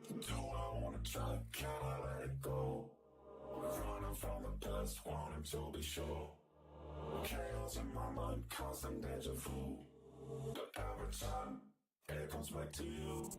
Do I wanna try? Can I let it go? Running from the past, wanting to be sure. Chaos in my mind, constant deja vu. But every time, it comes back to you.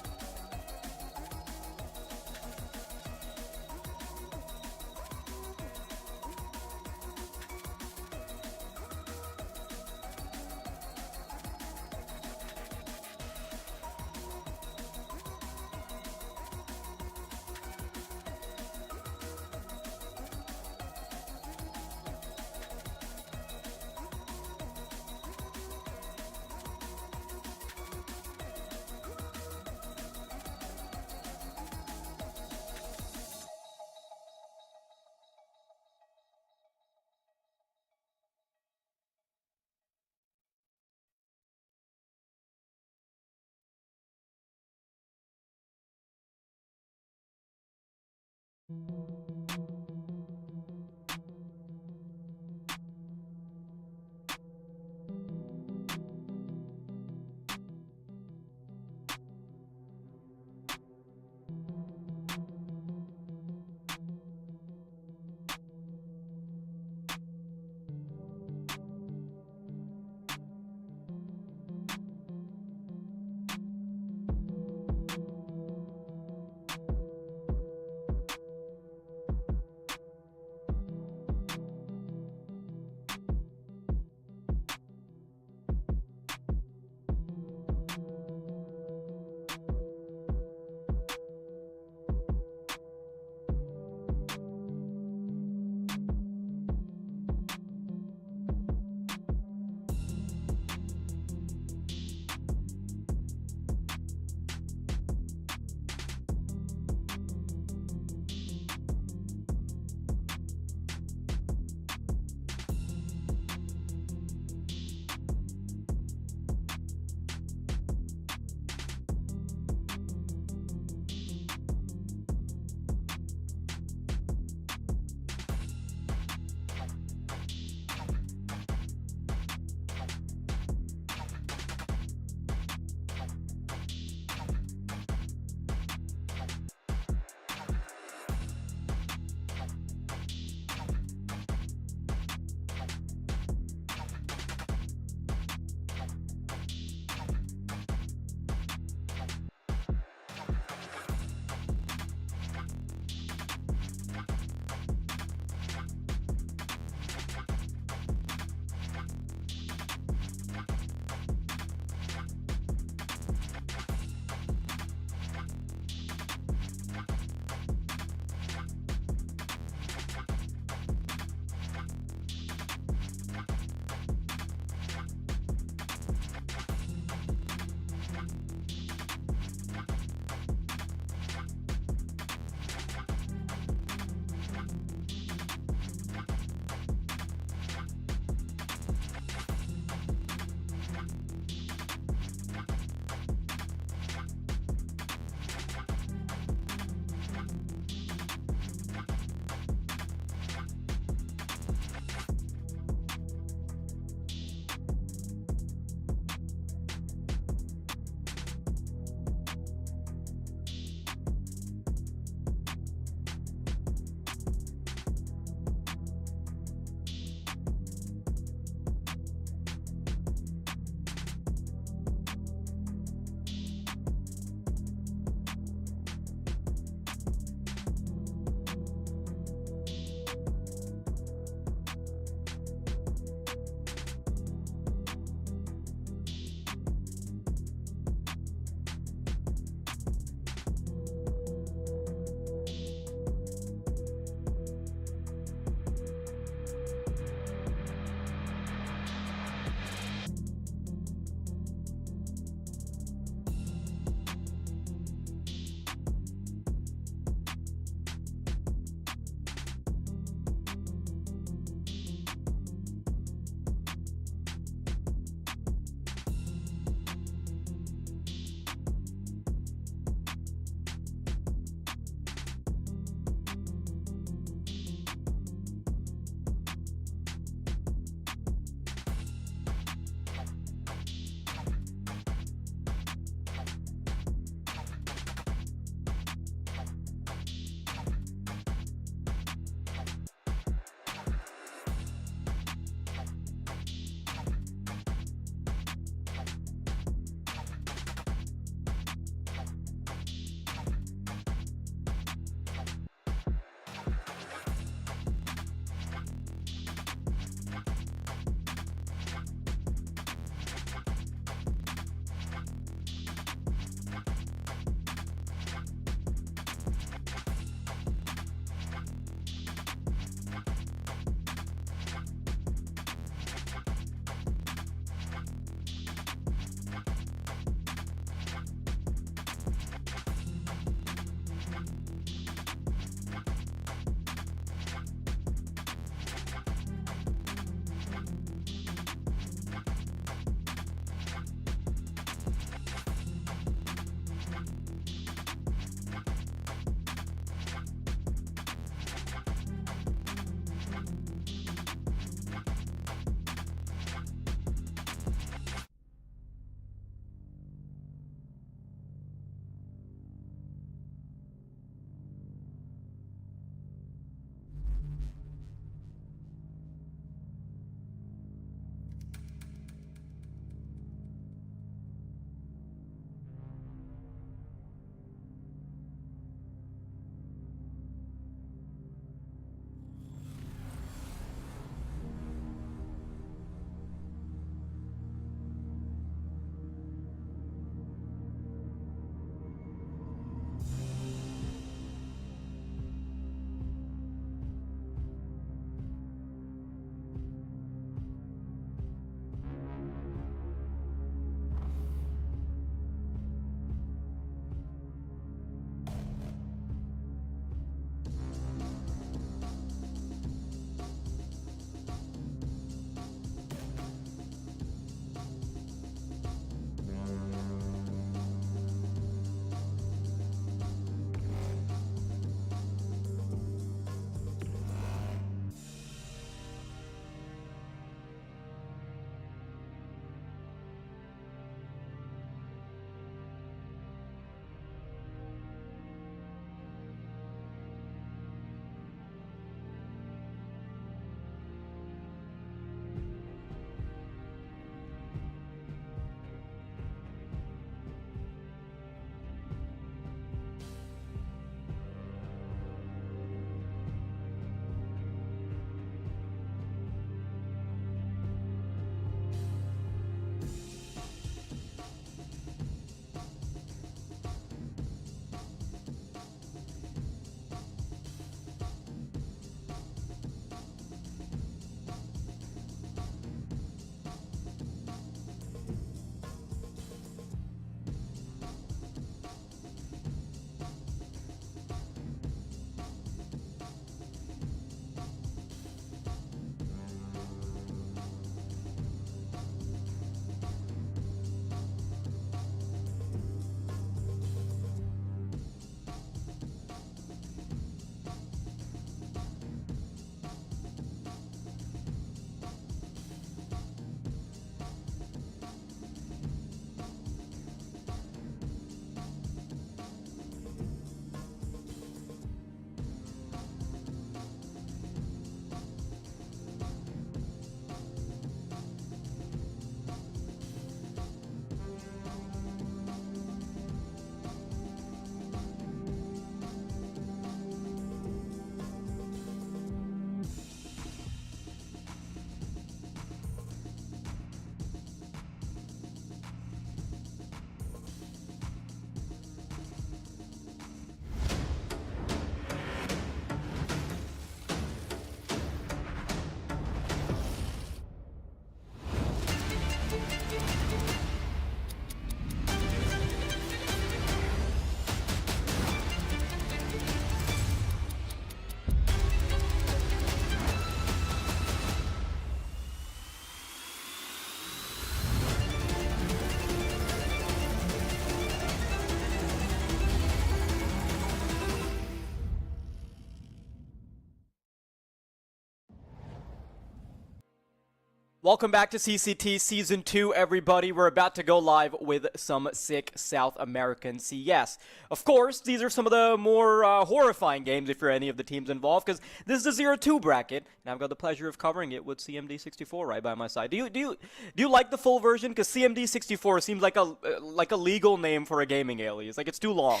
Welcome back to CCT Season 2, everybody. We're about to go live with some sick South American CS. Of course, these are some of the more horrifying games if you're any of the teams involved, because this is a 0-2 bracket, and I've got the pleasure of covering it with CMD64 right by my side. Do you like the full version? Because CMD64 seems like a legal name for a gaming alias. Like, it's too long.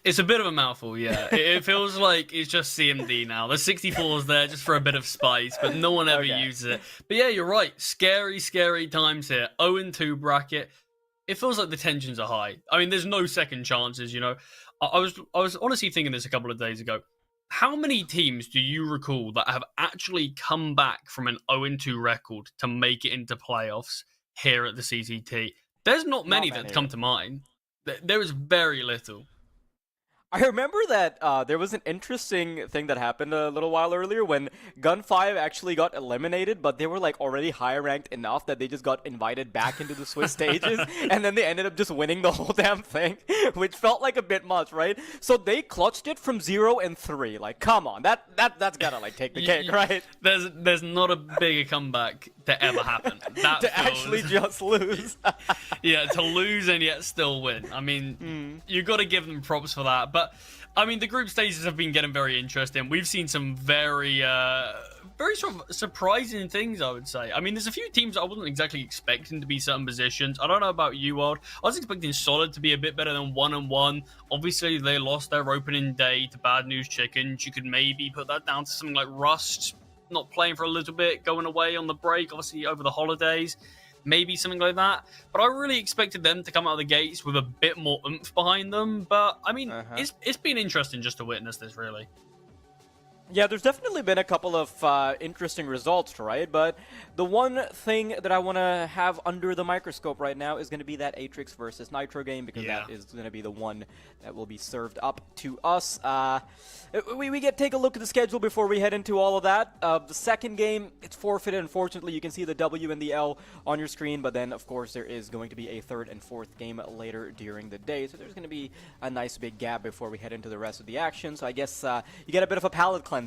It's a bit of a mouthful, yeah. It feels like it's just CMD now. The 64 is there just for a bit of spice, but no one ever uses it. But yeah, you're right. Scary, scary times here. 0-2 bracket. It feels like the tensions are high. I mean, there's no second chances, you know. I was honestly thinking this a couple of days ago. How many teams do you recall that have actually come back from an 0-2 record to make it into playoffs here at the CCT? There's not many that come to mind. There is very little. I remember that there was an interesting thing that happened a little while earlier when Gun 5 actually got eliminated, but they were like already high ranked enough that they just got invited back into the Swiss stages, and then they ended up just winning the whole damn thing, which felt like a bit much, right? So they clutched it from 0-3. Like, come on, that's gotta like take the cake, right? There's not a bigger comeback to ever happen. That to actually just lose. Yeah, to lose and yet still win. I mean, you got to give them props for that. But I mean, the group stages have been getting very interesting. We've seen some very sort of surprising things, I would say. I mean, there's a few teams I wasn't exactly expecting to be certain positions. I don't know about you, Ward. I was expecting Solid to be a bit better than 1-1. Obviously, they lost their opening day to Bad News Chickens. You could maybe put that down to something like Rust not playing for a little bit, going away on the break, obviously over the holidays. Maybe something like that. But I really expected them to come out of the gates with a bit more oomph behind them. But, I mean, it's been interesting just to witness this, really. Yeah, there's definitely been a couple of interesting results, right? But the one thing that I want to have under the microscope right now is going to be that Atrix versus Nitro game, because that is going to be the one that will be served up to us. We get take a look at the schedule before we head into all of that. The second game, it's forfeited, unfortunately. You can see the W and the L on your screen, but then, of course, there is going to be a third and fourth game later during the day. So there's going to be a nice big gap before we head into the rest of the action. So I guess you get a bit of a palate cleanser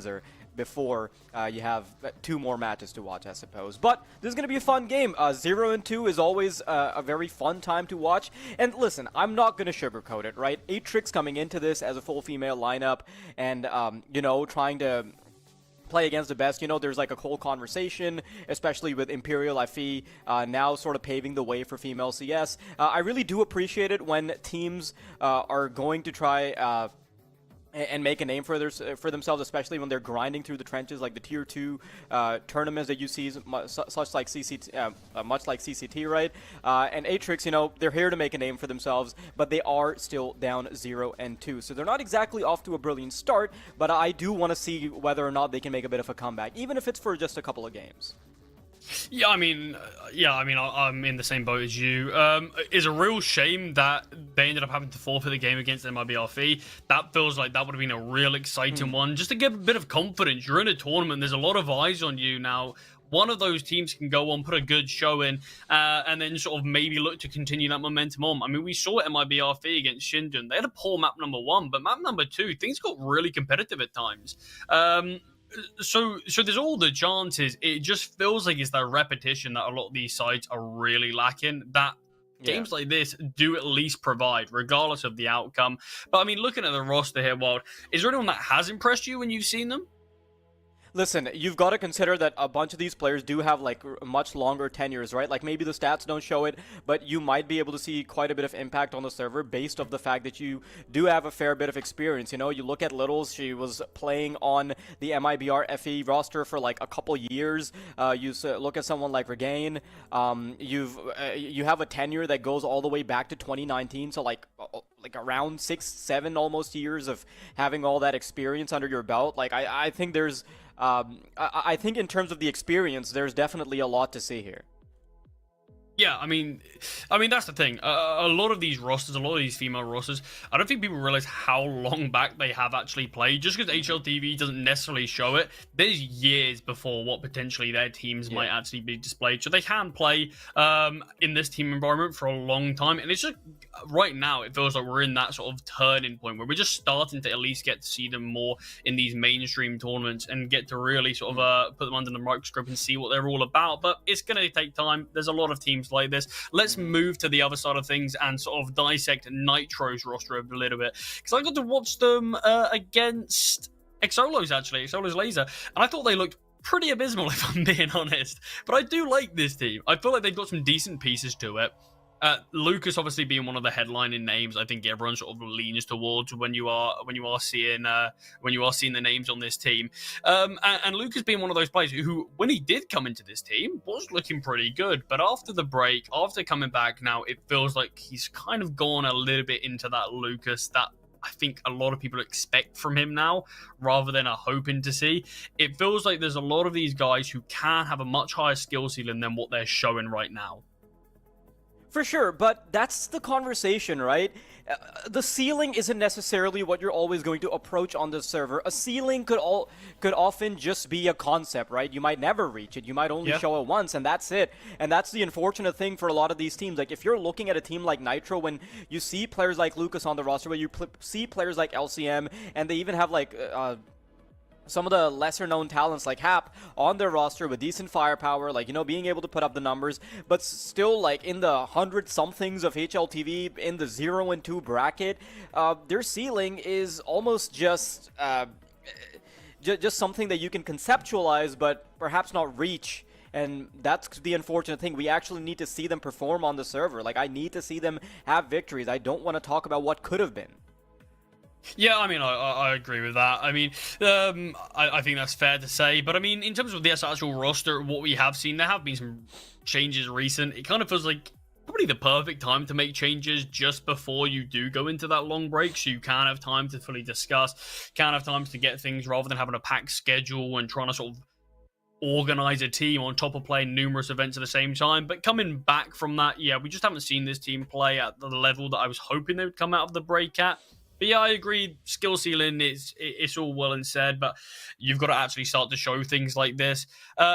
before you have 2 more matches to watch, I suppose. But this is going to be a fun game. 0-2 is always a very fun time to watch. And listen, I'm not going to sugarcoat it, right? Atrix coming into this as a full female lineup and, you know, trying to play against the best. You know, there's like a whole conversation, especially with Imperial FE now sort of paving the way for female CS. I really do appreciate it when teams are going to try and make a name for themselves, especially when they're grinding through the trenches, like the Tier 2 tournaments that you see, such like CCT, much like CCT, right? And Atrix, you know, they're here to make a name for themselves, but they are still down 0-2. So they're not exactly off to a brilliant start, but I do want to see whether or not they can make a bit of a comeback, even if it's for just a couple of games. Yeah, I mean, I'm in the same boat as you. It's a real shame that they ended up having to forfeit the game against MIBRFE. That feels like that would have been a real exciting one. Just to give a bit of confidence, you're in a tournament, there's a lot of eyes on you now. One of those teams can go on, put a good show in, and then sort of maybe look to continue that momentum on. I mean, we saw MIBRFE against Shindun. They had a poor map number 1, but map number 2, things got really competitive at times. So there's all the chances. It just feels like it's that repetition that a lot of these sides are really lacking. That games like this do at least provide, regardless of the outcome. But I mean, looking at the roster here, Wild, is there anyone that has impressed you when you've seen them? Listen, you've got to consider that a bunch of these players do have like much longer tenures, right? Like maybe the stats don't show it, but you might be able to see quite a bit of impact on the server based off the fact that you do have a fair bit of experience. You know, you look at Littles, she was playing on the MIBR FE roster for like a couple years. You look at someone like Regain, you have a tenure that goes all the way back to 2019, so like around 6-7 almost years of having all that experience under your belt. Like I think there's I think in terms of the experience, there's definitely a lot to see here. Yeah, I mean that's the thing. A lot of these rosters, a lot of these female rosters, I don't think people realize how long back they have actually played. Just because HLTV doesn't necessarily show it, there's years before what potentially their teams might actually be displayed. So they can play in this team environment for a long time, and it's just right now it feels like we're in that sort of turning point where we're just starting to at least get to see them more in these mainstream tournaments and get to really sort of put them under the microscope and see what they're all about. But it's going to take time. There's a lot of teams like this. Let's move to the other side of things and sort of dissect Nitro's roster a little bit, because I got to watch them against Exolo's Laser, and I thought they looked pretty abysmal, if I'm being honest. But I do like this team. I feel like they've got some decent pieces to it. Lucas obviously being one of the headlining names, I think everyone sort of leans towards when you are seeing the names on this team. And Lucas being one of those players who, when he did come into this team, was looking pretty good. But after the break, after coming back now, it feels like he's kind of gone a little bit into that Lucas that I think a lot of people expect from him now, rather than are hoping to see. It feels like there's a lot of these guys who can have a much higher skill ceiling than what they're showing right now. For sure, but that's the conversation, right? The ceiling isn't necessarily what you're always going to approach on the server. A ceiling could often just be a concept, right? You might never reach it. You might only show it once, and that's it. And that's the unfortunate thing for a lot of these teams. Like, if you're looking at a team like Nitro, when you see players like Lucas on the roster, where you see players like LCM, and they even have, like, some of the lesser known talents like Hap on their roster with decent firepower, like, you know, being able to put up the numbers, but still like in the 100 somethings of HLTV, in the 0 and 2 bracket, their ceiling is almost just something that you can conceptualize, but perhaps not reach. And that's the unfortunate thing. We actually need to see them perform on the server. Like, I need to see them have victories. I don't want to talk about what could have been. Yeah, I mean, I agree with that. I mean, I think that's fair to say. But I mean, in terms of this actual roster, what we have seen, there have been some changes recent. It kind of feels like probably the perfect time to make changes just before you do go into that long break, so you can have time to fully discuss, can have time to get things, rather than having a packed schedule and trying to sort of organize a team on top of playing numerous events at the same time. But coming back from that, yeah, we just haven't seen this team play at the level that I was hoping they would come out of the break at. But yeah, I agree. Skill ceiling it's all well and said, but you've got to actually start to show things like this.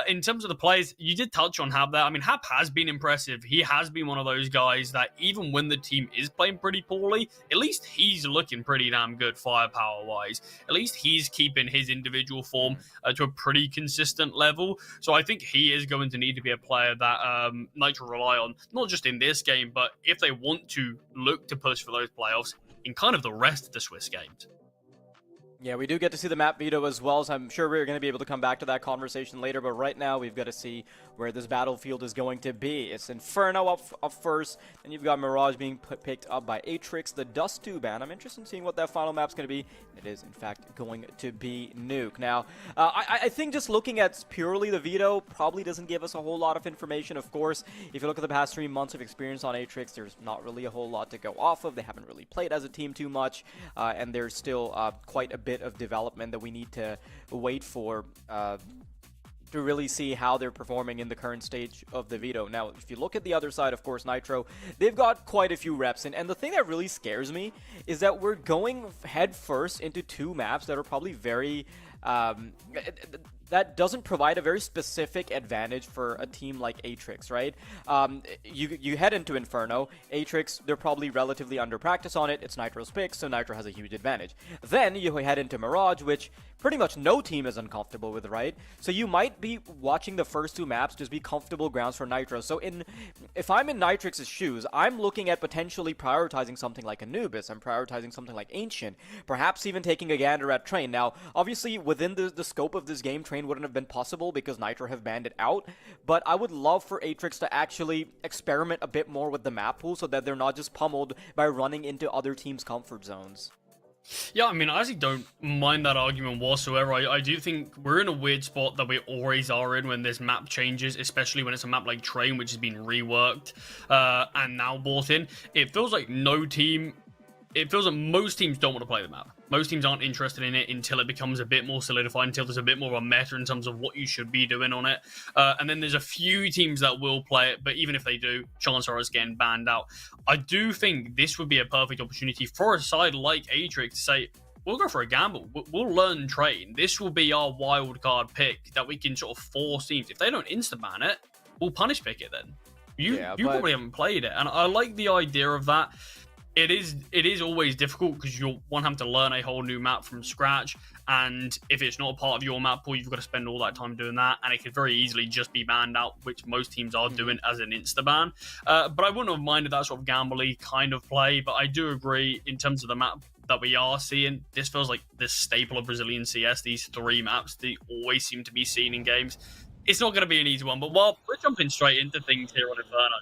In terms of the players, you did touch on Hap there. I mean, Hap has been impressive. He has been one of those guys that even when the team is playing pretty poorly, at least he's looking pretty damn good firepower-wise. At least he's keeping his individual form to a pretty consistent level. So I think he is going to need to be a player that Nitro rely on, not just in this game, but if they want to look to push for those playoffs in kind of the rest of the Swiss games. Yeah, we do get to see the map veto as well, so I'm sure we're going to be able to come back to that conversation later, but right now we've got to see where this battlefield is going to be. It's Inferno up first, and you've got Mirage being picked up by Atrix, the Dust 2 ban. I'm interested in seeing what that final map's going to be. It is, in fact, going to be Nuke. Now, I think just looking at purely the veto probably doesn't give us a whole lot of information. Of course, if you look at the past 3 months of experience on Atrix, there's not really a whole lot to go off of. They haven't really played as a team too much, and there's still quite a bit of development that we need to wait for to really see how they're performing in the current stage of the veto. Now, if you look at the other side, of course, Nitro, they've got quite a few reps in, and the thing that really scares me is that we're going head first into 2 maps that are probably very that doesn't provide a very specific advantage for a team like Atrix, right? You head into Inferno. Atrix, they're probably relatively under practice on it. It's Nitro's pick, so Nitro has a huge advantage. Then you head into Mirage, which pretty much no team is uncomfortable with, right? So you might be watching the first 2 maps just be comfortable grounds for Nitro. So if I'm in Nitrix's shoes, I'm looking at potentially prioritizing something like Anubis. I'm prioritizing something like Ancient, perhaps even taking a gander at Train. Now, obviously, within the scope of this game, Train wouldn't have been possible because Nitro have banned it out, but I would love for Atrix to actually experiment a bit more with the map pool so that they're not just pummeled by running into other teams' comfort zones. Yeah, I mean, I actually don't mind that argument whatsoever. I do think we're in a weird spot that we always are in when this map changes, especially when it's a map like Train, which has been reworked and now brought in. It feels like no team it feels like most teams don't want to play the map. Most teams aren't interested in it until it becomes a bit more solidified, until there's a bit more of a meta in terms of what you should be doing on it. And then there's a few teams that will play it, but even if they do, chances are it's getting banned out. I do think this would be a perfect opportunity for a side like Atrix to say, we'll go for a gamble. We'll learn train. This will be our wild card pick that we can sort of force teams. If they don't insta-ban it, we'll punish pick it then. You probably haven't played it. And I like the idea of that. It is always difficult because you'll have to learn a whole new map from scratch, and if it's not a part of your map pool, you've got to spend all that time doing that, and it could very easily just be banned out, which most teams are doing as an insta-ban. But I wouldn't have minded that sort of gambly kind of play, but I do agree in terms of the map that we are seeing, this feels like the staple of Brazilian CS, these 3 maps, they always seem to be seen in games. It's not going to be an easy one, but while we're jumping straight into things here on Inferno.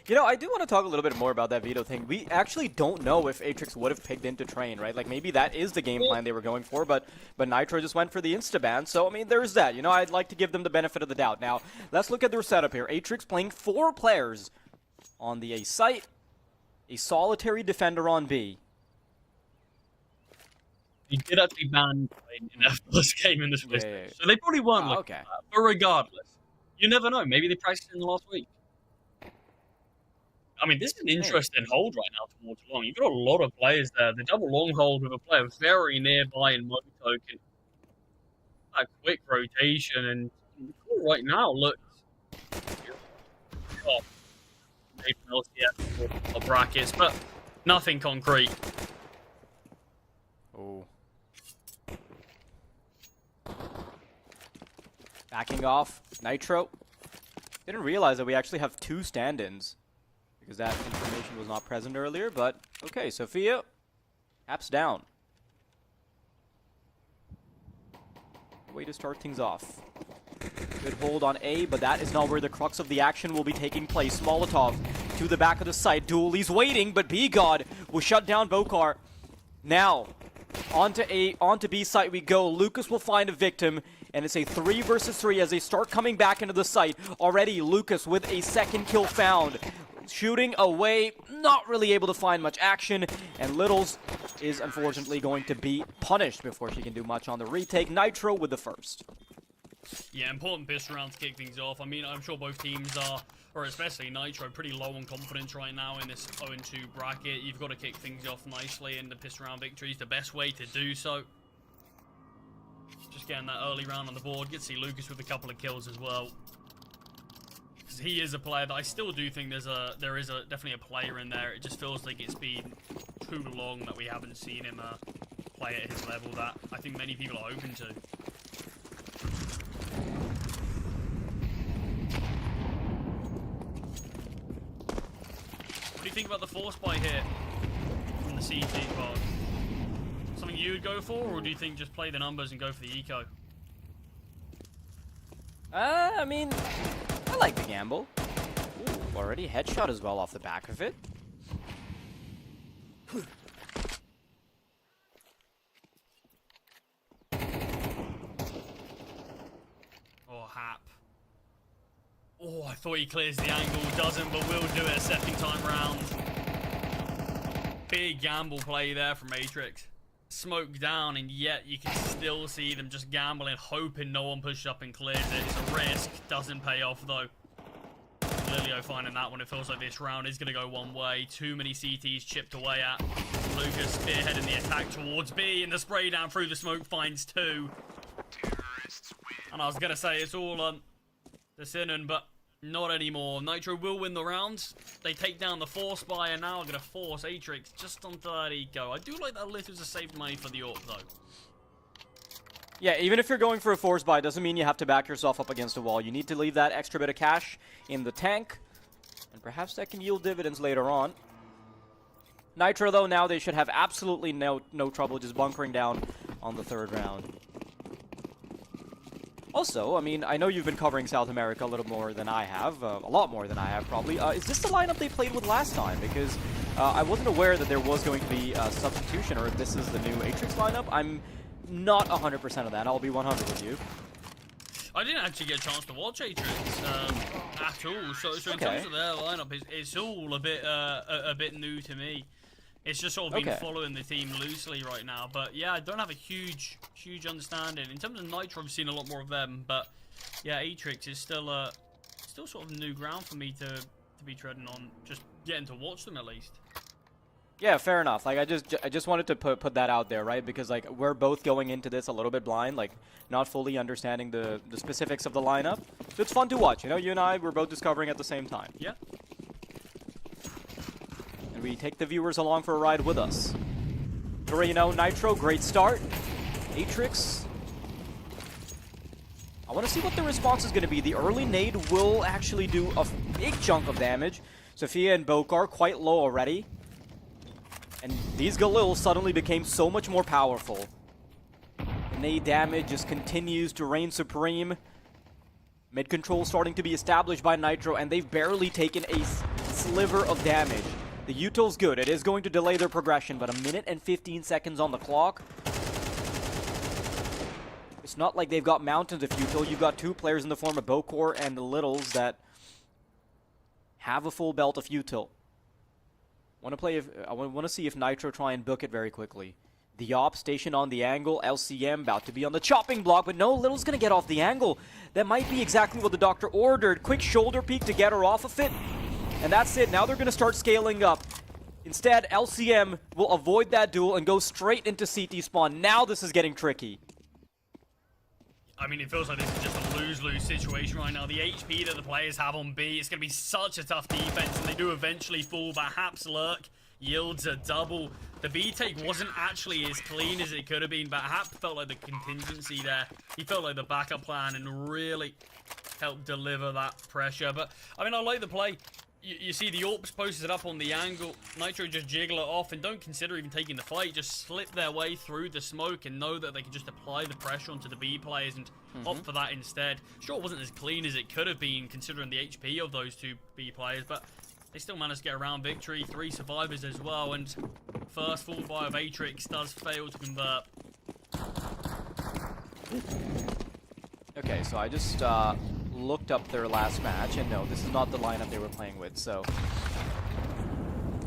You know, I do want to talk a little bit more about that veto thing. We actually don't know if Atrix would have picked into Train, right? Like, maybe that is the game plan they were going for, but Nitro just went for the insta-ban. So, I mean, there's that. You know, I'd like to give them the benefit of the doubt. Now, let's look at their setup here. Atrix playing 4 players on the A site, a solitary defender on B. He did actually ban Train in their first game in this list. Yeah. So they probably weren't looking at that. But regardless, you never know. Maybe they practiced in the last week. I mean, this is an interesting hold right now towards long. You've got a lot of players there. The double long hold with a player very nearby in Moto can a quick rotation, and the call right now looks maybe LCS or brackets, but nothing concrete. Oh. Backing off, Nitro. Didn't realize that we actually have 2 stand-ins, because that information was not present earlier, but okay, Sophia, apps down. Way to start things off. Good hold on A, but that is not where the crux of the action will be taking place. Molotov to the back of the site. Dooley's waiting, but B-God will shut down Bokar. Now, onto B site we go. Lucas will find a victim, and it's a 3 versus 3 as they start coming back into the site. Already, Lucas with a 2nd kill found. Shooting away, not really able to find much action, and Littles is unfortunately going to be punished before she can do much on the retake. Nitro with the first. Yeah, important pistol round to kick things off. I mean, I'm sure both teams are, or especially Nitro, pretty low on confidence right now in this 0-2 bracket. You've got to kick things off nicely, and the pistol round victory is the best way to do so. Just getting that early round on the board. Get to see Lucas with a couple of kills as well. He is a player that I still do think there is definitely a player in there. It just feels like it's been too long that we haven't seen him play at his level that I think many people are open to. What do you think about the force buy here from the CT part? Something you would go for, or do you think just play the numbers and go for the eco? I mean, I like the gamble. Ooh, already headshot as well off the back of it. Oh, Hap. Oh, I thought he clears the angle. Doesn't, but will do it a 2nd time round. Big gamble play there from Matrix. Smoke down, and yet you can still see them just gambling, hoping no one pushes up and clears it. It's a risk. Doesn't pay off, though. Lilio finding that one. It feels like this round is going to go one way. Too many CTs chipped away at. Lucas spearheading the attack towards B, and the spray down through the smoke finds 2. And I was going to say it's all on the Sinan, but not anymore. Nitro will win the round. They take down the force buy, and now are going to force Atrix just on 30 go. I do like that Lith is a safe money for the AWP, though. Yeah, even if you're going for a force buy, doesn't mean you have to back yourself up against a wall. You need to leave that extra bit of cash in the tank, and perhaps that can yield dividends later on. Nitro, though, now they should have absolutely no trouble just bunkering down on the 3rd round. Also, I mean, I know you've been covering South America a little more than I have, a lot more than I have, probably. Is this the lineup they played with last time? Because I wasn't aware that there was going to be a substitution, or if this is the new Atrix lineup. I'm not 100% of that. I'll be 100 with you. I didn't actually get a chance to watch Atrix at all, so in terms of their lineup, it's all a bit new to me. It's just sort of been Okay. following the team loosely right now. But yeah, I don't have a huge understanding. In terms of Nitro, I've seen a lot more of them. But yeah, Atrix is still sort of new ground for me to be treading on. Just getting to watch them at least. Yeah, fair enough. Like, I just wanted to put that out there, right? Because, like, we're both going into this a little bit blind, like, not fully understanding the specifics of the lineup. So it's fun to watch, you know? You and I, we're both discovering at the same time. Yeah. And we take the viewers along for a ride with us. Torino, Nitro, great start. Atrix. I want to see what the response is going to be. The early nade will actually do a big chunk of damage. Sophia and Bokar quite low already. And these Galil suddenly became so much more powerful. The nade damage just continues to reign supreme. Mid control starting to be established by Nitro, and they've barely taken a sliver of damage. The util's good. It is going to delay their progression, but 1 minute and 15 seconds on the clock. It's not like they've got mountains of util. You've got two players in the form of Bokor and the Littles that have a full belt of util. I want to see if Nitro try and book it very quickly. The op station on the angle, LCM about to be on the chopping block, but no, Little's gonna get off the angle. That might be exactly what the doctor ordered. Quick shoulder peek to get her off of it. And that's it. Now they're gonna start scaling up. Instead, LCM will avoid that duel and go straight into CT spawn. Now this is getting tricky. I mean, it feels like this is just a lose-lose situation right now. The HP that the players have on B, it's going to be such a tough defense, and they do eventually fall. Perhaps Lurk yields a double. The B take wasn't actually as clean as it could have been, but Hap felt like the contingency there. He felt like the backup plan and really helped deliver that pressure. But, I mean, I like the play. You see the AWPs posted up on the angle. Nitro just jiggle it off and don't consider even taking the fight. Just slip their way through the smoke and know that they can just apply the pressure onto the B players and opt for that instead. Sure, it wasn't as clean as it could have been considering the HP of those two B players, but they still managed to get around victory. 3 survivors as well, and first full buy of Atrix does fail to convert. Okay, so I just looked up their last match, and no, this is not the lineup they were playing with, so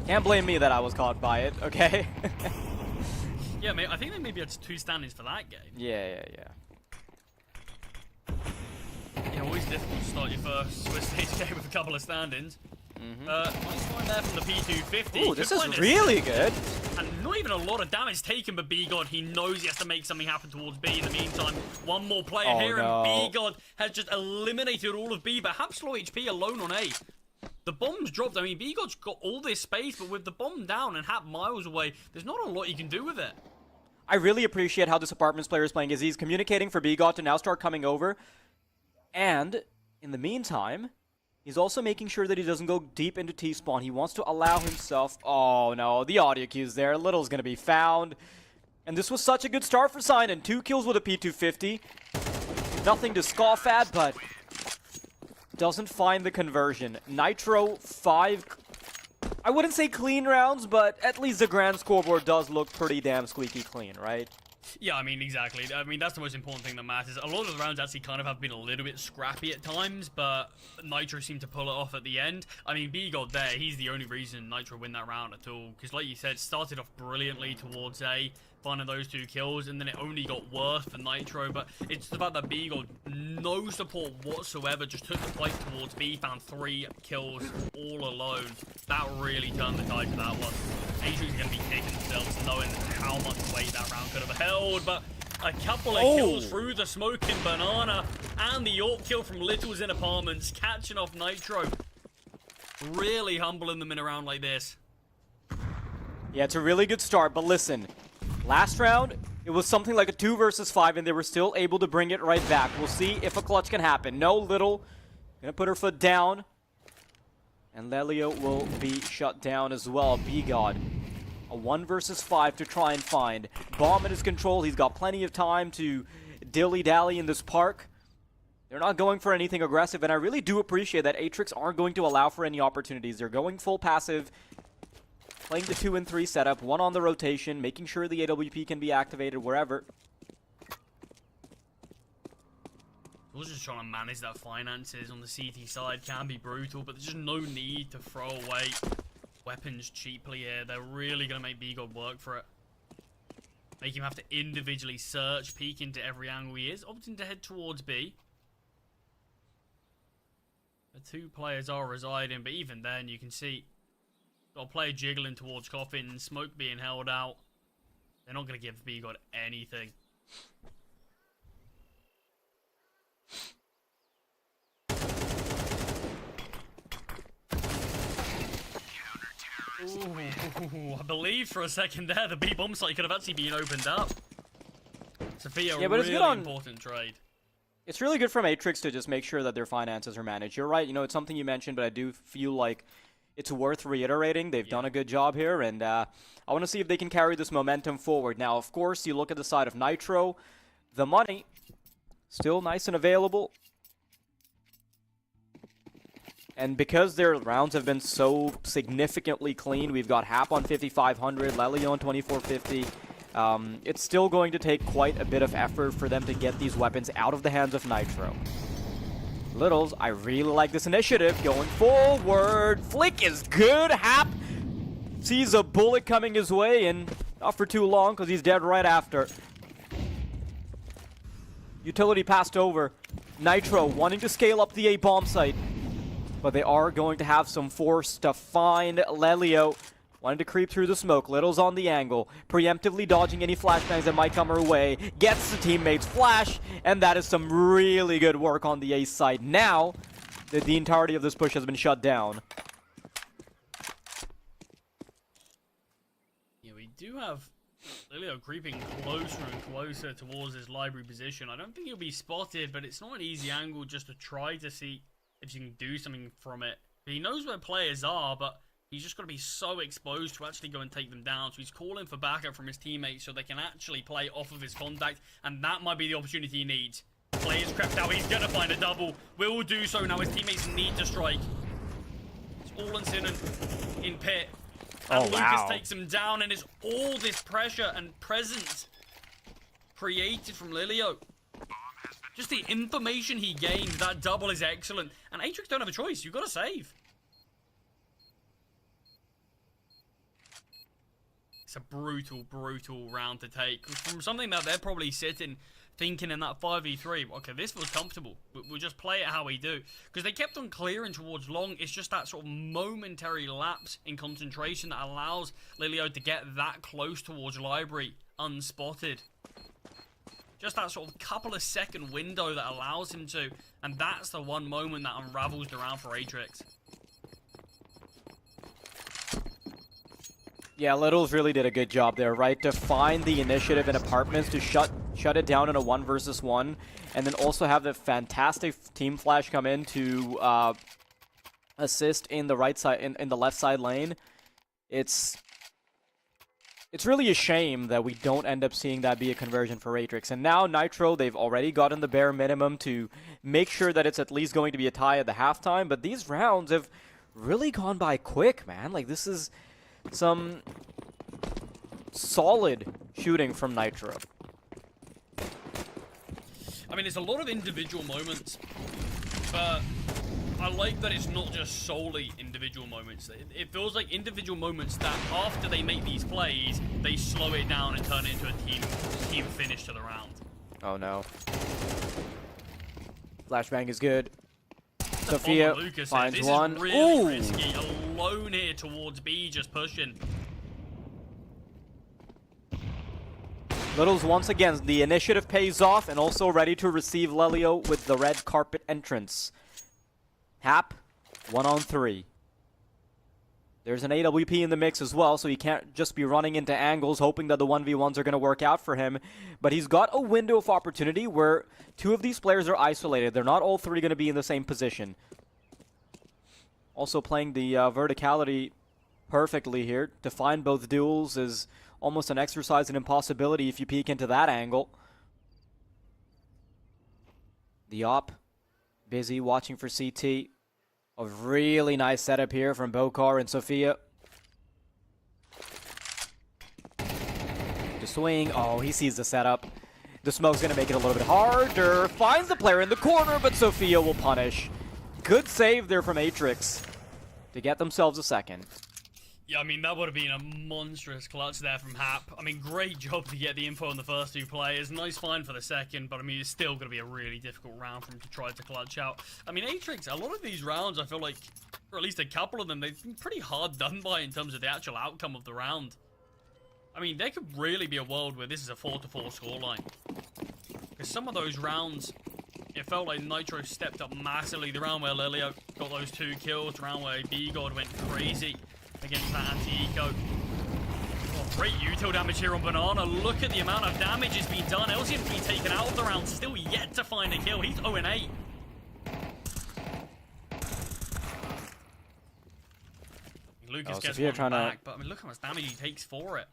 can't blame me that I was caught by it, okay? Yeah, mate, I think they maybe had 2 standings for that game. Yeah. Yeah, always difficult to start your first Swiss stage game with a couple of standings. Nice one there from the P250. Ooh, this is really good. And not even a lot of damage taken by B-God. He knows he has to make something happen towards B. In the meantime, one more player here, no. and B-God has just eliminated all of B, but Hap's low HP alone on A. The bomb's dropped. I mean, B-God's got all this space, but with the bomb down and Hap miles away, there's not a lot you can do with it. I really appreciate how this Apartments player is playing, as he's communicating for B-God to now start coming over. And, in the meantime, he's also making sure that he doesn't go deep into T-spawn. He wants to allow himself... Oh, no, the audio cue's there. Little's gonna be found. And this was such a good start for Sinan. 2 kills with a P250. Nothing to scoff at, but doesn't find the conversion. Nitro, 5... I wouldn't say clean rounds, but at least the grand scoreboard does look pretty damn squeaky clean, right? Yeah, I mean, exactly. I mean, that's the most important thing that matters. A lot of the rounds actually kind of have been a little bit scrappy at times, but Nitro seemed to pull it off at the end. I mean, B-God there, he's the only reason Nitro win that round at all. Because like you said, started off brilliantly towards A, finding those 2 kills, and then it only got worse for Nitro. But it's the fact that B-God, no support whatsoever, just took the fight towards B, found 3 kills all alone. That really turned the tide for that one. Adrian's going to be kicking themselves, knowing how much weight that round could have held, but a couple of kills through the smoking banana, and the AWP kill from Littles in Apartments, catching off Nitro. Really humbling them in a round like this. Yeah, it's a really good start, but listen. Last round, it was something like a 2 versus 5, and they were still able to bring it right back. We'll see if a clutch can happen. No, Little gonna put her foot down. And Lelio will be shut down as well. B-God. A 1 versus 5 to try and find. Bomb in his control. He's got plenty of time to dilly-dally in this park. They're not going for anything aggressive, and I really do appreciate that Atrix aren't going to allow for any opportunities. They're going full passive, playing the 2 and 3 setup, 1 on the rotation, making sure the AWP can be activated wherever. I was just trying to manage that finances on the CT side. Can be brutal, but there's just no need to throw away weapons cheaply here. They're really going to make B-God work for it. Make him have to individually search, peek into every angle. He is opting to head towards B. The two players are residing, but even then, you can see got a player jiggling towards Coffin, smoke being held out. They're not going to give B-God anything. Ooh, I believe for a second there, the B-bomb site could have actually been opened up. Sophia, yeah, but really it's good important trade. It's really good from Atrix to just make sure that their finances are managed. You're right, you know, it's something you mentioned, but I do feel like it's worth reiterating. They've done a good job here, and I want to see if they can carry this momentum forward. Now, of course, you look at the side of Nitro. The money, still nice and available. And because their rounds have been so significantly clean, we've got Hap on 5,500, Lelio on 2,450. It's still going to take quite a bit of effort for them to get these weapons out of the hands of Nitro. Littles, I really like this initiative. Going forward. Flick is good. Hap sees a bullet coming his way, and not for too long because he's dead right after. Utility passed over. Nitro wanting to scale up the A bomb site. But they are going to have some force to find Lelio. Wanted to creep through the smoke. Little's on the angle. Preemptively dodging any flashbangs that might come her way. Gets the teammate's flash. And that is some really good work on the ace side. Now, the entirety of this push has been shut down. Yeah, we do have Lelio creeping closer and closer towards his library position. I don't think he'll be spotted, but it's not an easy angle just to try to see if you can do something from it. He knows where players are, but he's just got to be so exposed to actually go and take them down. So he's calling for backup from his teammates so they can actually play off of his contact, and that might be the opportunity he needs. Players crept out. He's going to find a double. Will do so now. His teammates need to strike. It's all in pit. And Lucas takes him down, and it's all this pressure and presence created from Lelio. Just the information he gained, that double is excellent. And Atrix don't have a choice. You've got to save. It's a brutal, brutal round to take. From something that they're probably sitting, thinking in that 5v3, okay, this feels comfortable. We'll just play it how we do. Because they kept on clearing towards long. It's just that sort of momentary lapse in concentration that allows Lelio to get that close towards library unspotted. Just that sort of couple of second window that allows him to. And that's the one moment that unravels the round for Atrix. Yeah, Littles really did a good job there, right? To find the initiative in apartments, to shut it down in a 1 versus 1, and then also have the fantastic team flash come in to assist in the right side, in the left side lane. It's really a shame that we don't end up seeing that be a conversion for Atrix. And now Nitro, they've already gotten the bare minimum to make sure that it's at least going to be a tie at the halftime. But these rounds have really gone by quick, man. Like, this is some solid shooting from Nitro. I mean, it's a lot of individual moments, but I like that it's not just solely individual moments. It feels like individual moments that after they make these plays, they slow it down and turn it into a team finish to the round. Oh no. Flashbang is good. Sophia finds one. This is really risky. Alone here towards B, just pushing. Littles once again, the initiative pays off, and also ready to receive Lelio with the red carpet entrance. Hap, 1-on-3. There's an AWP in the mix as well, so he can't just be running into angles hoping that the 1v1s are going to work out for him. But he's got a window of opportunity where two of these players are isolated. They're not all three going to be in the same position. Also playing the verticality perfectly here. To find both duels is almost an exercise in impossibility if you peek into that angle. The op, busy watching for CT. A really nice setup here from Bokar and Sophia. To swing. Oh, he sees the setup. The smoke's going to make it a little bit harder. Finds the player in the corner, but Sophia will punish. Good save there from Atrix to get themselves a second. Yeah, I mean, that would have been a monstrous clutch there from Hap. I mean, great job to get the info on the first 2 players. Nice find for the second, but I mean, it's still going to be a really difficult round for him to try to clutch out. I mean, Atrix, a lot of these rounds, I feel like, or at least a couple of them, they've been pretty hard done by in terms of the actual outcome of the round. I mean, there could really be a world where this is a 4-4 scoreline. Because some of those rounds, it felt like Nitro stepped up massively. The round where Lelio got those 2 kills, the round where B-God went crazy against that anti-eco. Oh, great util damage here on Banana. Look at the amount of damage has been done. LCM's been taken out of the round, still yet to find a kill. He's 0-8. Lucas gets one back, but I mean, look how much damage he takes for it.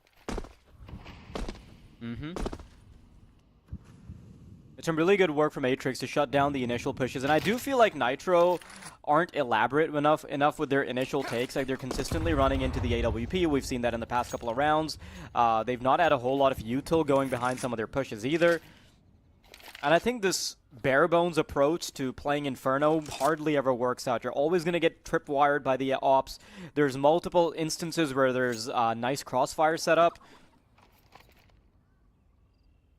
It's some really good work from Atrix to shut down the initial pushes, and I do feel like Nitro aren't elaborate enough with their initial takes. Like, they're consistently running into the AWP. We've seen that in the past couple of rounds. They've not had a whole lot of util going behind some of their pushes either. And I think this bare bones approach to playing Inferno hardly ever works out. You're always going to get tripwired by the ops. There's multiple instances where there's nice crossfire setup.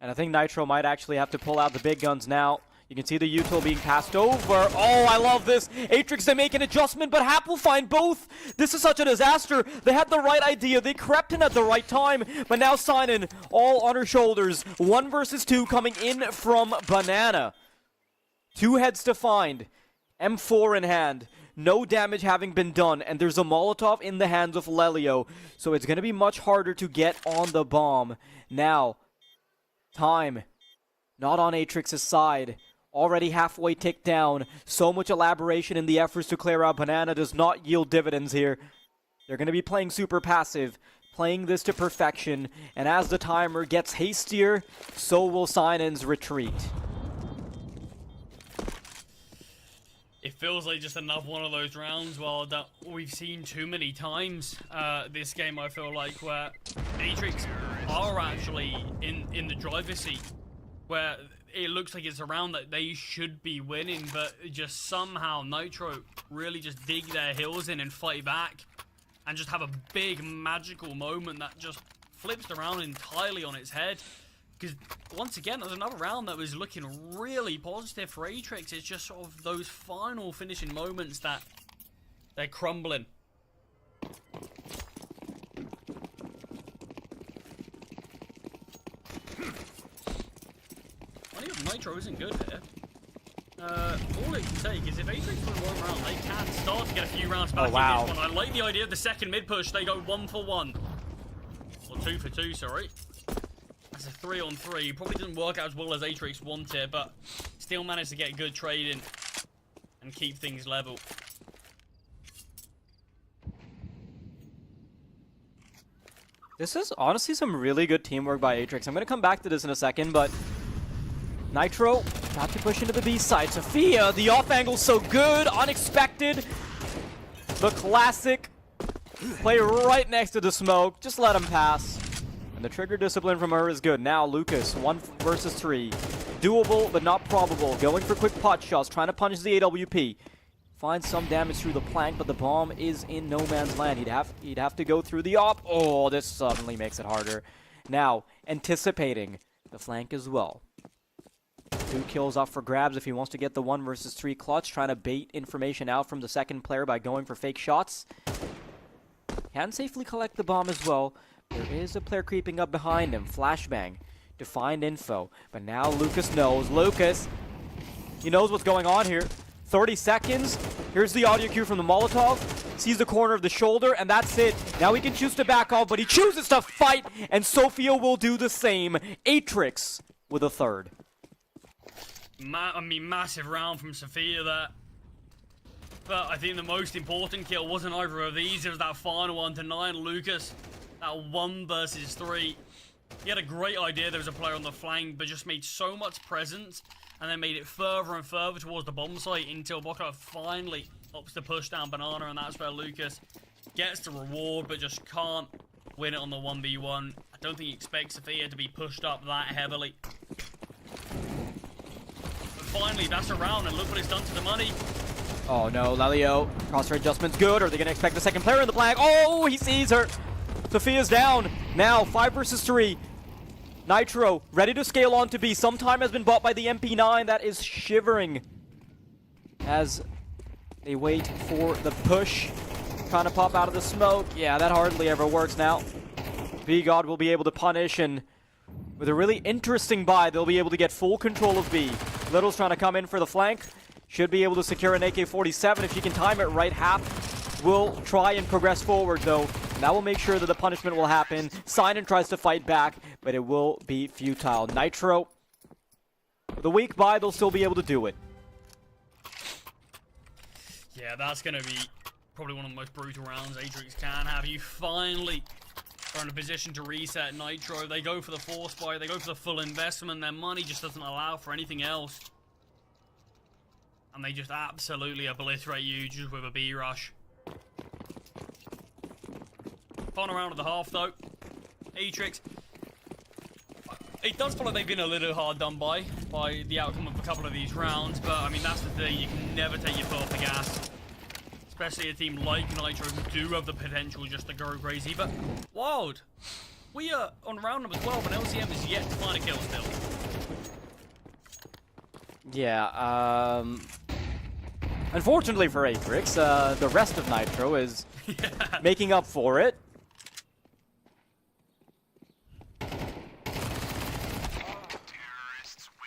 And I think Nitro might actually have to pull out the big guns now. You can see the util being passed over. Oh, I love this. Atrix, they make an adjustment, but Hap will find both. This is such a disaster. They had the right idea. They crept in at the right time, but now Sinan all on her shoulders. 1 versus 2 coming in from Banana. 2 heads to find. M4 in hand. No damage having been done, and there's a Molotov in the hands of Lelio, so it's going to be much harder to get on the bomb. Now, time not on Atrix's side. Already halfway ticked down. So much elaboration in the efforts to clear out Banana does not yield dividends here. They're going to be playing super passive, playing this to perfection, and as the timer gets hastier, so will Sinan's retreat. It feels like just another one of those rounds, well, that we've seen too many times this game, I feel like, where Atrix are actually in the driver's seat, where it looks like it's a round that they should be winning, but just somehow Nitro really just dig their heels in and fight back and just have a big magical moment that just flips the round entirely on its head. Because once again, there's another round that was looking really positive for Atrix. It's just sort of those final finishing moments that they're crumbling. Nitro isn't good here. All it can take is if Atrix win 1 round, they can start to get a few rounds back in this one. I like the idea of the second mid push. They go 1 for 1. Or 2 for 2, sorry. That's a 3 on 3. Probably didn't work out as well as Atrix wanted, but still managed to get good trading and keep things level. This is honestly some really good teamwork by Atrix. I'm going to come back to this in a second, but Nitro about to push into the B side. Sophia, the off angle's so good, unexpected. The classic play right next to the smoke. Just let him pass. And the trigger discipline from her is good. Now Lucas, 1 versus 3. Doable, but not probable. Going for quick pot shots, trying to punish the AWP. Finds some damage through the plank, but the bomb is in no man's land. He'd have to go through the op. Oh, this suddenly makes it harder. Now, anticipating the flank as well. 2 kills off for grabs if he wants to get the 1 versus 3 clutch, trying to bait information out from the second player by going for fake shots. Can safely collect the bomb as well. There is a player creeping up behind him. Flashbang to find info. But now Lucas knows. Lucas, he knows what's going on here. 30 seconds. Here's the audio cue from the Molotov. Sees the corner of the shoulder, and that's it. Now he can choose to back off, but he chooses to fight, and Sophia will do the same. Atrix with a 3rd. I mean, massive round from Sophia there. But I think the most important kill wasn't either of these. It was that final one to 9. Lucas, that 1 versus 3. He had a great idea. There was a player on the flank, but just made so much presence, and then made it further and further towards the bomb site until Boca finally opts to push down Banana, and that's where Lucas gets the reward, but just can't win it on the 1v1. I don't think he expects Sophia to be pushed up that heavily. Finally, that's a round, and look what it's done to the money. Oh no, Lalio. Crosshair adjustment's good. Are they going to expect the second player in the flag? Oh, he sees her. Sophia's down. Now, 5 versus 3. Nitro, ready to scale on to B. Some time has been bought by the MP9. That is shivering as they wait for the push. Trying to pop out of the smoke. Yeah, that hardly ever works now. B-God will be able to punish, and with a really interesting buy, they'll be able to get full control of B. Little's trying to come in for the flank. Should be able to secure an AK-47 if she can time it right. Half will try and progress forward, though. That will make sure that the punishment will happen. Sinan tries to fight back, but it will be futile. Nitro, with a weak buy, they'll still be able to do it. Yeah, that's going to be probably one of the most brutal rounds Atrix can have. You finally are in a position to reset Nitro. They go for the force buy, they go for the full investment. Their money just doesn't allow for anything else. And they just absolutely obliterate you just with a B rush. Final round of the half, though. Atrix. It does feel like they've been a little hard done by the outcome of a couple of these rounds, but I mean, that's the thing. You can never take your foot off the gas. Especially a team like Nitro who do have the potential just to go crazy. But, Wild, we are on round number 12 and LCM is yet to find a kill still. Yeah, unfortunately for Atrix, the rest of Nitro is making up for it.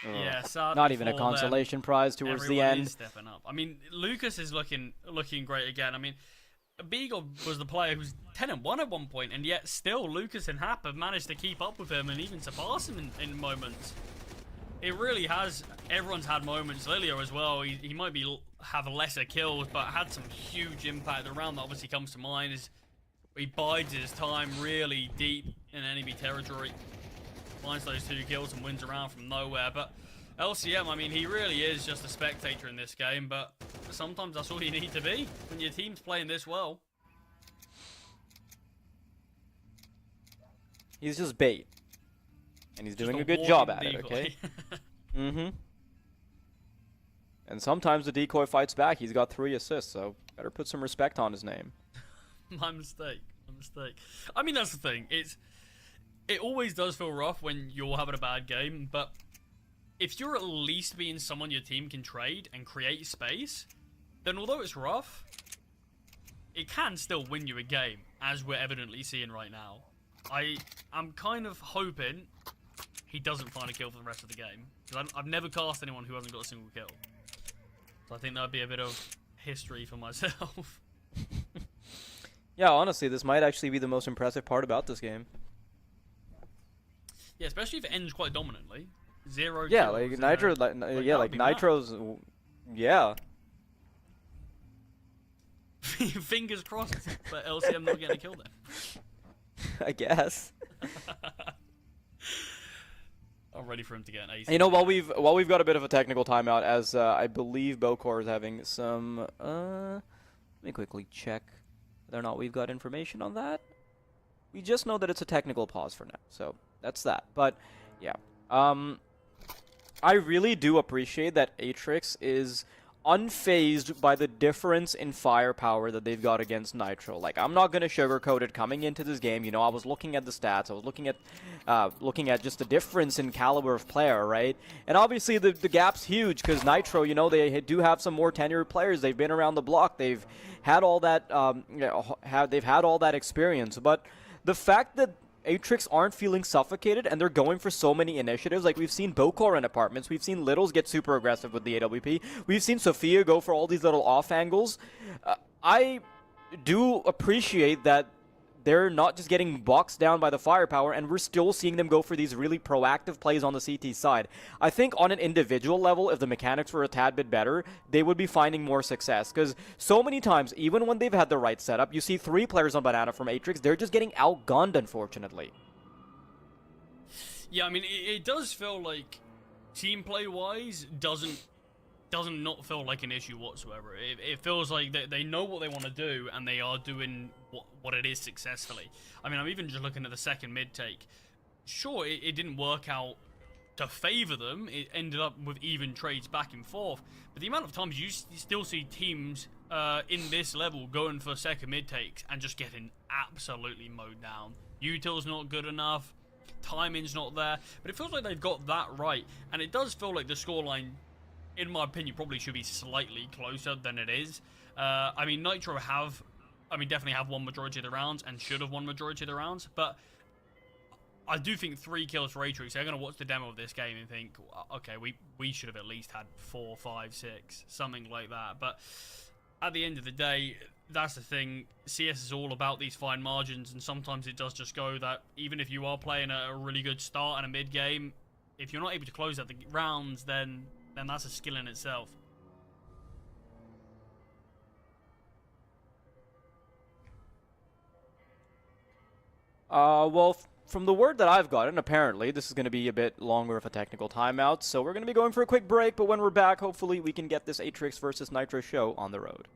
Yeah, not even a consolation prize towards the end. Is stepping up. I mean, Lucas is looking great again. I mean, Beagle was the player who's 10-1 at one point, and yet still Lucas and Hap have managed to keep up with him and even surpass him in moments. It really has. Everyone's had moments. Lilio as well. He might have lesser kills, but had some huge impact. The round that obviously comes to mind is he bides his time really deep in enemy territory. Finds those 2 kills and wins around from nowhere. But LCM, I mean, he really is just a spectator in this game, but sometimes that's all you need to be when your team's playing this well. He's just bait. And he's doing a good job at it, okay? And sometimes the decoy fights back. He's got 3 assists, so better put some respect on his name. My mistake. I mean, that's the thing. It always does feel rough when you're having a bad game, but if you're at least being someone your team can trade and create space, then although it's rough, it can still win you a game, as we're evidently seeing right now. I'm kind of hoping he doesn't find a kill for the rest of the game, because I've never cast anyone who hasn't got a single kill. So I think that'd be a bit of history for myself. Yeah, honestly, this might actually be the most impressive part about this game. Yeah, especially if it ends quite dominantly. 0 yeah, kills, like Nitro, like Nitro's, yeah. Fingers crossed that LCM not getting a kill there. I guess. I'm ready for him to get an ace. You know, while we've got a bit of a technical timeout, as I believe Bokor is having some. Let me quickly check whether or not we've got information on that. We just know that it's a technical pause for now, so that's that. But yeah, I really do appreciate that Atrix is unfazed by the difference in firepower that they've got against Nitro. Like, I'm not gonna sugarcoat it. Coming into this game, you know, I was looking at the stats. I was looking at just the difference in caliber of player, right? And obviously the gap's huge because Nitro, you know, they do have some more tenured players. They've been around the block. They've had all that. They've had all that experience. But the fact that Atrix aren't feeling suffocated and they're going for so many initiatives. Like, we've seen Bokor in apartments. We've seen Littles get super aggressive with the AWP. We've seen Sophia go for all these little off angles. I do appreciate that they're not just getting boxed down by the firepower, and we're still seeing them go for these really proactive plays on the CT side. I think on an individual level, if the mechanics were a tad bit better, they would be finding more success. Because so many times, even when they've had the right setup, you see 3 players on Banana from Atrix, they're just getting outgunned, unfortunately. Yeah, I mean, it does feel like team play-wise doesn't not feel like an issue whatsoever. It feels like they know what they want to do, and they are doing what it is successfully. I mean, I'm even just looking at the second mid take. Sure, it didn't work out to favor them, it ended up with even trades back and forth. But the amount of times you still see teams in this level going for second mid takes and just getting absolutely mowed down. Util's not good enough, timing's not there, but it feels like they've got that right, and it does feel like the scoreline, in my opinion, probably should be slightly closer than it is. I mean, Nitro definitely have won majority of the rounds and should have won majority of the rounds, but I do think 3 kills for Atrix. They're going to watch the demo of this game and think, okay, we should have at least had 4, 5, 6, something like that. But at the end of the day, that's the thing. CS is all about these fine margins, and sometimes it does just go that even if you are playing a really good start and a mid game, if you're not able to close out the rounds, then that's a skill in itself. Well, from the word that I've gotten, apparently, this is going to be a bit longer of a technical timeout, so we're going to be going for a quick break, but when we're back, hopefully we can get this Atrix versus Nitro show on the road.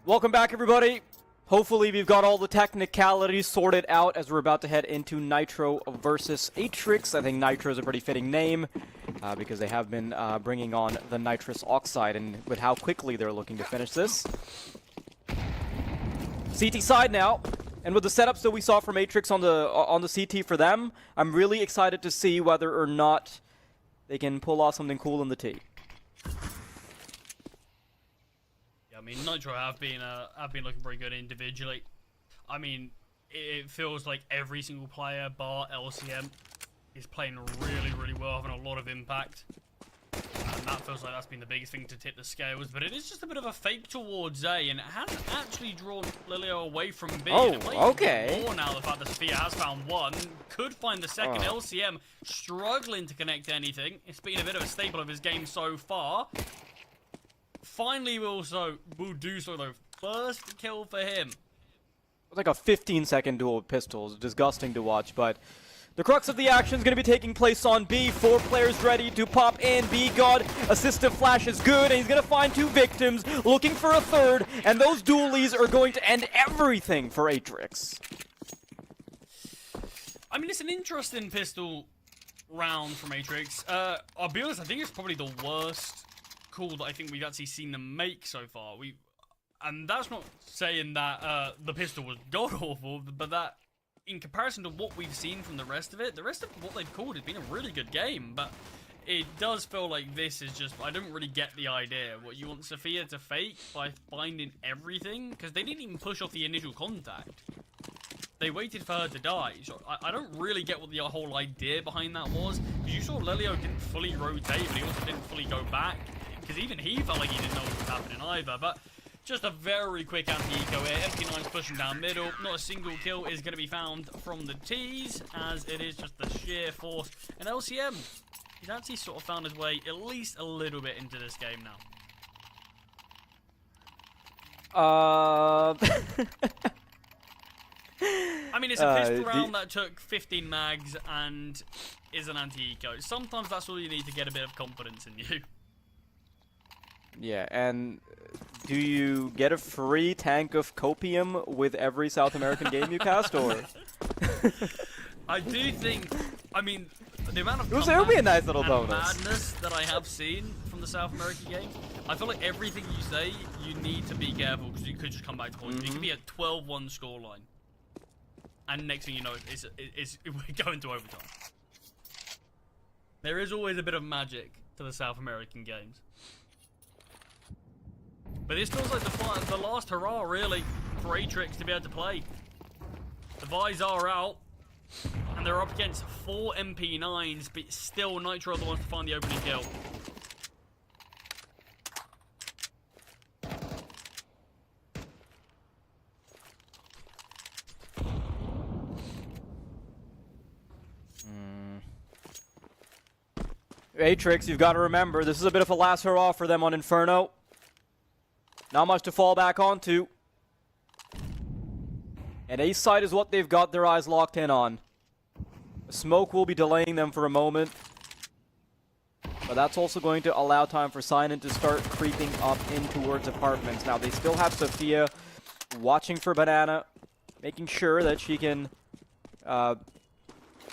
Welcome back, everybody. Hopefully we've got all the technicalities sorted out as we're about to head into Nitro versus Atrix. I think Nitro is a pretty fitting name because they have been bringing on the nitrous oxide, and with how quickly they're looking to finish this. CT side now, and with the setups that we saw from Atrix on the CT for them, I'm really excited to see whether or not they can pull off something cool in the T. I mean, Nitro have been looking very good individually. I mean, it feels like every single player, bar LCM, is playing really well, having a lot of impact. And that feels like that's been the biggest thing to tip the scales. But it is just a bit of a fake towards A, and it hasn't actually drawn Lilio away from B. Oh, and it might okay. more now the fact that Sophia has found one, could find the second. LCM struggling to connect anything. It's been a bit of a staple of his game so far. Finally, will do so though. First kill for him. It's like a 15-second duel with pistols. Disgusting to watch, but the crux of the action is going to be taking place on B. 4 players ready to pop in. B God, assistive flash is good, and he's going to find 2 victims, looking for a third, and those dualies are going to end everything for Atrix. I mean, it's an interesting pistol round from Atrix. I'll be honest, I think it's probably the worst call that I think we've actually seen them make so far. And that's not saying that the pistol was god-awful, but that, in comparison to what we've seen from the rest of it, the rest of what they've called has been a really good game, but it does feel like this is just, I don't really get the idea. What, you want Sophia to fake by finding everything? Because they didn't even push off the initial contact. They waited for her to die. So I don't really get what the whole idea behind that was. Because you saw Lilio didn't fully rotate, but he also didn't fully go back. Because even he felt like he didn't know what was happening either. But just a very quick anti-eco here. MP9's pushing down middle. Not a single kill is going to be found from the T's, as it is just the sheer force. And LCM, he's actually sort of found his way at least a little bit into this game now. I mean, it's a pistol round that took 15 mags and is an anti-eco. Sometimes that's all you need to get a bit of confidence in you. Yeah, and do you get a free tank of copium with every South American game you cast, or? I do think, I mean, the amount of it would be a nice little bonus. Madness that I have seen from the South American games, I feel like everything you say, you need to be careful, because you could just come back to points. It could be a 12-1 scoreline. And next thing you know, we're going to overtime. There is always a bit of magic to the South American games. But this feels like the last hurrah, really, for Atrix to be able to play. The Vise are out, and they're up against 4 MP9s, but still Nitro are the ones to find the opening kill. Atrix, you've got to remember, this is a bit of a last hurrah for them on Inferno. Not much to fall back onto. And A side is what they've got their eyes locked in on. The smoke will be delaying them for a moment. But that's also going to allow time for Sinan to start creeping up in towards apartments. Now, they still have Sophia watching for Banana, making sure that she can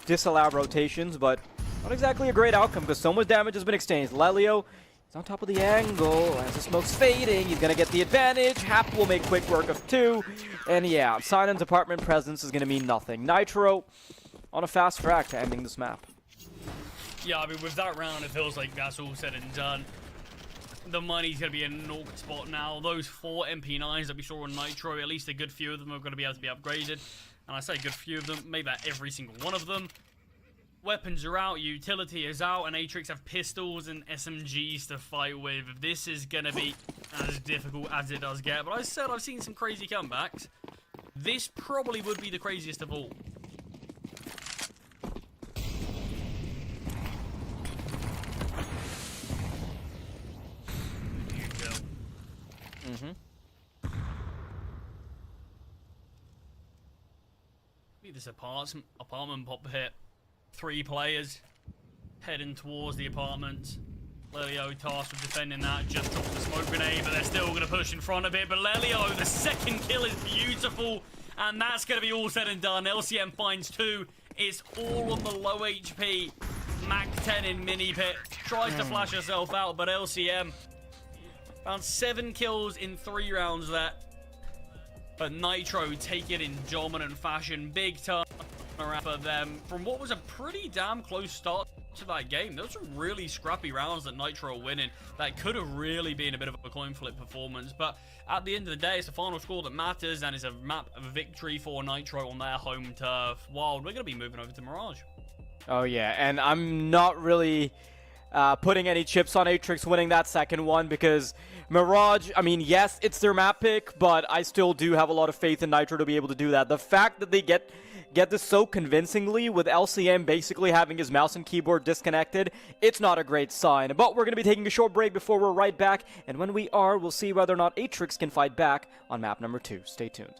disallow rotations, but not exactly a great outcome because so much damage has been exchanged. Lelio is on top of the angle. As the smoke's fading, he's going to get the advantage. Hap will make quick work of 2. And yeah, Sinan's apartment presence is going to mean nothing. Nitro on a fast track to ending this map. Yeah, I mean, with that round, it feels like that's all said and done. The money's going to be in an awkward spot now. Those 4 MP9s that we saw on Nitro, at least a good few of them are going to be able to be upgraded. And I say good few of them, maybe not every single one of them. Weapons are out, utility is out, and Atrix have pistols and SMGs to fight with. This is going to be as difficult as it does get. But I said I've seen some crazy comebacks. This probably would be the craziest of all. This apartment pop hit. 3 players heading towards the apartment. Lelio tasked with defending that, just drops the smoke grenade, but they're still going to push in front of it. But Lelio, the second kill is beautiful, and that's going to be all said and done. LCM finds 2. It's all on the low HP. Mac 10 in mini pit. Tries to flash herself out, but LCM found 7 kills in 3 rounds there. But Nitro take it in dominant fashion. Big turnaround for them. From what was a pretty damn close start to that game, those are really scrappy rounds that Nitro are winning. That could have really been a bit of a coin flip performance. But at the end of the day, it's the final score that matters, and it's a map of a victory for Nitro on their home turf. Wild, we're going to be moving over to Mirage. Oh yeah, and I'm not really putting any chips on Atrix winning that second one, because Mirage, I mean, yes, it's their map pick, but I still do have a lot of faith in Nitro to be able to do that. The fact that they get this so convincingly with LCM basically having his mouse and keyboard disconnected, it's not a great sign. But we're going to be taking a short break before we're right back, and when we are, we'll see whether or not Atrix can fight back on map number 2. Stay tuned.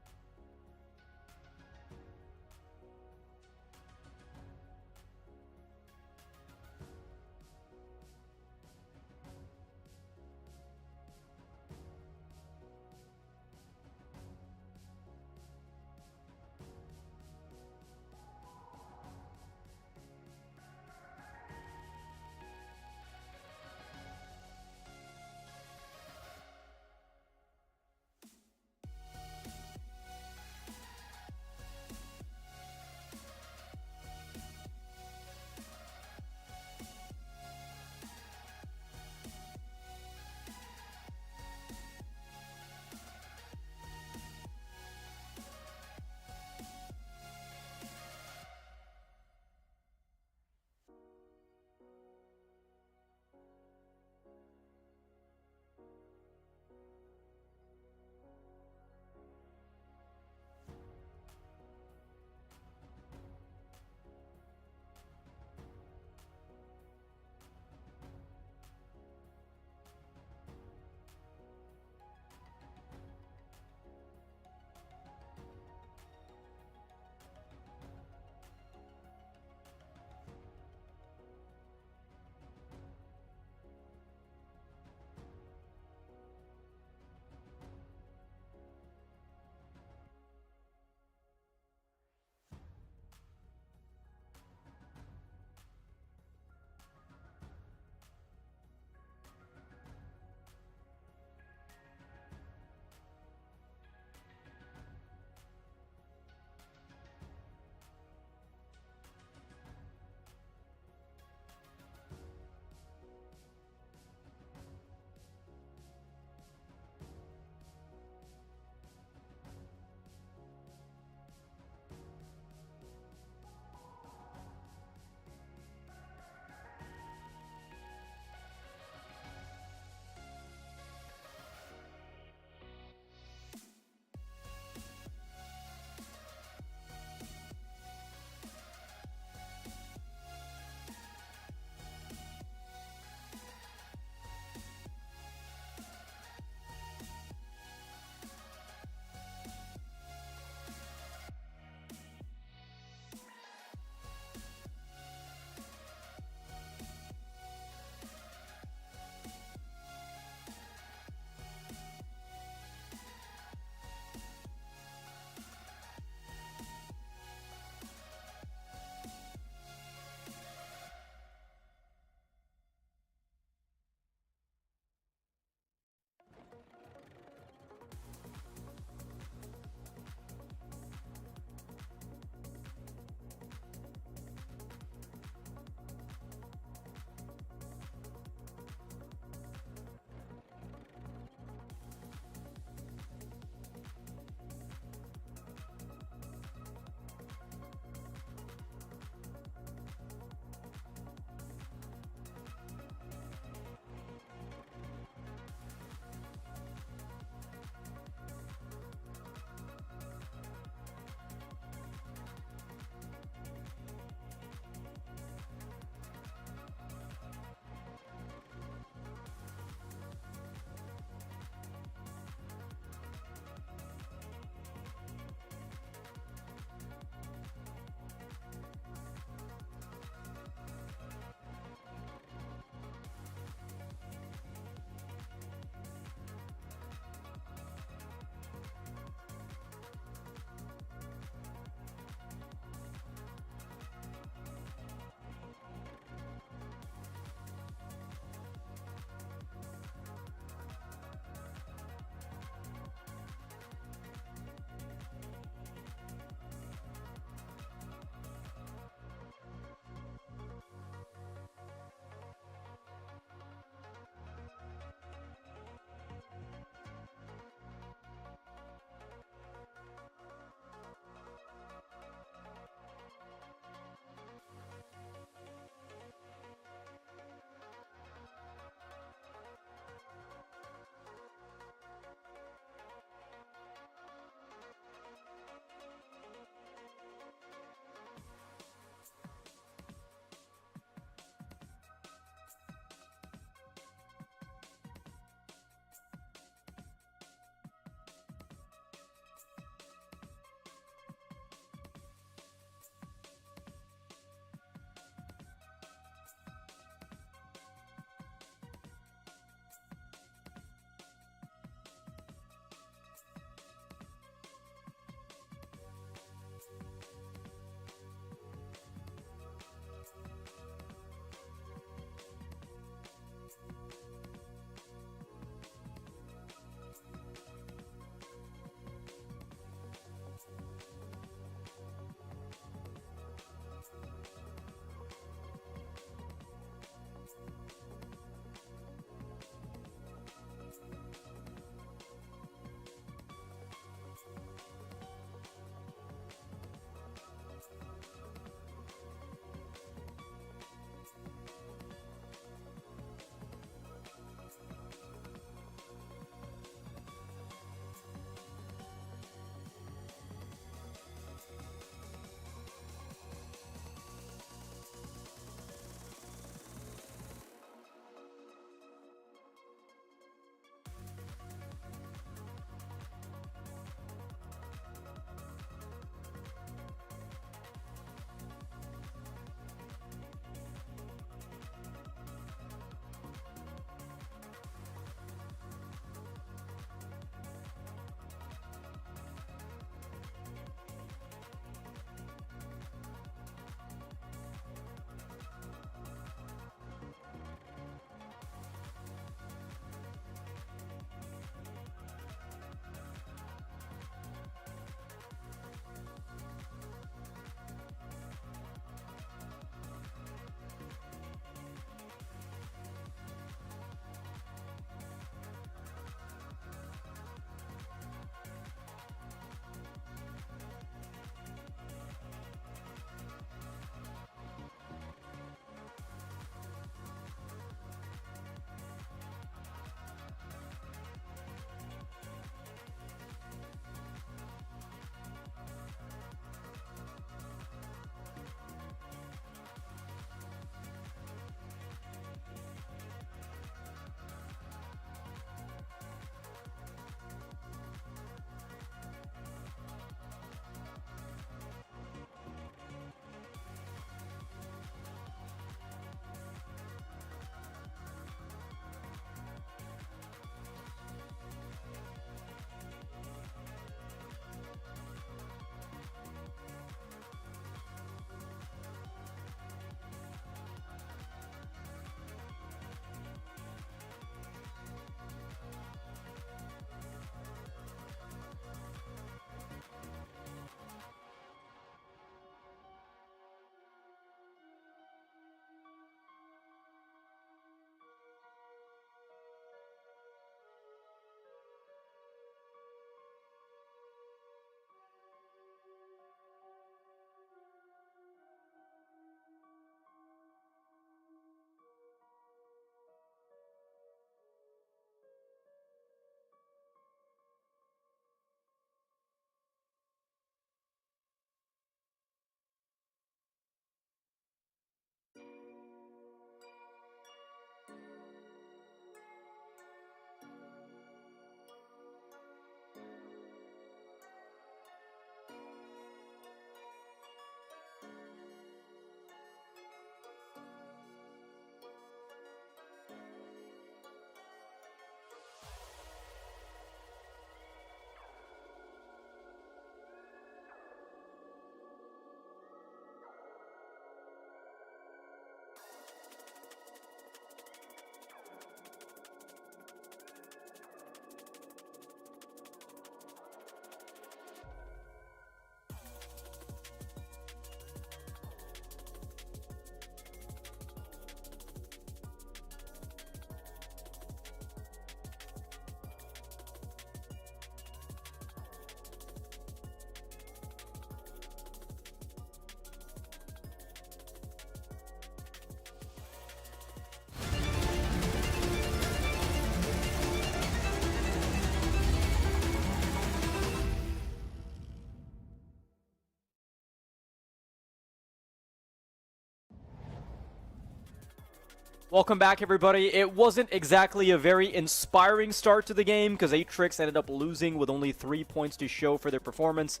Welcome back, everybody. It wasn't exactly a very inspiring start to the game because Atrix ended up losing with only 3 points to show for their performance.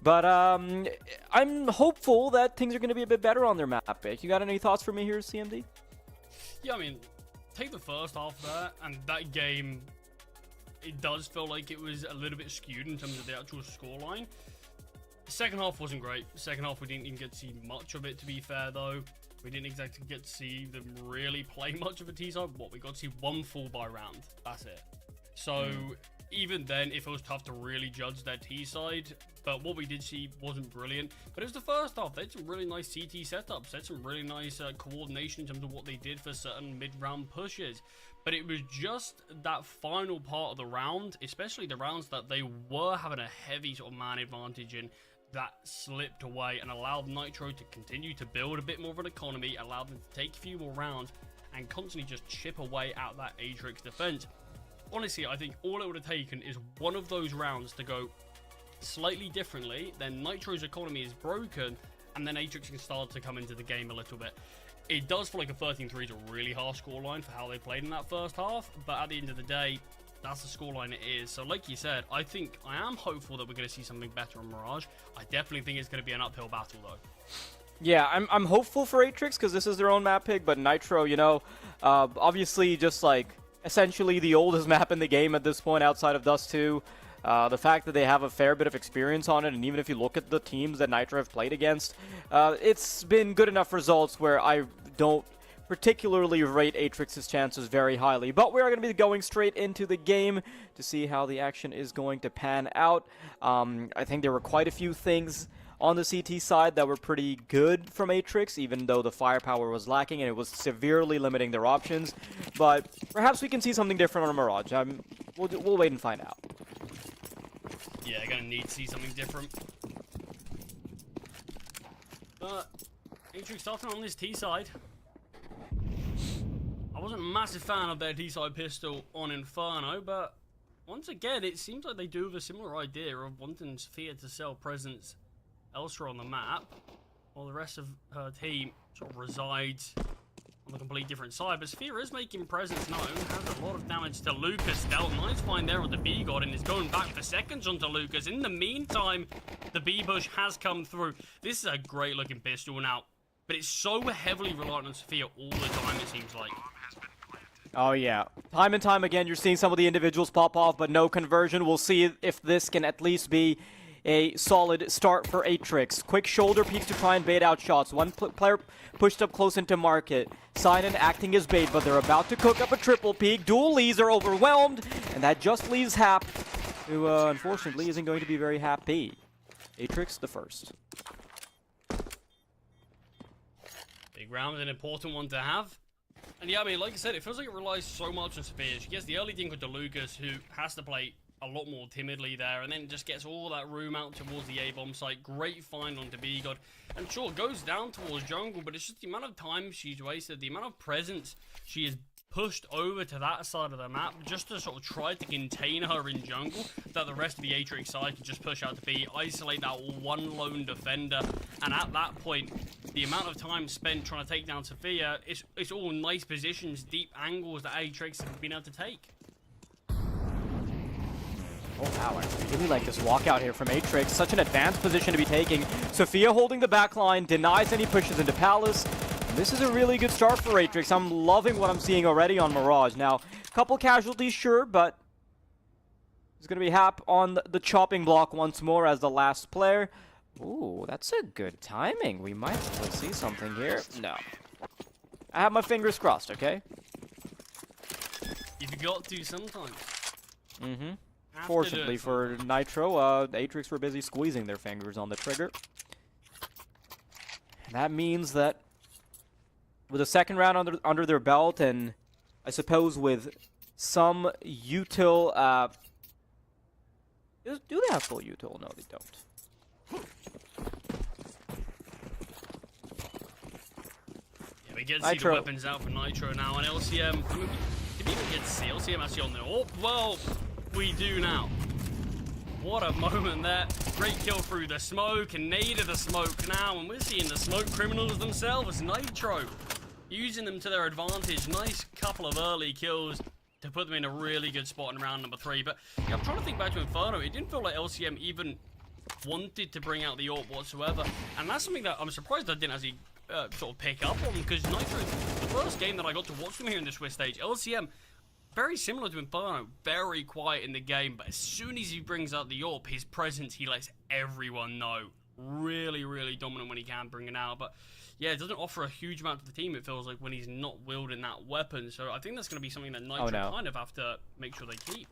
But I'm hopeful that things are going to be a bit better on their map pick. You got any thoughts for me here, CMD? Yeah, I mean, take the first half there, and that game, it does feel like it was a little bit skewed in terms of the actual scoreline. The second half wasn't great. The second half, we didn't even get to see much of it, to be fair, though. We didn't exactly get to see them really play much of a T-side. We got to see one full buy round. That's it. So even then, it was tough to really judge their T-side. But what we did see wasn't brilliant. But it was the first half. They had some really nice CT setups. They had some really nice coordination in terms of what they did for certain mid-round pushes. But it was just that final part of the round, especially the rounds that they were having a heavy sort of man advantage in, that slipped away and allowed Nitro to continue to build a bit more of an economy, allowed them to take a few more rounds and constantly just chip away at that Atrix defense. Honestly, I think all it would have taken is one of those rounds to go slightly differently, then Nitro's economy is broken, and then Atrix can start to come into the game a little bit. It does feel like a 13-3 is a really harsh scoreline for how they played in that first half, but at the end of the day, that's the scoreline it is. So like you said, I am hopeful that we're going to see something better on Mirage. I definitely think it's going to be an uphill battle, though. Yeah, I'm hopeful for Atrix because this is their own map pick, but Nitro, you know, obviously just like essentially the oldest map in the game at this point outside of Dust 2. The fact that they have a fair bit of experience on it, and even if you look at the teams that Nitro have played against, it's been good enough results where I don't particularly rate Atrix's chances very highly. But we are going to be going straight into the game to see how the action is going to pan out. I think there were quite a few things on the CT side that were pretty good from Atrix, even though the firepower was lacking and it was severely limiting their options. But perhaps we can see something different on Mirage. We'll wait and find out. Yeah, they're going to need to see something different. But Atrix starting on this T side. I wasn't a massive fan of their T-side pistol on Inferno, but once again, it seems like they do have a similar idea of wanting Sophia to sell presence elsewhere on the map, while the rest of her team sort of resides on a complete different side. But Sophia is making presence known, has a lot of damage to Lucas. Dealt nice find there on the B god and is going back for seconds onto Lucas. In the meantime, the B bush has come through. This is a great looking pistol now, but it's so heavily reliant on Sophia all the time, it seems like. Oh yeah, time and time again you're seeing some of the individuals pop off, but no conversion. We'll see if this can at least be a solid start for Atrix. Quick shoulder peeks to try and bait out shots. One player pushed up close into market. Sidon acting as bait, but they're about to cook up a triple peek. Dual leads are overwhelmed, and that just leaves Hap, who unfortunately isn't going to be very happy. Atrix the first. Big round, an important one to have. And yeah, I mean, like I said, it feels like it relies so much on Sophia. She gets the early dink with Lucas, who has to play a lot more timidly there, and then just gets all that room out towards the A-bomb site. Great find onto B-God. And sure, goes down towards jungle, but it's just the amount of time she's wasted, the amount of presence she has pushed over to that side of the map just to sort of try to contain her in jungle, that the rest of the Atrix side can just push out to B, isolate that one lone defender, and at that point, the amount of time spent trying to take down Sophia, it's all nice positions, deep angles that Atrix have been able to take. Oh wow, I really like this walkout here from Atrix. Such an advanced position to be taking. Sophia holding the back line, denies any pushes into Palace. This is a really good start for Atrix. I'm loving what I'm seeing already on Mirage. Now, a couple casualties, sure, but it's going to be Hap on the chopping block once more as the last player. Ooh, that's a good timing. We might see something here. No. I have my fingers crossed, okay? You've got to sometimes. Mm-hmm. Fortunately for Nitro, Atrix were busy squeezing their fingers on the trigger. That means that with a second round under their belt, and I suppose with some util, do they have full util? No, they don't. Yeah, we get to see the weapons out for Nitro now, and LCM. Did we even get to see LCM actually on there? Oh, well, we do now. What a moment there. Great kill through the smoke, and native the smoke now, and we're seeing the smoke criminals themselves, Nitro. using them to their advantage. Nice couple of early kills to put them in a really good spot in round number 3. But yeah, I'm trying to think back to Inferno. It didn't feel like LCM even wanted to bring out the AWP whatsoever. And that's something that I'm surprised I didn't actually sort of pick up on, because Nitro, the first game that I got to watch them here in the Swiss stage, LCM, very similar to Inferno, very quiet in the game, but as soon as he brings out the AWP, his presence, he lets everyone know. Really, really dominant when he can bring it out. But yeah, it doesn't offer a huge amount to the team, it feels like, when he's not wielding that weapon. So I think that's going to be something that Nitro kind of have to make sure they keep.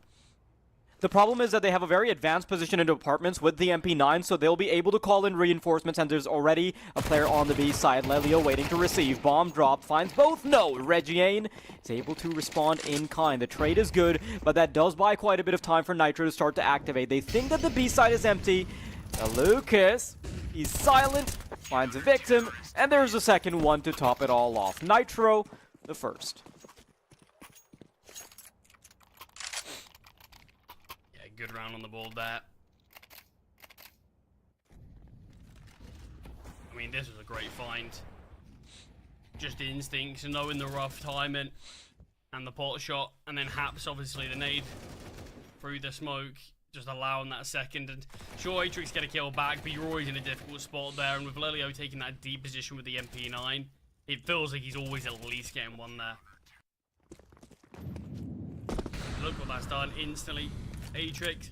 The problem is that they have a very advanced position in apartments with the MP9, so they'll be able to call in reinforcements, and there's already a player on the B side. Lelio waiting to receive. Bomb drop, finds both. No, Regiane is able to respond in kind. The trade is good, but that does buy quite a bit of time for Nitro to start to activate. They think that the B side is empty. Lucas, he's silent, finds a victim, and there's a second one to top it all off. Nitro, the first. Good round on the board there. I mean, this was a great find. Just instincts, knowing the rough timing and the pot shot, and then Haps, obviously, the nade through the smoke, just allowing that second. And sure, Atrix get a kill back, but you're always in a difficult spot there. And with Lelio taking that deep position with the MP9, it feels like he's always at least getting one there. Look what that's done instantly. Atrix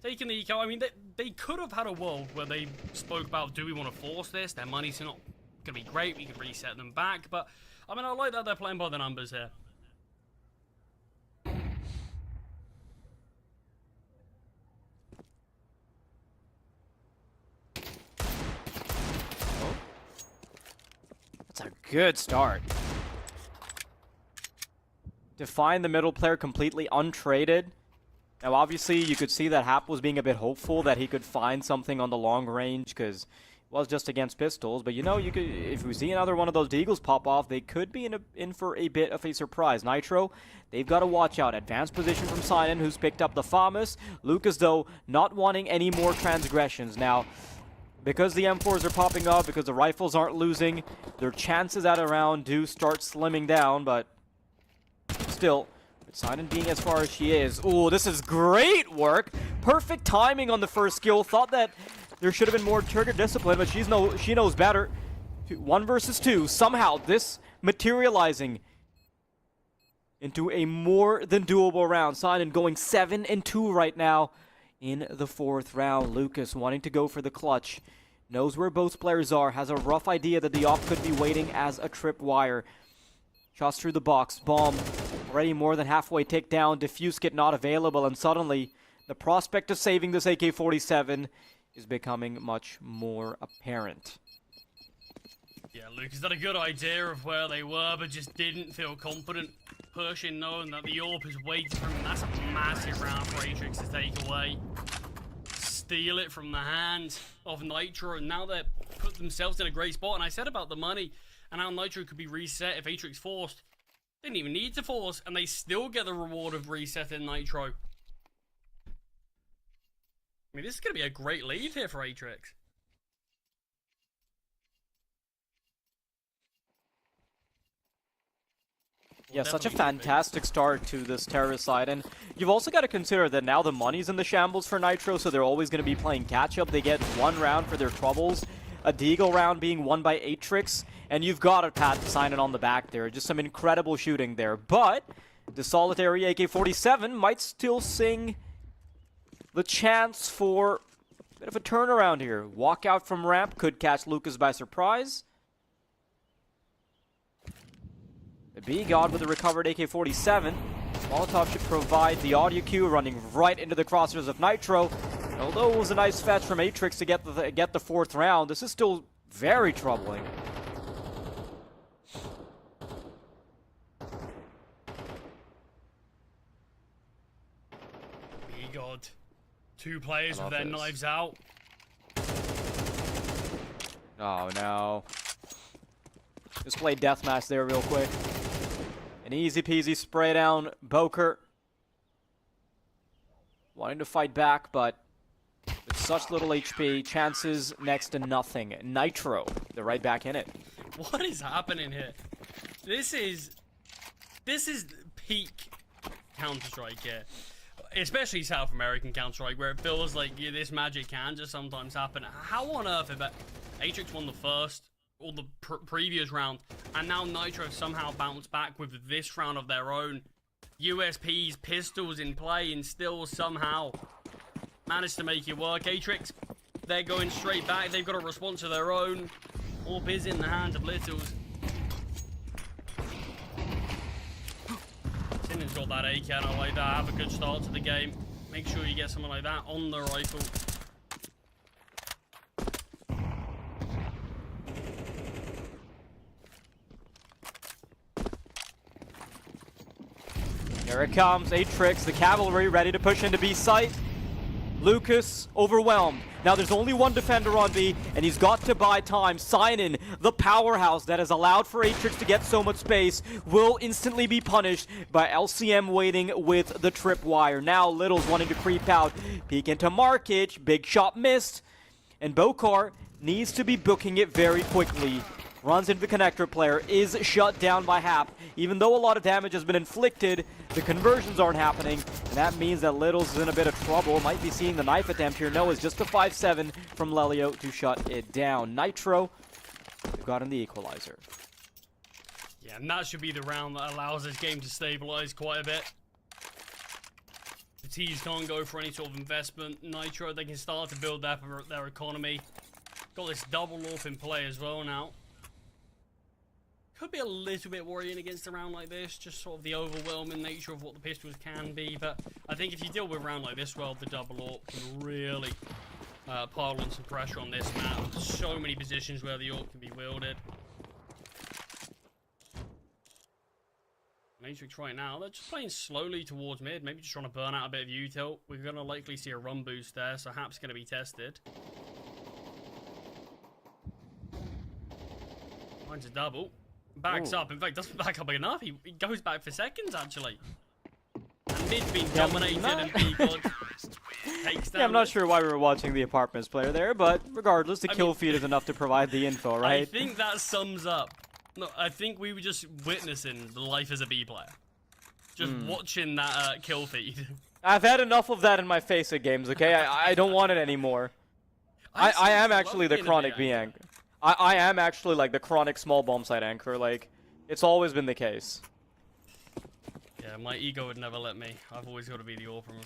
taking the eco. I mean, they could have had a world where they spoke about, do we want to force this? Their money's not going to be great. We can reset them back. But, I mean, I like that they're playing by the numbers here. Oh. That's a good start. To find the middle player completely untraded. Now, obviously, you could see that Hap was being a bit hopeful that he could find something on the long range, because it was just against pistols. But, you know, you could, if we see another one of those deagles pop off, they could be in for a bit of a surprise. Nitro, they've got to watch out. Advanced position from Sinan, who's picked up the FAMAS. Lucas, though, not wanting any more transgressions. Now, because the M4s are popping up, because the rifles aren't losing, their chances at a round do start slimming down, but still, with Sinan being as far as she is. Ooh, this is great work. Perfect timing on the first skill. Thought that there should have been more trigger discipline, but she knows better. 1 versus 2. Somehow this materializing into a more than doable round. Sinan going 7-2 right now in the 4th round. Lucas wanting to go for the clutch. Knows where both players are. Has a rough idea that the op could be waiting as a tripwire. Shots through the box. Bomb already more than halfway ticked down. Diffuse kit not available, and suddenly the prospect of saving this AK-47 is becoming much more apparent. Yeah, Lucas had a good idea of where they were, but just didn't feel confident pushing, knowing that the AWP is waiting for him. That's a massive round for Atrix to take away. Steal it from the hands of Nitro, and now they've put themselves in a great spot. And I said about the money, and how Nitro could be reset if Atrix forced. They didn't even need to force, and they still get the reward of resetting Nitro. I mean, this is going to be a great lead here for Atrix. Yeah, such a fantastic start to this terrorist side, and you've also got to consider that now the money's in the shambles for Nitro, so they're always going to be playing catch-up. They get 1 round for their troubles, a Deagle round being won by Atrix, and you've got a pat to sign it on the back there. Just some incredible shooting there, but the solitary AK-47 might still sing the chance for a bit of a turnaround here. Walk out from ramp could catch Lucas by surprise. The B-God with the recovered AK-47. Molotov should provide the audio cue, running right into the crosshairs of Nitro. Although it was a nice fetch from Atrix to get the 4th round, this is still very troubling. B-God. 2 players with their knives out. Oh no. Just play deathmatch there real quick. An easy peasy spray down. Boker wanting to fight back, but with such little HP, chances next to nothing. Nitro, they're right back in it. What is happening here? This is peak Counter-Strike here. Especially South American Counter-Strike, where it feels like this magic can just sometimes happen. How on earth if Atrix won the first or the previous round, and now Nitro somehow bounced back with this round of their own, USPs, pistols in play, and still somehow managed to make it work. Atrix, they're going straight back. They've got a response of their own. Orb is in the hands of Littles. Sinning's got that AK, I like that. Have a good start to the game. Make sure you get someone like that on the rifle. Here it comes, Atrix, the cavalry ready to push into B site. Lucas overwhelmed. Now there's only one defender on B, and he's got to buy time. Sign-in, the powerhouse that has allowed for Atrix to get so much space, will instantly be punished by LCM waiting with the tripwire. Now Little's wanting to creep out, peek into Markic, big shot missed, and Bokar needs to be booking it very quickly. Runs into the connector player, is shut down by Hap. Even though a lot of damage has been inflicted, the conversions aren't happening, and that means that Littles is in a bit of trouble. Might be seeing the knife attempt here. No, it's just a 5-7 from Lelio to shut it down. Nitro, they've got him the equalizer. Yeah, and that should be the round that allows this game to stabilize quite a bit. The T's can't go for any sort of investment. Nitro, they can start to build their economy. Got this double AWP in play as well now. Could be a little bit worrying against a round like this, just sort of the overwhelming nature of what the pistols can be, but I think if you deal with a round like this well, the double AWP can really pile on some pressure on this map. So many positions where the AWP can be wielded. Matrix right now, they're just playing slowly towards mid, maybe just trying to burn out a bit of util. We're going to likely see a run boost there, so Hap's going to be tested. Finds a double. Backs up. In fact, doesn't back up enough. He goes back for seconds, actually. And mid's been dominated, and B-God takes down. Yeah, I'm not sure why we were watching the apartments player there, but regardless, the kill feed is enough to provide the info, right? I think that sums up. No, I think we were just witnessing the life as a B player. Just watching that kill feed. I've had enough of that in my face at games, okay? I don't want it anymore. I am actually the chronic B anchor. I am actually like the chronic small bomb site anchor, like, it's always been the case. Yeah, my ego would never let me. I've always got to be the AWP, I'm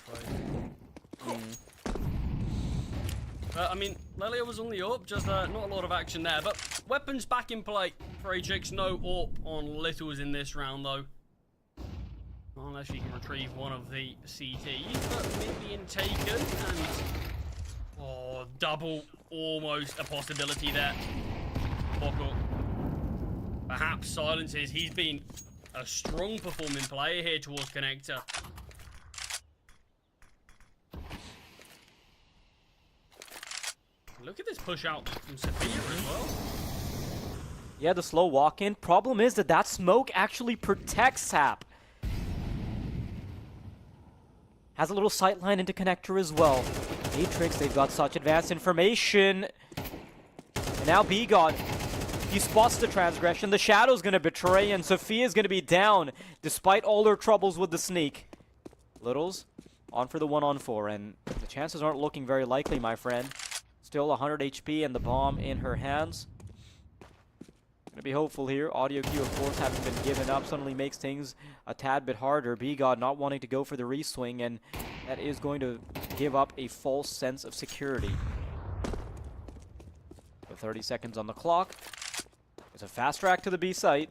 afraid. I mean, Lelio was on the AWP, just not a lot of action there, but weapons back in play for Atrix. No AWP on Littles in this round, though. Unless you can retrieve one of the CTs, but maybe in taken, and... oh, double, almost a possibility there. Boko perhaps silences. He's been a strong performing player here towards Connector. Look at this push out from Sophia as well. Yeah, the slow walk-in. Problem is that smoke actually protects Hap. Has a little sight line into Connector as well. Atrix, they've got such advanced information. And now B-God, he spots the transgression. The Shadow's gonna betray, and Sophia's gonna be down, despite all her troubles with the sneak. Littles on for the 1-on-4, and the chances aren't looking very likely, my friend. Still 100 HP and the bomb in her hands. Gonna be hopeful here. Audio cue, of course, having been given up, suddenly makes things a tad bit harder. B-God not wanting to go for the reswing, and that is going to give up a false sense of security. So 30 seconds on the clock. It's a fast track to the B site.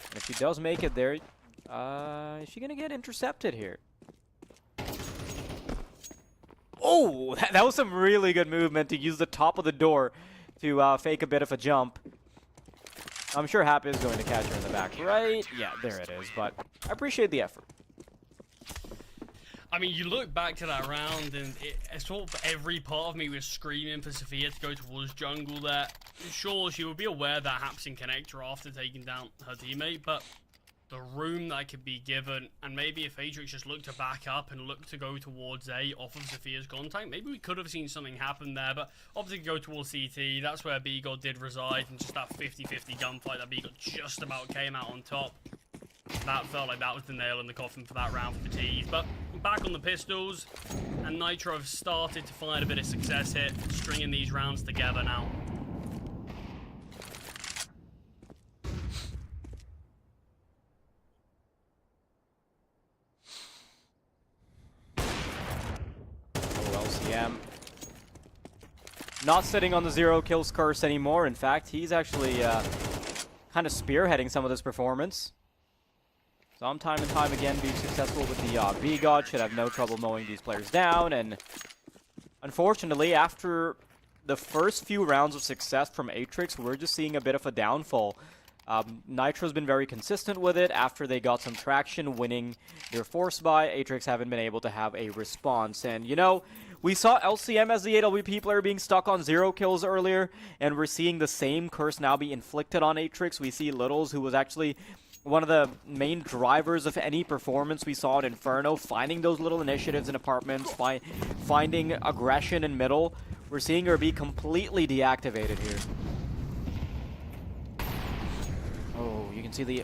And if she does make it there, is she gonna get intercepted here? Oh, that was some really good movement to use the top of the door to fake a bit of a jump. I'm sure Hap is going to catch her in the back, right? Yeah, there it is, but I appreciate the effort. I mean, you look back to that round, and sort of every part of me was screaming for Sophia to go towards jungle there. Sure, she would be aware that Hap's in Connector after taking down her teammate, but the room that could be given, and maybe if Atrix just looked to back up and looked to go towards A off of Sophia's contact, maybe we could have seen something happen there, but obviously go towards CT, that's where B-God did reside, and just that 50-50 gunfight that B-God just about came out on top. That felt like that was the nail in the coffin for that round for the T's, but back on the pistols, and Nitro have started to find a bit of success here, stringing these rounds together now. LCM not sitting on the 0 kills curse anymore. In fact, he's actually kind of spearheading some of this performance. Some time and time again being successful with the B-God, should have no trouble mowing these players down, and unfortunately, after the first few rounds of success from Atrix, we're just seeing a bit of a downfall. Nitro's been very consistent with it. After they got some traction winning their force buy, Atrix haven't been able to have a response. And, you know, we saw LCM as the AWP player being stuck on 0 kills earlier, and we're seeing the same curse now be inflicted on Atrix. We see Littles, who was actually one of the main drivers of any performance we saw in Inferno, finding those little initiatives in apartments, finding aggression in middle. We're seeing her be completely deactivated here. Oh, you can see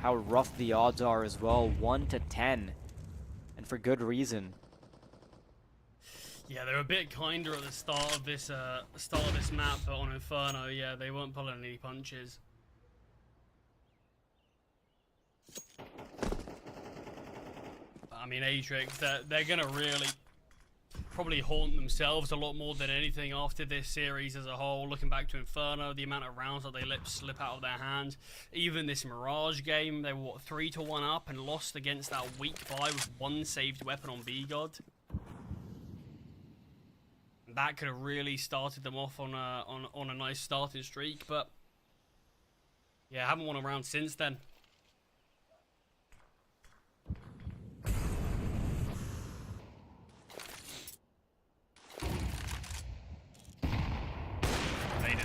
how rough the odds are as well, 1 to 10, and for good reason. Yeah, they're a bit kinder at the start of this map, but on Inferno, yeah, they weren't pulling any punches. I mean, Atrix, they're gonna really probably haunt themselves a lot more than anything after this series as a whole. Looking back to Inferno, the amount of rounds that they let slip out of their hands. Even this Mirage game, they were, what, 3-1 up and lost against that weak buy with 1 saved weapon on B-God. That could have really started them off on a nice starting streak, but yeah, haven't won a round since then.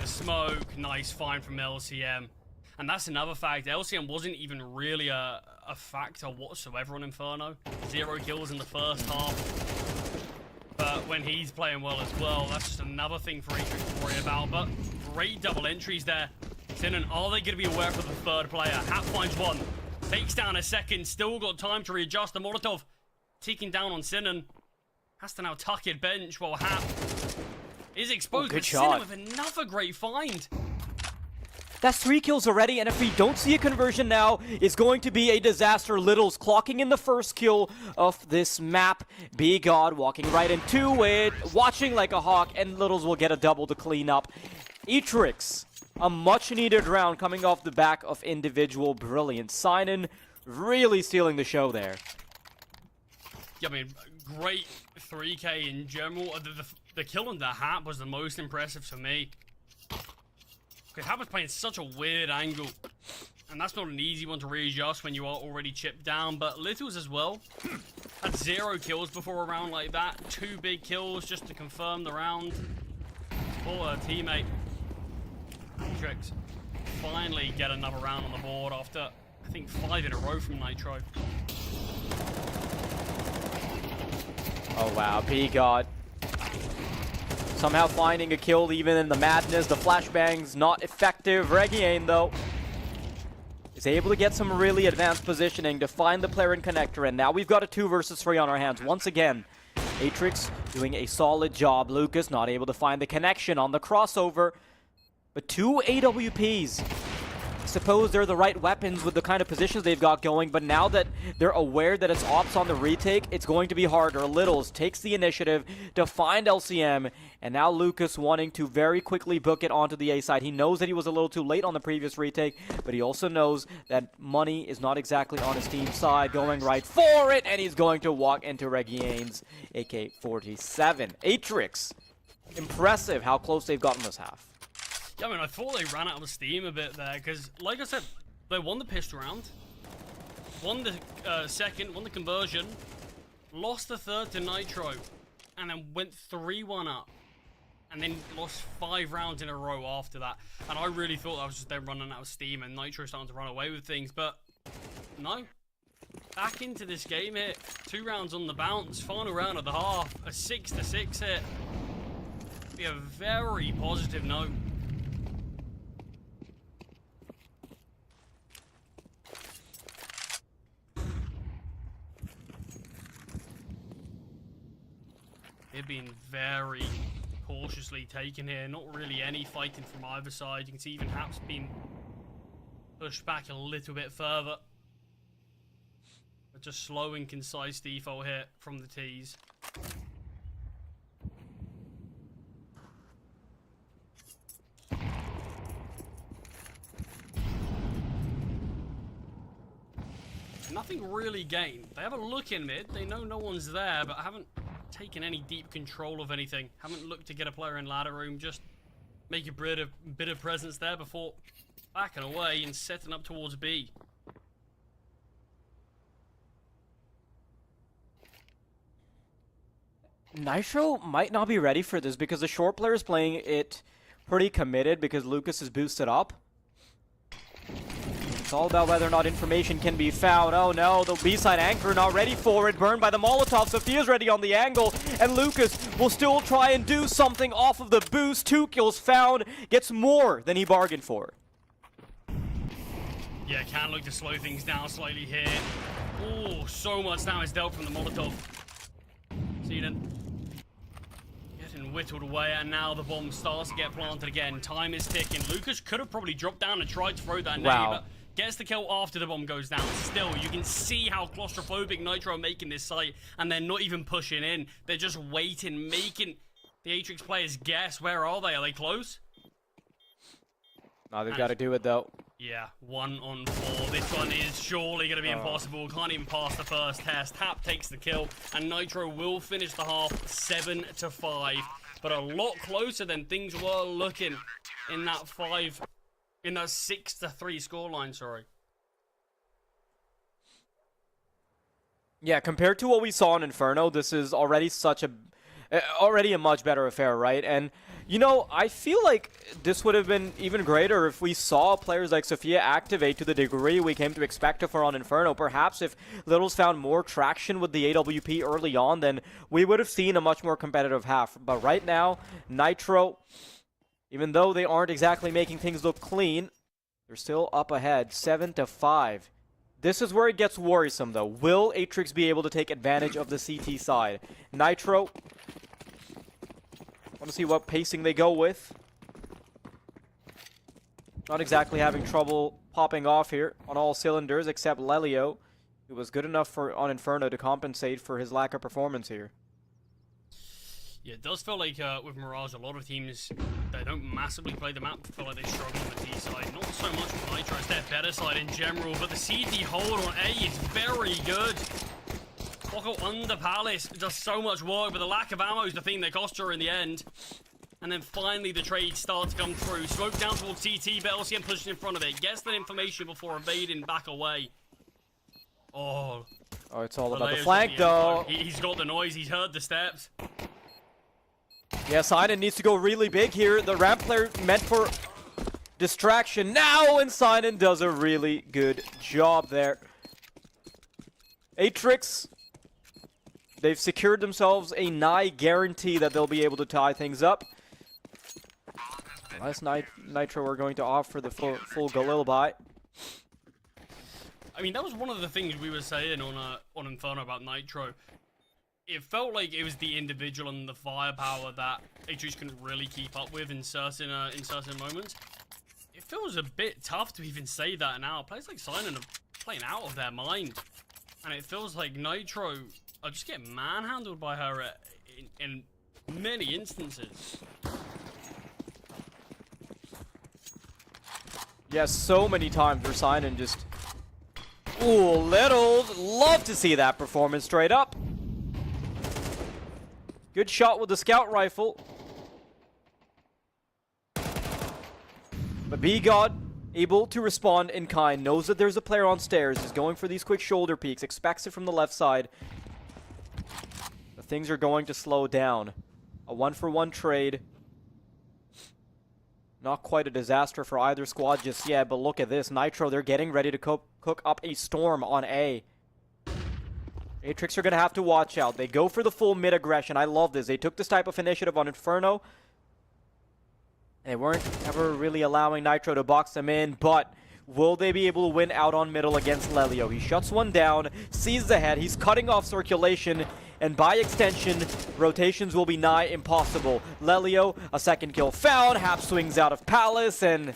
Smoke, nice find from LCM. And that's another fact, LCM wasn't even really a factor whatsoever on Inferno. 0 kills in the first half. But when he's playing well as well, that's just another thing for Atrix to worry about. But great double entries there. Sinan, are they going to be aware for the third player? Hat finds one, takes down a second, still got time to readjust. The Molotov ticking down on Sinan. Has to now tuck it bench while Hat is exposed, but Sinan with another great find. That's 3 kills already, and if we don't see a conversion now, it's going to be a disaster. Littles clocking in the first kill of this map. B-God walking right into it, watching like a hawk, and Littles will get a double to clean up. Atrix, a much-needed round coming off the back of individual brilliance. Sinan really stealing the show there. Yeah, I mean, great 3K in general. The kill on the Hat was the most impressive for me. Because Hat was playing such a weird angle. And that's not an easy one to readjust when you are already chipped down. But Littles as well had 0 kills before a round like that. 2 big kills just to confirm the round for a teammate. Atrix finally get another round on the board after, I think, 5 in a row from Nitro. Oh wow, B-God somehow finding a kill even in the madness. The flashbangs not effective. Regiane, though, is able to get some really advanced positioning to find the player in connector, and now we've got a 2 versus 3 on our hands. Once again, Atrix doing a solid job. Lucas not able to find the connection on the crossover, but 2 AWPs. I suppose they're the right weapons with the kind of positions they've got going, but now that they're aware that it's ops on the retake, it's going to be harder. Littles takes the initiative to find LCM, and now Lucas wanting to very quickly book it onto the A side. He knows that he was a little too late on the previous retake, but he also knows that money is not exactly on his team's side, going right for it, and he's going to walk into Regiane's AK-47. Atrix, impressive how close they've gotten this half. Yeah, I mean, I thought they ran out of steam a bit there, because, like I said, they won the pistol round, won the second, won the conversion, lost the third to Nitro, and then went 3-1 up, and then lost 5 rounds in a row after that. And I really thought that was just them running out of steam and Nitro starting to run away with things, but no. Back into this game here. 2 rounds on the bounce. Final round of the half. A 6-6 hit. Be a very positive note. They're being very cautiously taken here. Not really any fighting from either side. You can see even Hap's been pushed back a little bit further. But just slow and concise default hit from the T's. Nothing really gained. They have a look in mid. They know no one's there, but haven't taken any deep control of anything. Haven't looked to get a player in ladder room. Just make a bit of presence there before backing away and setting up towards B. Nitro might not be ready for this because the short player is playing it pretty committed because Lucas is boosted up. It's all about whether or not information can be found. Oh no, the B-side anchor not ready for it. Burned by the Molotov. Sophia's ready on the angle. And Lucas will still try and do something off of the boost. 2 kills found. Gets more than he bargained for. Yeah, can look to slow things down slightly here. Oh, so much damage dealt from the Molotov. Seaden getting whittled away, and now the bomb starts to get planted again. Time is ticking. Lucas could have probably dropped down and tried to throw that nade, but gets the kill after the bomb goes down. Still, you can see how claustrophobic Nitro are making this site, and they're not even pushing in. They're just waiting, making the Atrix players guess. Where are they? Are they close? Now they've got to do it, though. Yeah, 1 on 4. This one is surely going to be impossible. Can't even pass the first test. Hap takes the kill, and Nitro will finish the half 7-5. But a lot closer than things were looking in that 6-3 scoreline, sorry. Yeah, compared to what we saw in Inferno, this is already already a much better affair, right? And you know, I feel like this would have been even greater if we saw players like Sophia activate to the degree we came to expect of her on Inferno. Perhaps if Littles found more traction with the AWP early on, then we would have seen a much more competitive half. But right now, Nitro, even though they aren't exactly making things look clean, they're still up ahead, 7-5. This is where it gets worrisome, though. Will Atrix be able to take advantage of the CT side? Nitro, want to see what pacing they go with. Not exactly having trouble popping off here on all cylinders, except Lelio, who was good enough on Inferno to compensate for his lack of performance here. Yeah, it does feel like with Mirage, a lot of teams, they don't massively play the map, feel like they struggle on the T side. Not so much with Nitro, it's their better side in general, but the CT hold on A is very good. Boko under Palace does so much work, but the lack of ammo is the thing that cost her in the end. And then finally the trade starts to come through. Smoke down towards CT, but LCM pushes in front of it. Gets that information before evading back away. Oh, it's all about the flank, though. He's got the noise, he's heard the steps. Yeah, Sinan needs to go really big here. The ramp player meant for distraction now, and Sinan does a really good job there. Atrix, they've secured themselves a nigh guarantee that they'll be able to tie things up. Unless Nitro are going to offer the full Galil buy. I mean, that was one of the things we were saying on Inferno about Nitro. It felt like it was the individual and the firepower that Atrix couldn't really keep up with in certain moments. It feels a bit tough to even say that now. Players like Sinan are playing out of their mind. And it feels like Nitro are just getting manhandled by her in many instances. Yeah, so many times where Sinan just... Ooh, Littles! Love to see that performance straight up. Good shot with the scout rifle. But B-God, able to respond in kind, knows that there's a player on stairs, is going for these quick shoulder peeks, expects it from the left side. But things are going to slow down. A 1-for-1 trade. Not quite a disaster for either squad just yet, but look at this. Nitro, they're getting ready to cook up a storm on A. Atrix are going to have to watch out. They go for the full mid-aggression. I love this. They took this type of initiative on Inferno. They weren't ever really allowing Nitro to box them in, but will they be able to win out on middle against Lelio? He shuts one down, sees the head, he's cutting off circulation, and by extension, rotations will be nigh impossible. Lelio, a second kill found, Hap swings out of Palace, and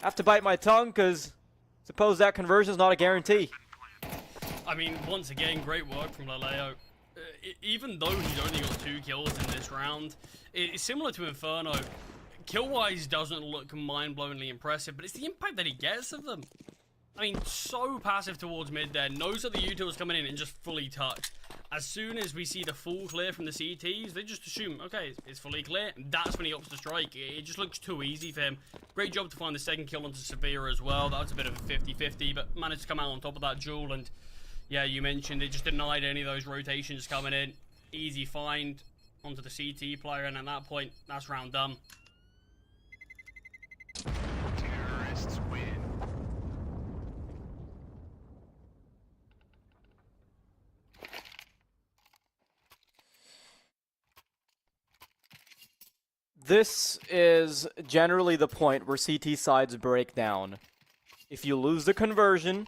I have to bite my tongue, because suppose that conversion is not a guarantee. I mean, once again, great work from Lelio. Even though he's only got 2 kills in this round, it's similar to Inferno. Kill-wise doesn't look mind-blowingly impressive, but it's the impact that he gets of them. I mean, so passive towards mid there, knows that the util's coming in and just fully touched. As soon as we see the full clear from the CTs, they just assume, okay, it's fully clear, and that's when he opts to strike. It just looks too easy for him. Great job to find the second kill onto Severe as well. That was a bit of a 50-50, but managed to come out on top of that duel, and yeah, you mentioned it just denied any of those rotations coming in. Easy find onto the CT player, and at that point, that's round done. Terrorists win. This is generally the point where CT sides break down. If you lose the conversion,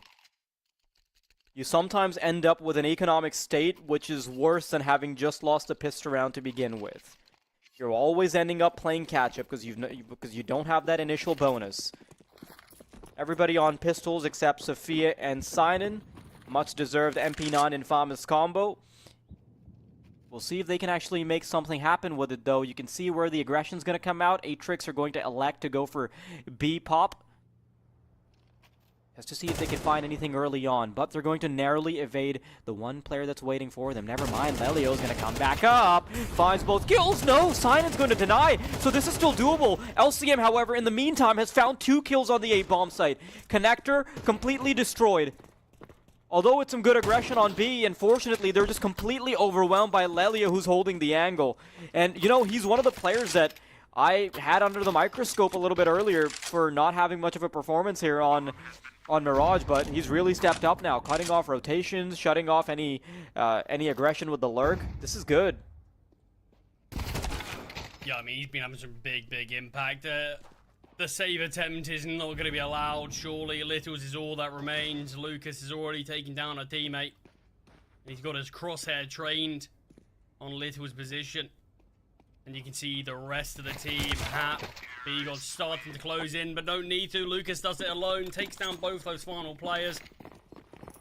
you sometimes end up with an economic state which is worse than having just lost a pistol round to begin with. You're always ending up playing catch-up because you don't have that initial bonus. Everybody on pistols except Sophia and Sinan. Much deserved MP9 Infamous combo. We'll see if they can actually make something happen with it, though. You can see where the aggression's going to come out. Atrix are going to elect to go for B-pop. Just to see if they can find anything early on. But they're going to narrowly evade the one player that's waiting for them. Never mind, Lelio's going to come back up. Finds both kills. No, Sinan's going to deny. So this is still doable. LCM, however, in the meantime, has found 2 kills on the A-bomb site. Connector completely destroyed. Although it's some good aggression on B, unfortunately, they're just completely overwhelmed by Lelio, who's holding the angle. And, you know, he's one of the players that I had under the microscope a little bit earlier for not having much of a performance here on Mirage, but he's really stepped up now, cutting off rotations, shutting off any aggression with the lurk. This is good. Yeah, I mean, he's been having some big impact. The save attempt is not going to be allowed, surely. Littles is all that remains. Lucas is already taking down a teammate. He's got his crosshair trained on Little's position. And you can see the rest of the team. Hap, B-God starting to close in, but don't need to. Lucas does it alone, takes down both those final players.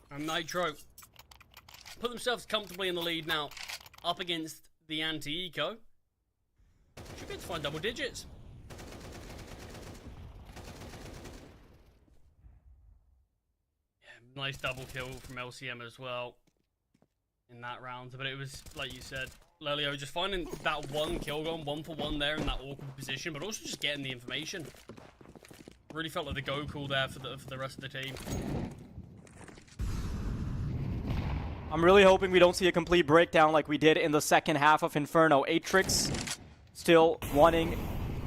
And Nitro put themselves comfortably in the lead now, up against the anti-eco. Should be able to find double digits. Yeah, nice double kill from LCM as well in that round. But it was, like you said, Lelio just finding that one kill going 1-for-1 there in that awkward position, but also just getting the information. Really felt like the go call there for the rest of the team. I'm really hoping we don't see a complete breakdown like we did in the second half of Inferno. Atrix still wanting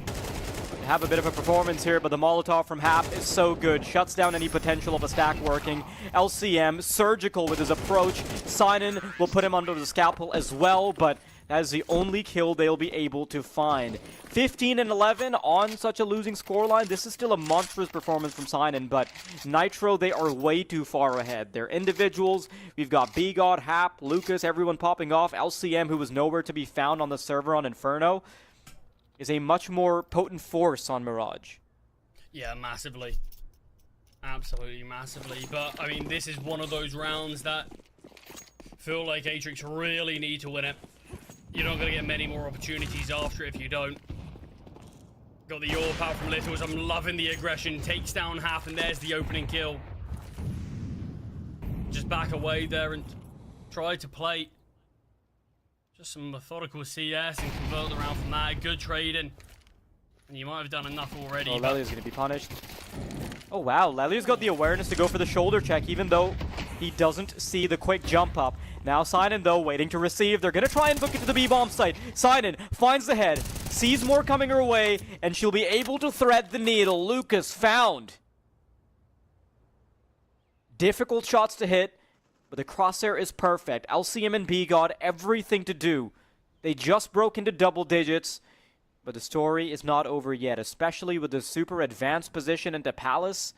to have a bit of a performance here, but the Molotov from Hap is so good. Shuts down any potential of a stack working. LCM, surgical with his approach. Sinan will put him under the scalpel as well, but that is the only kill they'll be able to find. 15-11 on such a losing scoreline. This is still a monstrous performance from Sinan, but Nitro, they are way too far ahead. They're individuals. We've got B-God, Hap, Lucas, everyone popping off. LCM, who was nowhere to be found on the server on Inferno, is a much more potent force on Mirage. Yeah, massively. Absolutely massively. But, I mean, this is one of those rounds that feel like Atrix really need to win it. You're not going to get many more opportunities after it if you don't. Got the AWP out from Littles. I'm loving the aggression. Takes down Half, and there's the opening kill. Just back away there and try to play just some methodical CS and convert the round from that. Good trading. And you might have done enough already. Oh, Lelio's going to be punished. Oh, wow. Lelio's got the awareness to go for the shoulder check, even though he doesn't see the quick jump up. Now Sinan, though, waiting to receive. They're going to try and book it to the B-bomb site. Sinan finds the head, sees more coming her way, and she'll be able to thread the needle. Lucas found. Difficult shots to hit, but the crosshair is perfect. LCM and B-God, everything to do. They just broke into double digits, but the story is not over yet, especially with the super advanced position into Palace.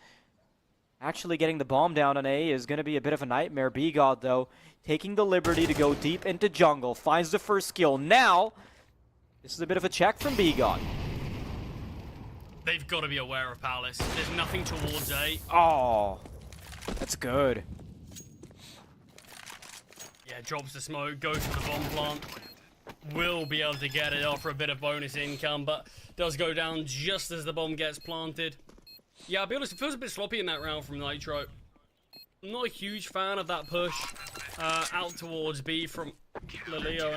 Actually getting the bomb down on A is going to be a bit of a nightmare. B-God, though, taking the liberty to go deep into jungle. Finds the first kill. Now, this is a bit of a check from B-God. They've got to be aware of Palace. There's nothing towards A. Oh, that's good. Yeah, drops the smoke, goes to the bomb plant. Will be able to get it off for a bit of bonus income, but does go down just as the bomb gets planted. Yeah, I'll be honest, it feels a bit sloppy in that round from Nitro. I'm not a huge fan of that push out towards B from Lelio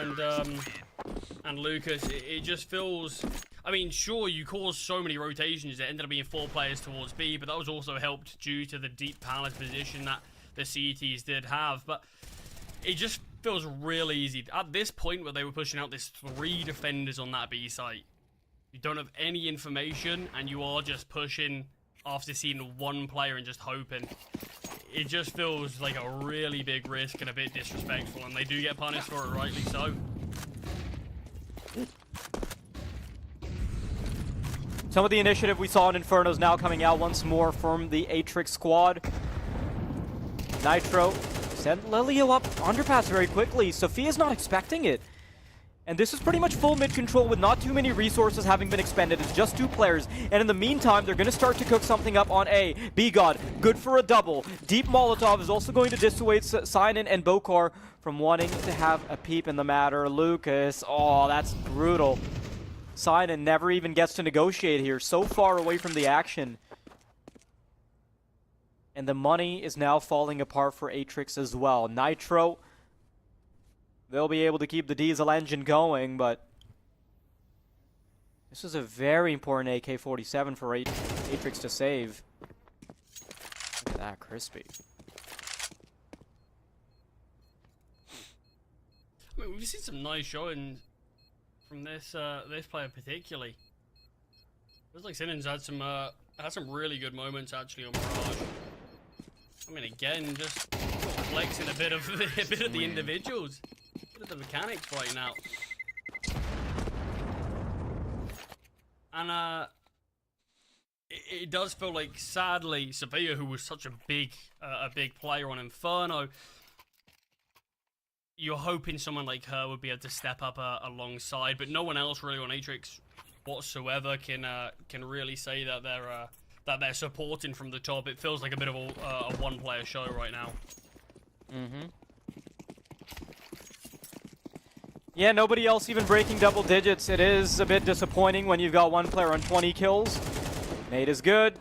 and Lucas. It just feels... I mean, sure, you caused so many rotations. It ended up being 4 players towards B, but that was also helped due to the deep Palace position that the CTs did have. But it just feels real easy. At this point where they were pushing out, there's 3 defenders on that B site. You don't have any information, and you are just pushing after seeing 1 player and just hoping. It just feels like a really big risk and a bit disrespectful, and they do get punished for it, rightly so. Some of the initiative we saw in Inferno is now coming out once more from the Atrix squad. Nitro sent Lelio up underpass very quickly. Sophia's not expecting it. And this is pretty much full mid control with not too many resources having been expended. It's just 2 players. And in the meantime, they're going to start to cook something up on A. B-God, good for a double. Deep Molotov is also going to dissuade Sinan and Bokar from wanting to have a peep in the matter. Lucas, oh, that's brutal. Sinan never even gets to negotiate here. So far away from the action. And the money is now falling apart for Atrix as well. Nitro, they'll be able to keep the diesel engine going, but this is a very important AK-47 for Atrix to save. Look at that, crispy. I mean, we've seen some nice showing from this this player particularly. Feels like Sinan's had some really good moments actually on Mirage. I mean, again, just flexing a bit of the individuals, a bit of the mechanics right now. And it does feel like, sadly, Sophia, who was such a big player on Inferno, you're hoping someone like her would be able to step up alongside, but no one else really on Atrix whatsoever can really say that they're supporting from the top. It feels like a bit of a one-player show right now. Yeah, nobody else even breaking double digits. It is a bit disappointing when you've got 1 player on 20 kills. Nate is good.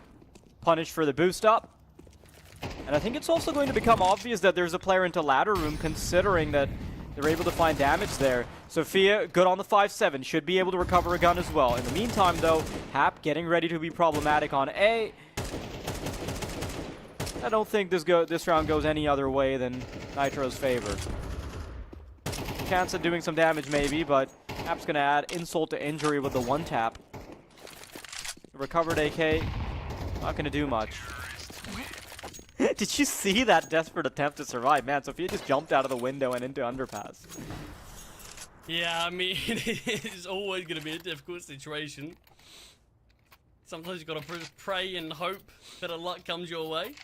Punished for the boost up. And I think it's also going to become obvious that there's a player into ladder room, considering that they're able to find damage there. Sophia, good on the 5-7, should be able to recover a gun as well. In the meantime, though, Hap getting ready to be problematic on A. I don't think this round goes any other way than Nitro's favor. Chance of doing some damage maybe, but Hap's going to add insult to injury with the 1-tap. Recovered AK, not going to do much. Did you see that desperate attempt to survive? Man, Sophia just jumped out of the window and into underpass. Yeah, I mean, it's always going to be a difficult situation. Sometimes you've got to pray and hope that a luck comes your way.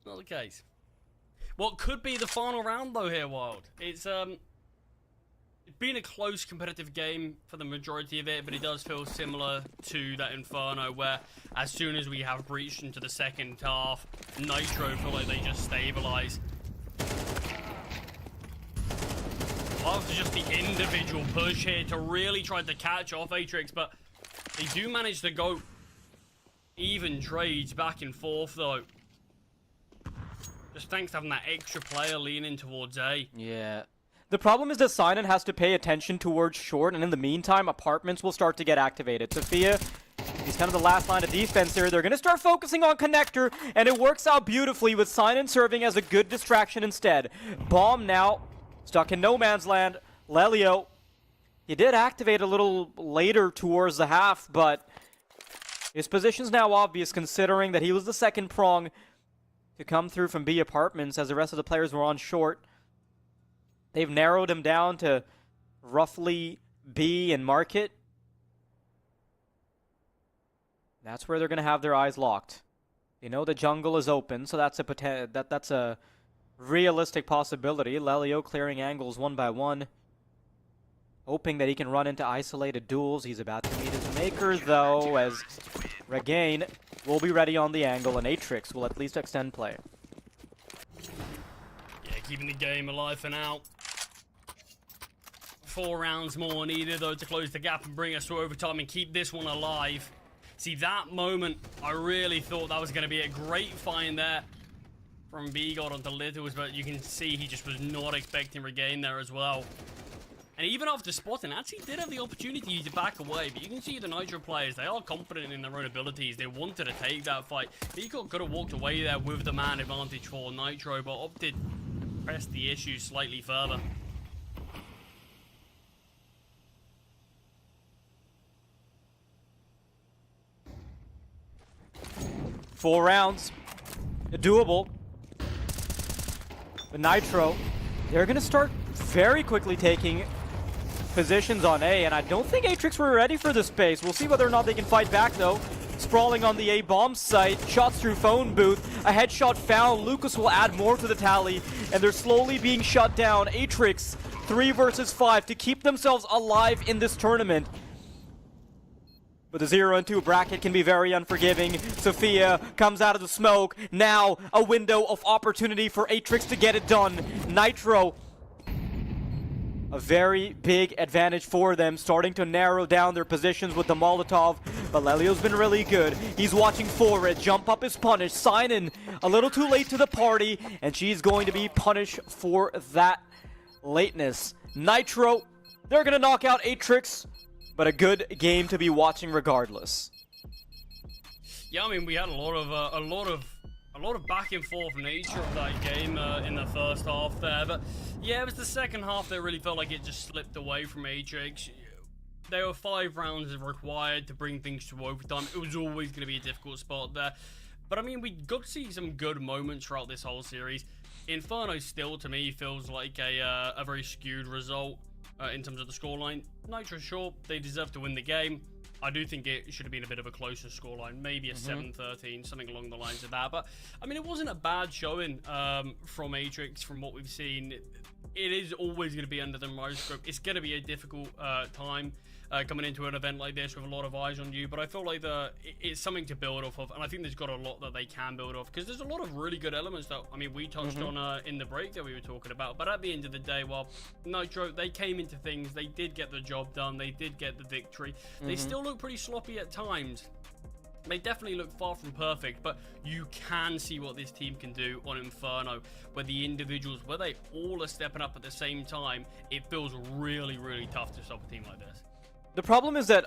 Not the case. What could be the final round, though, here, Wild? It's been a close competitive game for the majority of it, but it does feel similar to that Inferno, where as soon as we have breached into the second half, Nitro feel like they just stabilize. After just the individual push here to really try to catch off Atrix, but they do manage to go even trades back and forth, though. Just thanks to having that extra player leaning towards A. Yeah. The problem is that Sinan has to pay attention towards short, and in the meantime, apartments will start to get activated. Sophia, he's kind of the last line of defense here. They're going to start focusing on connector, and it works out beautifully with Sinan serving as a good distraction instead. Bomb now stuck in no man's land. Lelio He did activate a little later towards the half, but his position's now obvious considering that he was the second prong to come through from B apartments as the rest of the players were on short. They've narrowed him down to roughly B and Market. That's where they're going to have their eyes locked. They know the jungle is open, so that's a realistic possibility. Lelio clearing angles one by one, hoping that he can run into isolated duels. He's about to meet his maker, though, as Regain will be ready on the angle, and Atrix will at least extend play. Yeah, keeping the game alive for now. 4 rounds more needed, though, to close the gap and bring us to overtime and keep this one alive. See, that moment, I really thought that was going to be a great find there from B-God onto Littles, but you can see he just was not expecting Regain there as well. And even after spotting, actually did have the opportunity to back away, but you can see the Nitro players, they are confident in their own abilities. They wanted to take that fight. B-God could have walked away there with the man advantage for Nitro, but opted to press the issue slightly further. Four rounds, doable. But Nitro, they're going to start very quickly taking positions on A, and I don't think Atrix were ready for this space. We'll see whether or not they can fight back, though. Sprawling on the A bomb site, shots through phone booth, a headshot found. Lucas will add more to the tally, and they're slowly being shut down. Atrix, 3 versus 5 to keep themselves alive in this tournament. But the 0 and 2 bracket can be very unforgiving. Sophia comes out of the smoke. Now a window of opportunity for Atrix to get it done. Nitro, a very big advantage for them, starting to narrow down their positions with the Molotov. But Lelio's been really good. He's watching Forward. Jump up is punished. Sign in a little too late to the party, and she's going to be punished for that lateness. Nitro, they're going to knock out Atrix, but a good game to be watching regardless. Yeah, I mean, we had a lot of back and forth nature of that game in the first half there, but yeah, it was the second half that really felt like it just slipped away from Atrix. There were 5 rounds required to bring things to overtime. It was always going to be a difficult spot there, but I mean, we got to see some good moments throughout this whole series. Inferno still, to me, feels like a very skewed result. In terms of the scoreline. Nitro, sure, they deserve to win the game. I do think it should have been a bit of a closer scoreline, maybe a 7-13, something along the lines of that. But, I mean, it wasn't a bad showing from Atrix, from what we've seen. It is always going to be under the microscope. It's going to be a difficult time coming into an event like this with a lot of eyes on you, but I feel like it's something to build off of, and I think there's got a lot that they can build off, because there's a lot of really good elements that, I mean, we touched on in the break that we were talking about, but at the end of the day, well, Nitro, they came into things, they did get the job done, they did get the victory. They still look pretty sloppy at times. They definitely look far from perfect, but you can see what this team can do on Inferno, where the individuals, where they all are stepping up at the same time. It feels really, really tough to stop a team like this. The problem is that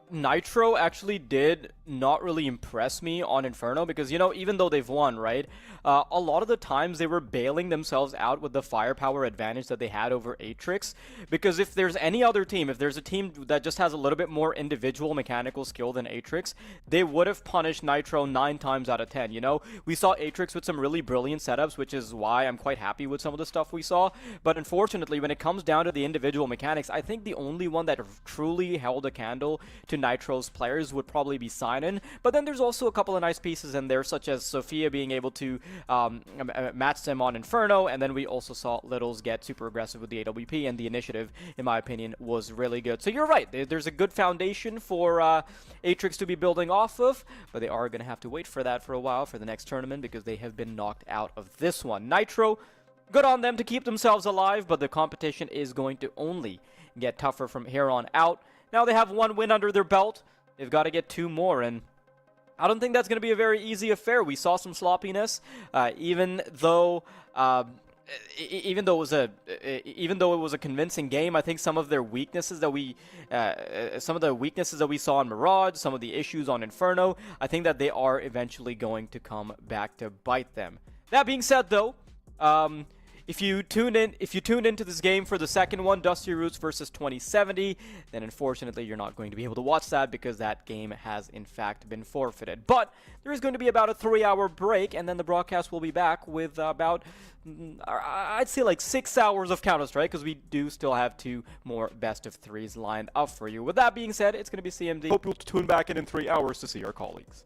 Nitro actually did not really impress me on Inferno because, you know, even though they've won, right, a lot of the times they were bailing themselves out with the firepower advantage that they had over Atrix, because if there's any other team, if there's a team that just has a little bit more individual mechanical skill than Atrix, they would have punished Nitro 9 times out of 10, you know? We saw Atrix with some really brilliant setups, which is why I'm quite happy with some of the stuff we saw, but unfortunately, when it comes down to the individual mechanics, I think the only one that truly held a candle to Nitro's players would probably be Sign-In, but then there's also a couple of nice pieces in there, such as Sophia being able to match them on Inferno, and then we also saw Littles get super aggressive with the AWP, and the initiative, in my opinion, was really good. So you're right, there's a good foundation for Atrix to be building off of, but they are going to have to wait for that for a while for the next tournament because they have been knocked out of this one. Nitro, good on them to keep themselves alive, but the competition is going to only get tougher from here on out. Now they have 1 win under their belt. They've got to get 2 more, and I don't think that's going to be a very easy affair. We saw some sloppiness, even though it was a convincing game. I think some of their weaknesses that we saw in Mirage, some of the issues on Inferno, I think that they are eventually going to come back to bite them. That being said, though, If you tuned into this game for the second one, Dusty Roots versus 2070, then unfortunately you're not going to be able to watch that because that game has in fact been forfeited. But there is going to be about a 3-hour break, and then the broadcast will be back with about, I'd say like 6 hours of Counter-Strike, because we do still have 2 more best of 3s lined up for you. With that being said, it's going to be CMD. Hope you'll tune back in 3 hours to see our colleagues.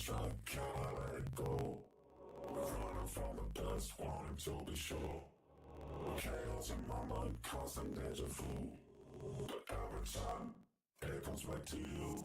track, can't let it go. We're running from the past, wanting to be sure. Chaos in my mind, constant deja vu. But every time, it comes back to you.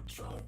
truck.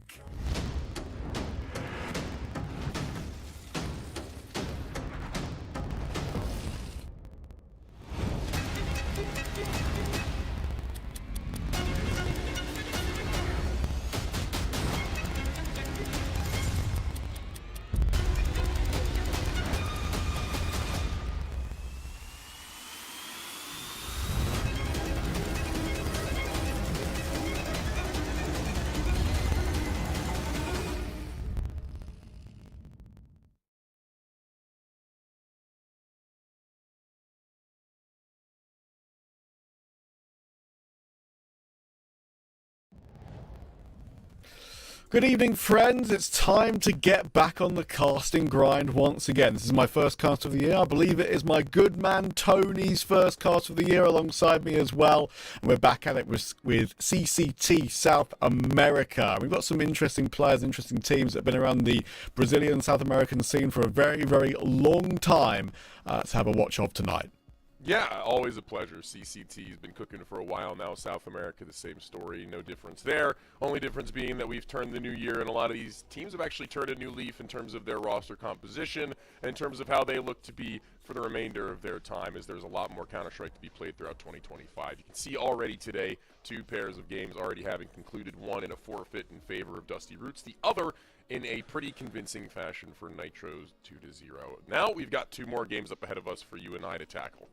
Good evening, friends. It's time to get back on the casting grind once again. This is my first cast of the year. I believe it is my good man Tony's first cast of the year alongside me as well. And we're back at it with CCT South America. We've got some interesting players, interesting teams that have been around the Brazilian South American scene for a very, very long time to have a watch of tonight. Yeah, always a pleasure. CCT's been cooking for a while now. South America, the same story, no difference there. Only difference being that we've turned the new year, and a lot of these teams have actually turned a new leaf in terms of their roster composition, and in terms of how they look to be for the remainder of their time, as there's a lot more Counter-Strike to be played throughout 2025. You can see already today 2 pairs of games already having concluded, one in a forfeit in favor of Dusty Roots, the other in a pretty convincing fashion for Nitro's 2-0. Now we've got 2 more games up ahead of us for you and I to tackle.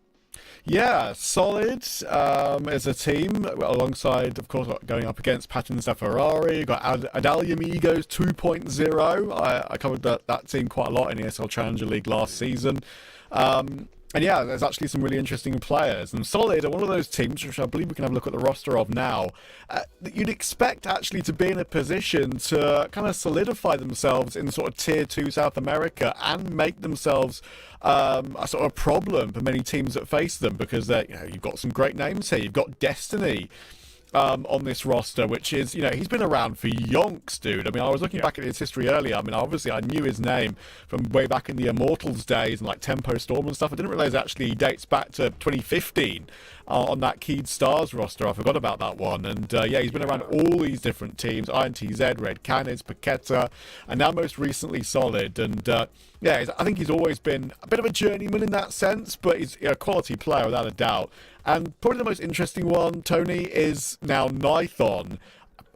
Yeah, solid as a team, alongside, of course, going up against Patins da Ferrari. You've got Adalia Amigos 2.0. I covered that team quite a lot in the ESL Challenger League last season. And yeah, there's actually some really interesting players. And Solid are one of those teams, which I believe we can have a look at the roster of now, that you'd expect actually to be in a position to kind of solidify themselves in sort of Tier 2 South America and make themselves a sort of problem for many teams that face them, because you've got some great names here. You've got Destiny on this roster, which is, he's been around for yonks, dude. I mean, I was looking back at his history earlier. I mean, obviously I knew his name from way back in the Immortals days and like Tempo Storm and stuff. I didn't realize actually he dates back to 2015 on that Keyed Stars roster. I forgot about that one. And he's been around all these different teams: INTZ, Red Canids, Paqueta, and now most recently Solid. And I think he's always been a bit of a journeyman in that sense, but he's a quality player without a doubt. And probably the most interesting one, Tony, is now Nython.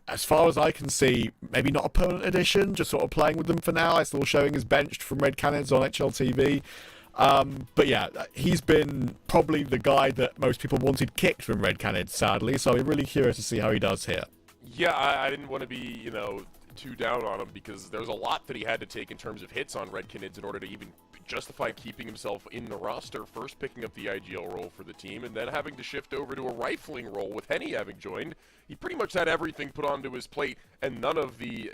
As far as I can see, maybe not a permanent addition, just sort of playing with them for now. I still showing his benched from Red Canids on HLTV. But yeah, he's been probably the guy that most people wanted kicked from Red Canids, sadly. So I'm really curious to see how he does here. Yeah, I didn't want to be, too down on him, because there's a lot that he had to take in terms of hits on Red Canids in order to even justify keeping himself in the roster. First picking up the IGL role for the team, and then having to shift over to a rifling role with Henny having joined. He pretty much had everything put onto his plate, and none of the,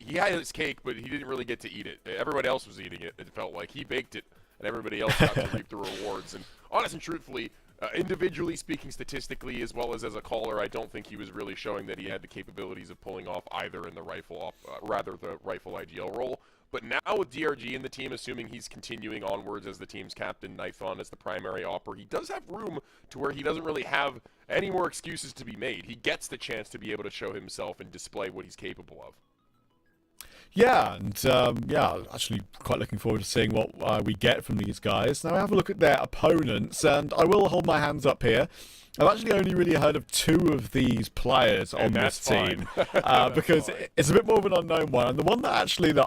he had his cake, but he didn't really get to eat it. Everybody else was eating it, it felt like. He baked it, and everybody else got to reap the rewards. And honest and truthfully, individually speaking, statistically, as well as a caller, I don't think he was really showing that he had the capabilities of pulling off either in the rifle, the rifle IGL role. But now with DRG in the team, assuming he's continuing onwards as the team's captain, Nython as the primary opper, he does have room to where he doesn't really have any more excuses to be made. He gets the chance to be able to show himself and display what he's capable of. Yeah, and actually quite looking forward to seeing what we get from these guys. Now, I have a look at their opponents, and I will hold my hands up here. I've actually only really heard of 2 of these players on this team, because it's a bit more of an unknown one. And the one that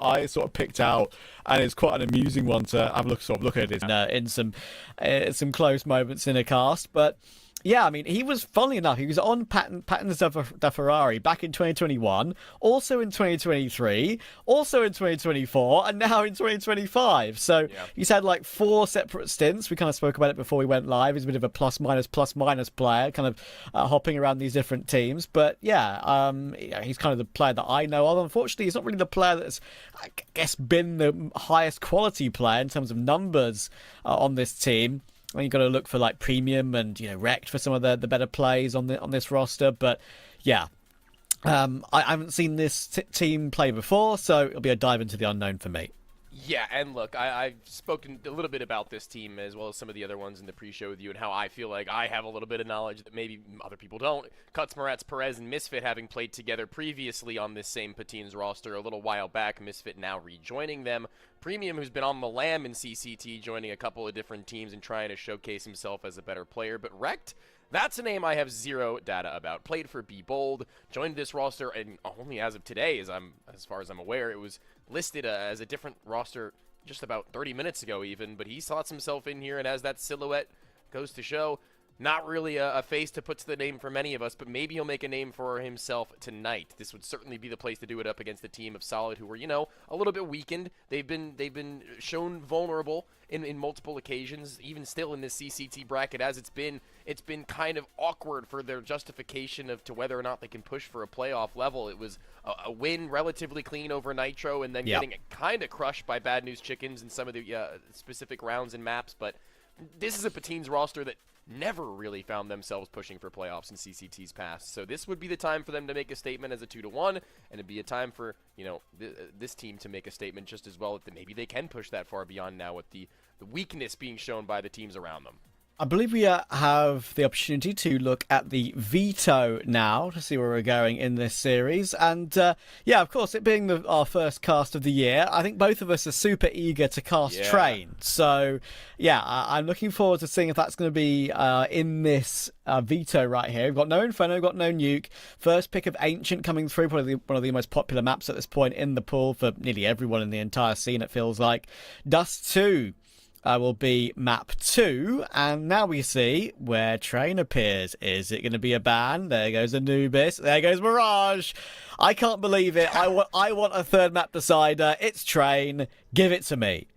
I sort of picked out, and it's quite an amusing one to have a look at, is in some close moments in a cast, but. Yeah, I mean, he was, funnily enough, he was on Patins da Ferrari back in 2021, also in 2023, also in 2024, and now in 2025. So he's had like 4 separate stints. We kind of spoke about it before we went live. He's a bit of a plus-minus player, kind of hopping around these different teams. But he's kind of the player that I know of. Unfortunately, he's not really the player that's, I guess, been the highest quality player in terms of numbers on this team. And you've got to look for like premium and wrecked for some of the better plays on this roster. But yeah, I haven't seen this team play before, so it'll be a dive into the unknown for me. Yeah, and look, I've spoken a little bit about this team as well as some of the other ones in the pre-show with you and how I feel like I have a little bit of knowledge that maybe other people don't. Cuts, Moretz, Perez, and Misfit having played together previously on this same Patines roster a little while back. Misfit now rejoining them. Premium, who's been on the lam in CCT, joining a couple of different teams and trying to showcase himself as a better player. But Rekt, that's a name I have zero data about. Played for Be Bold, joined this roster, and only as of today, as far as I'm aware, it was listed as a different roster just about 30 minutes ago even, but he slots himself in here, and as that silhouette goes to show, not really a face to put to the name for many of us, but maybe he'll make a name for himself tonight. This would certainly be the place to do it up against the team of Solid, who were, a little bit weakened. They've been shown vulnerable in multiple occasions, even still in this CCT bracket, as it's been kind of awkward for their justification to whether or not they can push for a playoff level. It was a win relatively clean over Nitro, and then getting kind of crushed by Bad News Chickens in some of the specific rounds and maps, but this is a Patines roster that never really found themselves pushing for playoffs in CCT's past. So this would be the time for them to make a statement as a 2-1, and it'd be a time for, this team to make a statement just as well that maybe they can push that far beyond now with the weakness being shown by the teams around them. I believe we have the opportunity to look at the veto now to see where we're going in this series. And of course, it being our first cast of the year, I think both of us are super eager to cast Train. So, I'm looking forward to seeing if that's going to be in this veto right here. We've got no Inferno, we've got no Nuke. First pick of Ancient coming through, probably one of the most popular maps at this point in the pool for nearly everyone in the entire scene, it feels like. Dust 2. Will be map 2, and now we see where Train appears. Is it going to be a ban? There goes Anubis. There goes Mirage. I can't believe it. I want a third map decider. It's Train. Give it to me.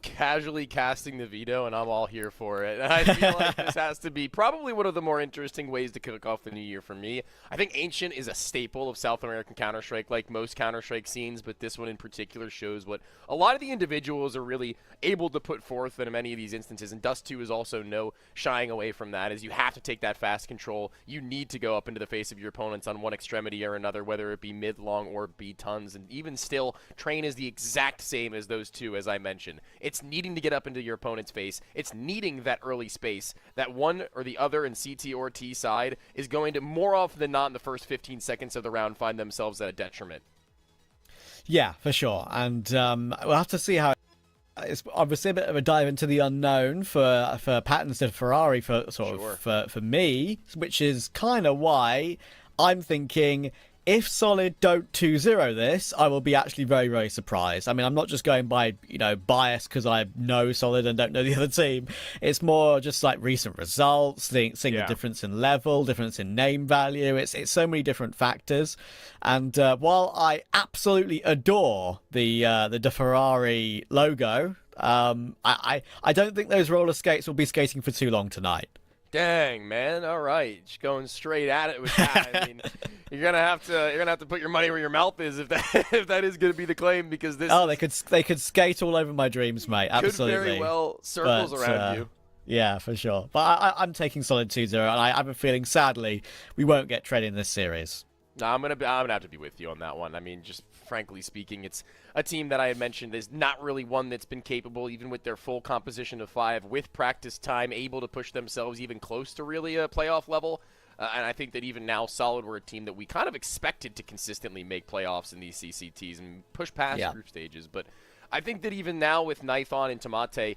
Casually casting the veto, and I'm all here for it. I feel like this has to be probably one of the more interesting ways to kick off the new year for me. I think Ancient is a staple of South American Counter-Strike, like most Counter-Strike scenes, but this one in particular shows what a lot of the individuals are really able to put forth in many of these instances, and Dust 2 is also no shying away from that, as you have to take that fast control. You need to go up into the face of your opponents on one extremity or another, whether it be mid, long, or B tons, and even still, Train is the exact same as those two, as I mentioned. It's needing to get up into your opponent's face. It's needing that early space. That one or the other in CT or T side is going to, more often than not, in the first 15 seconds of the round, find themselves at a detriment. Yeah, for sure. And we'll have to see how... It's obviously a bit of a dive into the unknown for Pat instead of Ferrari for for me, which is kind of why I'm thinking... If Solid don't 2-0 this, I will be actually very, very surprised. I mean, I'm not just going by, bias because I know Solid and don't know the other team. It's more just like recent results, seeing the difference in level, difference in name value. It's so many different factors. And while I absolutely adore the Ferrari logo, I don't think those roller skates will be skating for too long tonight. Dang, man! All right, just going straight at it with that. I mean, you're gonna have to put your money where your mouth is if that is gonna be the claim, because this. Oh, they could skate all over my dreams, mate. Absolutely. Could very well circles around you. Yeah, for sure. But I'm taking Solid 2-0, and I have a feeling, sadly, we won't get Tread in this series. No, I'm gonna have to be with you on that one. I mean, just frankly speaking, it's a team that I had mentioned is not really one that's been capable, even with their full composition of 5, with practice time, able to push themselves even close to really a playoff level. And I think that even now, Solid were a team that we kind of expected to consistently make playoffs in these CCTs and push past group stages. But I think that even now with Nithon and Tomate,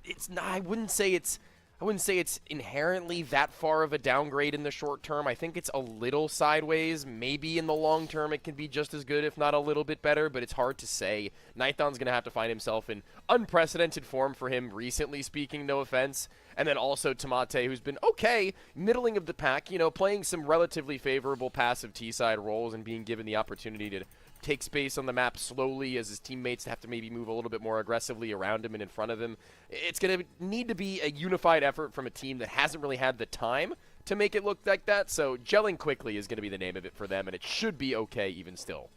it's not. I wouldn't say it's inherently that far of a downgrade in the short term. I think it's a little sideways. Maybe in the long term it can be just as good, if not a little bit better, but it's hard to say. Nithon's going to have to find himself in unprecedented form for him, recently speaking, no offense. And then also Tomate, who's been okay, middling of the pack, playing some relatively favorable passive T-side roles and being given the opportunity to take space on the map slowly as his teammates have to maybe move a little bit more aggressively around him and in front of him. It's going to need to be a unified effort from a team that hasn't really had the time to make it look like that. So gelling quickly is going to be the name of it for them, and it should be okay even still.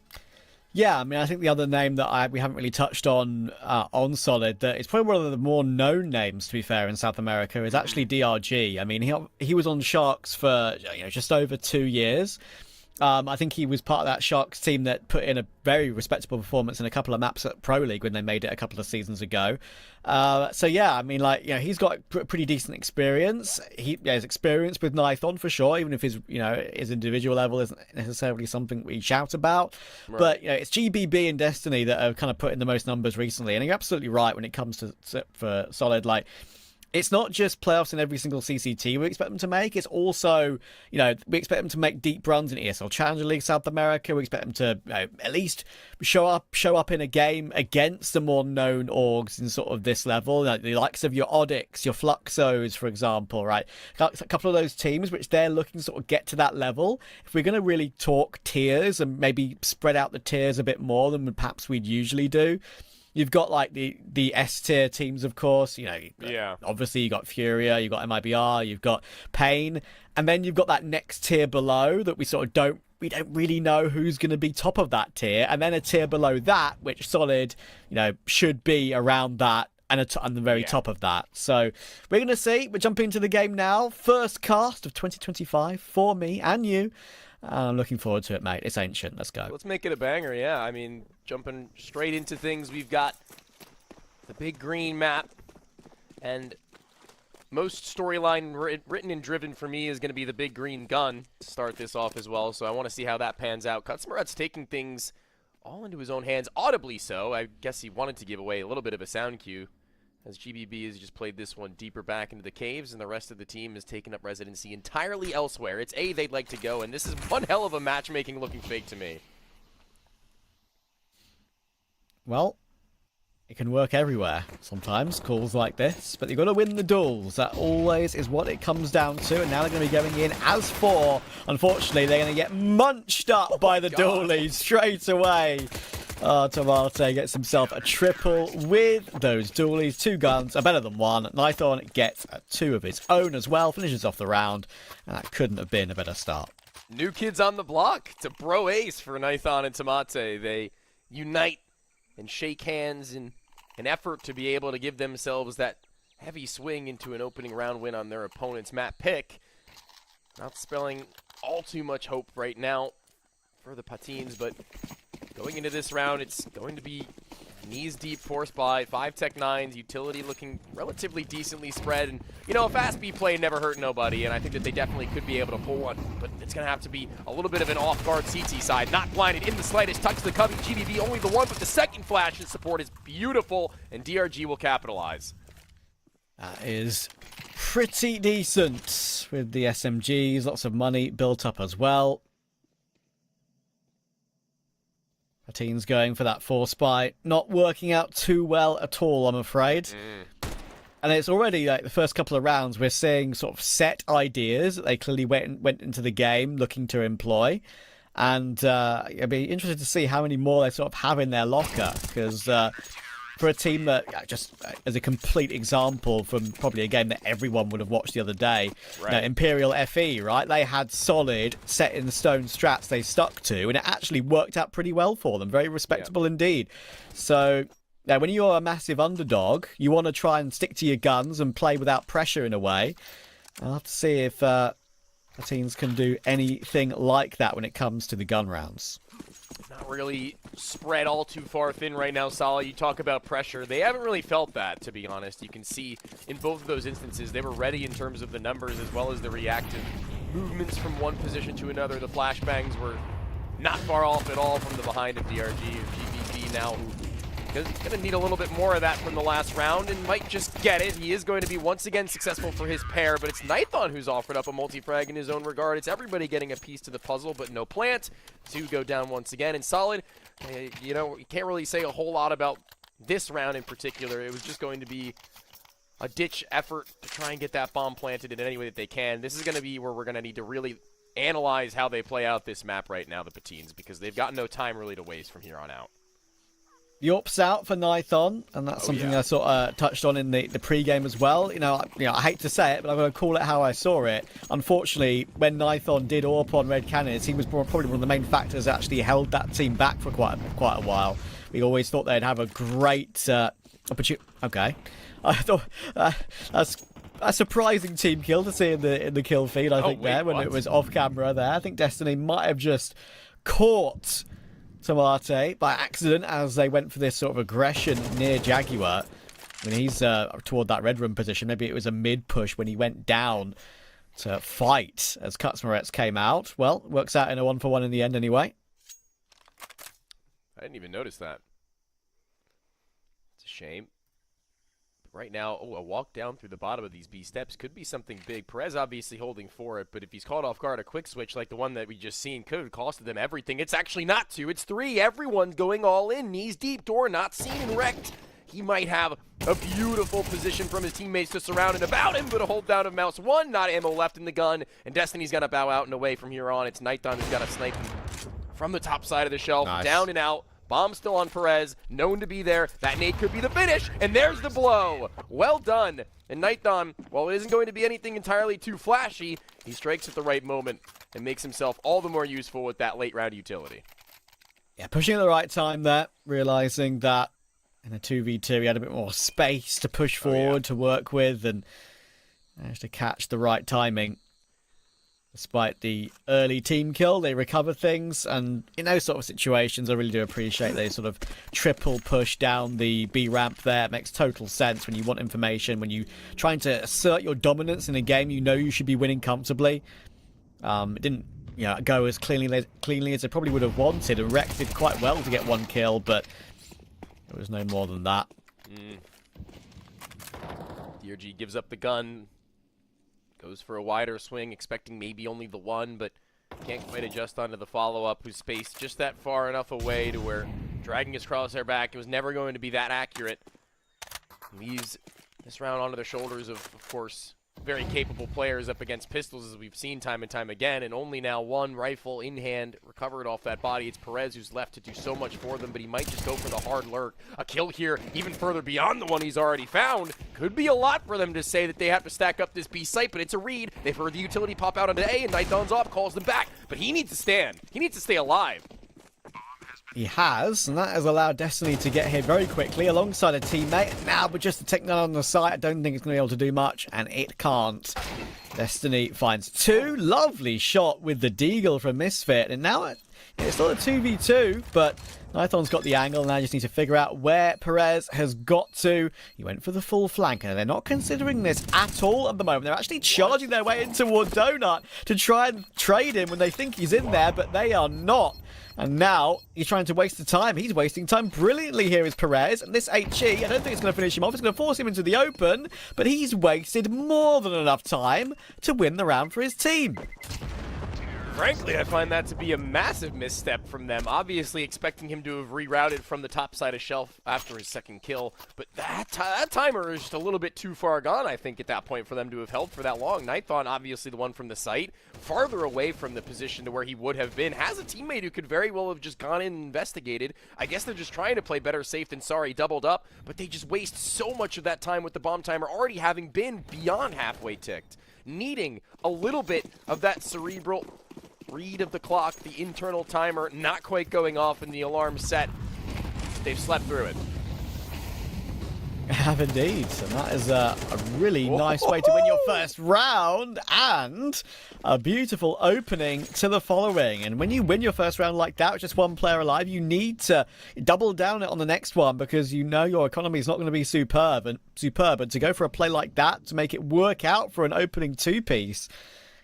Yeah, I mean, I think the other name that we haven't really touched on Solid, that it's probably one of the more known names, to be fair, in South America, is actually DRG. I mean, he was on Sharks for just over 2 years. I think he was part of that Sharks team that put in a very respectable performance in a couple of maps at Pro League when they made it a couple of seasons ago. So yeah, I mean, like, he's got pretty decent experience. He has experience with Nython for sure, even if his his individual level isn't necessarily something we shout about. Right. But it's GBB and Destiny that are kind of put in the most numbers recently, and you're absolutely right when it comes to for Solid. Like, it's not just playoffs in every single CCT we expect them to make. It's also, we expect them to make deep runs in ESL Challenger League South America. We expect them to at least show up in a game against the more known orgs in sort of this level, like the likes of your Oddix, your Fluxos, for example, right? A couple of those teams which they're looking to sort of get to that level. If we're going to really talk tiers and maybe spread out the tiers a bit more than perhaps we'd usually do, you've got like the S tier teams, of course. Obviously you got Furia, you got MIBR, you've got Pain, and then you've got that next tier below that we don't really know who's going to be top of that tier, and then a tier below that, which Solid, should be around that and on the very top of that. So we're going to see. We're jumping into the game now. First cast of 2025 for me and you. I'm looking forward to it, mate. It's ancient. Let's go. Let's make it a banger, yeah. I mean, jumping straight into things, we've got the big green map, and most storyline written and driven for me is going to be the big green gun to start this off as well, so I want to see how that pans out. Cutsmarat's taking things all into his own hands, audibly so. I guess he wanted to give away a little bit of a sound cue, as GBB has just played this one deeper back into the caves, and the rest of the team has taken up residency entirely elsewhere. It's A they'd like to go, and this is one hell of a matchmaking looking fake to me. Well, it can work everywhere sometimes, calls like this, but you've got to win the duels. That always is what it comes down to, and now they're going to be going in as 4. Unfortunately, they're going to get munched up by the dualies straight away. Tomate gets himself a triple with those dualies. 2 guns are better than 1. Nython gets 2 of his own as well, finishes off the round, and that couldn't have been a better start. New kids on the block. It's a bro ace for Nython and Tomate. They unite and shake hands in an effort to be able to give themselves that heavy swing into an opening round win on their opponent's map pick. Not spelling all too much hope right now for the Patines, but going into this round, it's going to be knees deep force buy, 5 Tech 9s, utility looking relatively decently spread, and a fast B play never hurt nobody, and I think that they definitely could be able to pull one, but it's going to have to be a little bit of an off-guard CT side. Not blinded in the slightest, touch the cubby, GBB only the one, but the second flash and support is beautiful, and DRG will capitalize. That is pretty decent with the SMGs, lots of money built up as well. Patines going for that force buy, not working out too well at all, I'm afraid. And it's already like the first couple of rounds, we're seeing sort of set ideas that they clearly went into the game looking to employ. And it'd be interesting to see how many more they sort of have in their locker, because for a team that, just as a complete example from probably a game that everyone would have watched the other day, right. Imperial FE, right? They had solid set in stone strats they stuck to, and it actually worked out pretty well for them. Very respectable indeed. So when you're a massive underdog, you want to try and stick to your guns and play without pressure in a way. I'll have to see if the teams can do anything like that when it comes to the gun rounds. Not really spread all too far thin right now, Sala. You talk about pressure. They haven't really felt that, to be honest. You can see in both of those instances, they were ready in terms of the numbers as well as the reactive movements from one position to another. The flashbangs were not far off at all from the behind of DRG and GBB now, who is going to need a little bit more of that from the last round and might just get it. He is going to be once again successful for his pair, but it's Nython who's offered up a multi-frag in his own regard. It's everybody getting a piece to the puzzle, but no plant. 2 go down once again. And Solid, you can't really say a whole lot about this round in particular. It was just going to be a ditch effort to try and get that bomb planted in any way that they can. This is going to be where we're going to need to really analyze how they play out this map right now, the Patines, because they've got no time really to waste from here on out. Yorp's out for Nython, and that's something I sort of touched on in the pre-game as well. I hate to say it, but I'm going to call it how I saw it. Unfortunately, when Nython did AWP on Red Cannons, he was probably one of the main factors that actually held that team back for quite a while. We always thought they'd have a great opportunity. Okay. I thought that's a surprising team kill to see in the kill feed, I think, wait, there, when what? it was off camera there. I think Destiny might have just caught Tomate by accident as they went for this sort of aggression near Jaguar. When he's toward that red room position, maybe it was a mid push when he went down to fight as Kutzmarets came out. Well, works out in a 1-for-1 in the end anyway. I didn't even notice that. It's a shame. Right now, a walk down through the bottom of these B steps could be something big. Perez obviously holding for it, but if he's caught off guard, a quick switch like the one that we just seen could have costed them everything. It's actually not 2, it's 3. Everyone's going all in. Knees deep, door not seen and wrecked. He might have a beautiful position from his teammates to surround and about him, but a hold down of Mouse 1, not ammo left in the gun, and Destiny's got to bow out and away from here on. It's Nighttime who's got to snipe him from the top side of the shelf, Nice. down and out. Bomb still on Perez, known to be there. That nade could be the finish, and there's the blow. Well done. And Nighttime, while it isn't going to be anything entirely too flashy, he strikes at the right moment and makes himself all the more useful with that late round utility. Yeah, pushing at the right time there, realizing that in a 2v2 he had a bit more space to push forward, to work with, and managed to catch the right timing. Despite the early team kill, they recover things, and in those sort of situations, I really do appreciate they sort of triple push down the B ramp there. It makes total sense when you want information, when you're trying to assert your dominance in a game you know you should be winning comfortably. It didn't go as cleanly as they probably would have wanted, and Rex did quite well to get 1 kill, but it was no more than that. DRG gives up the gun. Goes for a wider swing, expecting maybe only the 1, but can't quite adjust onto the follow-up, who's spaced just that far enough away to where dragging his crosshair back, it was never going to be that accurate. Leaves this round onto the shoulders of course, very capable players up against pistols, as we've seen time and time again, and only now 1 rifle in hand recovered off that body. It's Perez who's left to do so much for them, but he might just go for the hard lurk. A kill here, even further beyond the one he's already found. Could be a lot for them to say that they have to stack up this B site, but it's a read. They've heard the utility pop out onto A, and Night Dawn's off, calls them back, but he needs to stand. He needs to stay alive. He has, and that has allowed Destiny to get here very quickly alongside a teammate. Now, but just the Technon on the site, I don't think it's going to be able to do much, and it can't. Destiny finds 2. Lovely shot with the Deagle from Misfit, and now it's still a 2v2, but Nighthorn's got the angle, and I just need to figure out where Perez has got to. He went for the full flank, and they're not considering this at all at the moment. They're actually charging their way in toward Donut to try and trade him when they think he's in there, but they are not. And now he's trying to waste the time. He's wasting time brilliantly here is Perez. And this HE, I don't think it's going to finish him off. It's going to force him into the open. But he's wasted more than enough time to win the round for his team. Frankly, I find that to be a massive misstep from them. Obviously expecting him to have rerouted from the top side of shelf after his second kill. But that timer is just a little bit too far gone, I think, at that point for them to have held for that long. Nighthon, obviously the one from the site, farther away from the position to where he would have been. Has a teammate who could very well have just gone in and investigated. I guess they're just trying to play better safe than sorry, doubled up. But they just waste so much of that time with the bomb timer already having been beyond halfway ticked. Needing a little bit of that cerebral read of the clock, the internal timer not quite going off and the alarm set. They've slept through it. Have indeed, and that is a really nice way to win your first round, and a beautiful opening to the following. And when you win your first round like that with just 1 player alive, you need to double down it on the next one, because you know your economy is not going to be superb, and to go for a play like that to make it work out for an opening 2-piece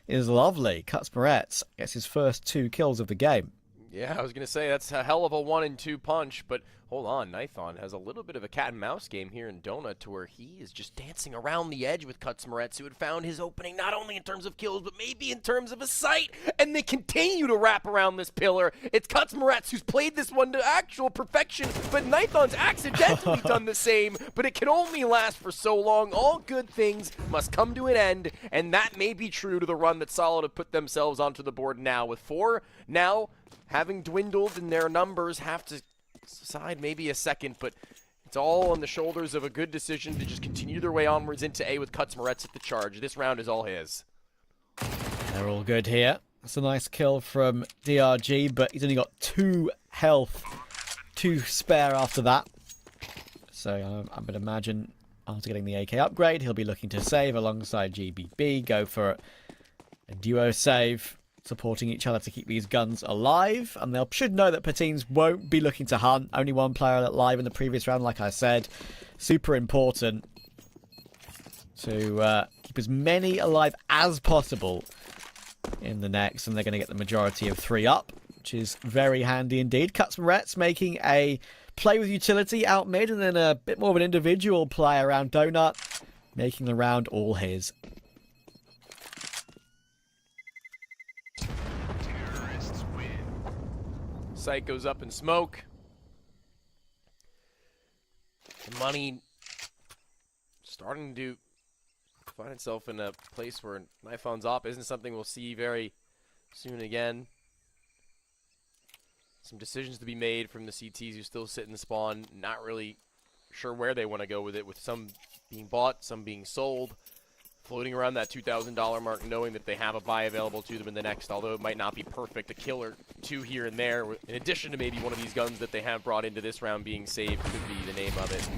is lovely. Kutzmarets gets his first 2 kills of the game. Yeah, I was going to say that's a hell of a 1 and 2 punch, but hold on, Nighthon has a little bit of a cat and mouse game here in Donut to where he is just dancing around the edge with Kutzmarets, who had found his opening not only in terms of kills, but maybe in terms of a sight, and they continue to wrap around this pillar. It's Kutzmarets who's played this one to actual perfection, but Nighthon's accidentally done the same, but it can only last for so long. All good things must come to an end, and that may be true to the run that Solid have put themselves onto the board now, with 4 now having dwindled in their numbers, have to decide maybe a second, but it's all on the shoulders of a good decision to just continue their way onwards into A with Kutzmarets at the charge. This round is all his. They're all good here. That's a nice kill from DRG, but he's only got 2 health, 2 spare after that. So I would imagine After getting the AK upgrade, he'll be looking to save alongside GBB, go for a duo save, supporting each other to keep these guns alive. And they should know that Patines won't be looking to hunt. Only one player alive in the previous round, like I said. Super important to keep as many alive as possible in the next. And they're going to get the majority of 3 up, which is very handy indeed. Cuts and Rets making a play with utility out mid, and then a bit more of an individual play around Donut, making the round all his. Sight goes up in smoke. The money starting to find itself in a place where knife on's op isn't something we'll see very soon again. Some decisions to be made from the CTs who still sit in the spawn, not really sure where they want to go with it, with some being bought, some being sold, floating around that $2,000 mark, knowing that they have a buy available to them in the next, although it might not be perfect, a kill or 2 here and there, in addition to maybe one of these guns that they have brought into this round being saved, could be the name of it.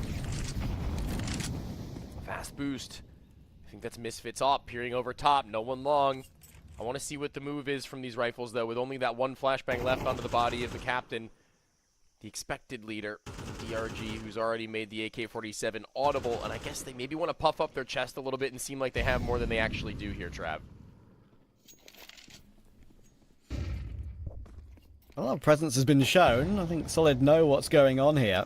Fast boost. I think that's Misfits op, peering over top, no one long. I want to see what the move is from these rifles, though, with only that one flashbang left onto the body of the captain. The expected leader, DRG, who's already made the AK-47 audible, and I guess they maybe want to puff up their chest a little bit and seem like they have more than they actually do here, Trav. A lot of presence has been shown. I think Solid know what's going on here.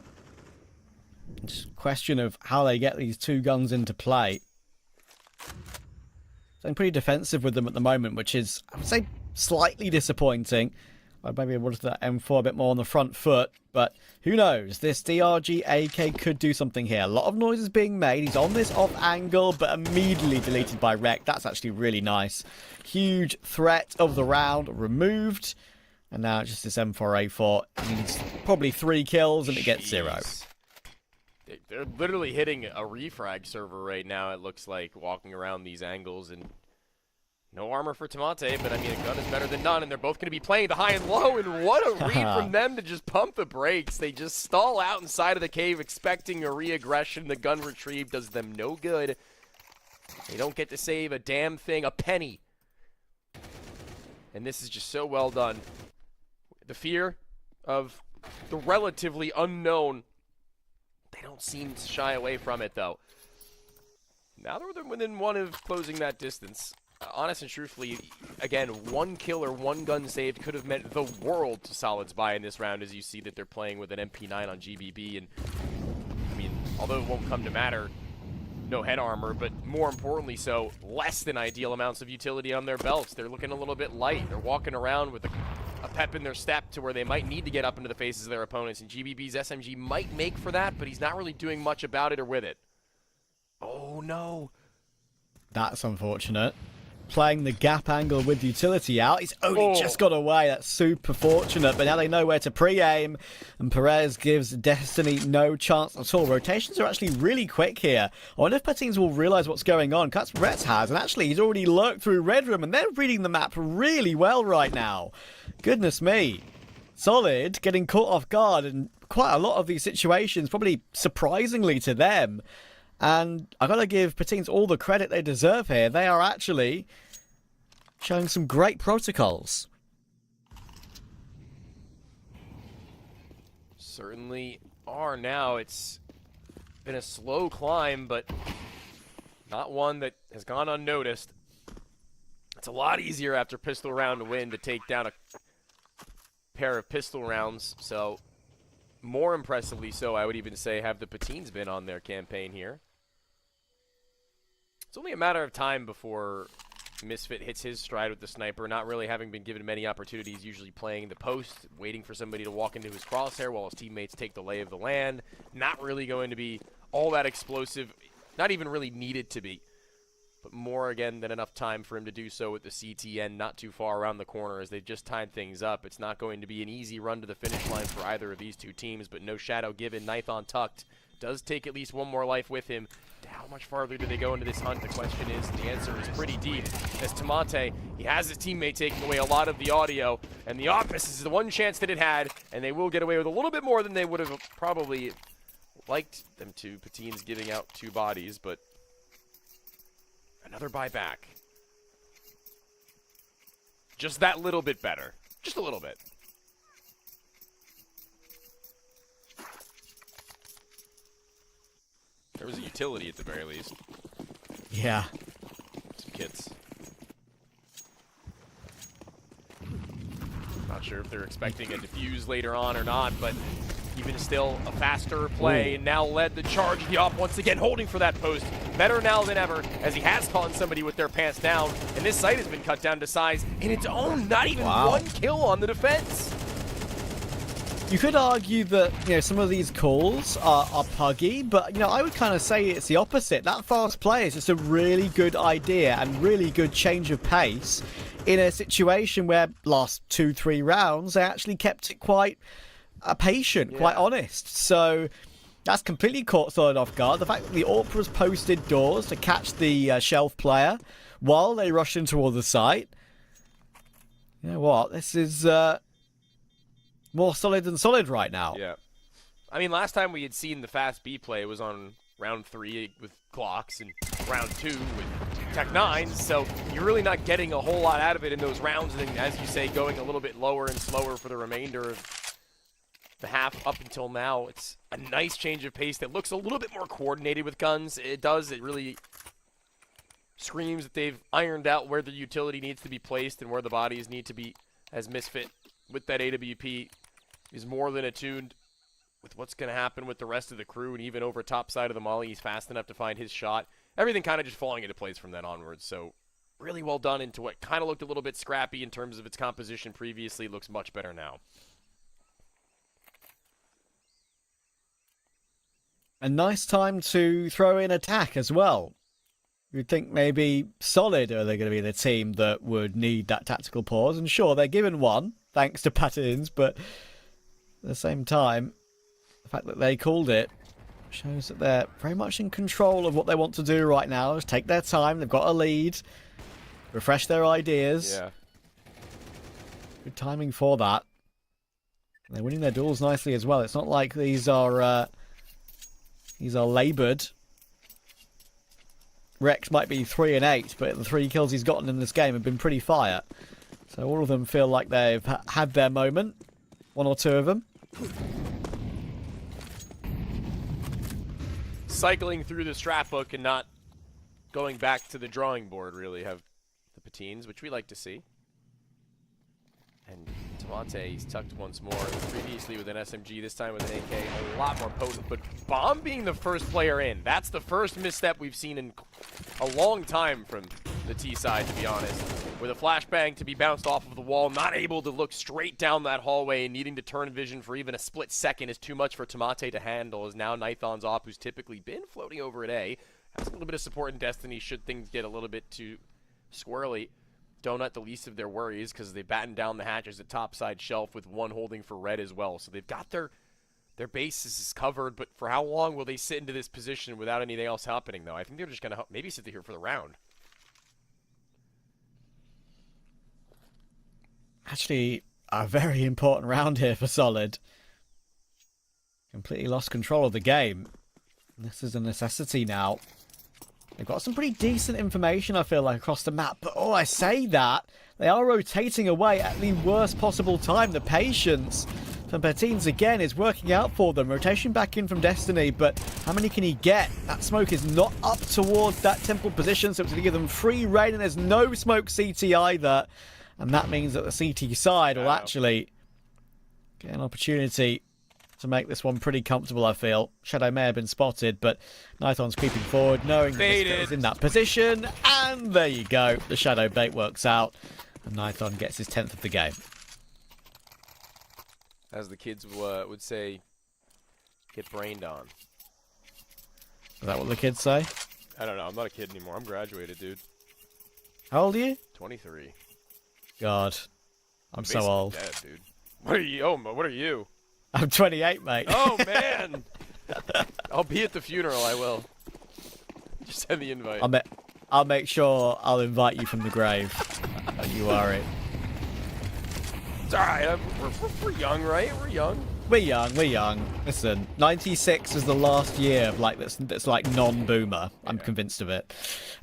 It's a question of how they get these 2 guns into play. I'm pretty defensive with them at the moment, which is, I would say, slightly disappointing. I maybe wanted that M4 a bit more on the front foot, but who knows? This DRG AK could do something here. A lot of noise is being made. He's on this off angle, but immediately deleted by Rec. That's actually really nice. Huge threat of the round removed. And now it's just this M4A4. Needs probably 3 kills and it gets 0. They're literally hitting a refrag server right now, it looks like, walking around these angles. And no armor for Tamate, but I mean, a gun is better than none, and they're both going to be playing the high and low, and what a read from them to just pump the brakes. They just stall out inside of the cave expecting a re-aggression. The gun retrieve does them no good. They don't get to save a damn thing, a penny. And this is just so well done. The fear of the relatively unknown, they don't seem to shy away from it, though. Now they're within 1 of closing that distance. Honest and truthfully, again, 1 kill or 1 gun saved could have meant the world to Solid's buy in this round, as you see that they're playing with an MP9 on GBB. And, I mean, although it won't come to matter, no head armor, but more importantly so, less than ideal amounts of utility on their belts. They're looking a little bit light. They're walking around with a pep in their step to where they might need to get up into the faces of their opponents, and GBB's SMG might make for that, but he's not really doing much about it or with it. Oh, no. That's unfortunate. Playing the gap angle with utility out. He's only just got away. That's super fortunate. But now they know where to pre-aim. And Perez gives Destiny no chance at all. Rotations are actually really quick here. I wonder if Patines will realize what's going on. Cuts Rets has. And actually, he's already lurked through Red Room. And they're reading the map really well right now. Goodness me. Solid getting caught off guard in quite a lot of these situations. Probably surprisingly to them. And I gotta give Patines all the credit they deserve here. They are actually showing some great protocols. Certainly are now. It's been a slow climb, but not one that has gone unnoticed. It's a lot easier after pistol round to win to take down a pair of pistol rounds. So, more impressively so, I would even say, have the Patines been on their campaign here. It's only a matter of time before Misfit hits his stride with the sniper, not really having been given many opportunities, usually playing the post, waiting for somebody to walk into his crosshair while his teammates take the lay of the land. Not really going to be all that explosive, not even really needed to be. But more, again, than enough time for him to do so with the CTN not too far around the corner as they've just tied things up. It's not going to be an easy run to the finish line for either of these two teams, but no shadow given. Knife on tucked. Does take at least 1 more life with him. How much farther do they go into this hunt? The question is, the answer is pretty deep. As Tamate, he has his teammate taking away a lot of the audio, and the office is the one chance that it had, and they will get away with a little bit more than they would have probably liked them to. Patine's giving out 2 bodies, but another buyback. Just that little bit better. Just a little bit. There was a utility at the very least. Yeah. Some kits. Not sure if they're expecting a defuse later on or not, but even still a faster play. And now led the charge. The op once again holding for that post. Better now than ever, as he has caught somebody with their pants down. And this site has been cut down to size in its own. Not even one kill on the defense. You could argue that, you know, some of these calls are puggy, but, you know, I would kind of say it's the opposite. That fast play is just a really good idea and really good change of pace in a situation where last 2-3 rounds they actually kept it quite patient, quite honest. So that's completely caught Solid off guard. The fact that the AWP was posted doors to catch the shelf player while they rushed in toward the site. You know what? This is more solid than solid right now. Yeah. I mean, last time we had seen the fast B play was on round 3 with Glocks and round 2 with Tech 9, so you're really not getting a whole lot out of it in those rounds, and then, as you say, going a little bit lower and slower for the remainder of the half up until now. It's a nice change of pace that looks a little bit more coordinated with guns. It does. It really screams that they've ironed out where the utility needs to be placed and where the bodies need to be, as Misfit with that AWP is more than attuned with what's going to happen with the rest of the crew, and even over top side of the molly, he's fast enough to find his shot. Everything kind of just falling into place from then onwards, so really well done into what kind of looked a little bit scrappy in terms of its composition previously. Looks much better now. A nice time to throw in attack as well. You'd think maybe Solid are they going to be the team that would need that tactical pause, and sure, they're given one, thanks to Patins, but at the same time, the fact that they called it shows that they're very much in control of what they want to do right now. Just take their time, they've got a lead, refresh their ideas. Yeah. Good timing for that. And they're winning their duels nicely as well. It's not like these are laboured. Rex might be 3 and 8, but the 3 kills he's gotten in this game have been pretty fire. So all of them feel like they've had their moment. 1 or 2 of them. Cycling through the strat book and not going back to the drawing board, really, have the Patines, which we like to see. And Tamate, he's tucked once more, previously with an SMG, this time with an AK, a lot more potent. But Bomb being the first player in, that's the first misstep we've seen in a long time from the T side, to be honest. With a flashbang to be bounced off of the wall, not able to look straight down that hallway, and needing to turn vision for even a split second is too much for Tamate to handle, as now Nithon's op, who's typically been floating over at A, has a little bit of support in Destiny should things get a little bit too squirrely. Donut, the least of their worries, because they battened down the hatches at topside shelf with one holding for red as well. So they've got their bases covered, but for how long will they sit into this position without anything else happening, though? I think they're just going to maybe sit here for the round. Actually, a very important round here for Solid. Completely lost control of the game. This is a necessity now. They've got some pretty decent information, I feel like, across the map. But, I say that. They are rotating away at the worst possible time. The patience from Patines, again, is working out for them. Rotation back in from Destiny, but how many can he get? That smoke is not up towards that temple position, so it's going to give them free reign, and there's no smoke CT either. And that means that the CT side will actually get an opportunity to make this one pretty comfortable, I feel. Shadow may have been spotted, but Nithon's creeping forward, knowing that is in that position. And there you go. The Shadow bait works out, and Nithon gets his 10th of the game. As the kids would say, get brained on. Is that what the kids say? I don't know. I'm not a kid anymore. I'm graduated, dude. How old are you? 23. God, I'm so old. Dead, dude. What are you? Oh, what are you? I'm 28, mate. Oh, man! I'll be at the funeral, I will. Just send the invite. I'll make sure I'll invite you from the grave. Don't you worry. It's alright, we're young, right? We're young. We're young. Listen, 96 is the last year of like that's like non-boomer. I'm convinced of it.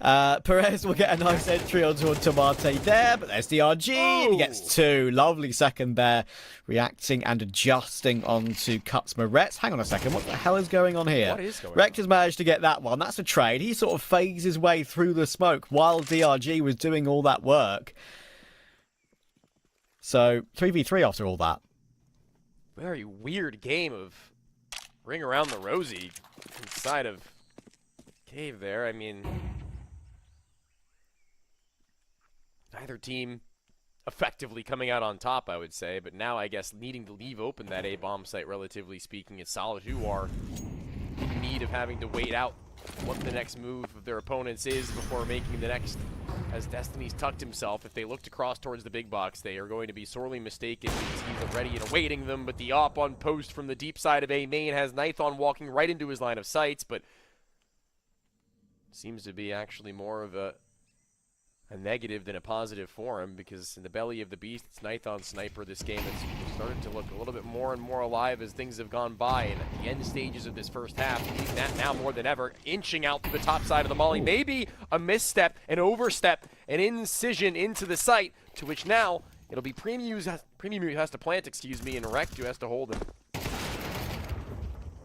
Perez will get a nice entry onto Tomate there, but there's DRG, and he gets 2. Lovely second there, reacting and adjusting onto Cuts Moretz. Hang on a second, what the hell is going on here? What is going on? Rekt has managed to get that one. That's a trade. He sort of fades his way through the smoke while DRG was doing all that work. So 3v3 after all that. Very weird game of ring around the rosy inside of cave there. I mean, neither team effectively coming out on top, I would say, but now I guess needing to leave open that A-bomb site, relatively speaking. It's Solid who are in need of having to wait out what the next move of their opponents is before making the next. As Destiny's tucked himself, if they look to cross towards the big box, they are going to be sorely mistaken because he's already and awaiting them. But the op on post from the deep side of A main has Nython walking right into his line of sights, but seems to be actually more of a negative than a positive for him, because in the belly of the beast, it's Nython Sniper. This game has started to look a little bit more and more alive as things have gone by, and at the end stages of this first half, needing that now more than ever, inching out to the top side of the molly. Maybe a misstep, an overstep, an incision into the site, to which now it'll be Premium who has to plant, and Rekt who has to hold him.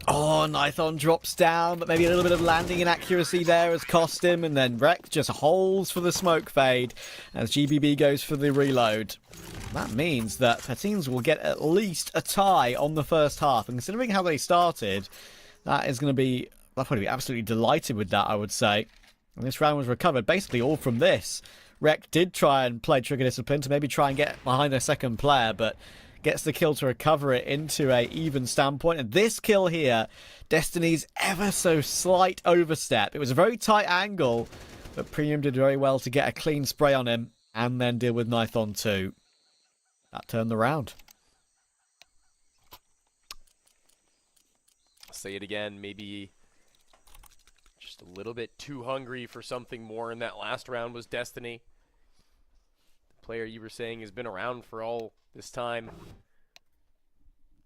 Oh, Nython drops down, but maybe a little bit of landing inaccuracy there has cost him, and then Rekt just holds for the smoke fade as GBB goes for the reload. That means that Patines will get at least a tie on the first half, and considering how they started, that is going to be, they'll probably be absolutely delighted with that, I would say. And this round was recovered basically all from this. Rekt did try and play Trigger Discipline to maybe try and get behind their second player, but gets the kill to recover it into a even standpoint. And this kill here, Destiny's ever so slight overstep. It was a very tight angle, but Premium did very well to get a clean spray on him and then deal with Nython too. That turned the round. I'll say it again, maybe just a little bit too hungry for something more in that last round was Destiny. The player you were saying has been around for all this time,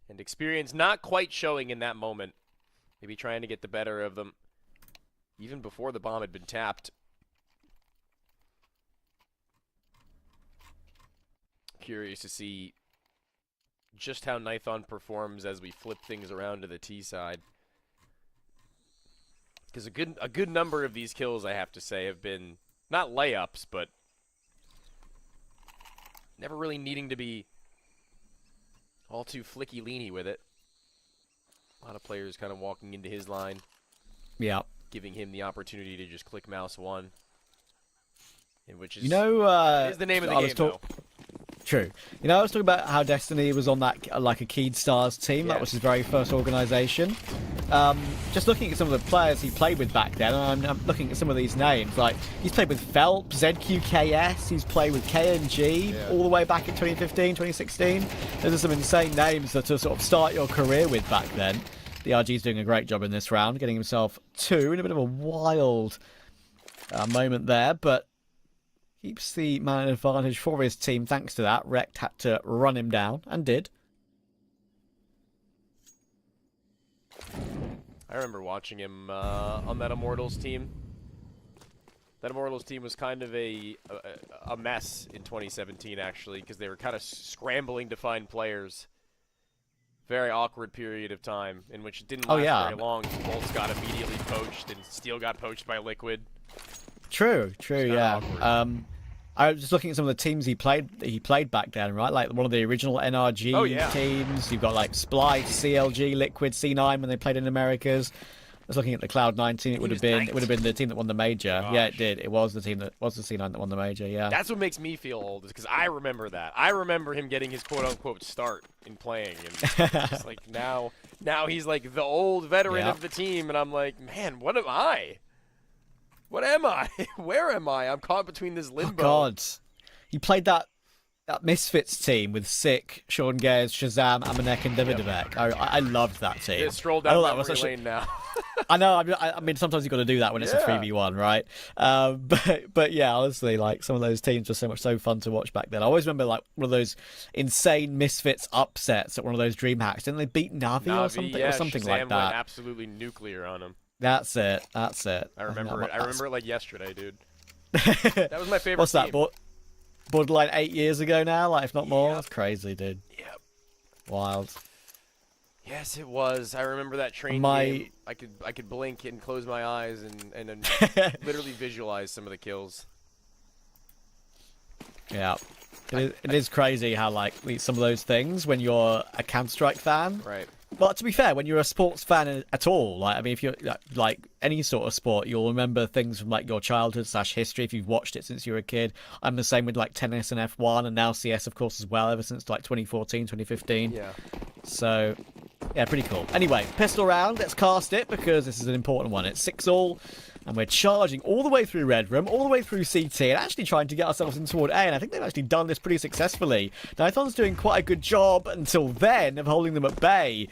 and experience not quite showing in that moment. Maybe trying to get the better of them even before the bomb had been tapped. Curious to see just how Nython performs as we flip things around to the T side, because a good number of these kills, I have to say, have been not layups, but never really needing to be all too flicky-leany with it. A lot of players kind of walking into his line. Yeah. Giving him the opportunity to just click mouse 1. And which is, you know, is the name of the game, though. True. You know, I was talking about how Destiny was on that, like, a Keyed Stars team. Yes. That was his very first organisation. Just looking at some of the players he played with back then, and I'm looking at some of these names. Like, he's played with Phelps, ZQKS, he's played with KNG all the way back in 2015, 2016. Those are some insane names that to sort of start your career with back then. The RG's doing a great job in this round, getting himself 2 in a bit of a wild moment there, but keeps the man advantage for his team thanks to that. Rekt had to run him down, and did. I remember watching him on that Immortals team. That Immortals team was kind of a mess in 2017, actually, because they were kind of scrambling to find players. Very awkward period of time in which it didn't last very long. Bolts got immediately poached, and Steel got poached by Liquid. True, yeah. I was just looking at some of the teams he played back then, right? Like one of the original NRG teams. You've got like Splice, CLG, Liquid, C9 when they played in Americas. I was looking at the Cloud9 team. It would have been the team that won the major. Gosh. Yeah, it did. It was the team that was the C9 that won the major. Yeah. That's what makes me feel old, is because I remember that. I remember him getting his quote-unquote start in playing, and it's like now he's like the old veteran of the team, and I'm like, man, what am I? What am I? Where am I? I'm caught between this limbo. Oh God, he played that Misfits team with Sick, Sean Gares, Shazam, Amanek, and Davidovec. I loved that team. Just stroll down memory lane now. I know. I mean, sometimes you've got to do that when it's a 3v1, right? But yeah, honestly, like some of those teams were so fun to watch back then. I always remember like one of those insane Misfits upsets at one of those DreamHacks. Didn't they beat Navi or something? Yeah, or something Shazam like that. went absolutely nuclear on him. That's it. I remember it. I remember it like yesterday, dude. That was my favorite. What's that? team. Borderline 8 years ago now, like if not more. That's crazy, dude. Yep. Wild. Yes, it was. I remember that train game. I could blink and close my eyes and literally visualize some of the kills. Yeah. It is crazy how like some of those things when you're a Counter-Strike fan. Right. But to be fair, when you're a sports fan at all, like I mean, if you're like any sort of sport, you'll remember things from like your childhood / history if you've watched it since you were a kid. I'm the same with like tennis and F1 and now CS, of course, as well, ever since like 2014, 2015. Yeah. So, yeah, pretty cool. Anyway, pistol round. Let's cast it because this is an important one. It's 6-all. And we're charging all the way through Red Room, all the way through CT, and actually trying to get ourselves in toward A. And I think they've actually done this pretty successfully. Nithon's doing quite a good job until then of holding them at bay,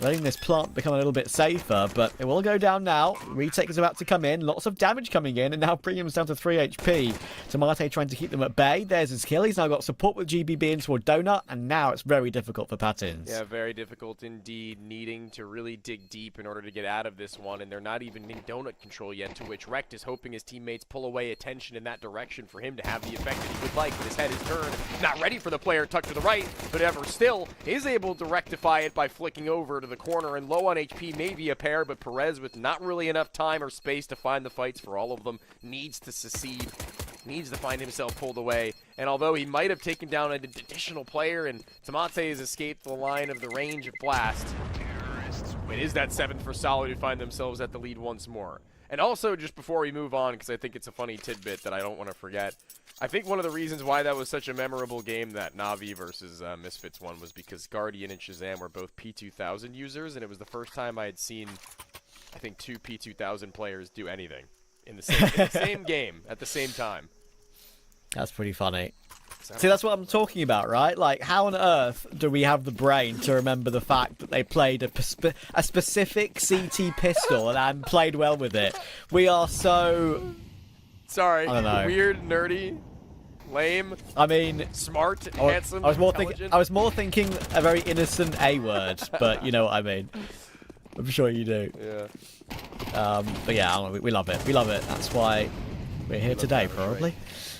letting this plant become a little bit safer. But it will go down now. Retake is about to come in. Lots of damage coming in, and now Premium's down to 3 HP. Tomate trying to keep them at bay. There's his kill. He's now got support with GBB in toward Donut, and now it's very difficult for Patins. Yeah, very difficult indeed. Needing to really dig deep in order to get out of this one, and they're not even in Donut control yet, to which Rect is hoping his teammates pull away attention in that direction for him to have the effect that he would like, but his head is turned. Not ready for the player tucked to the right, but ever still is able to rectify it by flicking over to the corner, and low on HP, maybe a pair, but Perez, with not really enough time or space to find the fights for all of them, needs to secede, needs to find himself pulled away. And although he might have taken down an additional player, and Tomate has escaped the line of the range of blast, it is that 7th for Solid who find themselves at the lead once more. And also, just before we move on, because I think it's a funny tidbit that I don't want to forget, I think one of the reasons why that was such a memorable game, that Navi versus Misfits one, was because Guardian and Shazam were both P2000 users, and it was the first time I had seen, I think, 2 P2000 players do anything in the same game at the same time. That's pretty funny. See, that's what I'm talking about, right? Like, how on earth do we have the brain to remember the fact that they played a specific CT pistol and played well with it? We are so... Sorry. I don't know. Weird, nerdy, lame. I mean... Smart, handsome, I was more thinking a very innocent A word, but you know what I mean. I'm sure you do. Yeah. But yeah, I don't know, we love it. We love it. That's why we're here today, probably.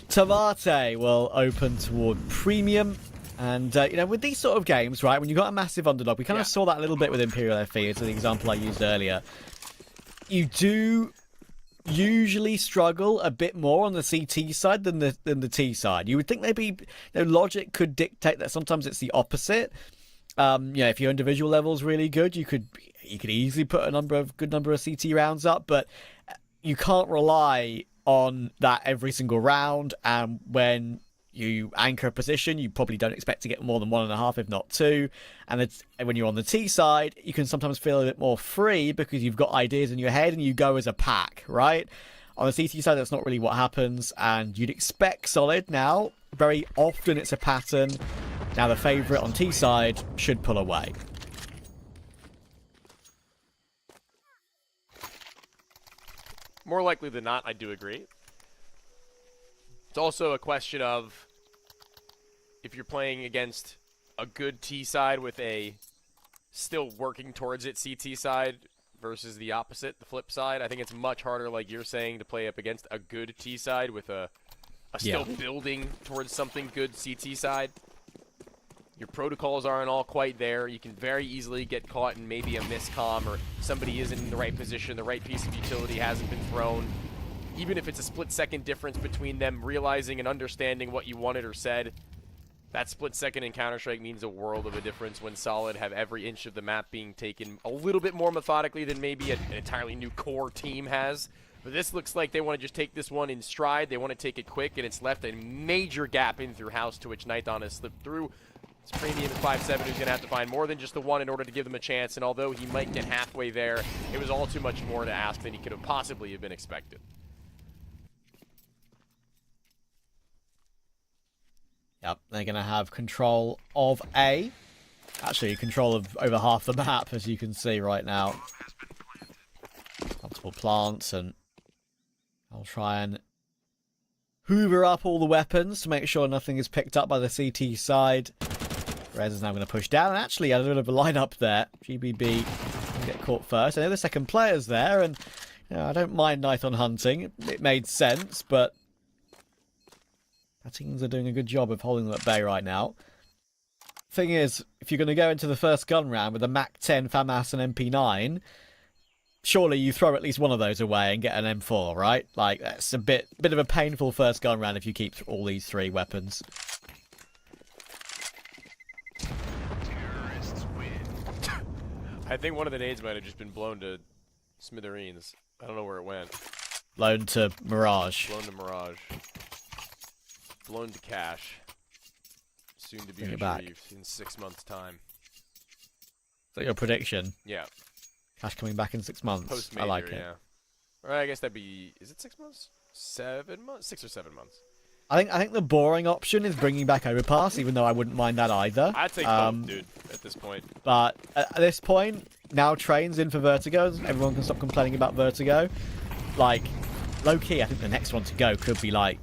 Tomate will open toward Premium. And, you know, with these sort of games, right, when you've got a massive underdog, we kind of saw that a little bit with Imperial FE, as the example I used earlier. You do usually struggle a bit more on the CT side than the T side. You would think maybe, you know, logic could dictate that sometimes it's the opposite. You know, if your individual level's really good, you could easily put a good number of CT rounds up, but you can't rely on that every single round, and when you anchor a position, you probably don't expect to get more than 1.5, if not 2. And when you're on the T side, you can sometimes feel a bit more free because you've got ideas in your head and you go as a pack, right? On the CT side, that's not really what happens, and you'd expect Solid now. Very often it's a pattern. Now the favourite on T side should pull away. More likely than not, I do agree. It's also a question of if you're playing against a good T side with a still working towards it CT side versus the opposite, the flip side. I think it's much harder, like you're saying, to play up against a good T side with a still building towards something good CT side. Your protocols aren't all quite there. You can very easily get caught in maybe a miscomm, or somebody isn't in the right position, the right piece of utility hasn't been thrown. Even if it's a split-second difference between them realizing and understanding what you wanted or said, that split second in Counter-Strike means a world of a difference when Solid have every inch of the map being taken a little bit more methodically than maybe an entirely new core team has. But this looks like they want to just take this one in stride. They want to take it quick, and it's left a major gap in through house, to which Nithon has slipped through. It's Premium at 5-7 who's going to have to find more than just the one in order to give them a chance, and although he might get halfway there, it was all too much more to ask than he could have possibly have been expected. Yep, they're going to have control of A. Actually, control of over half the map, as you can see right now. multiple plants, and I'll try and hoover up all the weapons to make sure nothing is picked up by the CT side. Rez is now going to push down, and actually had a bit of a line-up there. GBB can get caught first. I know the second player's there, and I don't mind Nighthon hunting. It made sense, but our teams are doing a good job of holding them at bay right now. Thing is, if you're going to go into the first gun round with a MAC-10, FAMAS, and MP9, surely you throw at least one of those away and get an M4, right? Like, that's a bit of a painful first gun round if you keep all these 3 weapons. I think one of the nades might have just been blown to smithereens. I don't know where it went. Blown to Mirage. Blown to Mirage. Blown to cash. Soon to be Bring it back. retrieved in 6 months' time. Is that your prediction? Yeah. Cash coming back in 6 months. Post-major, I like it. yeah. Or I guess that'd be... Is it 6 months? 7 months? 6 or 7 months. I think the boring option is bringing back Overpass, even though I wouldn't mind that either. I'd take both, dude, at this point. But at this point, now Train's in for Vertigo. Everyone can stop complaining about Vertigo. Like, low-key, I think the next one to go could be like,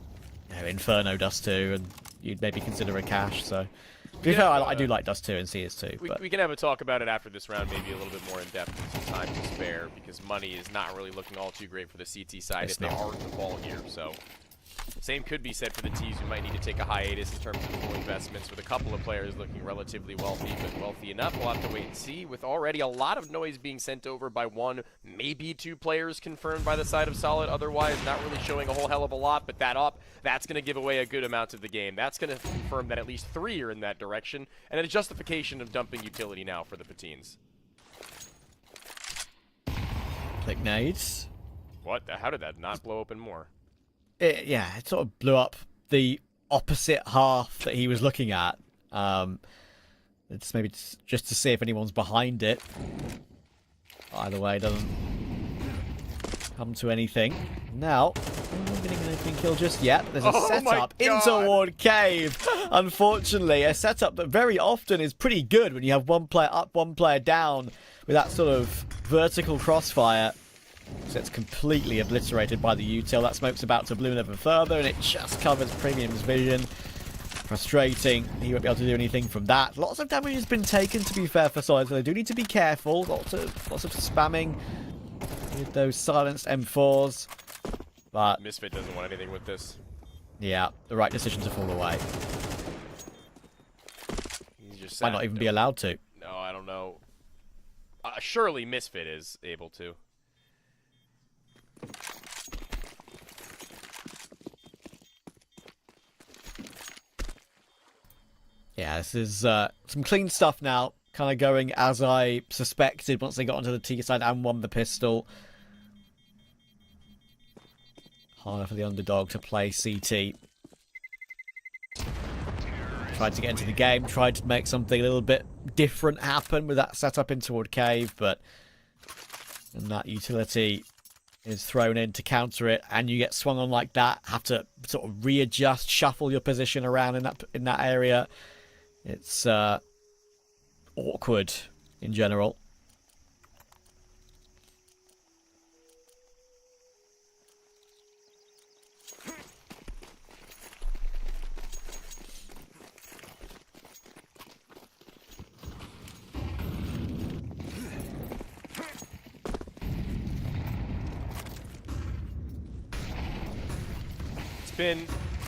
Inferno Dust 2, and you'd maybe consider a cache, so... To be fair, I do like Dust 2 and CS2. But We can have a talk about it after this round, maybe a little bit more in depth with some time to spare, because money is not really looking all too great for the CT side It's if they not. are to fall here, so... Same could be said for the Ts, who might need to take a hiatus in terms of full investments, with a couple of players looking relatively wealthy, but wealthy enough. We'll have to wait and see, with already a lot of noise being sent over by 1, maybe 2 players confirmed by the side of Solid, otherwise not really showing a whole hell of a lot, but that's going to give away a good amount of the game. That's going to confirm that at least 3 are in that direction, and a justification of dumping utility now for the Patines. click nades. What? How did that not blow open more? It sort of blew up the opposite half that he was looking at. It's maybe just to see if anyone's behind it. Either way, it doesn't come to anything. Now, I'm not getting an opening kill just yet. There's a setup in toward cave. Unfortunately, a setup that very often is pretty good when you have one player up, one player down with that sort of vertical crossfire. So it's completely obliterated by the util. That smoke's about to bloom ever further, and it just covers Premium's vision. Frustrating. He won't be able to do anything from that. Lots of damage has been taken, to be fair, for Solid, so they do need to be careful. Lots of spamming with those silenced M4s. But Misfit doesn't want anything with this. yeah, the right decision to fall away. He's just Might not even be allowed to. No, I don't know. Surely Misfit is able to. Yeah, this is some clean stuff now. Kind of going as I suspected once they got onto the T side and won the pistol. Harder for the underdog to play CT. Tried to get into the game, tried to make something a little bit different happen with that setup in toward cave, but and that utility is thrown in to counter it, and you get swung on like that. Have to sort of readjust, shuffle your position around in that area. It's awkward in general. Been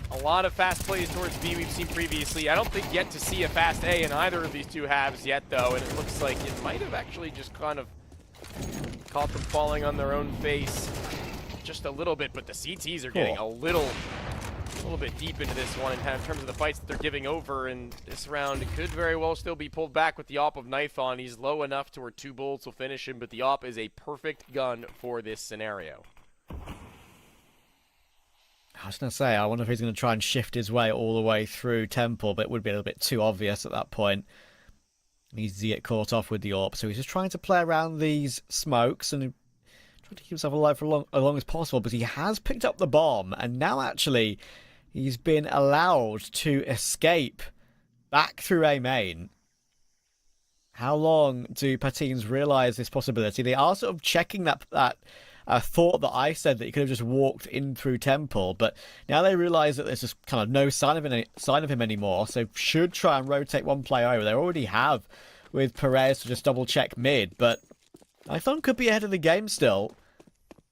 a lot of fast plays towards B we've seen previously. I don't think yet to see a fast A in either of these two halves yet, though, and it looks like it might have actually just kind of caught them falling on their own face just a little bit, but the CTs are getting a little bit deep into this one in terms of the fights that they're giving over, and this round it could very well still be pulled back with the AWP of Nighthon. He's low enough to where 2 bullets will finish him, but the AWP is a perfect gun for this scenario. I was going to say, I wonder if he's going to try and shift his way all the way through Temple, but it would be a little bit too obvious at that point. He needs to get caught off with the AWP, so he's just trying to play around these smokes and trying to keep himself alive for as long as possible, but he has picked up the bomb, and now actually he's been allowed to escape back through A main. How long do Patines realise this possibility? They are sort of checking that thought that I said that he could have just walked in through Temple, but now they realise that there's just kind of no sign of him anymore, so should try and rotate one player over. They already have with Perez to just double check mid, but Python could be ahead of the game still.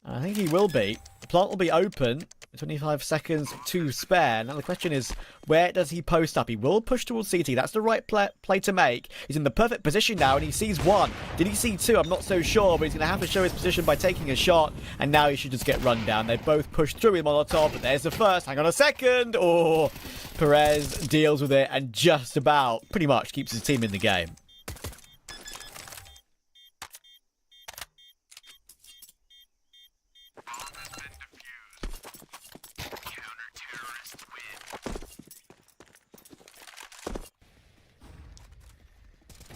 I think he will be. The plant will be open. 25 seconds to spare. Now the question is, where does he post up? He will push towards CT. That's the right play to make. He's in the perfect position now, and he sees one. Did he see two? I'm not so sure, but he's going to have to show his position by taking a shot, and now he should just get run down. They both push through with Molotov, but there's the first. Hang on a second. Oh, Perez deals with it and just about, pretty much, keeps his team in the game.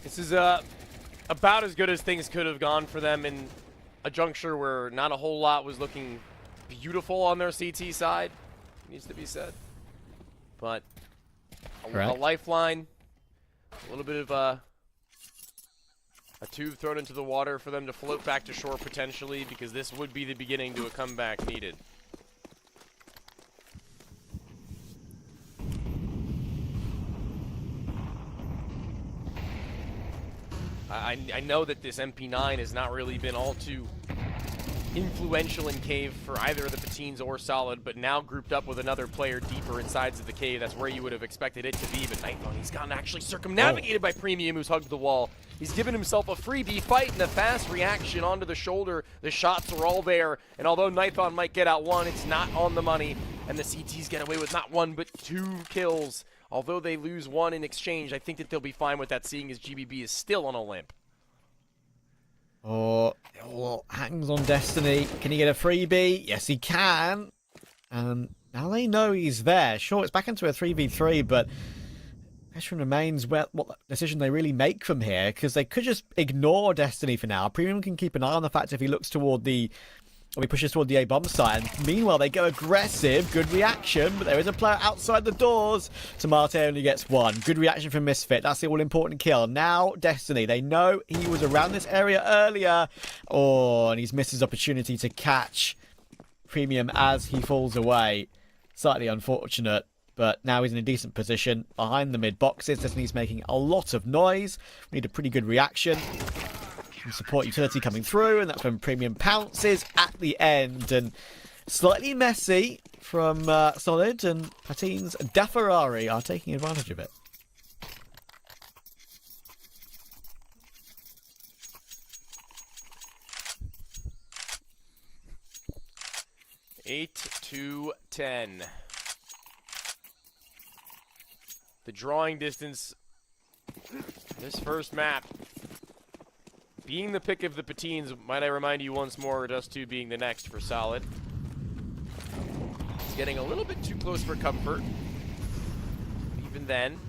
This is about as good as things could have gone for them in a juncture where not a whole lot was looking beautiful on their CT side, needs to be said. But a lifeline, a little bit of a tube thrown into the water for them to float back to shore potentially, because this would be the beginning to a comeback needed. I know that this MP9 has not really been all too influential in Cave for either of the Patines or Solid, but now grouped up with another player deeper inside of the Cave, that's where you would have expected it to be. But Nightphone, he's gotten actually circumnavigated by Premium, who's hugged the wall. He's given himself a freebie fight and a fast reaction onto the shoulder. The shots are all there, and although Nightphone might get out one, it's not on the money, and the CTs get away with not one but 2 kills. Although they lose one in exchange, I think that they'll be fine with that, seeing as GBB is still on a limp. Oh, hangs on Destiny. Can he get a freebie? Yes, he can. And now they know he's there. Sure, it's back into a 3v3, but the question remains what decision they really make from here, because they could just ignore Destiny for now. Premium can keep an eye on the fact if he looks toward or he pushes toward the A-bomb site. And meanwhile, they go aggressive. Good reaction, but there is a player outside the doors. Tomate only gets one. Good reaction from Misfit. That's the all-important kill. Now, Destiny. They know he was around this area earlier. Oh, and he's missed his opportunity to catch Premium as he falls away. Slightly unfortunate, but now he's in a decent position behind the mid boxes. Destiny's making a lot of noise. We need a pretty good reaction. Support utility coming through, and that's when Premium pounces at the end. And slightly messy from Solid, and Patines DaFerrari are taking advantage of it. Eight to 10. The drawing distance this first map being the pick of the Patines, might I remind you once more, Dust 2 being the next for Solid. It's getting a little bit too close for comfort. Even then,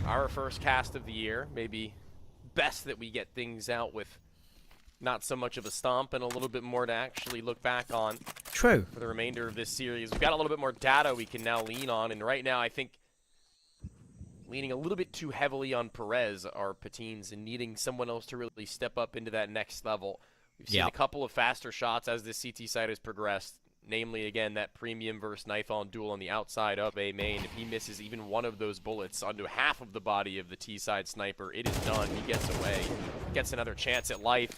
our first cast of the year, maybe best that we get things out with not so much of a stomp and a little bit more to actually look back on. True. For the remainder of this series. We've got a little bit more data we can now lean on, and right now I think leaning a little bit too heavily on Perez, our Patines, and needing someone else to really step up into that next level. We've seen a couple of faster shots as this CT side has progressed. Namely, again, that Premium versus Knife-On duel on the outside of A main. If he misses even one of those bullets onto half of the body of the T-side sniper, it is done. He gets away. Gets another chance at life.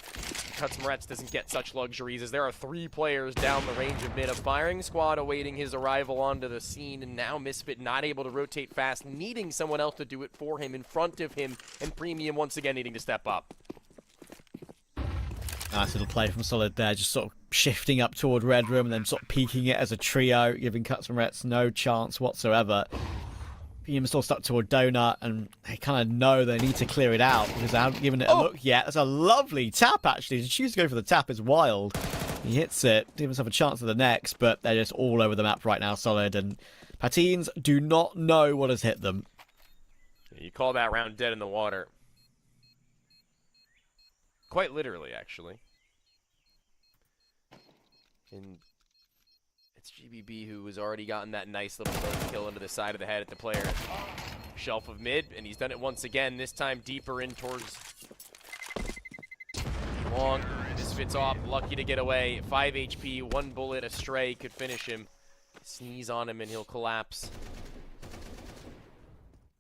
Cutsmaretz doesn't get such luxuries as there are 3 players down the range of mid. A firing squad awaiting his arrival onto the scene, and now Misfit not able to rotate fast, needing someone else to do it for him, in front of him, and Premium once again needing to step up. Nice little play from Solid there, just sort of shifting up toward Red Room and then sort of peeking it as a trio, giving Cutsmaretz no chance whatsoever. Premium still stuck toward Donut, and they kind of know they need to clear it out because they haven't given it a look yet. That's a lovely tap, actually. To choose to go for the tap is wild. He hits it, give himself a chance at the next, but they're just all over the map right now, Solid, and Patines do not know what has hit them. You call that round dead in the water. Quite literally, actually. And it's GBB who has already gotten that nice little kill into the side of the head at the player shelf of mid, and he's done it once again, this time deeper in towards long. Misfits off, lucky to get away. 5 HP, 1 bullet, a stray could finish him. Sneeze on him and he'll collapse.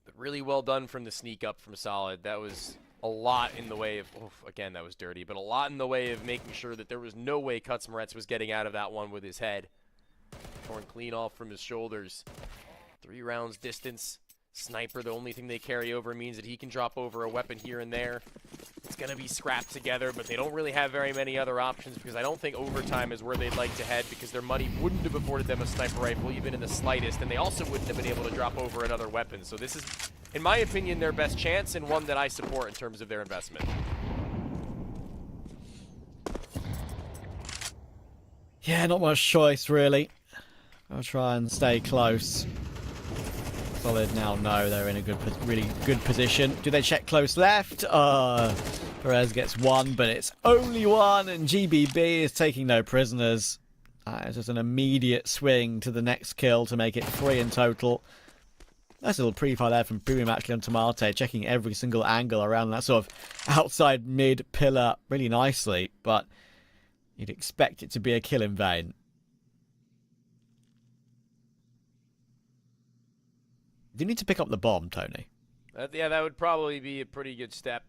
But really well done from the sneak up from Solid. That was a lot in the way of, again, that was dirty, but a lot in the way of making sure that there was no way Kutzmaretz was getting out of that one with his head. Torn clean off from his shoulders. 3 rounds distance. Sniper, the only thing they carry over means that he can drop over a weapon here and there. It's going to be scrapped together, but they don't really have very many other options because I don't think overtime is where they'd like to head because their money wouldn't have afforded them a sniper rifle even in the slightest, and they also wouldn't have been able to drop over another weapon. So this is, in my opinion, their best chance and one that I support in terms of their investment. Yeah, not much choice, really. I'll try and stay close. Solid now know they're in a really good position. Do they check close left? Perez gets 1, but it's only 1, and GBB is taking no prisoners. It's just an immediate swing to the next kill to make it 3 in total. Nice little pre-fire there from Premium actually on Tomate, checking every single angle around that sort of outside mid pillar really nicely, but you'd expect it to be a kill in vain. Do you need to pick up the bomb, Tony? Yeah, that would probably be a pretty good step.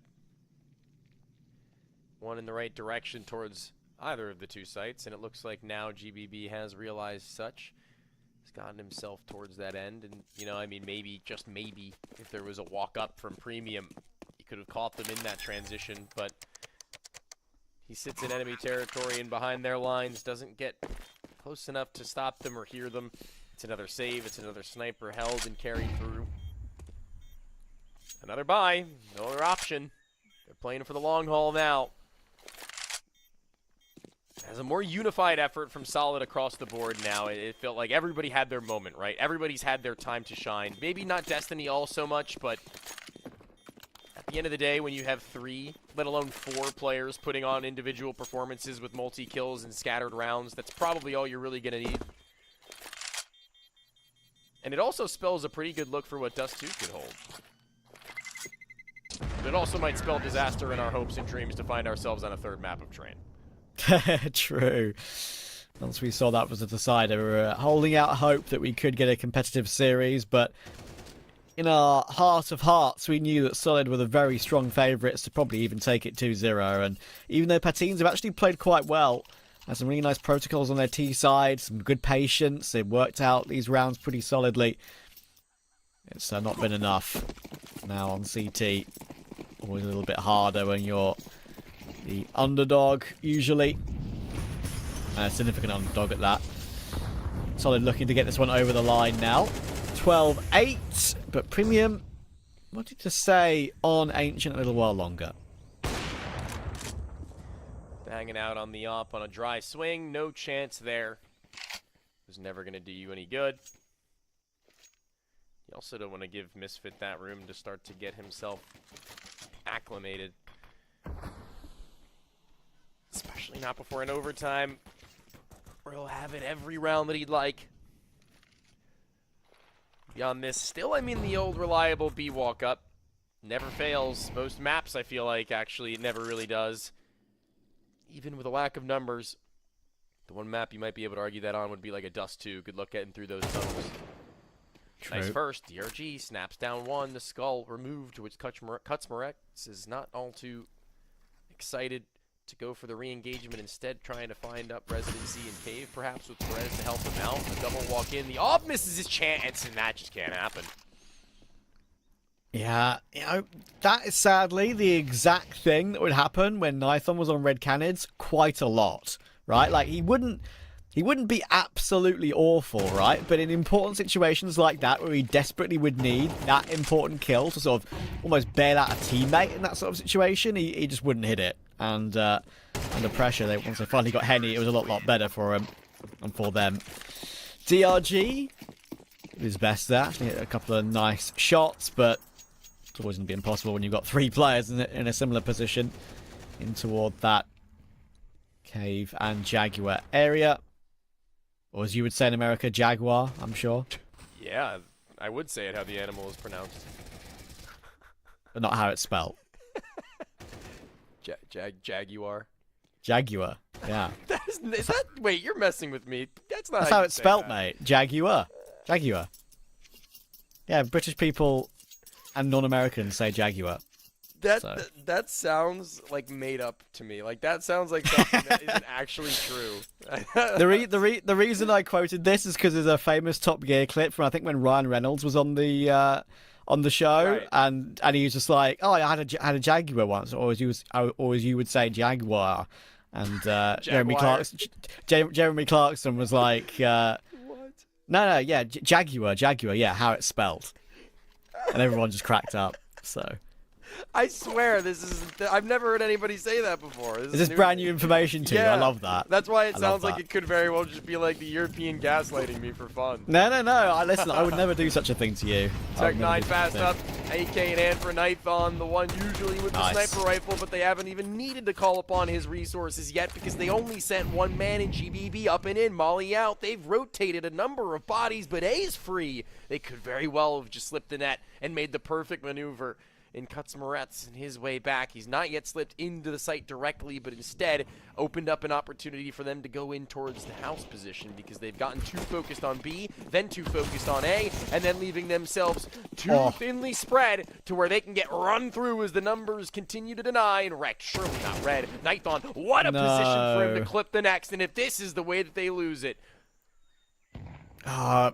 One in the right direction towards either of the 2 sites, and it looks like now GBB has realized such. He's gotten himself towards that end, and, you know, I mean, maybe, just maybe, if there was a walk-up from Premium, he could have caught them in that transition, but he sits in enemy territory and behind their lines, doesn't get close enough to stop them or hear them. It's another save, it's another sniper held and carried through. Another buy, no other option. They're playing for the long haul now. As a more unified effort from Solid across the board now, it felt like everybody had their moment, right? Everybody's had their time to shine. Maybe not Destiny all so much, but at the end of the day, when you have 3, let alone 4 players putting on individual performances with multi-kills and scattered rounds, that's probably all you're really going to need. And it also spells a pretty good look for what Dust 2 could hold. But it also might spell disaster in our hopes and dreams to find ourselves on a 3rd map of Train. True. Once we saw that was a decider, we were holding out hope that we could get a competitive series, but in our heart of hearts, we knew that Solid were the very strong favourites to probably even take it 2-0. And even though Patines have actually played quite well, had some really nice protocols on their T side, some good patience. They worked out these rounds pretty solidly. It's not been enough. Now on CT, always a little bit harder when you're the underdog, usually. A significant underdog at that. Solid looking to get this one over the line now. 12-8, but Premium wanted to stay on Ancient a little while longer. Hanging out on the op on a dry swing. No chance there. Was never going to do you any good. You also don't want to give Misfit that room to start to get himself acclimated. Especially not before an overtime where he'll have it every round that he'd like. Beyond this, still, I mean, the old reliable B walk up. Never fails. Most maps, I feel like, actually, it never really does. Even with a lack of numbers, the one map you might be able to argue that on would be like a Dust 2. Good luck getting through those tunnels. True. Nice first. DRG snaps down 1. The skull removed, which Kutzmaretz is not all too excited to go for the re-engagement. Instead, trying to find up residency in cave, perhaps with Perez to help him out. The double walk in. The AWP misses his chance, and that just can't happen. Yeah, you know, that is sadly the exact thing that would happen when Nithon was on Red Canids quite a lot, right? Like, he wouldn't be absolutely awful, right? But in important situations like that, where he desperately would need that important kill to sort of almost bail out a teammate in that sort of situation, he just wouldn't hit it. And under pressure, once they finally got Henny, it was a lot better for him and for them. DRG did his best there. Actually hit a couple of nice shots, but it's always going to be impossible when you've got 3 players in a similar position in toward that cave and Jaguar area. Or as you would say in America, Jaguar, I'm sure. Yeah, I would say it how the animal is pronounced. But not how it's spelled. Jaguar. Jaguar. Yeah. Is that? Wait, you're messing with me. That's not. That's how how you it's say spelt, that. mate. Jaguar. Jaguar. Yeah, British people and non-Americans say Jaguar. So. That sounds like made up to me. Like that sounds like something that isn't actually true. The reason I quoted this is because there's a famous Top Gear clip from I think when Ryan Reynolds was on the show, Right. and he was just like, "Oh, I had a Jaguar once," or as you would say, Jaguar, and Jeremy Clarkson was like, What? "No, yeah, Jaguar, yeah, how it's spelled," and everyone just cracked up. So. I swear this is. I've never heard anybody say that before. This is brand new information to you. I love that. That's why it I love sounds like that. it could very well just be like the European gaslighting me for fun. No. Listen, I would never do such a thing to you. I would Tech never 9 do such a fast thing. up. AK and hand for Nithon, the one usually with the Nice. sniper rifle, but they haven't even needed to call upon his resources yet because they only sent one man in GBB up and in, Molly out. They've rotated a number of bodies, but A is free. They could very well have just slipped the net and made the perfect maneuver. In cuts Moretz in his way back. He's not yet slipped into the site directly, but instead opened up an opportunity for them to go in towards the house position because they've gotten too focused on B, then too focused on A, and then leaving themselves too thinly spread to where they can get run through as the numbers continue to deny and wrecked. Surely not red. Nithon, what a position for him to clip the next, and if this is the way that they lose it, I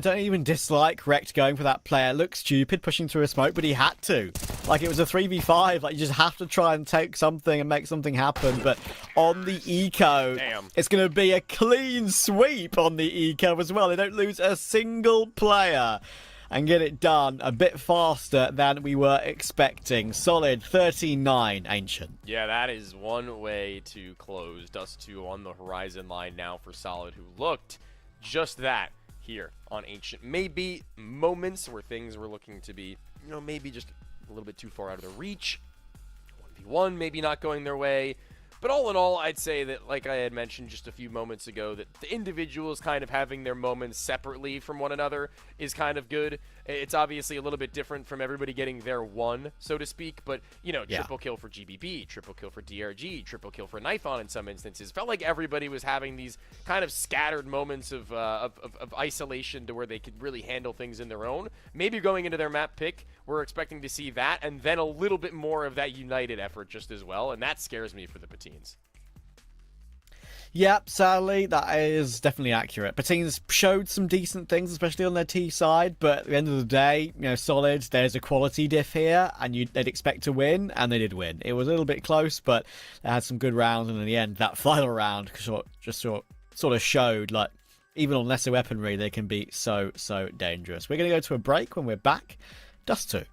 don't even dislike Rect going for that player. Looks stupid pushing through a smoke, but he had to. Like, it was a 3v5. Like, you just have to try and take something and make something happen. But on the eco, it's going to be a clean sweep on the eco as well. They don't lose a single player and get it done a bit faster than we were expecting. Solid 39, Ancient. Yeah, that is one way to close. Dust 2 on the horizon line now for Solid, who looked just that here on Ancient. Maybe moments where things were looking to be, maybe just a little bit too far out of their reach. 1v1 maybe not going their way. But all in all, I'd say that, like I had mentioned just a few moments ago, that the individuals kind of having their moments separately from one another is kind of good. It's obviously a little bit different from everybody getting their one, so to speak, but, triple kill for GBB, triple kill for DRG, triple kill for Nithon in some instances. Felt like everybody was having these kind of scattered moments of isolation to where they could really handle things in their own. Maybe going into their map pick, we're expecting to see that, and then a little bit more of that united effort just as well, and that scares me for the Patines. Yep, sadly, that is definitely accurate. Patines showed some decent things, especially on their T side, but at the end of the day, Solid, there's a quality diff here, and they'd expect to win, and they did win. It was a little bit close, but they had some good rounds, and in the end, that final round just sort of showed, like, even on lesser weaponry, they can be so dangerous. We're going to go to a break. When we're back, Dust 2.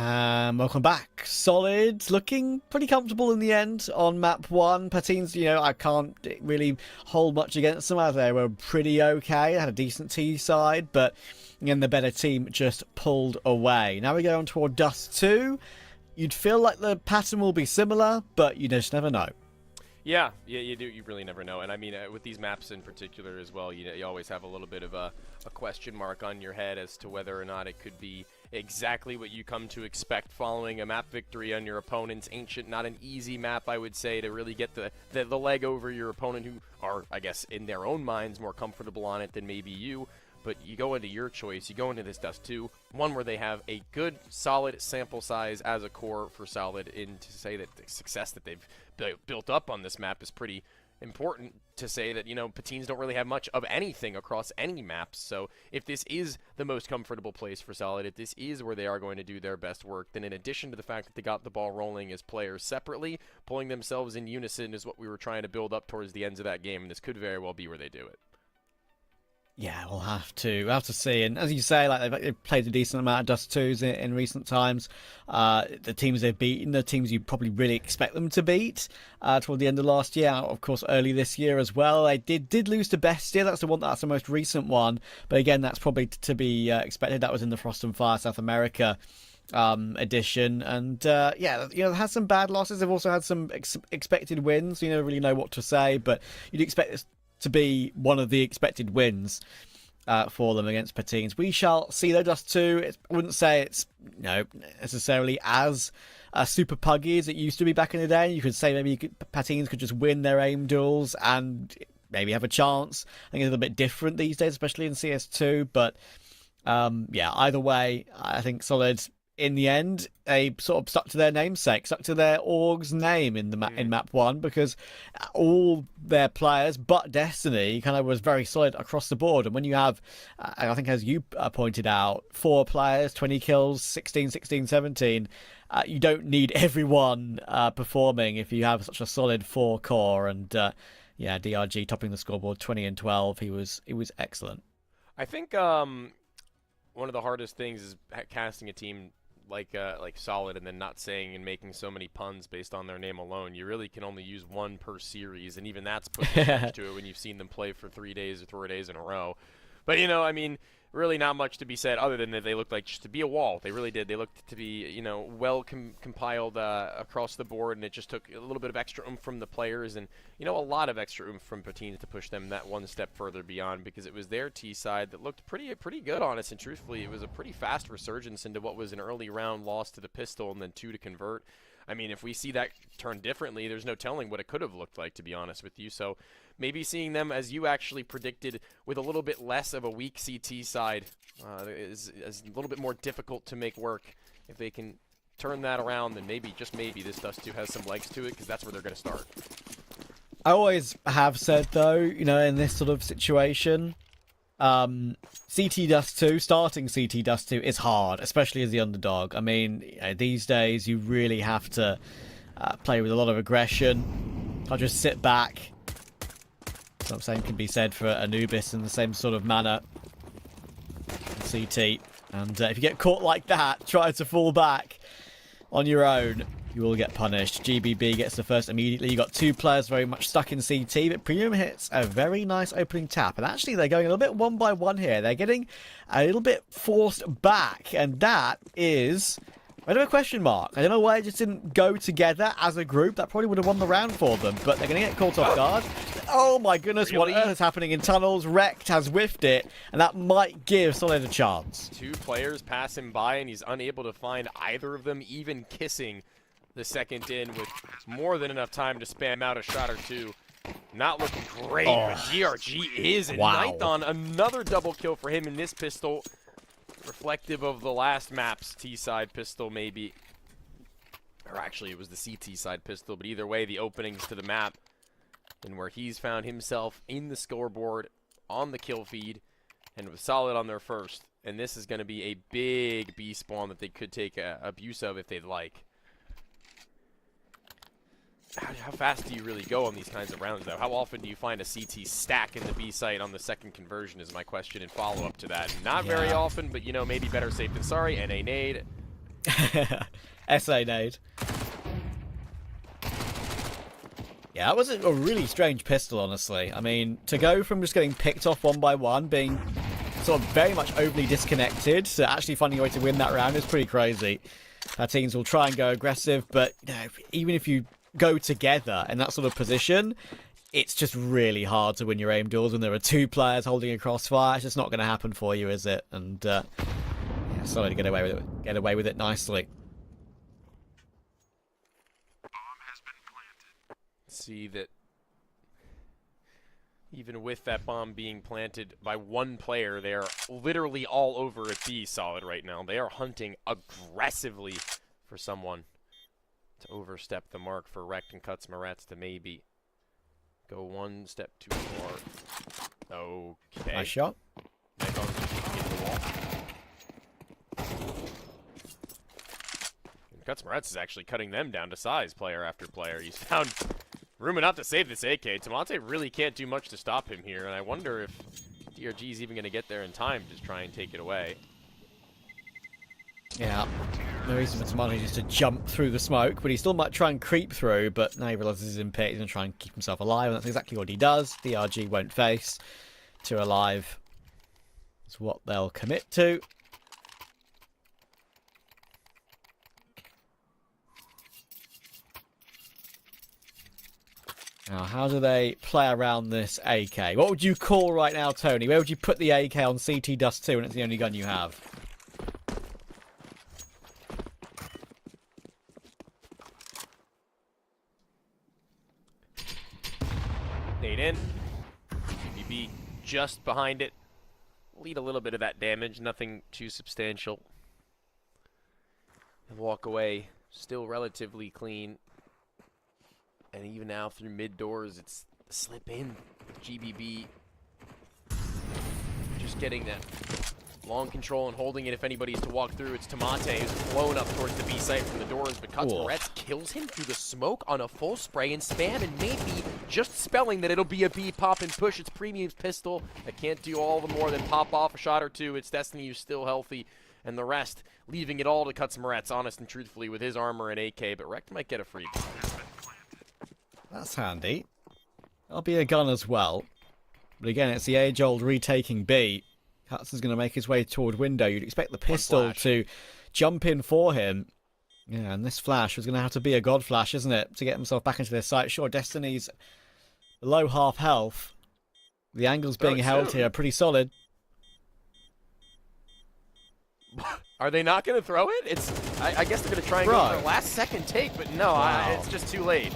Welcome back. Solid, looking pretty comfortable in the end on map 1. Patines, I can't really hold much against them as they were pretty okay. They had a decent T side, but again, the better team just pulled away. Now we go on toward Dust 2. You'd feel like the pattern will be similar, but you just never know. Yeah, you do. You really never know. And I mean, with these maps in particular as well, you always have a little bit of a question mark on your head as to whether or not it could be exactly what you come to expect following a map victory on your opponent's Ancient. Not an easy map, I would say, to really get the leg over your opponent, who are, I guess, in their own minds more comfortable on it than maybe you. But you go into your choice, you go into this Dust 2, one where they have a good, solid sample size as a core for Solid, and to say that the success that they've built up on this map is pretty important to say that, Patines don't really have much of anything across any maps. So if this is the most comfortable place for Solid, if this is where they are going to do their best work, then in addition to the fact that they got the ball rolling as players separately, pulling themselves in unison is what we were trying to build up towards the ends of that game, and this could very well be where they do it. Yeah, we'll have to see. And as you say, they've played a decent amount of Dust 2s in recent times. The teams they've beaten, the teams you probably really expect them to beat toward the end of last year. Of course, early this year as well. They did lose to Bestia. That's the most recent one. But again, that's probably to be expected. That was in the Frost and Fire South America edition. And they had some bad losses. They've also had some expected wins. You never really know what to say, but you'd expect this to be one of the expected wins for them against Patines. We shall see though. Dust 2, I wouldn't say it's necessarily as super puggy as it used to be back in the day. You could say maybe Patines could just win their aim duels and maybe have a chance. I think it's a little bit different these days, especially in CS2. But either way, I think Solid, in the end, they sort of stuck to their namesake, stuck to their org's name in map 1, because all their players but Destiny kind of was very solid across the board. And when you have, I think as you pointed out, 4 players, 20 kills, 16, 17, you don't need everyone performing if you have such a solid 4 core. And DRG topping the scoreboard 20 and 12. He was excellent. I think one of the hardest things is casting a team like Solid and then not saying and making so many puns based on their name alone. You really can only use one per series, and even that's putting much to it when you've seen them play for 3 days or 4 days in a row. But really not much to be said other than that they looked like just to be a wall. They really did. They looked to be, well compiled across the board, and it just took a little bit of extra oomph from the players and, a lot of extra oomph from Patines to push them that one step further beyond, because it was their T side that looked pretty good, honest, and truthfully, it was a pretty fast resurgence into what was an early round loss to the pistol and then 2 to convert. I mean, if we see that turn differently, there's no telling what it could have looked like, to be honest with you. So maybe seeing them, as you actually predicted, with a little bit less of a weak CT side is a little bit more difficult to make work. If they can turn that around, then maybe, just maybe, this Dust 2 has some legs to it, because that's where they're going to start. I always have said, though, in this sort of situation, CT Dust 2, starting CT Dust 2 is hard, especially as the underdog. I mean, these days you really have to play with a lot of aggression. I'll just sit back. So the same can be said for Anubis in the same sort of manner. CT. And if you get caught like that, try to fall back on your own, you will get punished. GBB gets the first immediately. You got 2 players very much stuck in CT, but Premium hits a very nice opening tap. And actually, they're going a little bit 1 by 1 here. They're getting a little bit forced back, and that is a bit of a question mark. I don't know why it just didn't go together as a group. That probably would have won the round for them, but they're going to get caught off guard. Oh my goodness, really? What on earth is happening in tunnels? Rekt has whiffed it, and that might give Solid a chance. 2 players pass him by, and he's unable to find either of them, even kissing the second in with more than enough time to spam out a shot or 2. Not looking great, but DRG is in ninth on another double kill for him in this pistol. Reflective of the last map's T-side pistol, maybe. Or actually, it was the CT side pistol, but either way, the openings to the map and where he's found himself in the scoreboard on the kill feed and with Solid on their first. And this is going to be a big B spawn that they could take abuse of if they'd like. How fast do you really go on these kinds of rounds, though? How often do you find a CT stack in the B site on the second conversion is my question and follow-up to that. Not very often, but, maybe better safe than sorry. And a nade SA nade. Yeah, that was a really strange pistol, honestly. I mean, to go from just getting picked off one by one, being sort of very much overly disconnected, to actually finding a way to win that round is pretty crazy. Our teams will try and go aggressive, but you know, even if you go together in that sort of position, it's just really hard to win your aim duels when there are two players holding a crossfire. It's just not going to happen for you, is it? And yeah, Solid to get away with it nicely. See that even with that bomb being planted by one player, they are literally all over at B Solid right now. They are hunting aggressively for someone to overstep the mark for Rekt and Kutzmarets to maybe go one step too far. Okay. Nice shot. Nikon's just getting the wall. And Kutzmarets is actually cutting them down to size player after player. He's found room enough to save this AK. Tamate really can't do much to stop him here, and I wonder if DRG is even going to get there in time to try and take it away. Yeah, no reason for Tamate just to jump through the smoke, but he still might try and creep through, but now he realises he's in pit, he's going to try and keep himself alive, and that's exactly what he does. DRG won't face. 2 alive is what they'll commit to. Now, how do they play around this AK? What would you call right now, Tony? Where would you put the AK on CT Dust 2 when it's the only gun you have? Nade in. GBB just behind it. Lead a little bit of that damage, nothing too substantial. And walk away, still relatively clean. And even now through mid doors, it's the slip in. GBB just getting that long control and holding it if anybody's to walk through. It's Tamate who's flown up towards the B site from the doors, but Kutzmarets kills him through the smoke on a full spray and spam, and maybe just spelling that it'll be a B pop and push. It's Premium's pistol that can't do all the more than pop off a shot or two. It's Destiny who's still healthy, and the rest leaving it all to Kutzmarets, honest and truthfully, with his armor and AK, but Rekt might get a free bomb. That's handy. That'll be a gun as well. But again, it's the age-old retaking B. Katz is going to make his way toward window. You'd expect the pistol to jump in for him. Yeah, and this flash was going to have to be a god flash, isn't it? To get himself back into their sight. Sure, Destiny's below half health. The angles being held here are pretty solid. Are they not going to throw it? I guess they're going to try and go for a last-second take, but no, it's just too late.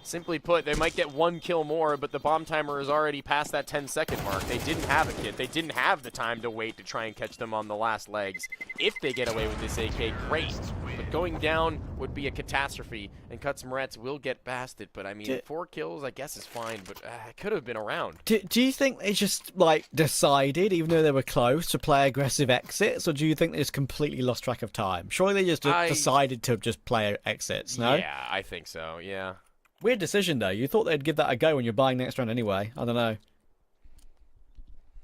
Simply put, they might get one kill more, but the bomb timer is already past that 10-second mark. They didn't have a kit. They didn't have the time to wait to try and catch them on the last legs. If they get away with this AK, great. But going down would be a catastrophe, and Kutzmarets will get past it. But, I mean, 4 kills, I guess, is fine, but it could have been around. Do you think they just, like, decided, even though they were close, to play aggressive exits, or do you think they just completely lost track of time? Surely they just decided to just play exits, no? Yeah, I think so, yeah. Weird decision, though. You thought they'd give that a go when you're buying next round anyway. I don't know.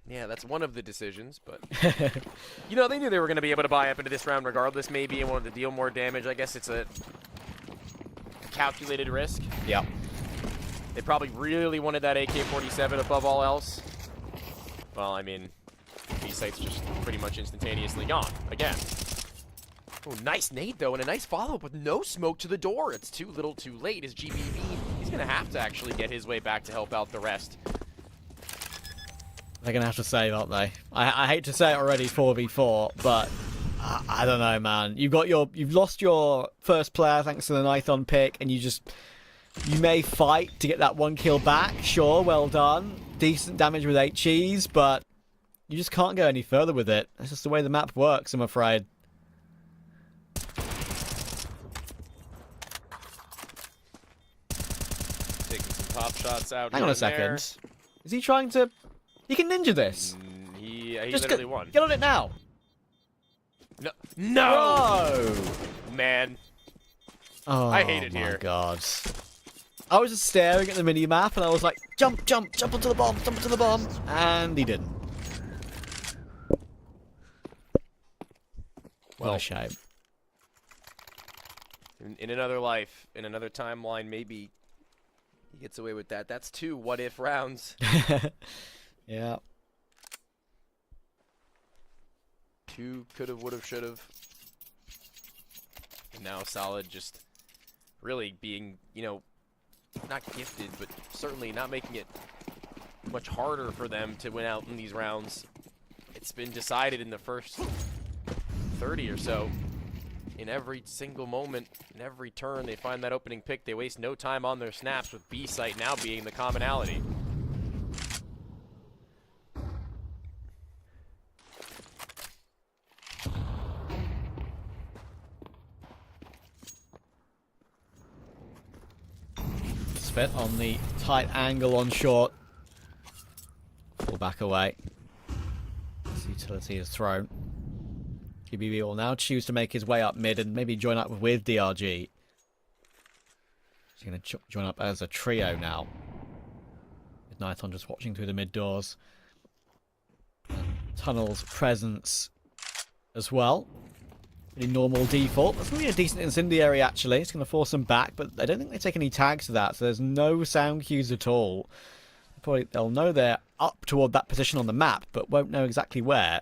Yeah, that's one of the decisions, but... you know, they knew they were going to be able to buy up into this round regardless, maybe, and wanted to deal more damage. I guess it's a calculated risk. Yeah. They probably really wanted that AK-47 above all else. Well, I mean, B-site's just pretty much instantaneously gone. Again. Oh, nice nade, though, and a nice follow-up with no smoke to the door. It's too little too late as GBB. He's going to have to actually get his way back to help out the rest. They're going to have to save, aren't they? I hate to say it already, 4v4, but I don't know, man. You've lost your first player thanks to the Nython pick, and you may fight to get that 1 kill back. Sure, well done. Decent damage with HEs, but you just can't go any further with it. That's just the way the map works, I'm afraid. Top shots out. Hang on a second. There. Is he trying to... He can ninja this. He just literally won. Get on it now. No. No! Bro! Man. Oh, I hate it here. Oh, my God. I was just staring at the mini-map, and I was like, jump, jump, jump onto the bomb, jump onto the bomb. And he didn't. What a shame. In another life, in another timeline, maybe he gets away with that. That's 2 what-if rounds. Yeah. 2 could've, would've, should've. And now Solid just really being, you know, not gifted, but certainly not making it much harder for them to win out in these rounds. It's been decided in the first 30 or so. In every single moment, in every turn, they find that opening pick. They waste no time on their snaps, with B site now being the commonality. Spit on the tight angle on short. Pull back away. This utility is thrown. QBB will now choose to make his way up mid and maybe join up with DRG. He's going to join up as a trio now. With Nighton just watching through the mid doors. And Tunnel's presence as well. Pretty normal default. That's going to be a decent incendiary actually. It's going to force them back, but I don't think they take any tags to that, so there's no sound cues at all. Probably they'll know they're up toward that position on the map, but won't know exactly where.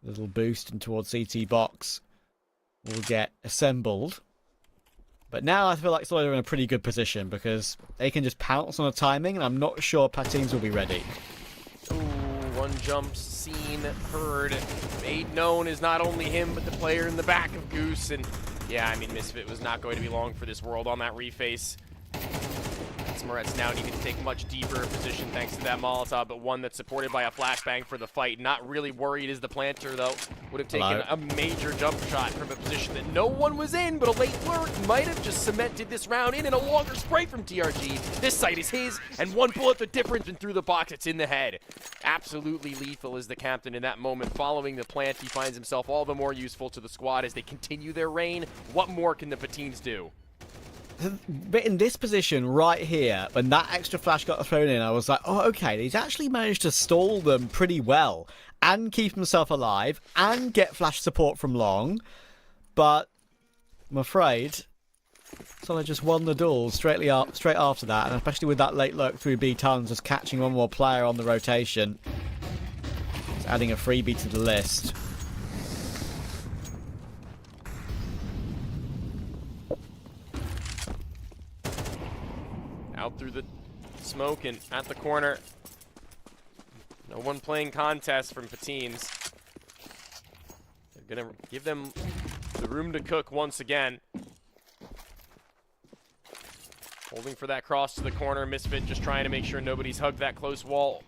A little boost in towards CT box will get assembled. But now I feel like Solid are in a pretty good position because they can just pounce on a timing, and I'm not sure Patines will be ready. Ooh, one jump seen, heard, made known is not only him, but the player in the back of Goose. And yeah, I mean, Misfit was not going to be long for this world on that reface. Moretz now needing to take much deeper position thanks to that Molotov, but one that's supported by a flashbang for the fight. Not really worried as the planter, though. Would have taken a major jump shot from a position that no one was in, but a late lurk might have just cemented this round in, and a longer spray from TRG. This site is his, and one bullet the difference, and through the box, it's in the head. Absolutely lethal is the captain in that moment. Following the plant, he finds himself all the more useful to the squad as they continue their reign. What more can the Patines do? But in this position right here, when that extra flash got thrown in, I was like, oh, okay, he's actually managed to stall them pretty well and keep himself alive and get flash support from long. But I'm afraid Solid just won the duel straight after that, and especially with that late lurk through B tons, just catching one more player on the rotation. Just adding a freebie to the list. Out through the smoke and at the corner. No one playing contest from Patines. They're going to give them the room to cook once again. Holding for that cross to the corner. Misfit just trying to make sure nobody's hugged that close wall.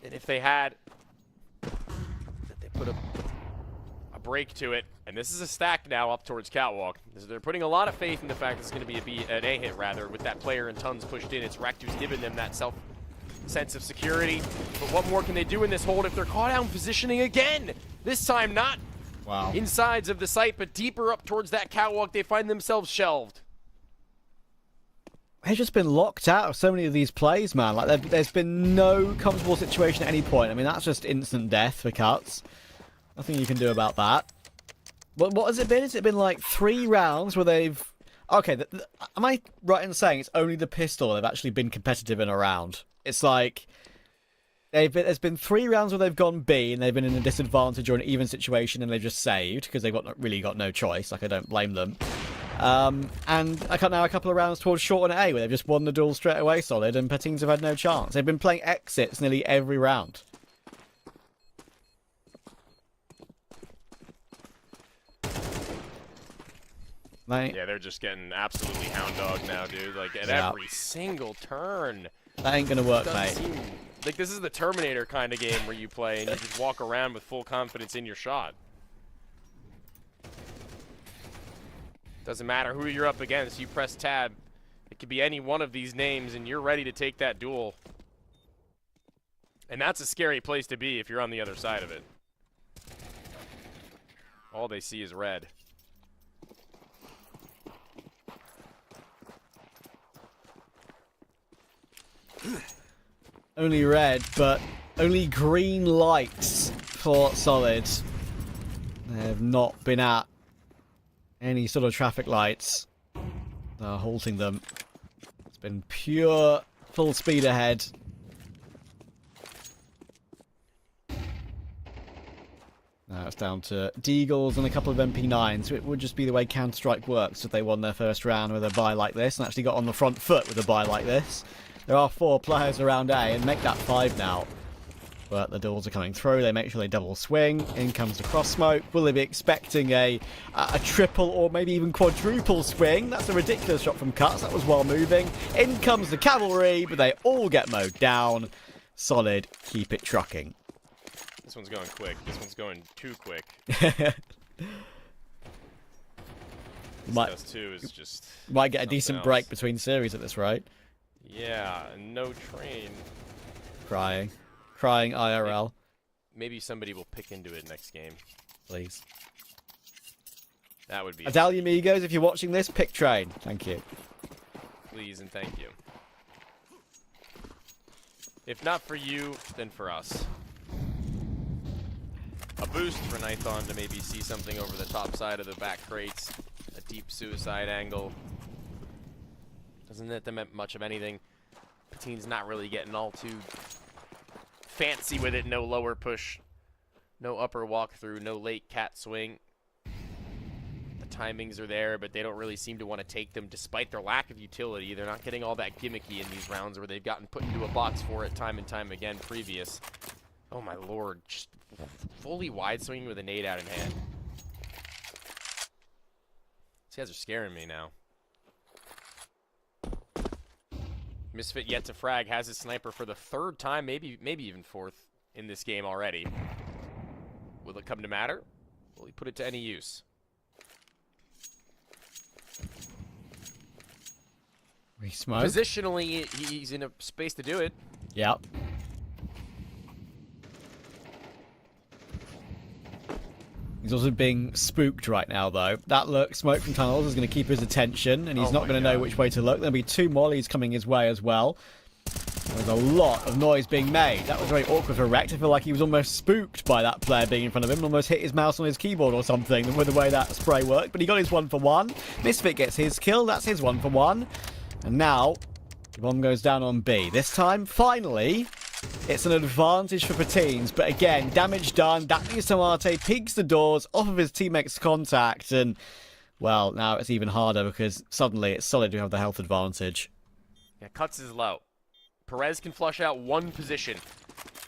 And if they had, that they put a break to it. And this is a stack now up towards Catwalk. They're putting a lot of faith in the fact it's going to be an A hit, rather, with that player and tons pushed in. It's Rekt who's given them that sense of security. But what more can they do in this hold if they're caught out in positioning again? This time not insides of the site, but deeper up towards that Catwalk. They find themselves shelved. They've just been locked out of so many of these plays, man. Like there's been no comfortable situation at any point. I mean, that's just instant death for Cuts. Nothing you can do about that. But what has it been? Has it been like 3 rounds where they've... Okay, am I right in saying it's only the pistol they've actually been competitive in a round? It's like... There's been 3 rounds where they've gone B and they've been in a disadvantage or an even situation and they've just saved because they've really got no choice. Like, I don't blame them. And I got now a couple of rounds towards short and A where they've just won the duel straight away Solid, and Patines have had no chance. They've been playing exits nearly every round. Yeah, they're just getting absolutely hound dog now, dude. Like, at every single turn. That ain't gonna work, mate. Like, this is the Terminator kind of game where you play and you just walk around with full confidence in your shot. Doesn't matter who you're up against, you press tab. It could be any one of these names and you're ready to take that duel. And that's a scary place to be if you're on the other side of it. All they see is red. Only red, but only green lights for Solid. They have not been at any sort of traffic lights that are halting them. It's been pure full speed ahead. Now it's down to Deagles and a couple of MP9s, so it would just be the way Counter-Strike works if they won their first round with a buy like this and actually got on the front foot with a buy like this. There are 4 players around A and make that 5 now. But the doors are coming through, they make sure they double swing, in comes the cross smoke. Will they be expecting a triple or maybe even quadruple swing? That's a ridiculous shot from Cuts, that was well moving. In comes the cavalry, but they all get mowed down. Solid, keep it trucking. This one's going quick. This one's going too quick. Dust 2 is just... Might get a decent else. break between series at this rate. Yeah, no train. Crying. Crying IRL. Maybe somebody will pick into it next game. Please. That would be... Adalia Migos, if you're watching this, pick train. Thank you. Please and thank you. If not for you, then for us. A boost for Nithon to maybe see something over the top side of the back crates. A deep suicide angle. Doesn't net them much of anything. Pateen's not really getting all too fancy with it. No lower push. No upper walkthrough. No late cat swing. The timings are there, but they don't really seem to want to take them despite their lack of utility. They're not getting all that gimmicky in these rounds where they've gotten put into a box for it time and time again previous. Oh my lord, just fully wide swinging with a nade out in hand. These guys are scaring me now. Misfit yet to frag, has his sniper for the 3rd time, maybe even 4th in this game already. Will it come to matter? Will he put it to any use? We smoke. Positionally, he's in a space to do it. Yep. He's also being spooked right now, though. That look, smoke from tunnels, is going to keep his attention, and he's not going to know which way to look. There'll be 2 mollies coming his way as well. There's a lot of noise being made. That was very awkward for Rekt. I feel like he was almost spooked by that player being in front of him and almost hit his mouse on his keyboard or something with the way that spray worked. But he got his 1 for 1. Misfit gets his kill. That's his 1 for 1. And now, the bomb goes down on B. This time, finally... it's an advantage for Pateens, but again, damage done. That means Tomate peeks the doors off of his teammate's contact, and, well, now it's even harder because suddenly it's Solid who have the health advantage. Yeah, Cuts is low. Perez can flush out 1 position.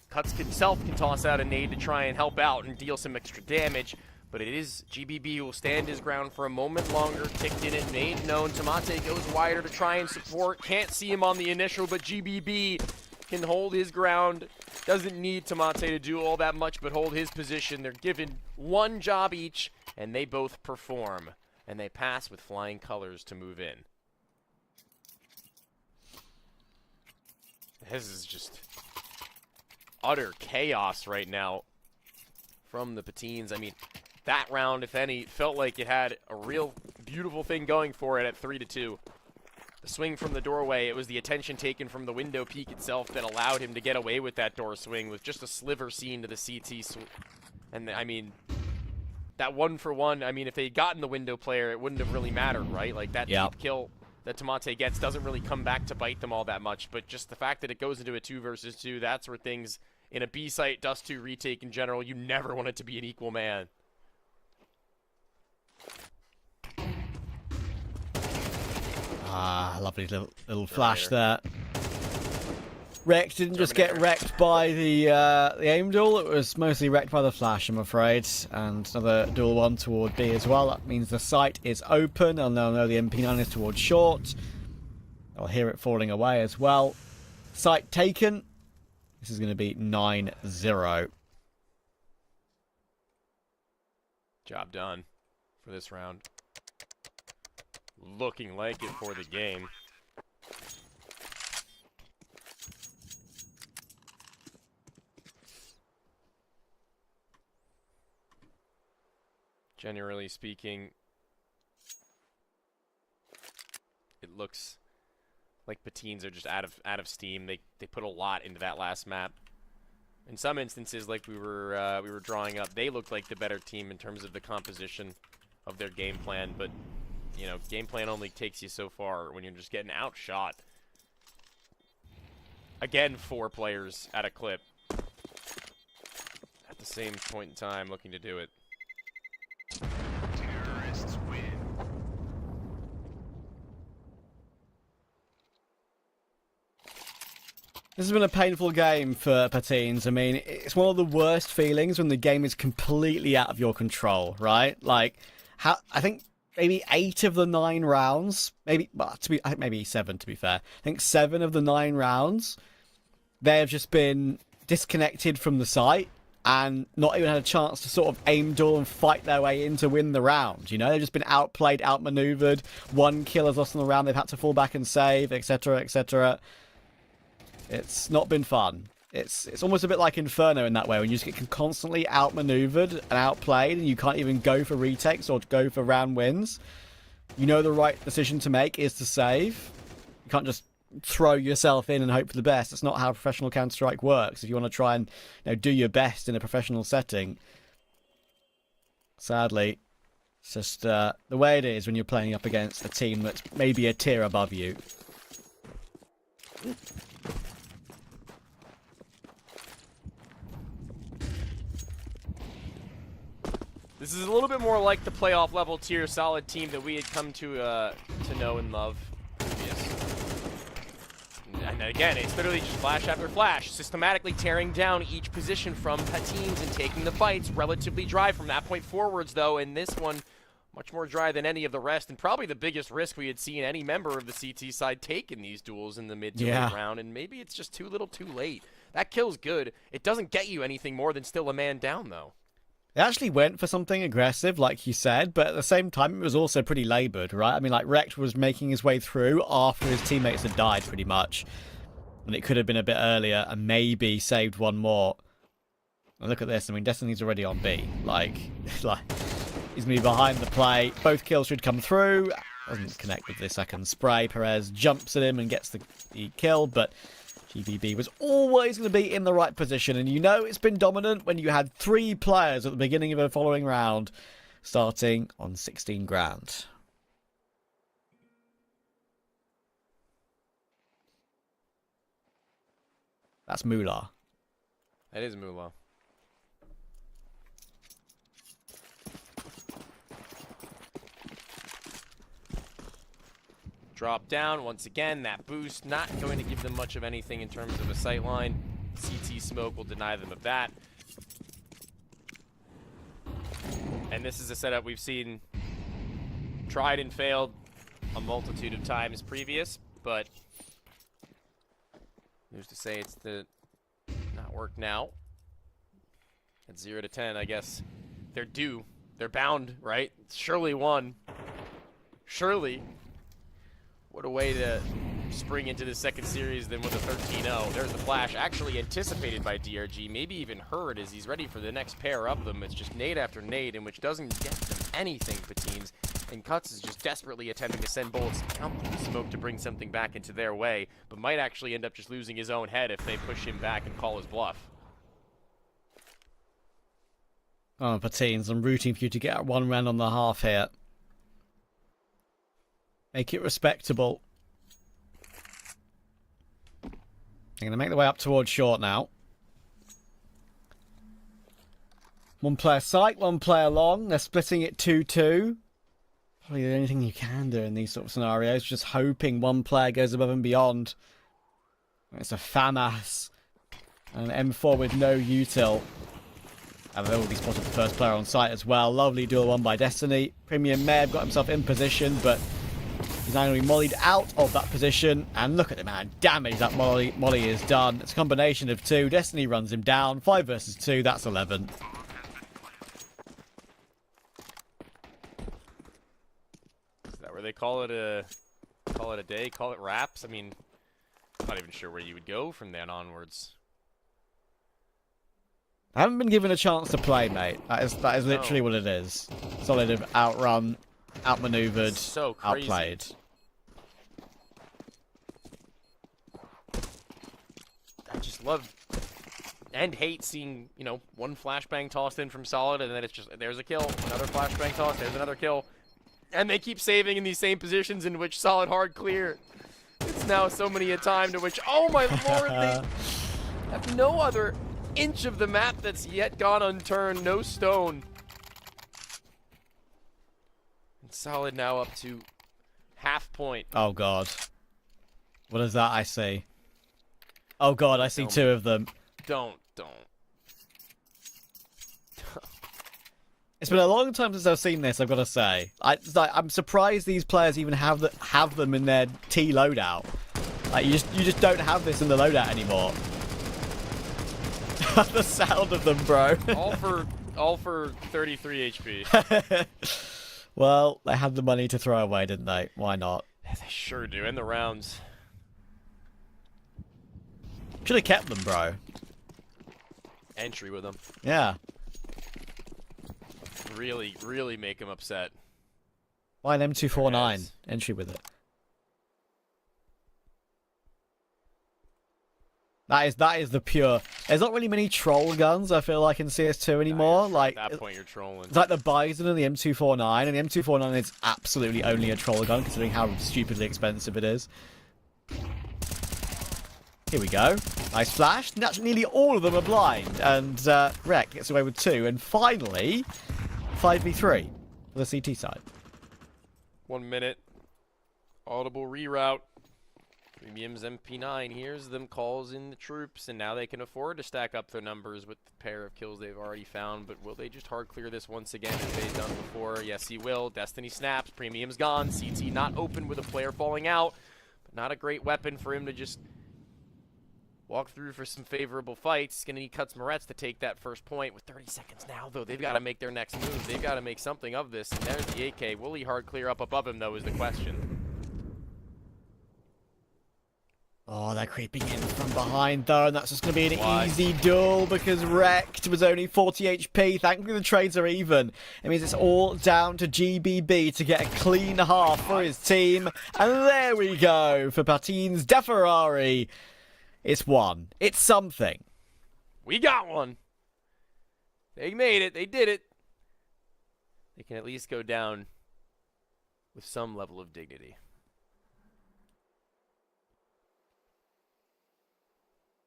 Cuts himself can toss out a nade to try and help out and deal some extra damage, but it is GBB who will stand his ground for a moment longer. Ticked in it, made known. Tomate goes wider to try and support. Can't see him on the initial, but GBB can hold his ground. Doesn't need Tomate to do all that much but hold his position. They're given 1 job each, and they both perform. And they pass with flying colors to move in. This is just utter chaos right now from the Pateens. I mean, that round, if any, felt like it had a real beautiful thing going for it at 3-2. The swing from the doorway, it was the attention taken from the window peak itself that allowed him to get away with that door swing with just a sliver seen to the CT. And, I mean, that 1 for 1, I mean, if they had gotten the window player, it wouldn't have really mattered, right? Like, that deep kill that Tomate gets doesn't really come back to bite them all that much. But just the fact that it goes into a 2 versus 2, that's where things, in a B site, Dust 2 retake in general, you never want it to be an equal man. Ah, lovely little flash there. Rekt didn't just get wrecked by the aim duel, it was mostly wrecked by the flash, I'm afraid. And another dual 1 toward B as well. That means the site is open, and they'll know the MP9 is towards short. They'll hear it falling away as well. Site taken. This is going to be 9-0. Job done for this round. Looking like it for the game. Generally speaking, it looks like Pateens are just out of steam. They put a lot into that last map. In some instances, like we were drawing up, they looked like the better team in terms of the composition of their game plan, but you know, game plan only takes you so far when you're just getting outshot. Again, 4 players at a clip at the same point in time looking to do it. Terrorists win. This has been a painful game for Patines. I mean, it's one of the worst feelings when the game is completely out of your control, right? Like, I think maybe 8 of the 9 rounds, maybe 7 to be fair. I think 7 of the 9 rounds, they have just been disconnected from the site and not even had a chance to sort of aim duel and fight their way in to win the round. You know, they've just been outplayed, outmaneuvered. 1 kill has lost on the round. They've had to fall back and save, etc., etc. It's not been fun. It's almost a bit like Inferno in that way, when you just get constantly outmaneuvered and outplayed, and you can't even go for retakes or go for round wins. You know the right decision to make is to save. You can't just throw yourself in and hope for the best. It's not how professional Counter-Strike works. If you want to try and do your best in a professional setting, sadly, it's just the way it is when you're playing up against a team that's maybe a tier above you. This is a little bit more like the playoff level tier solid team that we had come to know and love previous. And again, it's literally just flash after flash, systematically tearing down each position from Patines and taking the fights relatively dry from that point forwards, though. And this one, much more dry than any of the rest, and probably the biggest risk we had seen any member of the CT side take in these duels in the mid to late round. And maybe it's just too little too late. That kill's good. It doesn't get you anything more than still a man down, though. They actually went for something aggressive, like you said, but at the same time, it was also pretty laboured, right? I mean, like, Rekt was making his way through after his teammates had died, pretty much. And it could have been a bit earlier and maybe saved one more. And look at this. I mean, Destiny's already on B. Like he's going to be behind the play. Both kills should come through. Doesn't connect with the second spray. Perez jumps at him and gets the kill, but GBB was always going to be in the right position, and you know it's been dominant when you had 3 players at the beginning of the following round, starting on 16 grand. That's Moolah. That is Moolah. Drop down once again. That boost not going to give them much of anything in terms of a sight line. CT smoke will deny them of that. And this is a setup we've seen tried and failed a multitude of times previous, but who's to say it's not work now? At 0 to 10, I guess they're due. They're bound, right? Surely one. Surely. What a way to spring into the second series than with a 13-0. There's the flash, actually anticipated by DRG, maybe even heard as he's ready for the next pair of them. It's just nade after nade, in which doesn't get them anything, Patines. And Cuts is just desperately attempting to send bullets out through the smoke to bring something back into their way, but might actually end up just losing his own head if they push him back and call his bluff. Oh, Patines, I'm rooting for you to get 1 round on the half here. Make it respectable. They're going to make their way up towards short now. 1 player sight, 1 player long. They're splitting it 2-2. Probably the only thing you can do in these sort of scenarios. Just hoping 1 player goes above and beyond. It's a FAMAS. And an M4 with no util. And they've already spotted the first player on site as well. Lovely duel won by Destiny. Premium may have got himself in position, but he's now going to be mollied out of that position. And look at the man. Damage that molly is done. It's a combination of 2. Destiny runs him down. 5 versus 2. That's 11. Is that where they call it a day? Call it wraps? I mean, I'm not even sure where you would go from then onwards. I haven't been given a chance to play, mate. That is literally what it is. Solid have outrun, outmaneuvered, So crazy. outplayed. I just love and hate seeing, you know, one flashbang tossed in from Solid, and then it's just, there's a kill, another flashbang toss, there's another kill. And they keep saving in these same positions in which Solid hard clear. It's now so many a time to which, oh my lord, they have no other inch of the map that's yet gone unturned, no stone. And Solid now up to half point. Oh god. What is that I see? Oh god, I see two of them. Don't. It's been a long time since I've seen this, I've got to say. I'm surprised these players even have them in their T loadout. Like you just don't have this in the loadout anymore. The sound of them, bro. all for 33 HP. Well, they had the money to throw away, didn't they? Why not? Yeah, they sure do. And the rounds. Should have kept them, bro. Entry with them. Yeah. Really make him upset. Why an M249 Yes. entry with it? That is the pure. There's not really many troll guns, I feel like, in CS2 anymore. Like at that point, you're trolling. it's like the Bison and the M249, and the M249 is absolutely only a troll gun, considering how stupidly expensive it is. Here we go. Nice flash. Nearly all of them are blind, and Rek gets away with 2, and finally 5v3 for the CT side. 1 minute. Audible reroute. Premium's MP9 hears them, calls in the troops, and now they can afford to stack up their numbers with the pair of kills they've already found. But will they just hard clear this once again as they've done before? Yes, he will. Destiny snaps. Premium's gone. CT not open with a player falling out. But not a great weapon for him to just walk through for some favorable fights. Gonna need Cuts Moretz to take that first point with 30 seconds now, though. They've got to make their next move. They've got to make something of this. And there's the AK. Will he hard clear up above him, though, is the question. Oh, they're creeping in from behind, though, and that's just going to be an easy duel because Wrecked was only 40 HP. Thankfully, the trades are even. It means it's all down to GBB to get a clean half for his team. And there we go for Patine's DeFerrari. It's one. It's something. We got one. They made it. They did it. They can at least go down with some level of dignity.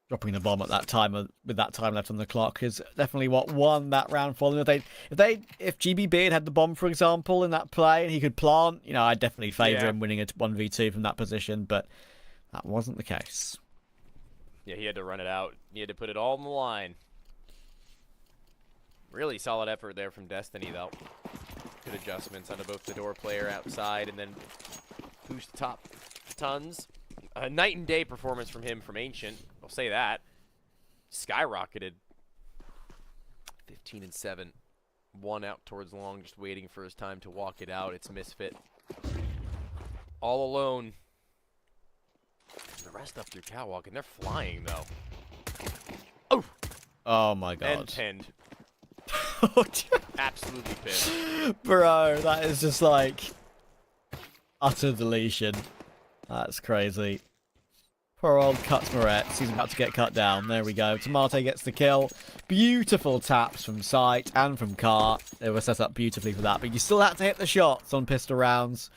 Dropping the bomb at that time, with that time left on the clock, is definitely what won that round for them. If GBB had the bomb, for example, in that play, and he could plant, you know, I'd definitely favour him winning a 1v2 from that position, but that wasn't the case. Yeah, he had to run it out. He had to put it all on the line. Really solid effort there from Destiny, though. Good adjustments onto both the door player outside and then boost top tons. A night and day performance from him from Ancient. I'll say that. Skyrocketed. 15 and 7. One out towards long, just waiting for his time to walk it out. It's Misfit. All alone. And the rest up through catwalk, and they're flying, though. Oh my god. And pinned. Absolutely pinned. Bro, that is just like utter deletion. That's crazy. Poor old Cuts Moretz. He's about to get cut down. There we go. Tomate gets the kill. Beautiful taps from Sight and from Cart. They were set up beautifully for that, but you still had to hit the shots on pistol rounds.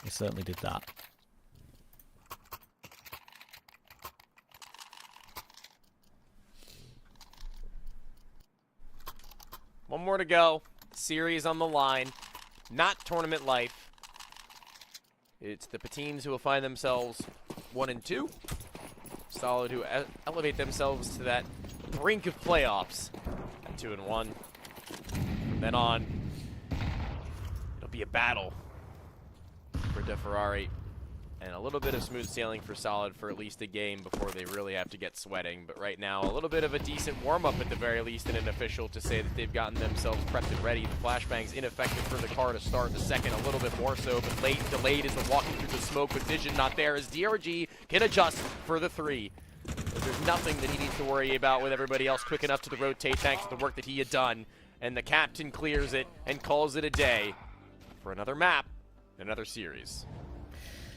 He certainly did that. One more to go. Series on the line. Not tournament life. It's the Patines who will find themselves 1 and 2. Solid who elevate themselves to that brink of playoffs at 2 and 1. From then on, it'll be a battle for DeFerrari. And a little bit of smooth sailing for Solid for at least a game before they really have to get sweating. But right now, a little bit of a decent warm-up at the very least and an official to say that they've gotten themselves prepped and ready. The flashbang's ineffective for the car to start. The second, a little bit more so, but late and delayed as they're walking through the smoke with vision not there as DRG can adjust for the 3. But there's nothing that he needs to worry about with everybody else quick enough to the rotate thanks to the work that he had done. And the captain clears it and calls it a day for another map, another series.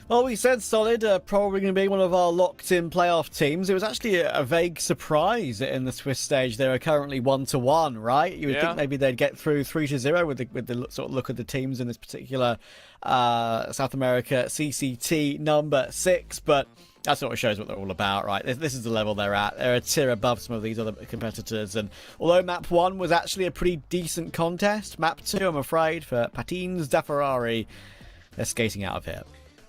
Well, we said Solid are probably going to be one of our locked-in playoff teams. It was actually a vague surprise in the Swiss stage. They are currently 1-1, right? You would think maybe they'd get through 3-0 with the sort of look of the teams in this particular South America CCT number 6, but that sort of shows what they're all about, right? This is the level they're at. They're a tier above some of these other competitors. And although Map 1 was actually a pretty decent contest, Map 2, I'm afraid, for Patins da Ferrari, they're skating out of here.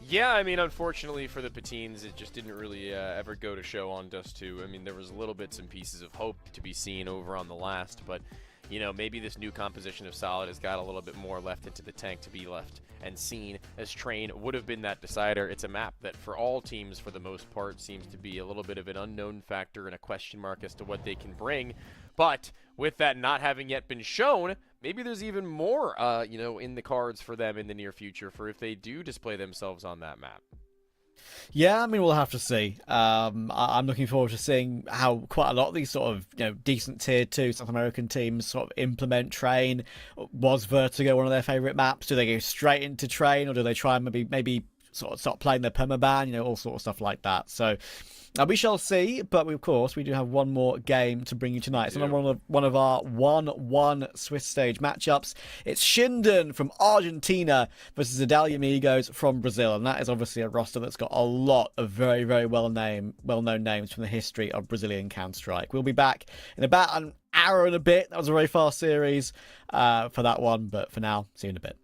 Yeah, I mean, unfortunately for the Patines, it just didn't really ever go to show on Dust 2. I mean, there was little bits and pieces of hope to be seen over on the last, but, you know, maybe this new composition of Solid has got a little bit more left into the tank to be left and seen, as Train would have been that decider. It's a map that, for all teams, for the most part, seems to be a little bit of an unknown factor and a question mark as to what they can bring. But with that not having yet been shown, maybe there's even more, you know, in the cards for them in the near future for if they do display themselves on that map. Yeah, I mean, we'll have to see. I'm looking forward to seeing how quite a lot of these sort of, you know, decent tier 2 South American teams sort of implement Train. Was Vertigo one of their favourite maps? Do they go straight into Train, or do they try and maybe sort of start playing their permaban? You know, all sort of stuff like that. So we shall see, but of course we do have one more game to bring you tonight. It's another one of our 1-1 Swiss stage matchups. It's Shinden from Argentina versus Adalia Amigos from Brazil, and that is obviously a roster that's got a lot of very, very well-known names from the history of Brazilian Counter-Strike. We'll be back in about an hour and a bit. That was a very fast series for that one, but for now, see you in a bit.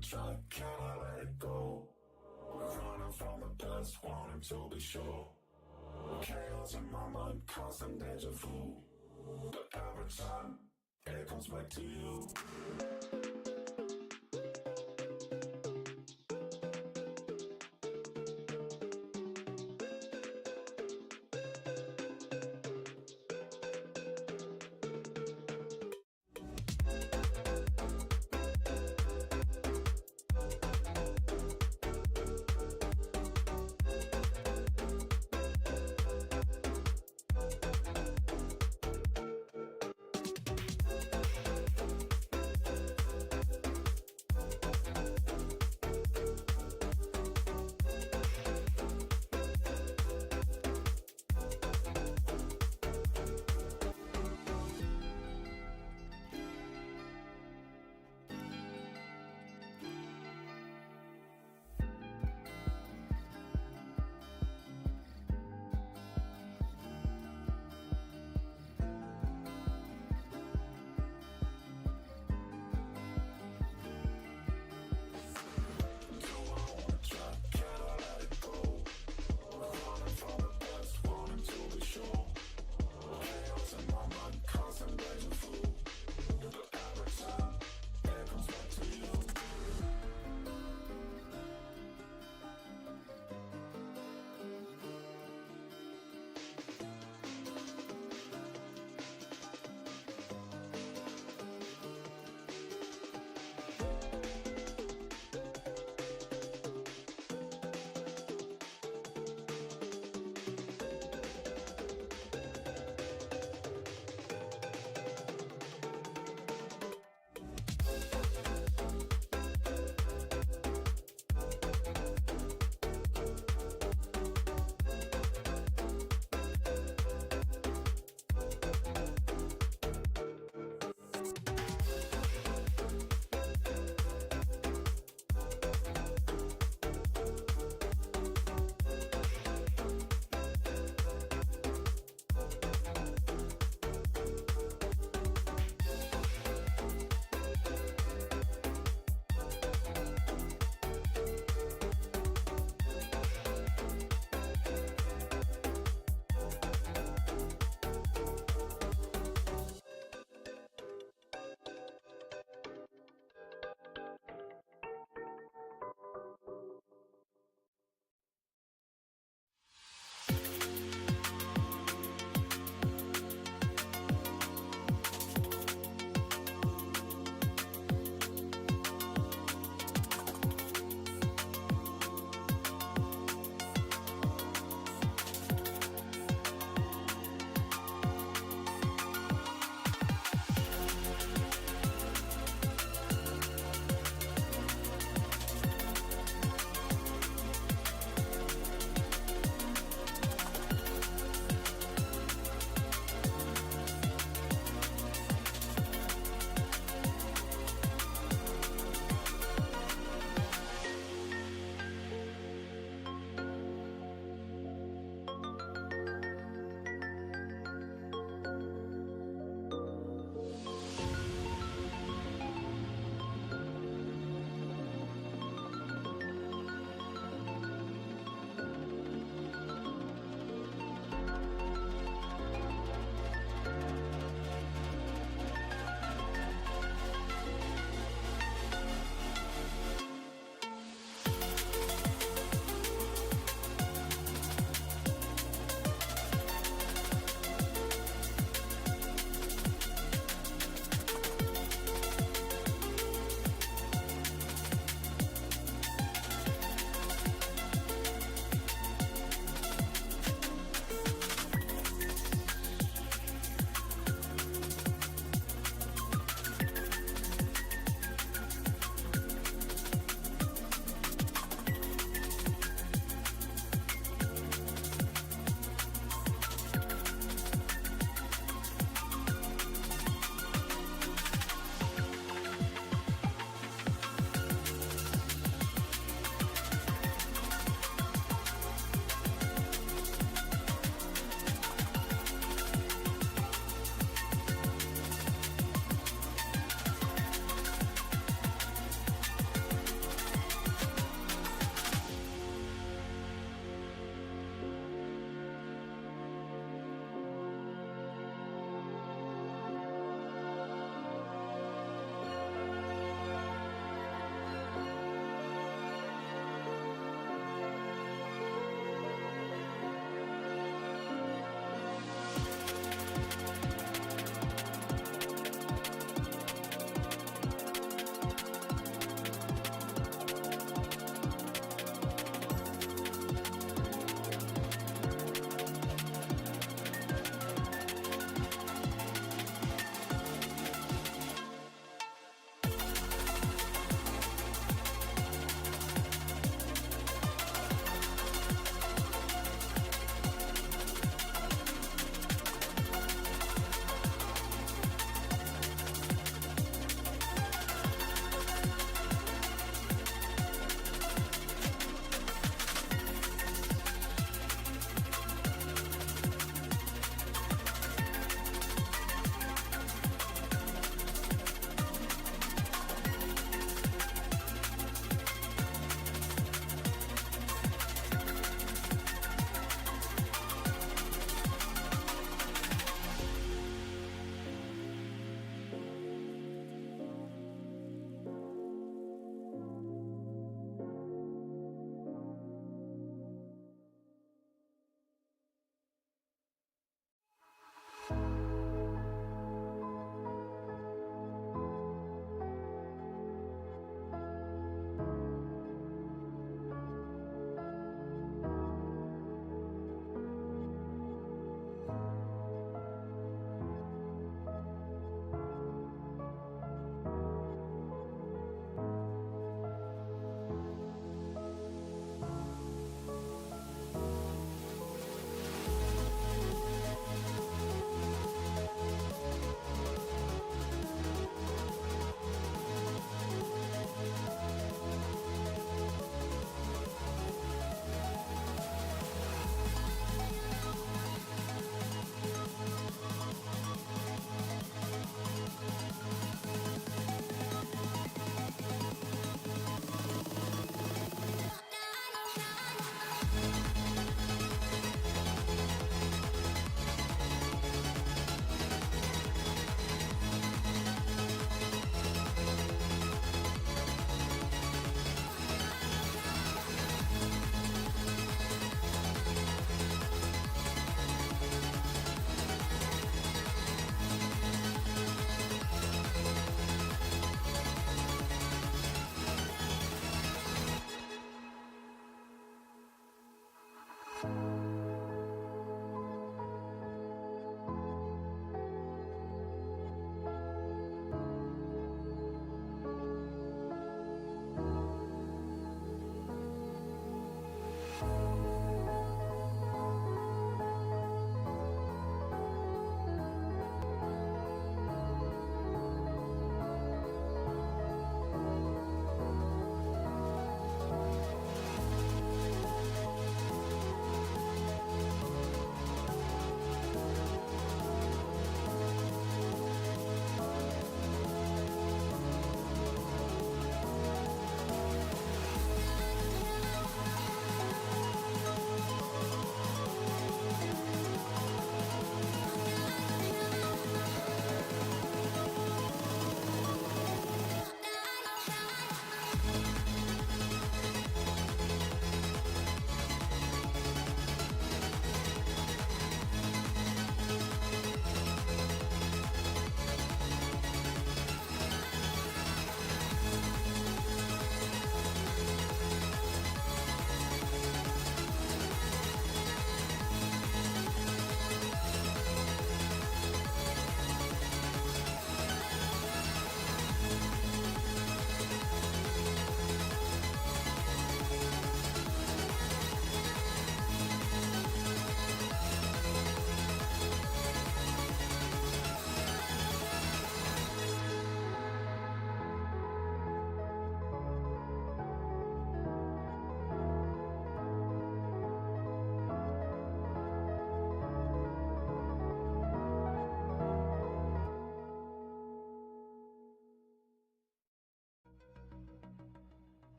track, can I let it go? We're running from the past, wanting to be sure. Chaos in my mind, constant deja vu. But every time, it comes back to you.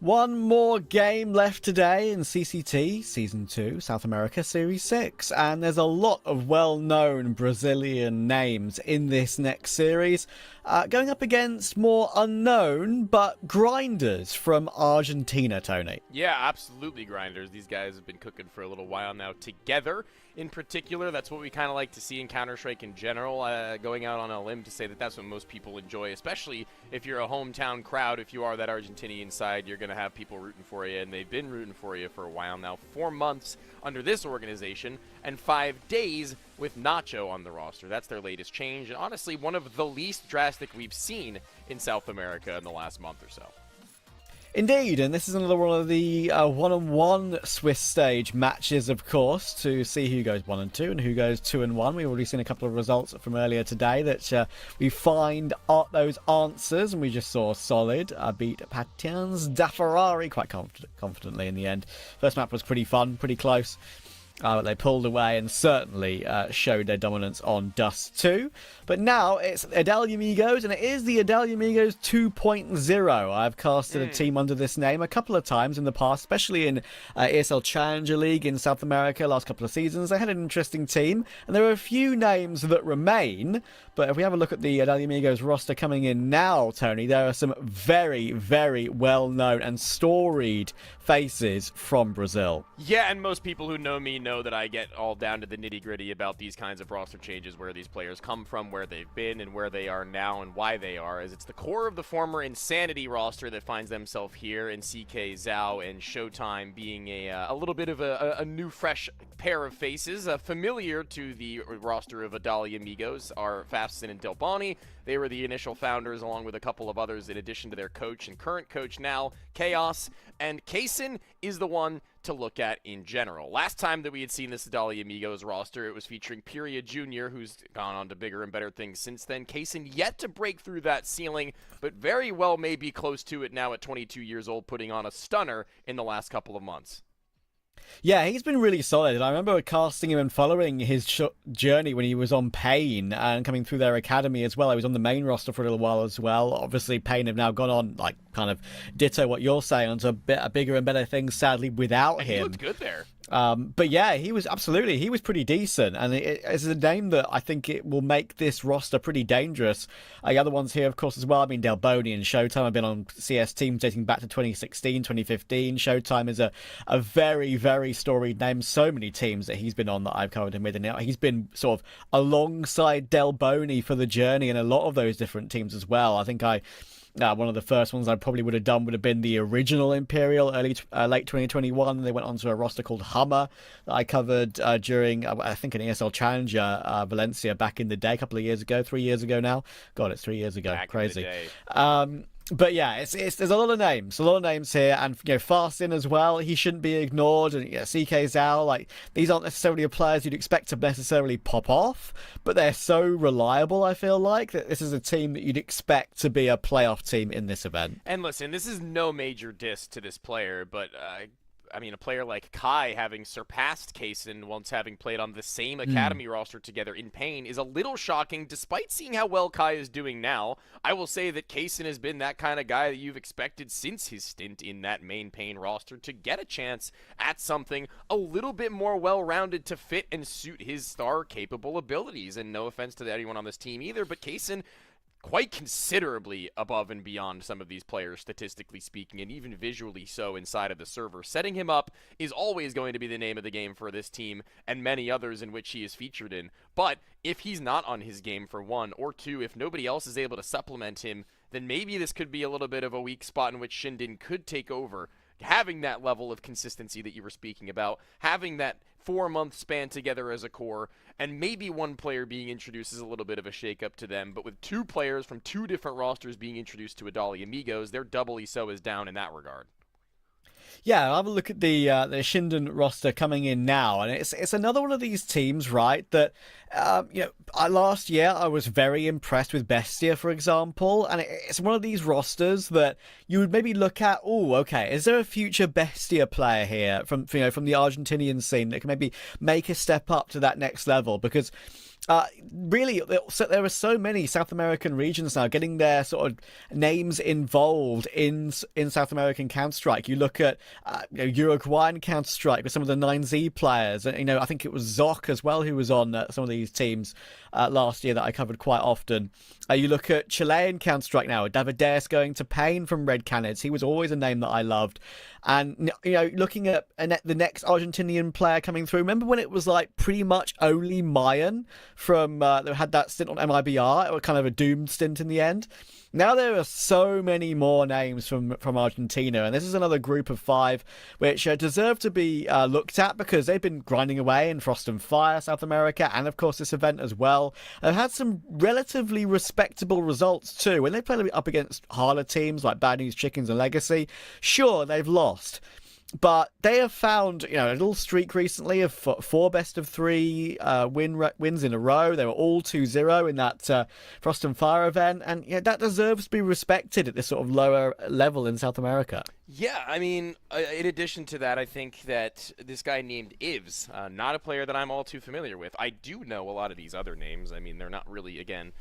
One more game left today in CCT Season 2 South America Series 6, and there's a lot of well-known Brazilian names in this next series, going up against more unknown but grinders from Argentina, Tony. Yeah, absolutely grinders. These guys have been cooking for a little while now together. In particular, that's what we kind of like to see in Counter-Strike in general, going out on a limb to say that that's what most people enjoy, especially if you're a hometown crowd. If you are that Argentinian side, you're going to have people rooting for you, and they've been rooting for you for a while now. 4 months under this organization, and 5 days with Nacho on the roster. That's their latest change, and honestly, one of the least drastic we've seen in South America in the last month or so. Indeed, and this is another one of the one-on-one Swiss stage matches, of course, to see who goes 1 and 2 and who goes 2 and 1. We've already seen a couple of results from earlier today that we find those answers, and we just saw Solid beat Patience da Ferrari quite confidently in the end. First map was pretty fun, pretty close. But they pulled away and certainly showed their dominance on Dust 2. But now it's Adalia Amigos, and it is the Adalia Amigos 2.0. I've casted a team under this name a couple of times in the past, especially in ESL Challenger League in South America last couple of seasons. They had an interesting team, and there are a few names that remain. But if we have a look at the Adalia Amigos roster coming in now, Tony, there are some very, very well-known and storied faces from Brazil. Yeah, and most people who know me know that I get all down to the nitty-gritty about these kinds of roster changes, where these players come from, where they've been, and where they are now, and why they are, as it's the core of the former Insanity roster that finds themselves here, in CK, Zhao, and Showtime being a little bit of a new, fresh pair of faces, familiar to the roster of Adalia Amigos, are Fafson and Delboni. They were the initial founders, along with a couple of others, in addition to their coach and current coach now, Chaos. And Kaysen is the one to look at in general. Last time that we had seen this Adalia Amigos roster, it was featuring Period Jr., who's gone on to bigger and better things since then. Kaysen yet to break through that ceiling, but very well may be close to it now at 22 years old, putting on a stunner in the last couple of months. Yeah, he's been really solid. And I remember casting him and following his journey when he was on Pain and coming through their academy as well. He was on the main roster for a little while as well. Obviously, Pain have now gone on, like, kind of ditto what you're saying, onto a bigger and better things, sadly, without him. He looked good there. But yeah, he was pretty decent, and it's a name that I think it will make this roster pretty dangerous. The other ones here, of course, as well. I mean, Delboni and Showtime have been on CS teams dating back to 2016, 2015. Showtime is a very, very storied name. So many teams that he's been on that I've covered him with, and now he's been sort of alongside Delboni for the journey in a lot of those different teams as well. I think one of the first ones I probably would have done would have been the original Imperial, late 2021. They went onto a roster called Hummer that I covered during, I think, an ESL Challenger Valencia back in the day, a couple of years ago, 3 years ago now. God, it's 3 years ago. Back Crazy. in the day. But yeah, there's a lot of names here, and Fastin as well. He shouldn't be ignored, and CK Zhao, like, these aren't necessarily players you'd expect to necessarily pop off, but they're so reliable. I feel like that this is a team that you'd expect to be a playoff team in this event. And listen, this is no major diss to this player, but I mean, a player like Kai having surpassed Kaysen once having played on the same academy roster together in Pain is a little shocking, despite seeing how well Kai is doing now. I will say that Kaysen has been that kind of guy that you've expected since his stint in that main Pain roster to get a chance at something a little bit more well-rounded to fit and suit his star-capable abilities. And no offense to anyone on this team either, but Kaysen, quite considerably above and beyond some of these players, statistically speaking, and even visually so inside of the server. Setting him up is always going to be the name of the game for this team and many others in which he is featured in. But if he's not on his game, for one, or two, if nobody else is able to supplement him, then maybe this could be a little bit of a weak spot in which Shinden could take over. Having that level of consistency that you were speaking about, having that 4-month span together as a core, and maybe one player being introduced is a little bit of a shakeup to them, but with 2 players from 2 different rosters being introduced to Adalia Amigos, they're doubly so as down in that regard. Yeah, I'll have a look at the Shinden roster coming in now, and it's another one of these teams, right, that, last year I was very impressed with Bestia, for example, and it's one of these rosters that you would maybe look at, oh, okay, is there a future Bestia player here from the Argentinian scene that can maybe make a step up to that next level? Because Really, there are so many South American regions now getting their sort of names involved in South American Counter-Strike. You look at Uruguayan Counter-Strike with some of the 9Z players. I think it was Zoc as well who was on some of these teams last year that I covered quite often. You look at Chilean Counter-Strike now, Davides going to Pain from Red Canids. He was always a name that I loved. And, looking at the next Argentinian player coming through, remember when it was like pretty much only Mayan from that had that stint on MIBR? It was kind of a doomed stint in the end. Now there are so many more names from Argentina, and this is another group of 5 which deserve to be looked at because they've been grinding away in Frost and Fire, South America, and of course this event as well. They've had some relatively respectable results too. When they play up against harder teams like Bad News Chickens and Legacy, sure, they've lost. But they have found, a little streak recently of 4 best-of-3 wins in a row. They were all 2-0 in that Frost and Fire event. And that deserves to be respected at this sort of lower level in South America. Yeah, I mean, in addition to that, I think that this guy named Ivs, not a player that I'm all too familiar with. I do know a lot of these other names. I mean, they're not really, again,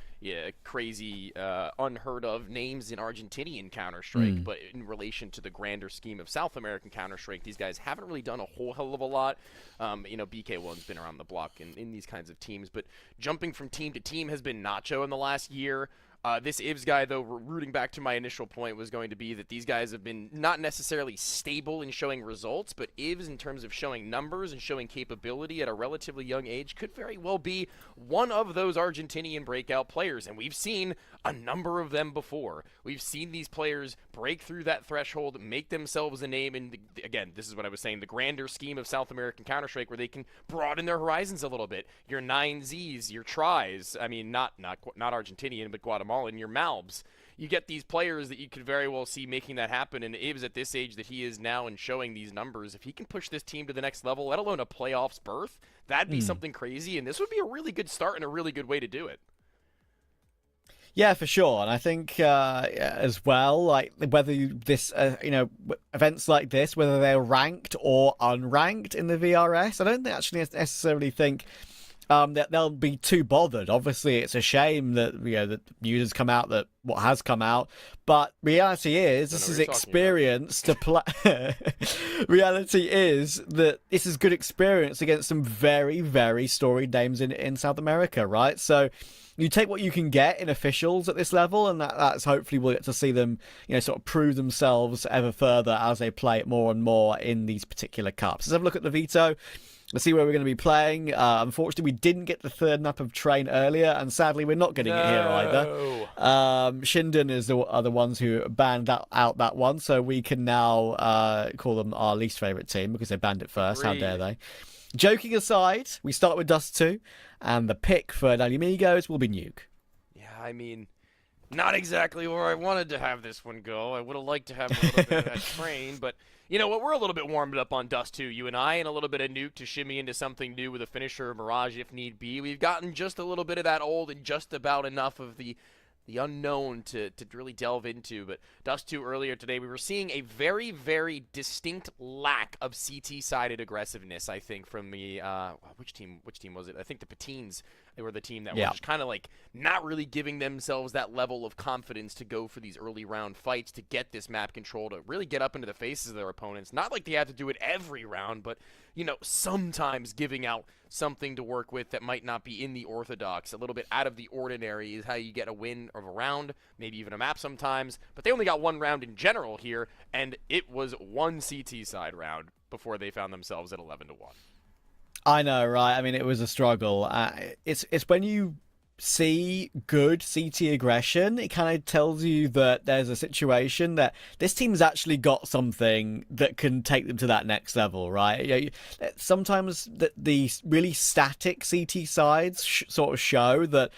crazy, unheard of names in Argentinian Counter-Strike, but in relation to the grander scheme of South American Counter-Strike, these guys haven't really done a whole hell of a lot. BK1's been around the block in these kinds of teams, but jumping from team to team has been Nacho in the last year. This Ivs guy, though, rooting back to my initial point, was going to be that these guys have been not necessarily stable in showing results, but Ivs, in terms of showing numbers and showing capability at a relatively young age, could very well be one of those Argentinian breakout players. And we've seen a number of them before. We've seen these players break through that threshold, make themselves a name, and again, this is what I was saying, the grander scheme of South American Counter-Strike, where they can broaden their horizons a little bit. Your 9Zs, your Tries, I mean, not Argentinian, but Guatemalan, your Malbs. You get these players that you could very well see making that happen, and Ibs at this age that he is now and showing these numbers, if he can push this team to the next level, let alone a playoffs berth, that'd be something crazy, and this would be a really good start and a really good way to do it. Yeah, for sure. And I think as well, like whether this, events like this, whether they're ranked or unranked in the VRS, I don't actually necessarily think that they'll be too bothered. Obviously, it's a shame that that news has come out that what has come out, but reality is this is experience to play. Reality is that this is good experience against some very, very storied names in South America, right? So you take what you can get in officials at this level, and that's hopefully we'll get to see them, sort of prove themselves ever further as they play it more and more in these particular cups. Let's have a look at the veto. Let's see where we're going to be playing. Unfortunately, we didn't get the third map of Train earlier, and sadly, we're not getting it here either. Shinden are the ones who banned out that one, so we can now call them our least favourite team because they banned it first. How dare they? Joking aside, we start with Dust 2, and the pick for Nalimigos will be Nuke. Yeah, I mean, not exactly where I wanted to have this one go. I would have liked to have a little bit of that Train, but you know what? We're a little bit warmed up on Dust 2, you and I, and a little bit of Nuke to shimmy into something new with a finisher, Mirage if need be. We've gotten just a little bit of that old and just about enough of the unknown to really delve into. But Dust 2 earlier today, we were seeing a very, very distinct lack of CT-sided aggressiveness, I think, from the which team was it? I think the Patines. They were the team that were just kind of like not really giving themselves that level of confidence to go for these early round fights, to get this map control, to really get up into the faces of their opponents. Not like they have to do it every round, but sometimes giving out something to work with that might not be in the orthodox. A little bit out of the ordinary is how you get a win of a round, maybe even a map sometimes. But they only got one round in general here, and it was one CT side round before they found themselves at 11-1. I know, right? I mean, it was a struggle. It's when you see good CT aggression, it kind of tells you that there's a situation that this team's actually got something that can take them to that next level, right? Sometimes the really static CT sides sort of show that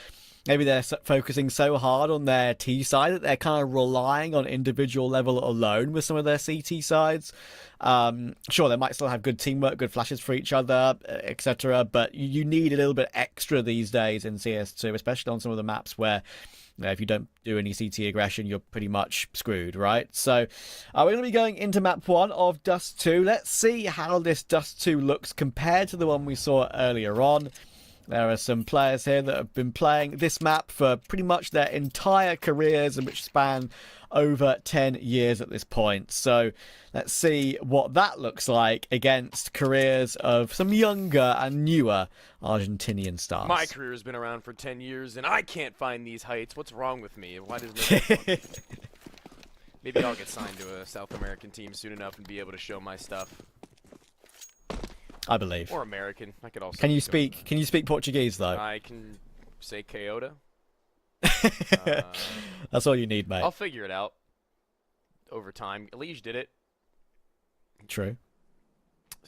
maybe they're focusing so hard on their T side that they're kind of relying on individual level alone with some of their CT sides. Sure, they might still have good teamwork, good flashes for each other, etc. But you need a little bit extra these days in CS2, especially on some of the maps where if you don't do any CT aggression, you're pretty much screwed, right? So we're going to be going into map 1 of Dust 2. Let's see how this Dust 2 looks compared to the one we saw earlier on. There are some players here that have been playing this map for pretty much their entire careers, and which span over 10 years at this point. So let's see what that looks like against careers of some younger and newer Argentinian stars. My career has been around for 10 years, and I can't find these heights. What's wrong with me? Why does Maybe I'll get signed to a South American team soon enough and be able to show my stuff. I believe. Or American. I could also. Can you speak Portuguese though? I can say Kyoto. That's all you need, mate. I'll figure it out over time. Elige did it. True.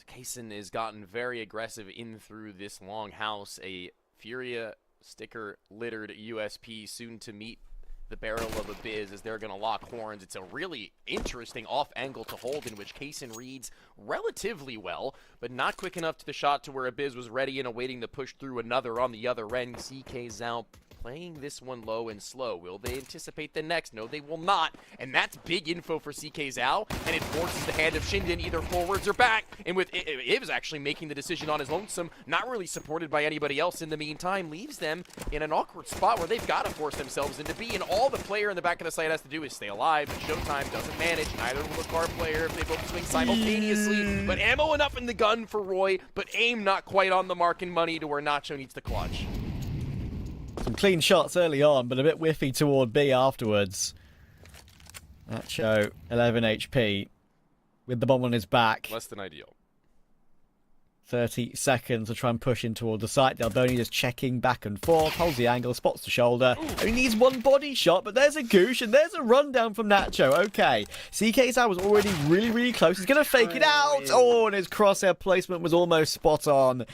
Kaysen has gotten very aggressive in through this long house. A Furia sticker-littered USP soon to meet the barrel of a Biz as they're going to lock horns. It's a really interesting off angle to hold in which Kaysen reads relatively well, but not quick enough to the shot to where a Biz was ready and awaiting to push through another on the other end. CK Zhao playing this one low and slow. Will they anticipate the next? No, they will not. And that's big info for CK Zhao, and it forces the hand of Shinden either forwards or back. And with Ivs actually making the decision on his lonesome, not really supported by anybody else in the meantime, leaves them in an awkward spot where they've got to force themselves into B, and all the player in the back of the site has to do is stay alive, but Showtime doesn't manage. Neither will the car player if they both swing simultaneously. But ammo enough in the gun for Roy, but aim not quite on the mark and money to where Nacho needs to clutch. Some clean shots early on, but a bit whiffy toward B afterwards. Nacho, 11 HP, with the bomb on his back. Less than ideal. 30 seconds to try and push in toward the site. Delboni just checking back and forth, holds the angle, spots the shoulder. Only needs one body shot, but there's a goosh, and there's a rundown from Nacho. Okay, CK Zhao was already really, really close. He's going to fake it out. Oh, and his crosshair placement was almost spot on.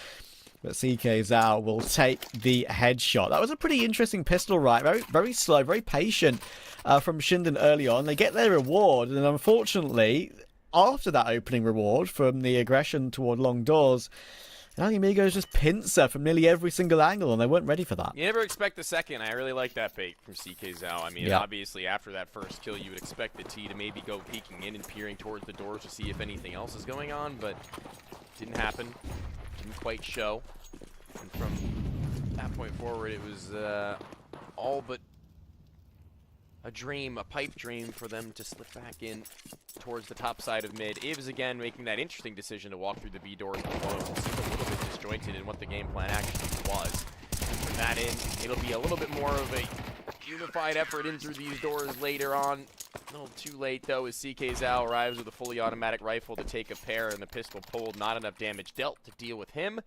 But CK Zhao will take the headshot. That was a pretty interesting pistol, right? Very, very slow, very patient from Shinden early on. They get their reward, and unfortunately, after that opening reward from the aggression toward long doors, Amigos just pincer from nearly every single angle, and they weren't ready for that. You never expect the second. I really like that bait from CK Zhao. I mean, obviously, after that first kill, you would expect the T to maybe go peeking in and peering towards the doors to see if anything else is going on, but didn't happen. Didn't quite show. And from that point forward, it was all but a dream, a pipe dream for them to slip back in towards the top side of mid. Ivs again making that interesting decision to walk through the B doors alone. It seemed a little bit disjointed in what the game plan actually was. And from that in, it'll be a little bit more of a unified effort in through these doors later on. A little too late, though, as CK Zhao arrives with a fully automatic rifle to take a pair and the pistol pulled. Not enough damage dealt to deal with him.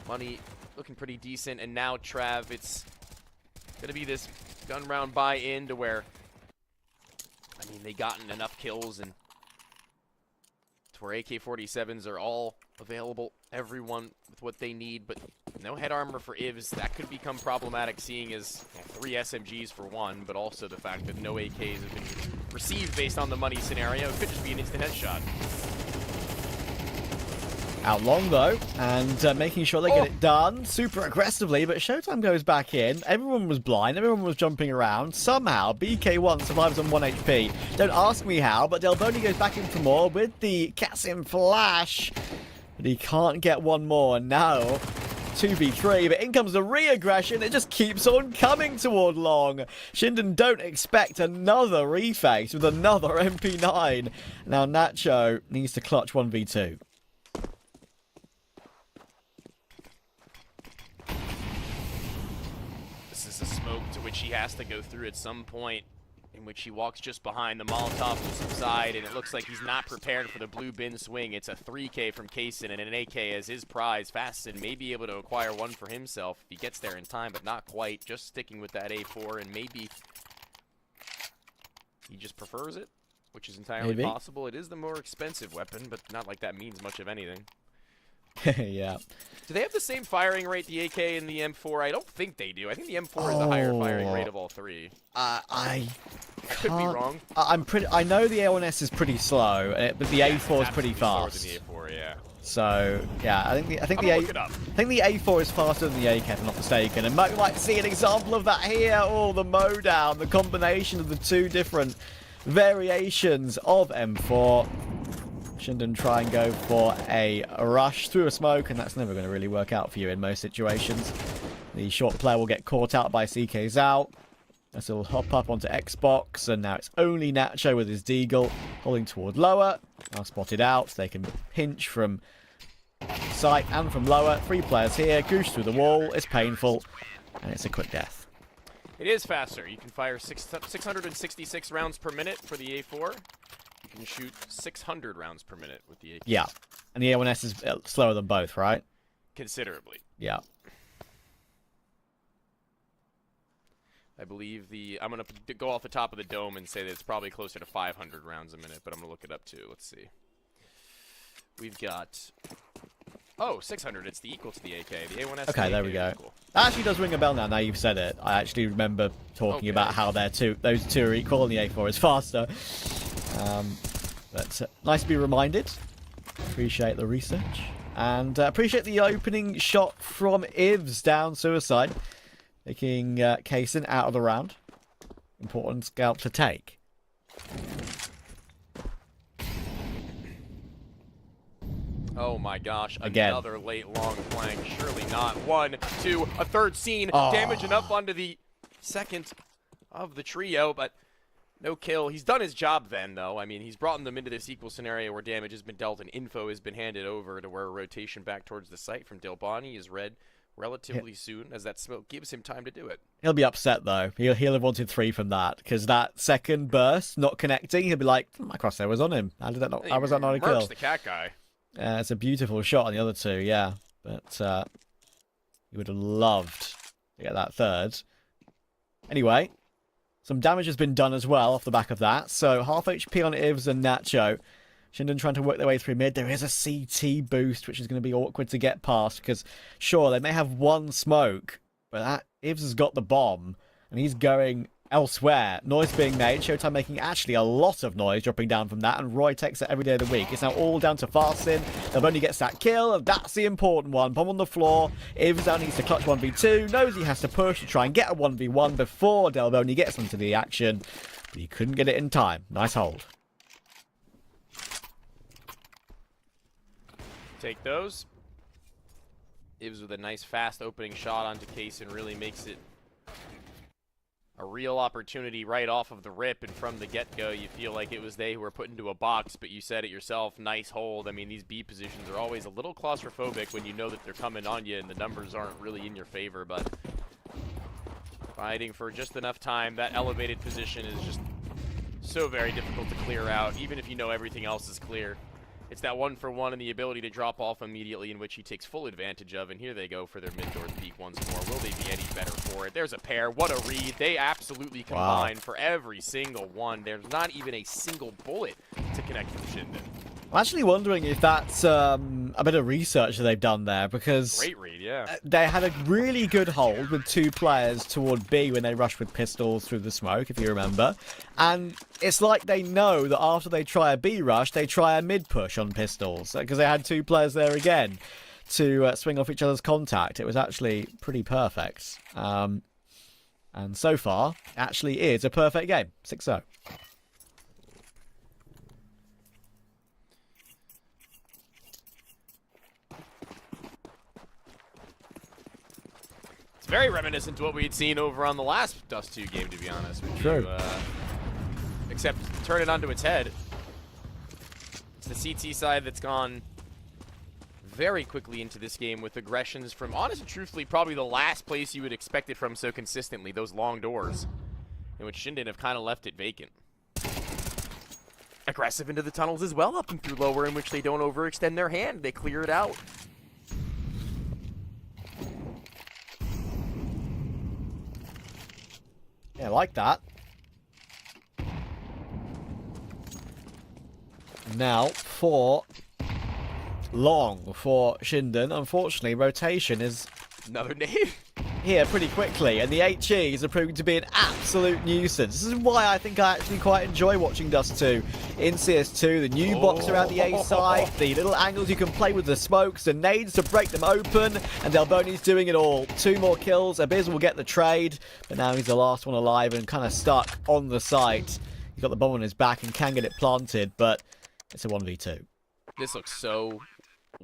Money looking pretty decent, and now Trav, it's going to be this gun round buy-in to where, I mean, they gotten enough kills and to where AK-47s are all available, everyone with what they need, but no head armor for Ivs. That could become problematic, seeing as 3 SMGs for one, but also the fact that no AKs have been received based on the money scenario. It could just be an instant headshot. Out long, though, and making sure they get it done super aggressively, but Showtime goes back in. Everyone was blind. Everyone was jumping around. Somehow, BK1 survives on 1 HP. Don't ask me how, but Delboni goes back in for more with the Cassim flash, but he can't get one more. And now, 2v3, but in comes the re-aggression. It just keeps on coming toward long. Shinden don't expect another reface with another MP9. Now, Nacho needs to clutch 1v2. A smoke to which he has to go through at some point, in which he walks just behind. The Molotov will subside, and it looks like he's not prepared for the blue bin swing. It's a 3K from Kaysen and an AK as his prize. Fasten may be able to acquire one for himself if he gets there in time, but not quite. Just sticking with that A4, and maybe he just prefers it, which is entirely possible. It is the more expensive weapon, but not like that means much of anything. Yeah. Do they have the same firing rate, the AK and the M4? I don't think they do. I think the M4 is the higher firing rate of all three. I could be wrong. I know the A1S is pretty slow, but the A4 is pretty fast. Slower than the A4, yeah. So yeah, I think the A4 is faster than the AK, if I'm not mistaken. And Mo might see an example of that here. Oh, the mowdown, the combination of the two different variations of M4. Shinden try and go for a rush through a smoke, and that's never going to really work out for you in most situations. The short player will get caught out by CK Zhao. As he'll hop up onto Xbox, and now it's only Nacho with his Deagle holding toward lower. Now spotted out, so they can pinch from sight and from lower. 3 players here, Goosh through the wall, it's painful, and it's a quick death. It is faster. You can fire 666 rounds per minute for the A4. You can shoot 600 rounds per minute with the AK. Yeah, and the A1S is slower than both, right? Considerably. Yeah. I believe I'm going to go off the top of the dome and say that it's probably closer to 500 rounds a minute, but I'm going to look it up too. Let's see. We've got... Oh, 600. It's equal to the AK. The A1S. Okay, there we go. That actually does ring a bell now you've said it. I actually remember talking about how those two are equal and the A4 is faster. But nice to be reminded. Appreciate the research. And appreciate the opening shot from Ivs down Suicide. Taking Kaysen out of the round. Important scalp to take. Oh my gosh, Again. Another late long flank. Surely not. 1, 2, a third scene. Damage enough onto the second of the trio, but no kill. He's done his job then, though. I mean, he's brought them into this equal scenario where damage has been dealt and info has been handed over to where a rotation back towards the site from Delbani is read relatively soon, as that smoke gives him time to do it. He'll be upset, though. He'll have wanted 3 from that, because that second burst not connecting, he'll be like, my crosshair was on him. How was that not a kill? The cat guy. It's a beautiful shot on the other 2, yeah. But he would have loved to get that third. Anyway, some damage has been done as well off the back of that. So half HP on Ivs and Nacho. Shinden trying to work their way through mid. There is a CT boost, which is going to be awkward to get past, because sure, they may have 1 smoke, but that Ivs has got the bomb, and he's going elsewhere. Noise being made. Showtime making actually a lot of noise dropping down from that, and Roy takes it every day of the week. It's now all down to Farsin. Delboni gets that kill, and that's the important one. Bomb on the floor. Ivs now needs to clutch 1v2. Knows he has to push to try and get a 1v1 before Delboni gets into the action, but he couldn't get it in time. Nice hold. Take those. Ivs with a nice fast opening shot onto Kaysen really makes it a real opportunity right off of the rip, and from the get-go you feel like it was they who were put into a box, but you said it yourself, nice hold. I mean, these B positions are always a little claustrophobic when you know that they're coming on you and the numbers aren't really in your favor, but fighting for just enough time. That elevated position is just so very difficult to clear out, even if you know everything else is clear. It's that 1-for-1 and the ability to drop off immediately, in which he takes full advantage of, and here they go for their mid-doors peak once more. Will they be any better for it? There's a pair. What a read. They absolutely combine for every single one. There's not even a single bullet to connect with Shinden. I'm actually wondering if that's a bit of research that they've done there, because Great read, yeah. they had a really good hold with 2 players toward B when they rushed with pistols through the smoke, if you remember. And it's like they know that after they try a B rush, they try a mid push on pistols, because they had 2 players there again to swing off each other's contact. It was actually pretty perfect. And so far, actually is a perfect game. 6-0. Very reminiscent to what we had seen over on the last Dust 2 game, to be honest with True. you. Except turn it onto its head. It's the CT side that's gone very quickly into this game with aggressions from, honestly, truthfully, probably the last place you would expect it from so consistently, those long doors, in which Shinden have kind of left it vacant. Aggressive into the tunnels as well, up and through lower, in which they don't overextend their hand. They clear it out. Yeah, I like that. Now, for long for Shinden, unfortunately, rotation is Another nade. here pretty quickly, and the HEs are proving to be an absolute nuisance. This is why I think I actually quite enjoy watching Dust 2 in CS2. The new box around the A side, the little angles you can play with the smokes, the nades to break them open, and Delboni's doing it all. 2 more kills, Abiz will get the trade, but now he's the last one alive and kind of stuck on the site. He's got the bomb on his back and can get it planted, but it's a 1v2. This looks so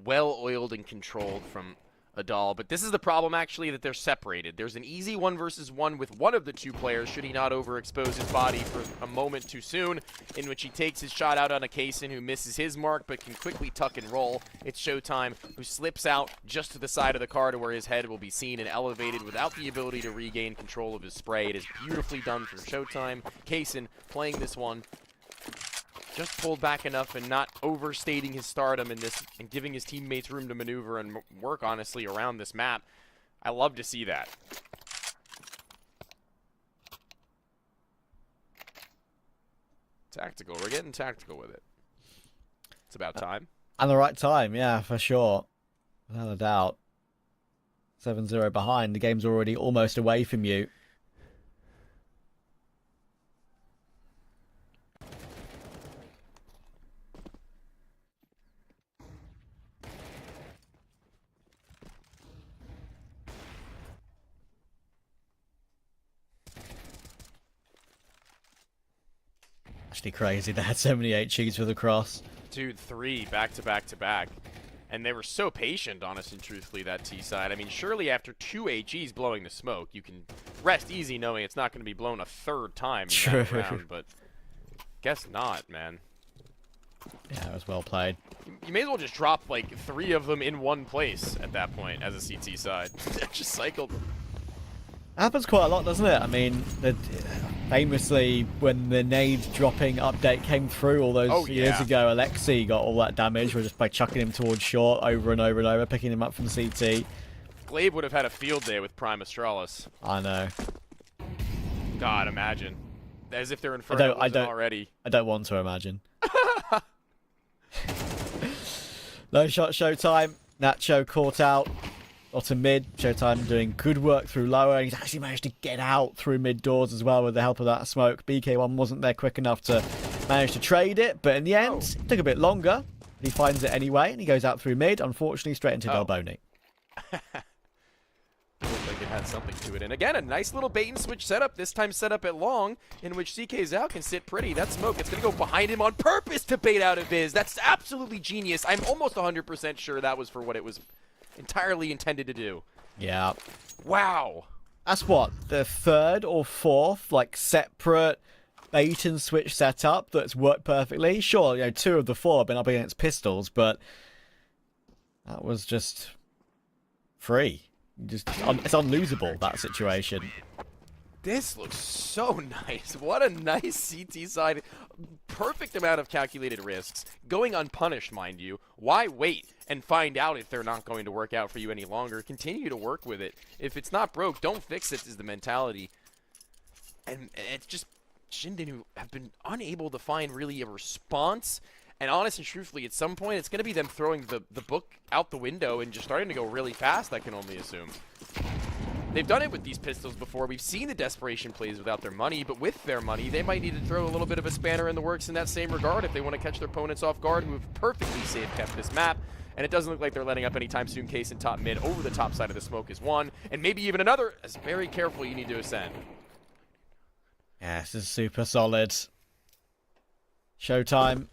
well-oiled and controlled from Adal, but this is the problem actually, that they're separated. There's an easy 1 versus 1 with one of the two players should he not overexpose his body for a moment too soon, in which he takes his shot out on a Kaysen who misses his mark but can quickly tuck and roll. It's Showtime who slips out just to the side of the car to where his head will be seen and elevated without the ability to regain control of his spray. It is beautifully done from Showtime. Kaysen playing this one, just pulled back enough and not overstating his stardom in this and giving his teammates room to maneuver and work honestly around this map. I love to see that. Tactical. We're getting tactical with it. It's about time. And the right time, yeah, for sure. Without a doubt. 7-0 behind. The game's already almost away from you. Actually crazy they had so many HEs for the cross. Dude, 3 back to back to back. And they were so patient, honestly and truthfully, that T side. I mean, surely after 2 HEs blowing the smoke, you can rest easy knowing it's not going to be blown a third time in that round, but guess not, man. Yeah, it was well played. You may as well just drop like 3 of them in one place at that point as a CT side. Just cycled them. Happens quite a lot, doesn't it? I mean, famously, when the nade dropping update came through all those years ago, Alexei got all that damage just by chucking him towards short over and over and over, picking him up from CT. Glaive would have had a field day with Prime Astralis. I know. God, imagine. As if they're Inferno already. I don't want to imagine. No shot Showtime. Nacho caught out. Or to mid. Showtime doing good work through lower. And he's actually managed to get out through mid doors as well with the help of that smoke. BK1 wasn't there quick enough to manage to trade it. But in the end, it took a bit longer. But he finds it anyway. And he goes out through mid. Unfortunately, straight into Delboni. Looked like it had something to it. And again, a nice little bait and switch setup. This time set up at long, in which CK Zhao can sit pretty. That smoke, it's going to go behind him on purpose to bait out a Viz. That's absolutely genius. I'm almost 100% sure that was for what it was entirely intended to do. Yeah. Wow. That's what, the third or fourth, like, separate bait and switch setup that's worked perfectly. Sure, 2 of the 4 have been up against pistols, but that was just free. It's unlosable, that situation. This looks so nice. What a nice CT side. Perfect amount of calculated risks. Going unpunished, mind you. Why wait and find out if they're not going to work out for you any longer? Continue to work with it. If it's not broke, don't fix it is the mentality. And it's just Shinden who have been unable to find really a response. And honest and truthfully, at some point, it's going to be them throwing the book out the window and just starting to go really fast, I can only assume. They've done it with these pistols before. We've seen the desperation plays without their money, but with their money, they might need to throw a little bit of a spanner in the works in that same regard if they want to catch their opponents off guard, who have perfectly safe kept this map. And it doesn't look like they're letting up anytime soon. Case in top mid over the top side of the smoke is one, and maybe even another. As very careful you need to ascend. Yeah, this is super solid. Showtime.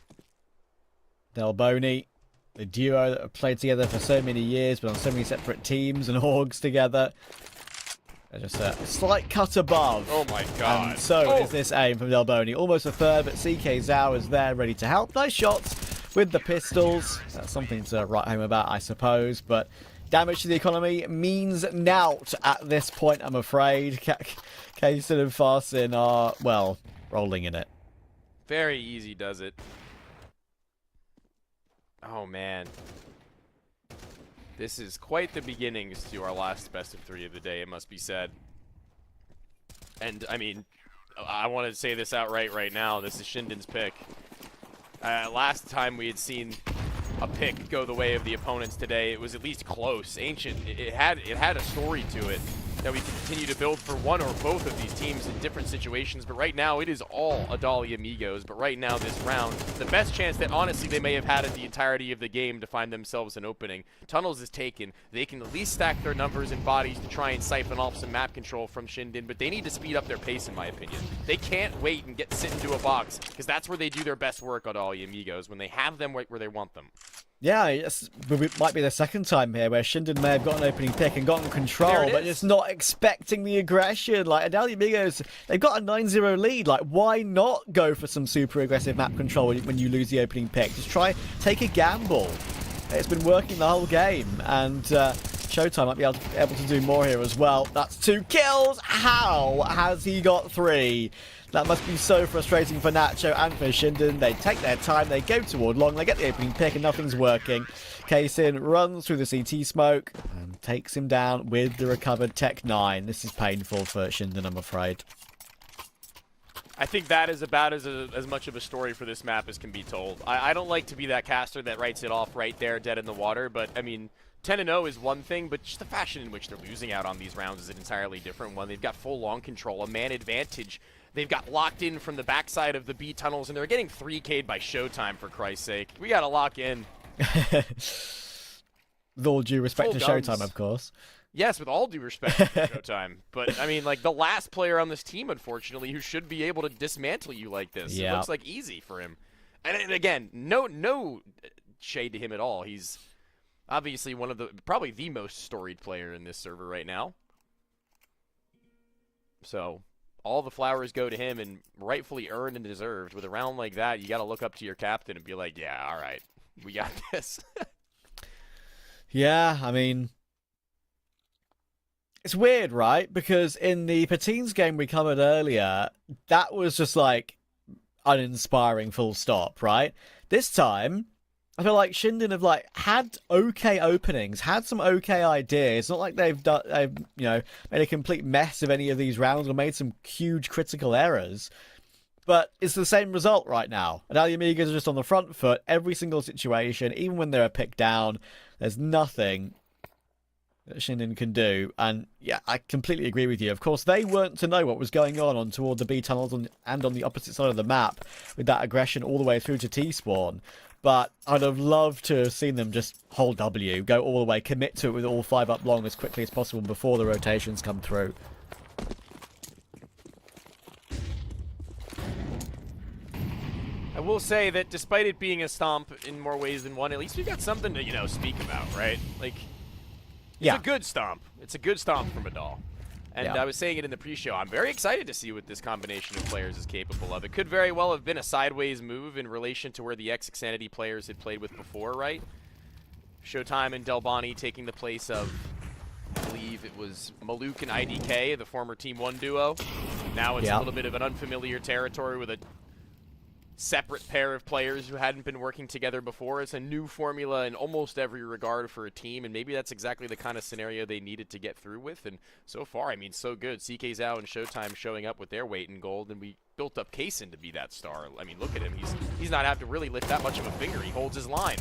Delboni. The duo that have played together for so many years, but on so many separate teams and orgs together. They're just a slight cut above. Oh my god. And so is this aim from Delboni. Almost a third, but CK Zhao is there ready to help. Nice shots with the pistols. That's something to write home about, I suppose. But damage to the economy means nought at this point, I'm afraid. Kaysen and Farsin are, well, rolling in it. Very easy does it. Oh man. This is quite the beginnings to our last best of 3 of the day, it must be said. And, I mean, I want to say this outright right now. This is Shinden's pick. Last time we had seen a pick go the way of the opponents today, it was at least close. Ancient, it had a story to it. that we can continue to build for one or both of these teams in different situations. But right now, it is all Adali Amigos. But right now, this round, the best chance that honestly they may have had at the entirety of the game to find themselves an opening. Tunnels is taken. They can at least stack their numbers and bodies to try and siphon off some map control from Shinden, but they need to speed up their pace, in my opinion. They can't wait and get sit into a box, because that's where they do their best work on Adali Amigos, when they have them right where they want them. Yeah, it might be the second time here where Shinden may have got an opening pick and gotten control, but just not expecting the aggression. Like, Adali Amigos, they've got a 9-0 lead. Like, why not go for some super aggressive map control when you lose the opening pick? Just take a gamble. It's been working the whole game, and Showtime might be able to do more here as well. That's 2 kills. How has he got 3? That must be so frustrating for Nacho and for Shinden. They take their time, they go toward long, they get the opening pick, and nothing's working. Kaysin runs through the CT smoke and takes him down with the recovered Tech 9. This is painful for Shinden, I'm afraid. I think that is about as much of a story for this map as can be told. I don't like to be that caster that writes it off right there, dead in the water, but, I mean, 10-0 is one thing, but just the fashion in which they're losing out on these rounds is an entirely different one. They've got full long control, a man advantage. They've got locked in from the backside of the B tunnels, and they're getting 3K'd by Showtime, for Christ's sake. We gotta lock in. With all due respect to Showtime, of course. Yes, with all due respect to Showtime. But, I mean, like, the last player on this team, unfortunately, who should be able to dismantle you like this. Yeah. It looks like easy for him. And again, no shade to him at all. He's obviously probably the most storied player in this server right now. So all the flowers go to him, and rightfully earned and deserved. With a round like that, you got to look up to your captain and be like, yeah, all right, we got this. Yeah, I mean, it's weird, right? Because in the Patines game we covered earlier, that was just like uninspiring, full stop, right? This time, I feel like Shinden have had okay openings, had some okay ideas. It's not like they've made a complete mess of any of these rounds or made some huge critical errors. But it's the same result right now. And Adali Amigos are just on the front foot every single situation, even when they're picked down. There's nothing that Shinden can do. And yeah, I completely agree with you. Of course, they weren't to know what was going on toward the B tunnels and on the opposite side of the map with that aggression all the way through to T-spawn. But I'd have loved to have seen them just hold W, go all the way, commit to it with all 5 up long as quickly as possible before the rotations come through. I will say that despite it being a stomp in more ways than one, at least we've got something to, speak about, right? Like, it's a good stomp. It's a good stomp from Adal. And I was saying it in the pre-show, I'm very excited to see what this combination of players is capable of. It could very well have been a sideways move in relation to where the X-Xanity players had played with before, right? Showtime and Delbani taking the place of, I believe it was Maluk and IDK, the former Team 1 duo. Now it's a little bit of an unfamiliar territory with a separate pair of players who hadn't been working together before. It's a new formula in almost every regard for a team, and maybe that's exactly the kind of scenario they needed to get through with. And so far, I mean, so good. CK Zhao and Showtime showing up with their weight in gold, and we built up Kaysin to be that star. I mean, look at him. He's not having to really lift that much of a finger. He holds his line.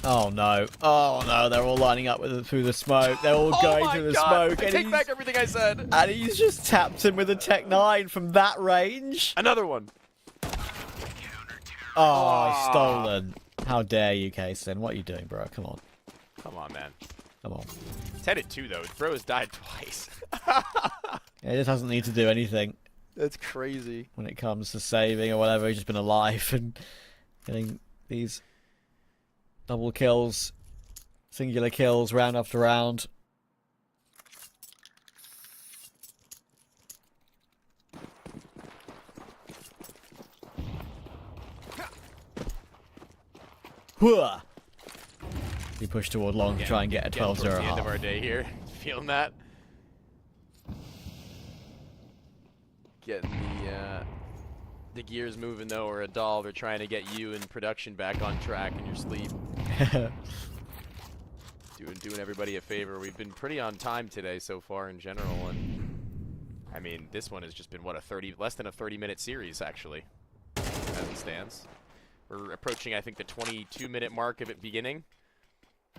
Oh no. Oh no, they're all lining up through the smoke. They're all going through the smoke. I take back everything I said. And he's just tapped him with a Tech 9 from that range. Another one. Oh, stolen. How dare you, Kaysin? What are you doing, bro? Come on. Come on, man. Come on. It's headed 2, though. Bro has died twice. He just doesn't need to do anything. That's crazy. When it comes to saving or whatever, he's just been alive and getting these double kills, singular kills, round after round. We push toward long to try and get a 12-0 towards the end of our day here. Feeling that. Getting the gears moving though, or Adal, they're trying to get you and production back on track in your sleep. doing everybody a favor. We've been pretty on time today so far in general, and I mean this one has just been what, less than a 30-minute series actually, as it stands. We're approaching, I think, the 22-minute mark of it beginning.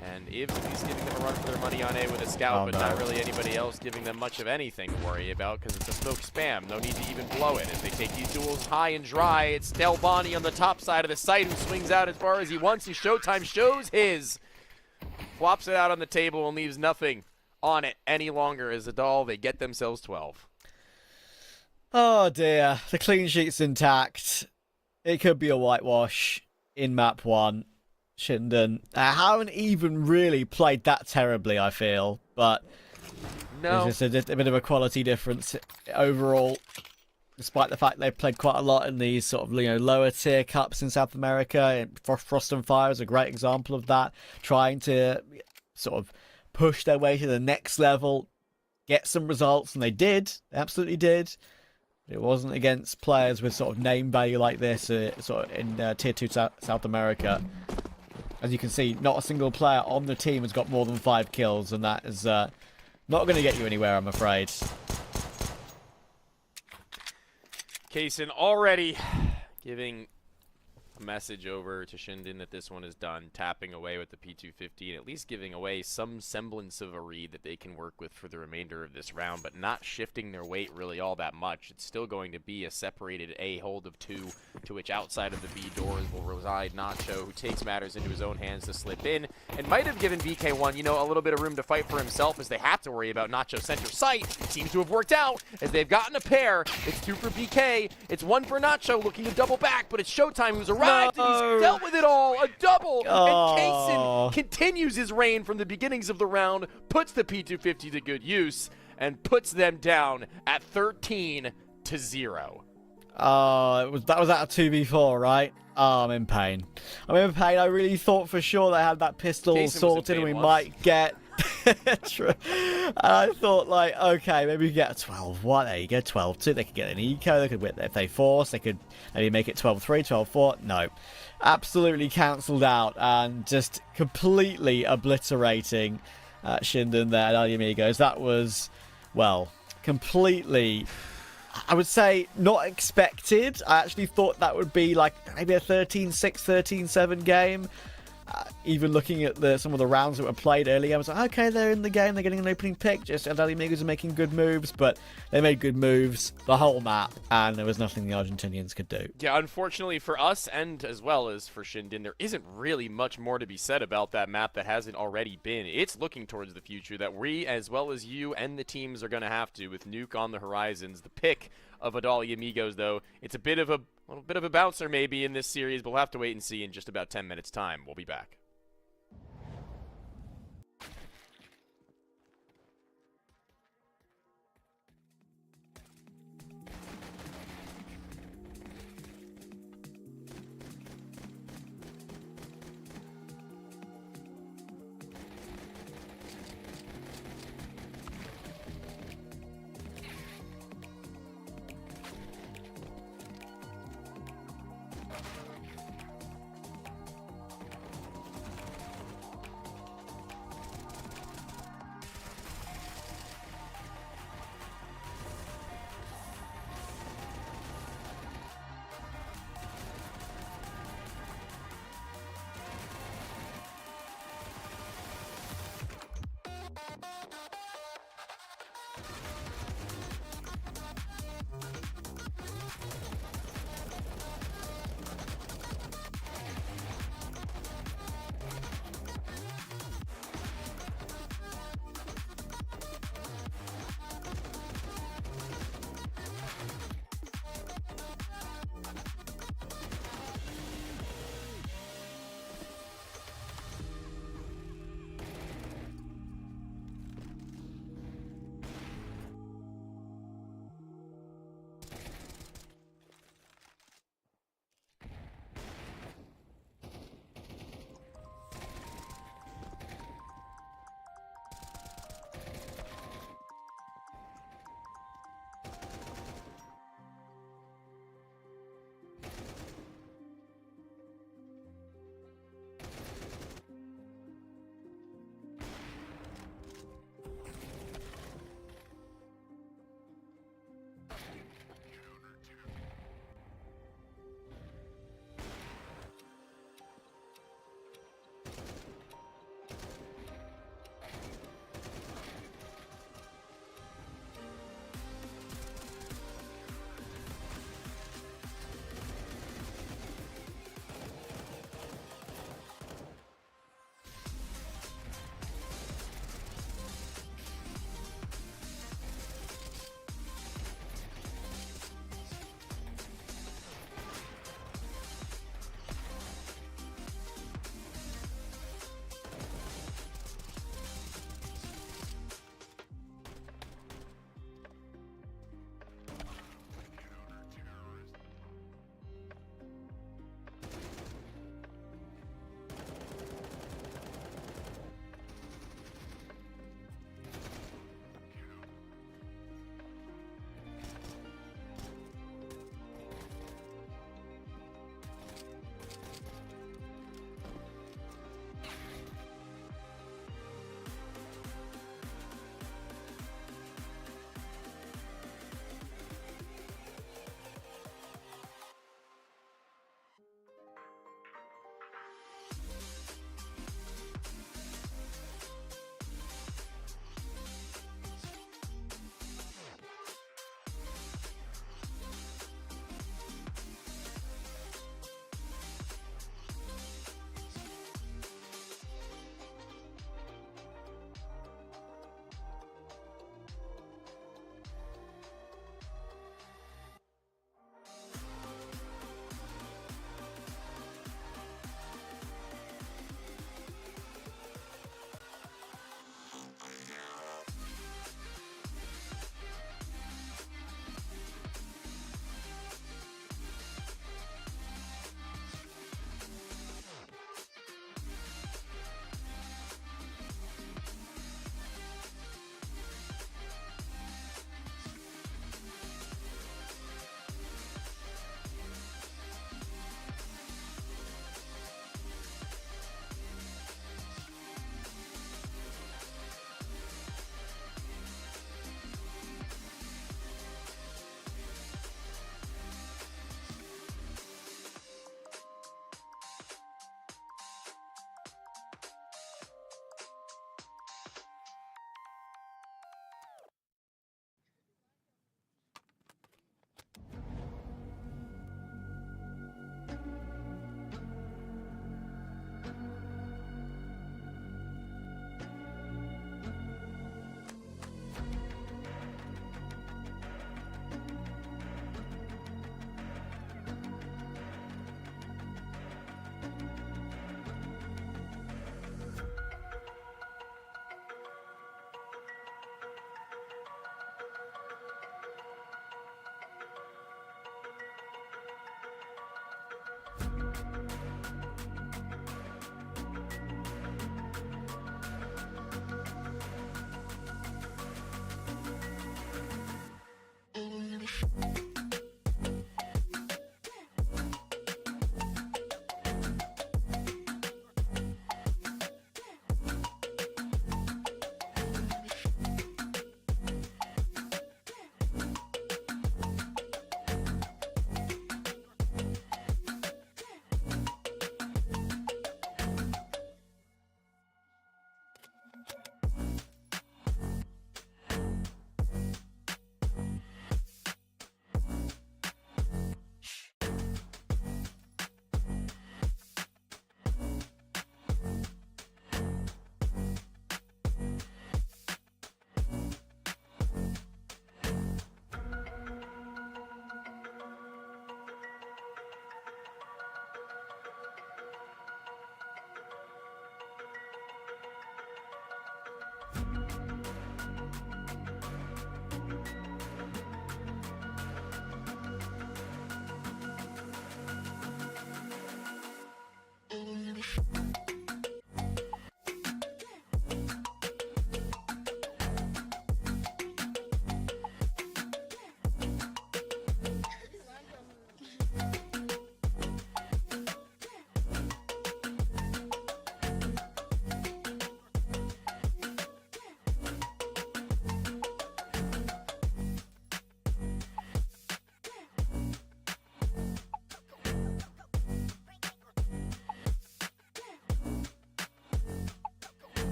And Ivs at least giving them a run for their money on A with a scout, but not really anybody else giving them much of anything to worry about because it's a smoke spam. No need to even blow it. As they take these duels high and dry, it's Del Bonnie on the top side of the site who swings out as far as he wants. His Showtime shows his. Flops it out on the table and leaves nothing on it any longer as Adal, they get themselves 12. Oh dear, the clean sheet's intact. It could be a whitewash in map 1. Shinden haven't even really played that terribly, I feel, but No. there's just a bit of a quality difference overall, despite the fact they've played quite a lot in these sort of lower tier cups in South America. Frost and Fire is a great example of that, trying to sort of push their way to the next level, get some results, and they did, absolutely did. It wasn't against players with sort of name value like this, sort of in tier 2 South America. As you can see, not a single player on the team has got more than 5 kills, and that is not going to get you anywhere, I'm afraid. Kaysen already giving a message over to Shinden that this one is done, tapping away with the P250 and at least giving away some semblance of a read that they can work with for the remainder of this round, but not shifting their weight really all that much. It's still going to be a separated A hold of 2, to which outside of the B doors will reside Nacho, who takes matters into his own hands to slip in, and might have given BK1, a little bit of room to fight for himself as they have to worry about Nacho center site. Seems to have worked out as they've gotten a pair. It's 2 for BK, it's 1 for Nacho, looking to double back, but it's Showtime who's arrived. And he's dealt with it all. A double. And Kaysen continues his reign from the beginnings of the round, puts the P250 to good use, and puts them down at 13-0. That was out of 2v4, right? Oh, I'm in pain. I really thought for sure they had that pistol sorted and we might get... True. And I thought, okay, maybe we get a 12-1. There you go, 12-2. They could get an eco. They could, if they force, they could maybe make it 12-3, 12-4. No. Absolutely cancelled out and just completely obliterating Shinden there at Amigos. That was, well, completely... I would say not expected. I actually thought that would be maybe a 13-6, 13-7 game. Even looking at some of the rounds that were played earlier, I was like, okay, they're in the game, they're getting an opening pick, just Adali Amigos are making good moves, but they made good moves the whole map, and there was nothing the Argentinians could do. Yeah, unfortunately for us, and as well as for Shinden, there isn't really much more to be said about that map that hasn't already been. It's looking towards the future that we, as well as you and the teams, are going to have to, with Nuke on the horizons. The pick of Adali Amigos, though, it's a little bit of a bouncer maybe in this series, but we'll have to wait and see in just about 10 minutes' time. We'll be back.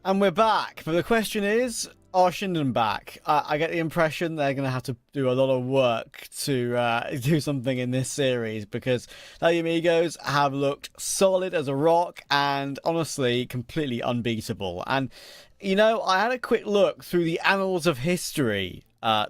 And we're back. But the question is, are Shinden back? I get the impression they're going to have to do a lot of work to do something in this series because the Amigos have looked solid as a rock and honestly completely unbeatable. And, you know, I had a quick look through the annals of history,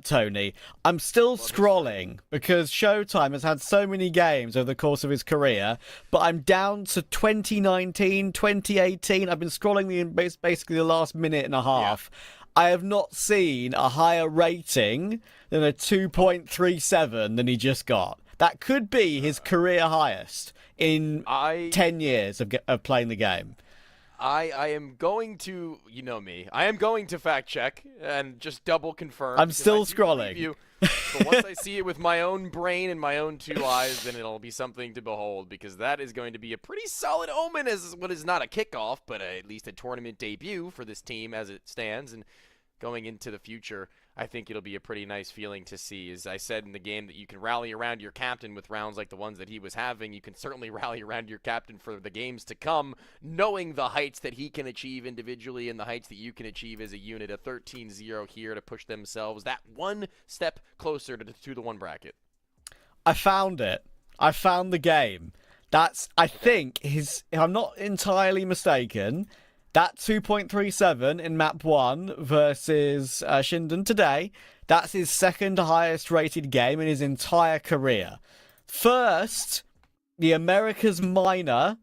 Tony. I'm still scrolling because Showtime has had so many games over the course of his career, but I'm down to 2019, 2018. I've been scrolling basically the last minute and a half. Yeah. I have not seen a higher rating than a 2.37 than he just got. That could be his career highest in 10 years of playing the game. I am going to, you know me, I am going to fact check and just double confirm. I'm still scrolling. But once I see it with my own brain and my own two eyes, then it'll be something to behold, because that is going to be a pretty solid omen as what is not a kickoff, but at least a tournament debut for this team as it stands. And going into the future, I think it'll be a pretty nice feeling to see. As I said in the game, that you can rally around your captain with rounds like the ones that he was having. You can certainly rally around your captain for the games to come, knowing the heights that he can achieve individually and the heights that you can achieve as a unit. A 13-0 here to push themselves that one step closer to the one bracket. I found it. I found the game. That's, I think, if I'm not entirely mistaken, that 2.37 in map 1 versus Shinden today, that's his second highest rated game in his entire career. First, the America's Minor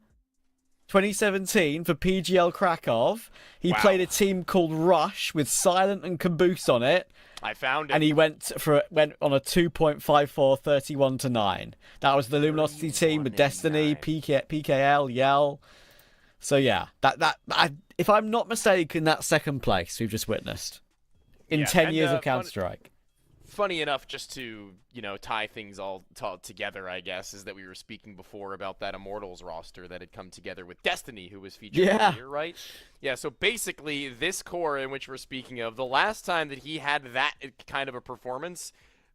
2017 for PGL Krakow. He played a team called Rush with Silent and Caboose on it. I found it. And he went on a 2.54 31-9. That was the Luminosity team with Destiny, PKL, Yell. So yeah, if I'm not mistaken, that's second place we've just witnessed in 10 years of Counter-Strike. Funny enough, just to, you know, tie things all together, I guess, is that we were speaking before about that Immortals roster that had come together with Destiny, who was featured here, right? Yeah, so basically, this core in which we're speaking of, the last time that he had that kind of a performance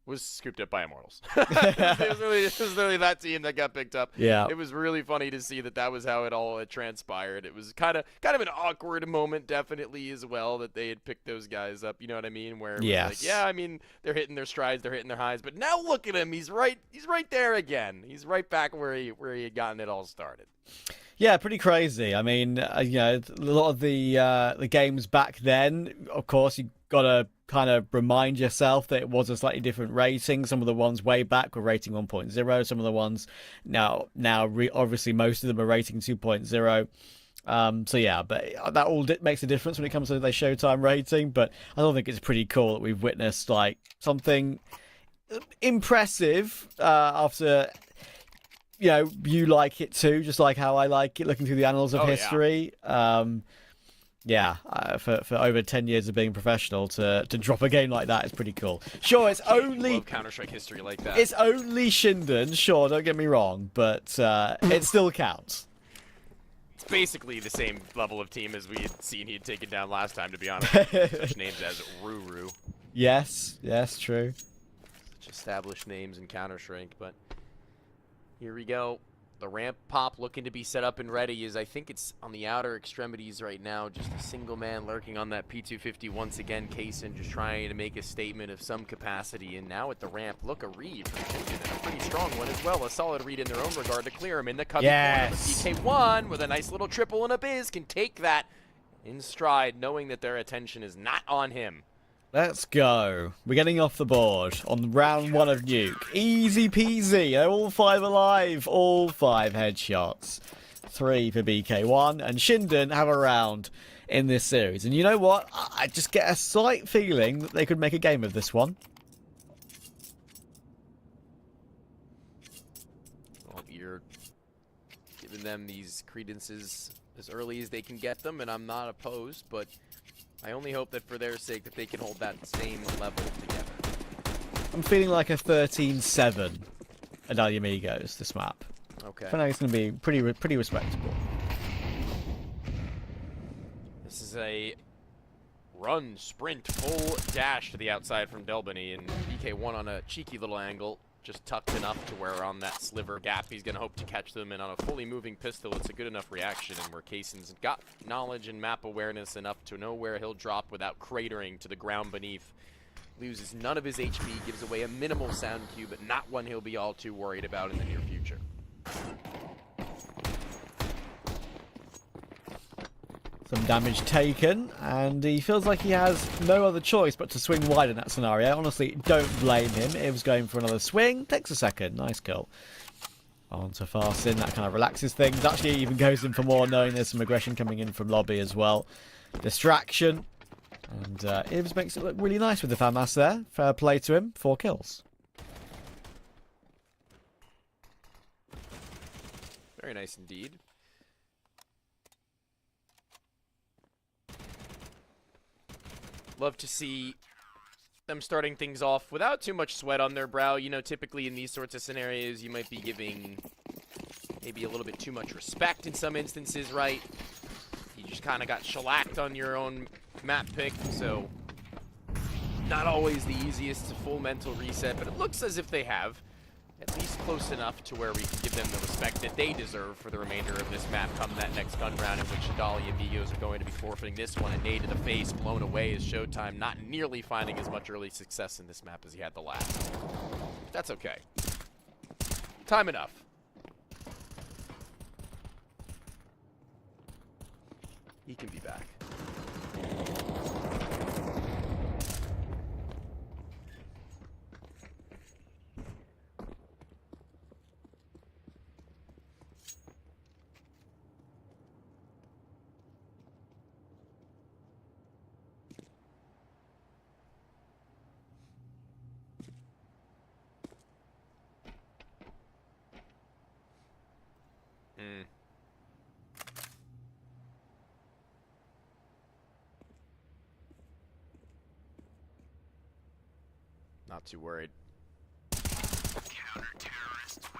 was scooped up by Immortals. it was literally that team that got picked up. Yeah, it was really funny to see that was how it all transpired. It was kind of an awkward moment, definitely, as well, that they had picked those guys up. You know what I mean? Where it was like, yeah, I mean, they're hitting their strides, they're hitting their highs, but now look at him. He's right there again. He's right back where he had gotten it all started. Yeah, pretty crazy. I mean, you know, a lot of the games back then, of course, you got to kind of remind yourself that it was a slightly different rating. Some of the ones way back were rating 1.0. Some of the ones now obviously most of them are rating 2.0. So yeah, but that all makes a difference when it comes to the Showtime rating. But I don't think it's pretty cool that we've witnessed like something impressive after. You know, you like it too, just like how I like it, looking through the annals of history. Yeah. For over 10 years of being professional, to drop a game like that is pretty cool. Sure, it's only Counter-Strike history like that. It's only Shinden, sure, don't get me wrong, but it still counts. It's basically the same level of team as we had seen he had taken down last time, to be honest. Such names as Ruru. Yes, true. Such established names in Counter-Strike, but here we go. The ramp pop looking to be set up and ready is, I think it's on the outer extremities right now. Just a single man lurking on that P250 once again. Kaysen just trying to make a statement of some capacity. And now at the ramp, look, a read from Shinden, and a pretty strong one as well. A solid read in their own regard to clear him in the cubby corner. The PK1 with a nice little triple and a biz can take that in stride, knowing that their attention is not on him. Let's go. We're getting off the board on round 1 of Nuke. Easy peasy. They're all 5 alive. All 5 headshots. 3 for BK1. And Shinden have a round in this series. And you know what? I just get a slight feeling that they could make a game of this one. Well, you're giving them these credences as early as they can get them, and I'm not opposed, but I only hope that for their sake that they can hold that same level together. I'm feeling like a 13-7 at Amigos, this map. Okay. I feel like it's going to be pretty respectable. This is a run, sprint, full dash to the outside from Delbany, and BK1 on a cheeky little angle. just tucked enough to where on that sliver gap he's going to hope to catch them, and on a fully moving pistol it's a good enough reaction, and where Kaysen's got knowledge and map awareness enough to know where he'll drop without cratering to the ground beneath. Loses none of his HP, gives away a minimal sound cue, but not one he'll be all too worried about in the near future. Some damage taken, and he feels like he has no other choice but to swing wide in that scenario. Honestly, don't blame him. It was going for another swing. Takes a second. Nice kill. On to Farsin. That kind of relaxes things. Actually, even goes in for more, knowing there's some aggression coming in from lobby as well. Distraction. And Ivs makes it look really nice with the FAMAS there. Fair play to him. 4 kills. Very nice indeed. Love to see them starting things off without too much sweat on their brow. You know, typically in these sorts of scenarios, you might be giving maybe a little bit too much respect in some instances, right? You just kind of got shellacked on your own map pick, so not always the easiest full mental reset, but it looks as if they have. At least close enough to where we can give them the respect that they deserve for the remainder of this map come that next gun round, in which Adali Amigos are going to be forfeiting this one. A nade to the face, blown away is Showtime, not nearly finding as much early success in this map as he had the last. That's okay. Time enough. He can be back. Not too worried.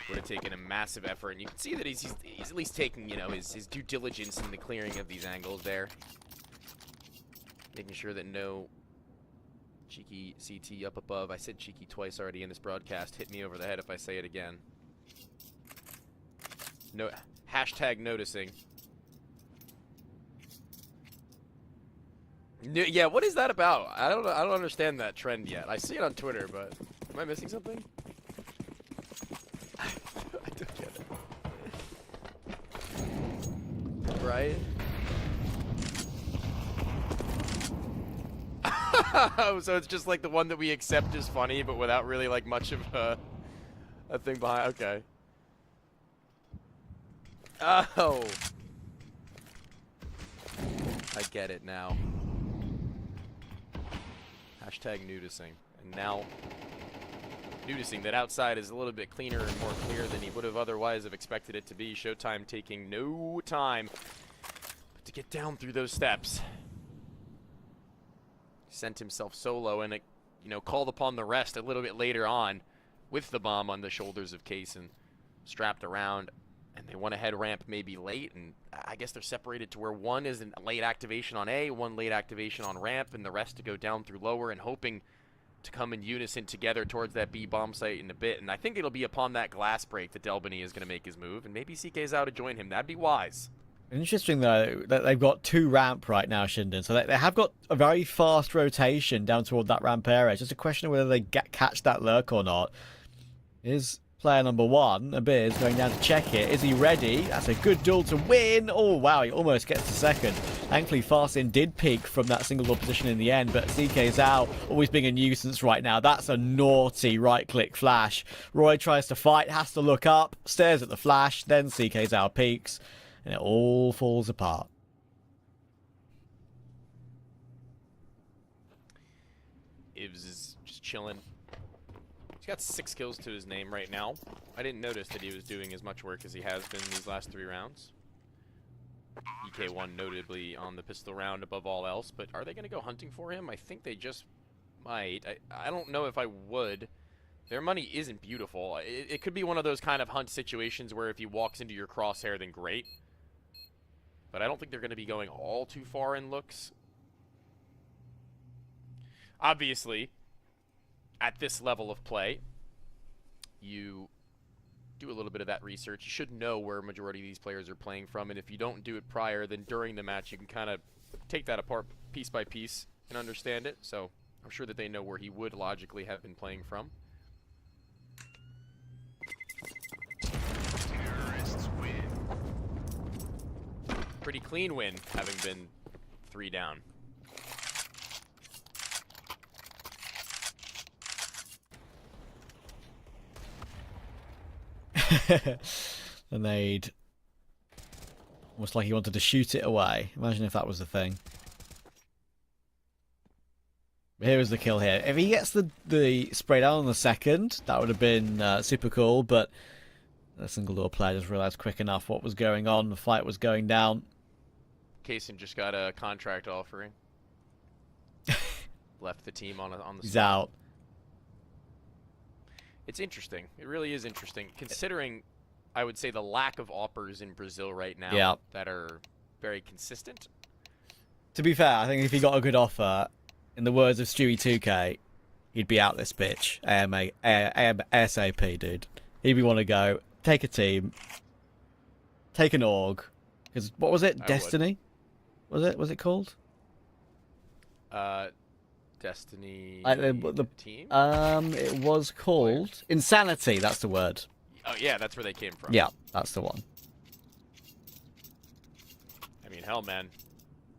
Would have taken a massive effort, and you can see that he's at least taking, you know, his due diligence in the clearing of these angles there. Making sure that no cheeky CT up above. I said cheeky twice already in this broadcast. Hit me over the head if I say it again. No, hashtag noticing. Yeah, what is that about? I don't understand that trend yet. I see it on Twitter, but am I missing something? I don't get it. Right? So it's just like the one that we accept as funny, but without really like much of a thing behind. Okay. Oh. I get it now. Hashtag nudicing. And now, nudicing that outside is a little bit cleaner and more clear than he would have otherwise have expected it to be. Showtime taking no time but to get down through those steps. Sent himself solo and, you know, called upon the rest a little bit later on with the bomb on the shoulders of Kaysen, strapped around. And they want a head ramp maybe late, and I guess they're separated to where one is a late activation on A, one late activation on ramp, and the rest to go down through lower, and hoping to come in unison together towards that B bomb site in a bit. And I think it'll be upon that glass break that Delbany is going to make his move, and maybe CK's out to join him. That'd be wise. Interesting, though, that they've got 2 ramp right now, Shinden. So they have got a very fast rotation down toward that ramp area. It's just a question of whether they catch that lurk or not. Is player number 1, Abiz, going down to check it. Is he ready? That's a good duel to win. Oh, wow, he almost gets to second. Thankfully, Farsin did peak from that single door position in the end, but CK Zhao always being a nuisance right now. That's a naughty right-click flash. Roy tries to fight, has to look up, stares at the flash, then CK Zhao peaks, and it all falls apart. Ivs is just chilling. He's got 6 kills to his name right now. I didn't notice that he was doing as much work as he has been these last 3 rounds. EK1 notably on the pistol round above all else, but are they going to go hunting for him? I think they just might. I don't know if I would. Their money isn't beautiful. It could be one of those kind of hunt situations where if he walks into your crosshair, then great. But I don't think they're going to be going all too far in looks. Obviously, at this level of play, you do a little bit of that research, you should know where a majority of these players are playing from, and if you don't do it prior, then during the match you can kind of take that apart piece by piece and understand it. So I'm sure that they know where he would logically have been playing from. Terrorists win. Pretty clean win, having been 3 down. The nade. Almost like he wanted to shoot it away. Imagine if that was the thing. But here is the kill here. If he gets the spray down on the second, that would have been super cool, but the single door player just realised quick enough what was going on. The fight was going down. Kaysen just got a contract offering. Left the team on the He's spot. out. It's interesting. It really is interesting, considering, I would say, the lack of offers in Brazil right now that are very consistent. To be fair, I think if he got a good offer, in the words of Stewie 2K, he'd be out this bitch. ASAP, dude. He'd want to go, take a team, take an org. Because, what was it? Destiny? Was it called? Destiny Like the team? It was called Insanity, that's the word. Oh, yeah, that's where they came from. Yeah, that's the one. I mean, hell, man.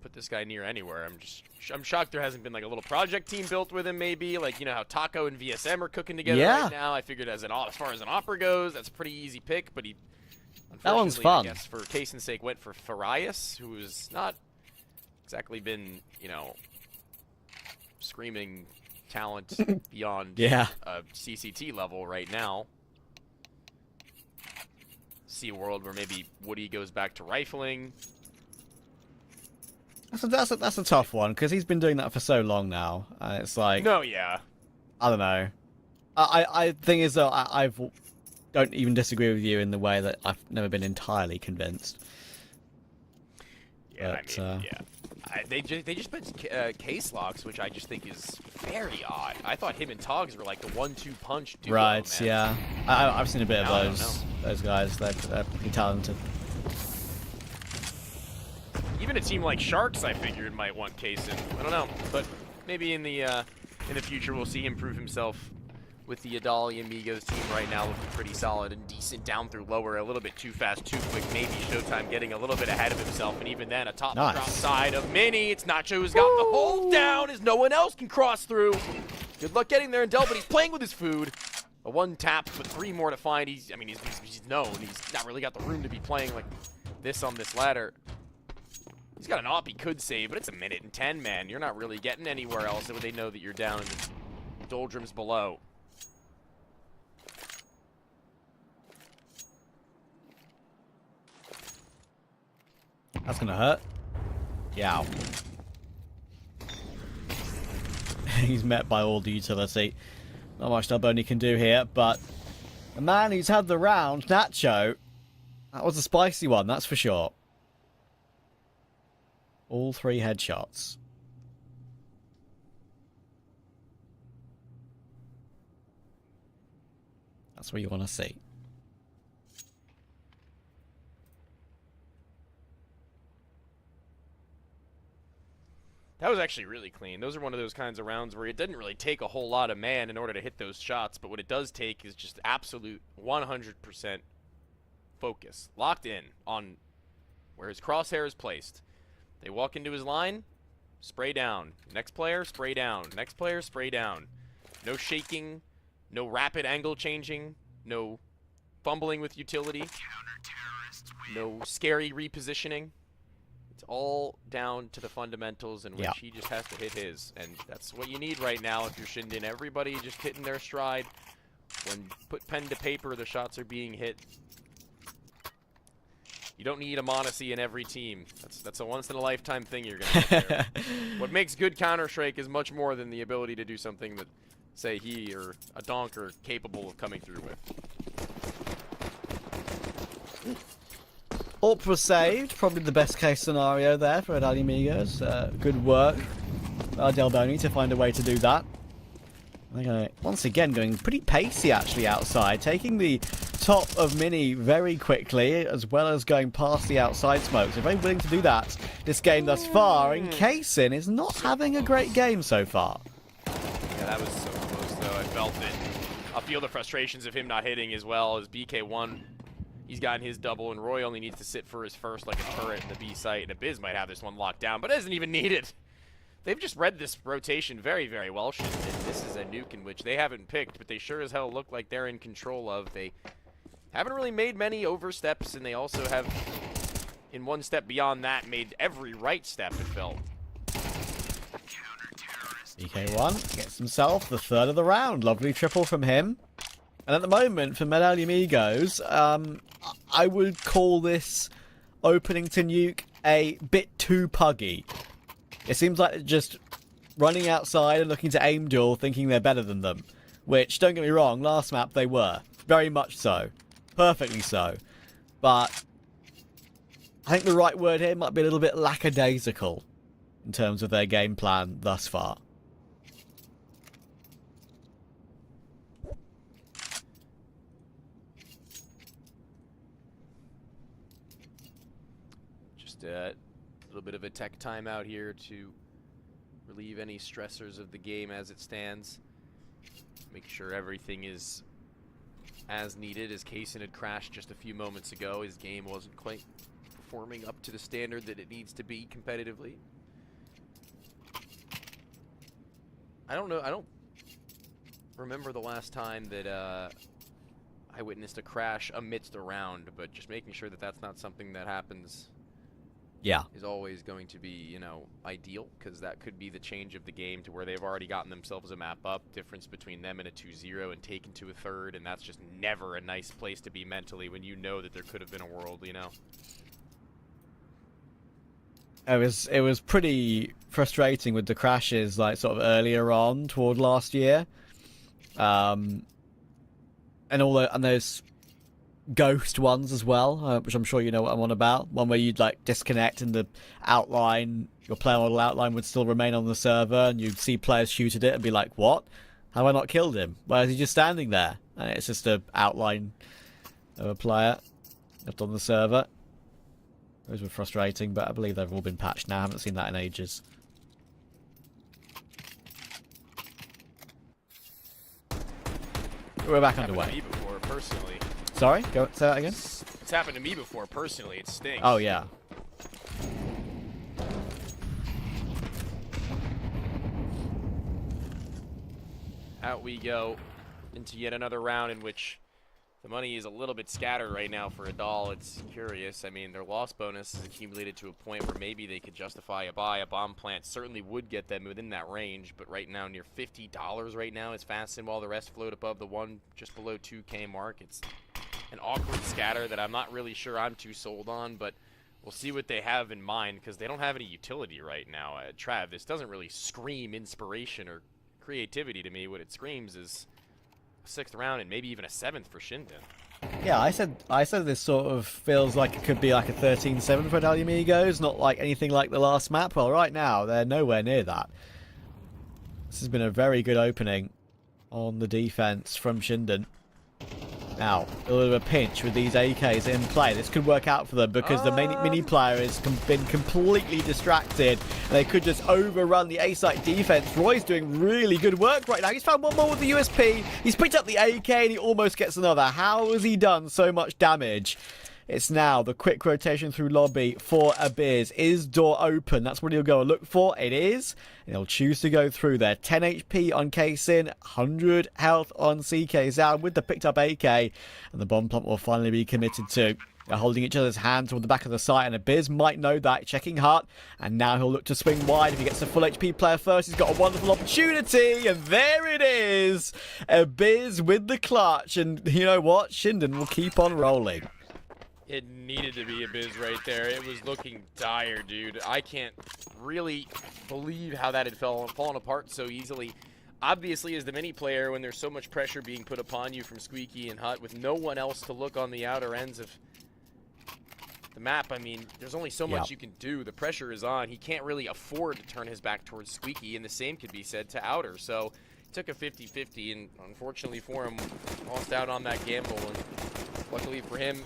Put this guy near anywhere. I'm shocked there hasn't been, like, a little project team built with him, maybe. Like, you know how Taco and VSM are cooking together right now? I figured as far as an opera goes, that's a pretty easy pick, but he, that one's fun. I guess for Kaysen's sake, went for Farias, who's not exactly been, you know, screaming talent beyond CCT level right now. See a world where maybe Woody goes back to rifling. That's a tough one, because he's been doing that for so long now. It's like... No, yeah. I don't know. I think is though I don't even disagree with you in the way that I've never been entirely convinced. Yeah, but, I mean, they just put case locks, which I just think is very odd. I thought him and Togs were like the 1-2 punch duo. Right, man. yeah. I've seen a bit of those guys. They're pretty talented. Even a team like Sharks, I figured, might want Kaysen. I don't know, but maybe in the future we'll see him prove himself with the Adali Amigos team right now, looking pretty solid and decent down through lower, a little bit too fast, too quick. Maybe Showtime getting a little bit ahead of himself, and even then, a top drop side of Mini. It's Nacho who's got the hold down as no one else can cross through. Good luck getting there, Indel, but he's playing with his food. A 1 tap, but 3 more to find. He's known. He's not really got the room to be playing like this on this ladder. He's got an op he could save, but it's 1 minute and 10, man. You're not really getting anywhere else. They know that you're down in the doldrums below. That's gonna hurt. Yow. He's met by all the utility. Not much Delboni can do here, but the man who's had the round, Nacho, that was a spicy one, that's for sure. All 3 headshots. That's what you want to see. That was actually really clean. Those are one of those kinds of rounds where it doesn't really take a whole lot of man in order to hit those shots, but what it does take is just absolute 100% focus. Locked in on where his crosshair is placed. They walk into his line, spray down. Next player, spray down. Next player, spray down. No shaking, no rapid angle changing, no fumbling with utility, no scary repositioning. It's all down to the fundamentals in which he just has to hit his. And that's what you need right now if you're Shinden. Everybody just hitting their stride. When put pen to paper, the shots are being hit. You don't need a Monacy in every team. That's a once-in-a-lifetime thing you're going to get there. What makes good Counter-Strike is much more than the ability to do something that, say, he or a Donk are capable of coming through with. AWP was saved. Probably the best case scenario there for Adali Amigos. Good work, Delboni, to find a way to do that. Once again, going pretty pacey actually outside, taking the top of Mini very quickly, as well as going past the outside smokes. They're very willing to do that this game thus far, and Kaysin is not having a great game so far. Yeah, that was so close, though. I felt it. I'll feel the frustrations of him not hitting as well as BK1. He's gotten his double, and Roy only needs to sit for his first like a turret in the B site, and Abiz might have this one locked down, but doesn't even need it. They've just read this rotation very, very well, Shinden. This is a nuke in which they haven't picked, but they sure as hell look like they're in control of. They haven't really made many oversteps, and they also have, in one step beyond that, made every right step, it felt. BK1 gets himself the third of the round. Lovely triple from him. And at the moment, for Medallion Amigos, I would call this opening to nuke a bit too puggy. It seems like they're just running outside and looking to aim duel, thinking they're better than them. Which, don't get me wrong, last map they were. Very much so. Perfectly so. But I think the right word here might be a little bit lackadaisical in terms of their game plan thus far. Just a little bit of a tech timeout here to relieve any stressors of the game as it stands. Make sure everything is as needed, as Kaysin had crashed just a few moments ago. His game wasn't quite performing up to the standard that it needs to be competitively. I don't know, I don't remember the last time that I witnessed a crash amidst a round, but just making sure that that's not something that happens is always going to be, you know, ideal, because that could be the change of the game to where they've already gotten themselves a map up. Difference between them and a 2-0 and taken to a third, and that's just never a nice place to be mentally when you know that there could have been a world, you know. It was pretty frustrating with the crashes, like sort of earlier on toward last year, and those ghost ones as well, which I'm sure you know what I'm on about. One where you'd like disconnect and the outline, your player model outline would still remain on the server, and you'd see players shoot at it and be like, "What? How have I not killed him? Why is he just standing there?" And it's just an outline of a player left on the server. Those were frustrating, but I believe they've all been patched now. I haven't seen that in ages. We're back underway. Happened to me before, personally. Sorry? Say that again? It's happened to me before, personally. It stinks. Oh, yeah. Out we go into yet another round in which the money is a little bit scattered right now for Adal. It's curious. I mean, their loss bonus is accumulated to a point where maybe they could justify a buy. A bomb plant certainly would get them within that range, but right now near $50 right now is Fasten, while the rest float above the one just below 2K mark. It's an awkward scatter that I'm not really sure I'm too sold on, but we'll see what they have in mind, because they don't have any utility right now. Trav, this doesn't really scream inspiration or creativity to me. What it screams is a 6th round and maybe even a 7th for Shinden. Yeah, I said this sort of feels like it could be like a 13-7 for Medallion Amigos, not like anything like the last map. Well, right now, they're nowhere near that. This has been a very good opening on the defense from Shinden. Now, a little bit of a pinch with these AKs in play. This could work out for them because the mini player has been completely distracted. They could just overrun the A-site defense. Roy's doing really good work right now. He's found one more with the USP. He's picked up the AK and he almost gets another. How has he done so much damage? It's now the quick rotation through lobby for Abiz. Is door open? That's what he'll go and look for. It is. And he'll choose to go through there. 10 HP on Kaysin, 100 health on CK Zao with the picked up AK. And the bomb plant will finally be committed to. They're holding each other's hands toward the back of the site, and Abiz might know that. Checking Hut, and now he'll look to swing wide. If he gets a full HP player first, he's got a wonderful opportunity, and there it is! Abiz with the clutch, and you know what? Shinden will keep on rolling. It needed to be a Biz right there. It was looking dire, dude. I can't really believe how that had fallen apart so easily. Obviously, as the mini player, when there's so much pressure being put upon you from Squeaky and Hut, with no one else to look on the outer ends of the map, I mean, there's only so much you can do. The pressure is on. He can't really afford to turn his back towards Squeaky, and the same could be said to outer. So took a 50-50, and unfortunately for him, lost out on that gamble. And luckily for him,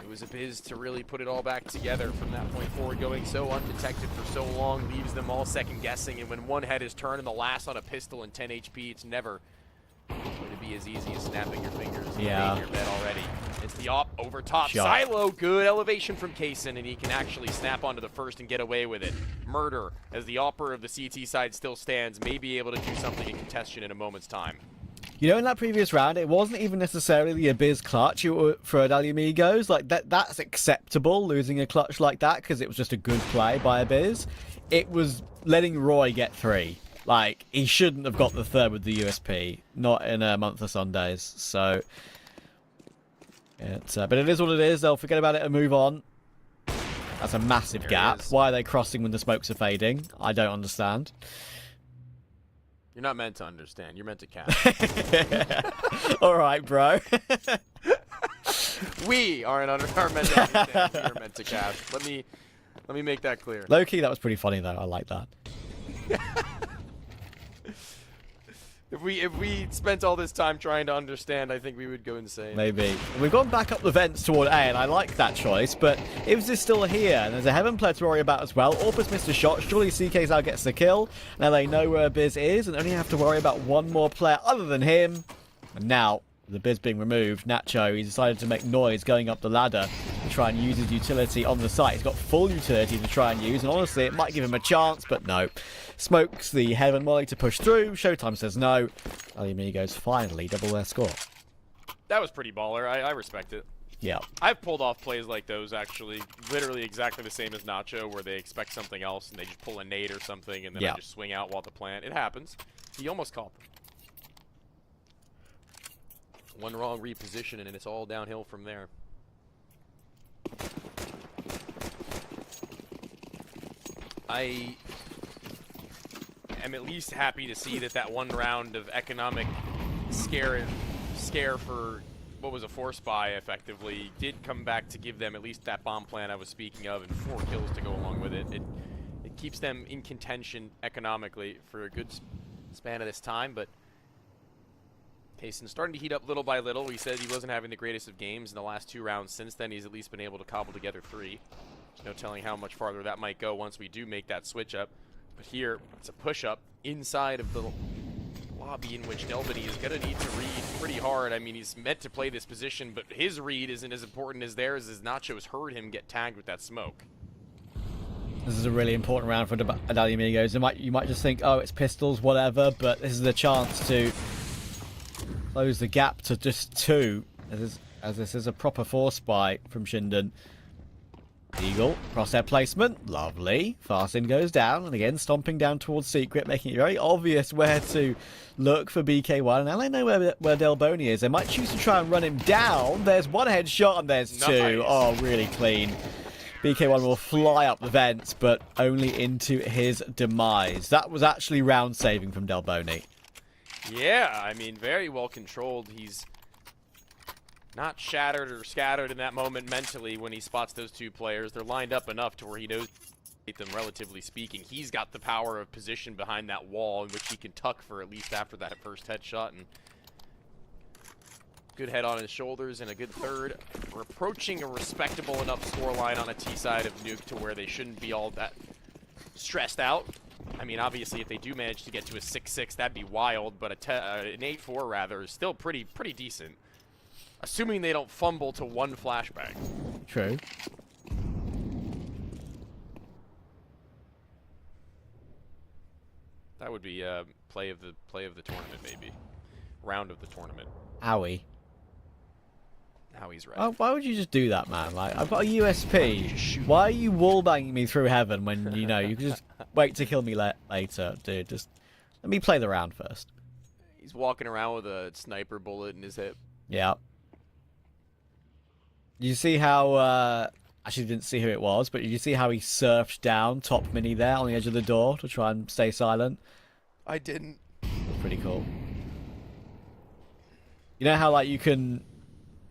it was a biz to really put it all back together from that point forward. Going so undetected for so long leaves them all second guessing, and when one head is turned and the last on a pistol and 10 HP, it's never going to be as easy as snapping your fingers and Yeah. making your bed already. It's the op over top. Shot. Silo, good elevation from Kaysen, and he can actually snap onto the first and get away with it. Murder, as the opper of the CT side still stands, may be able to do something in contention in a moment's time. You know, in that previous round, it wasn't even necessarily a biz clutch for Adalia Amigos. Like, that's acceptable, losing a clutch like that, because it was just a good play by a biz. It was letting Roy get 3. Like, he shouldn't have got the 3rd with the USP, not in a month of Sundays. So, but it is what it is. They'll forget about it and move on. That's a massive gap. Why are they crossing when the smokes are fading? I don't understand. You're not meant to understand. You're meant to count. All right, bro. We are meant to understand. We are meant to cast. Let me make that clear. Low-key, that was pretty funny, though. I like that. If we spent all this time trying to understand, I think we would go insane. Maybe. We've gone back up the vents toward A, and I like that choice, but Ibs is still here, and there's a Heaven player to worry about as well. Orpus missed a shot. Surely CKZAO gets the kill. Now they know where Biz is, and only have to worry about one more player other than him. And now, with the Biz being removed, Nacho, he decided to make noise going up the ladder to try and use his utility on the site. He's got full utility to try and use, and honestly, it might give him a chance, but no. Smokes the Heaven molly to push through. Showtime says no. Ali Amigos finally double their score. That was pretty baller. I respect it. Yeah. I've pulled off plays like those, actually. Literally exactly the same as Nacho, where they expect something else, and they just pull a nade or something, and then I just swing out while the plant. It happens. He almost caught them. One wrong reposition, and it's all downhill from there. I am at least happy to see that one round of economic scare for what was a force buy effectively did come back to give them at least that bomb plan I was speaking of, and 4 kills to go along with it. It keeps them in contention economically for a good span of this time, but Kaysen starting to heat up little by little. He said he wasn't having the greatest of games in the last 2 rounds. Since then, he's at least been able to cobble together 3. There's no telling how much farther that might go once we do make that switch up. But here, it's a push-up inside of the lobby in which Delbany is going to need to read pretty hard. I mean, he's meant to play this position, but his read isn't as important as theirs, as Nacho's heard him get tagged with that smoke. This is a really important round for Adalia Amigos. You might just think, oh, it's pistols, whatever, but this is a chance to close the gap to just 2, as this is a proper force buy from Shinden. Eagle, crosshair placement, lovely. Farsin goes down, and again stomping down towards Secret, making it very obvious where to look for BK1. And now they know where Delbony is. They might choose to try and run him down. There's 1 headshot, and there's 2. Nice. Oh, really clean. BK1 will fly up the vents, but only into his demise. That was actually round saving from Delbony. Yeah, I mean, very well controlled. He's not shattered or scattered in that moment mentally when he spots those 2 players. They're lined up enough to where he knows them, relatively speaking. He's got the power of position behind that wall in which he can tuck for at least after that first headshot. And good head on his shoulders and a good 3rd. We're approaching a respectable enough scoreline on a T side of Nuke to where they shouldn't be all that stressed out. I mean, obviously, if they do manage to get to a 6-6, that'd be wild, but an 8-4, rather, is still pretty decent. Assuming they don't fumble to 1 flashbang. True. That would be play of the tournament, maybe. Round of the tournament. Owie. How he's right. Oh, why would you just do that, man? Like, I've got a USP. Why are you wallbanging me through Heaven when, you know, you can just wait to kill me later, dude? Just let me play the round first. He's walking around with a sniper bullet in his hip. Yeah. You see how, actually didn't see who it was, but you see how he surfed down top mini there on the edge of the door to try and stay silent? I didn't. Pretty cool. You know how, like, you can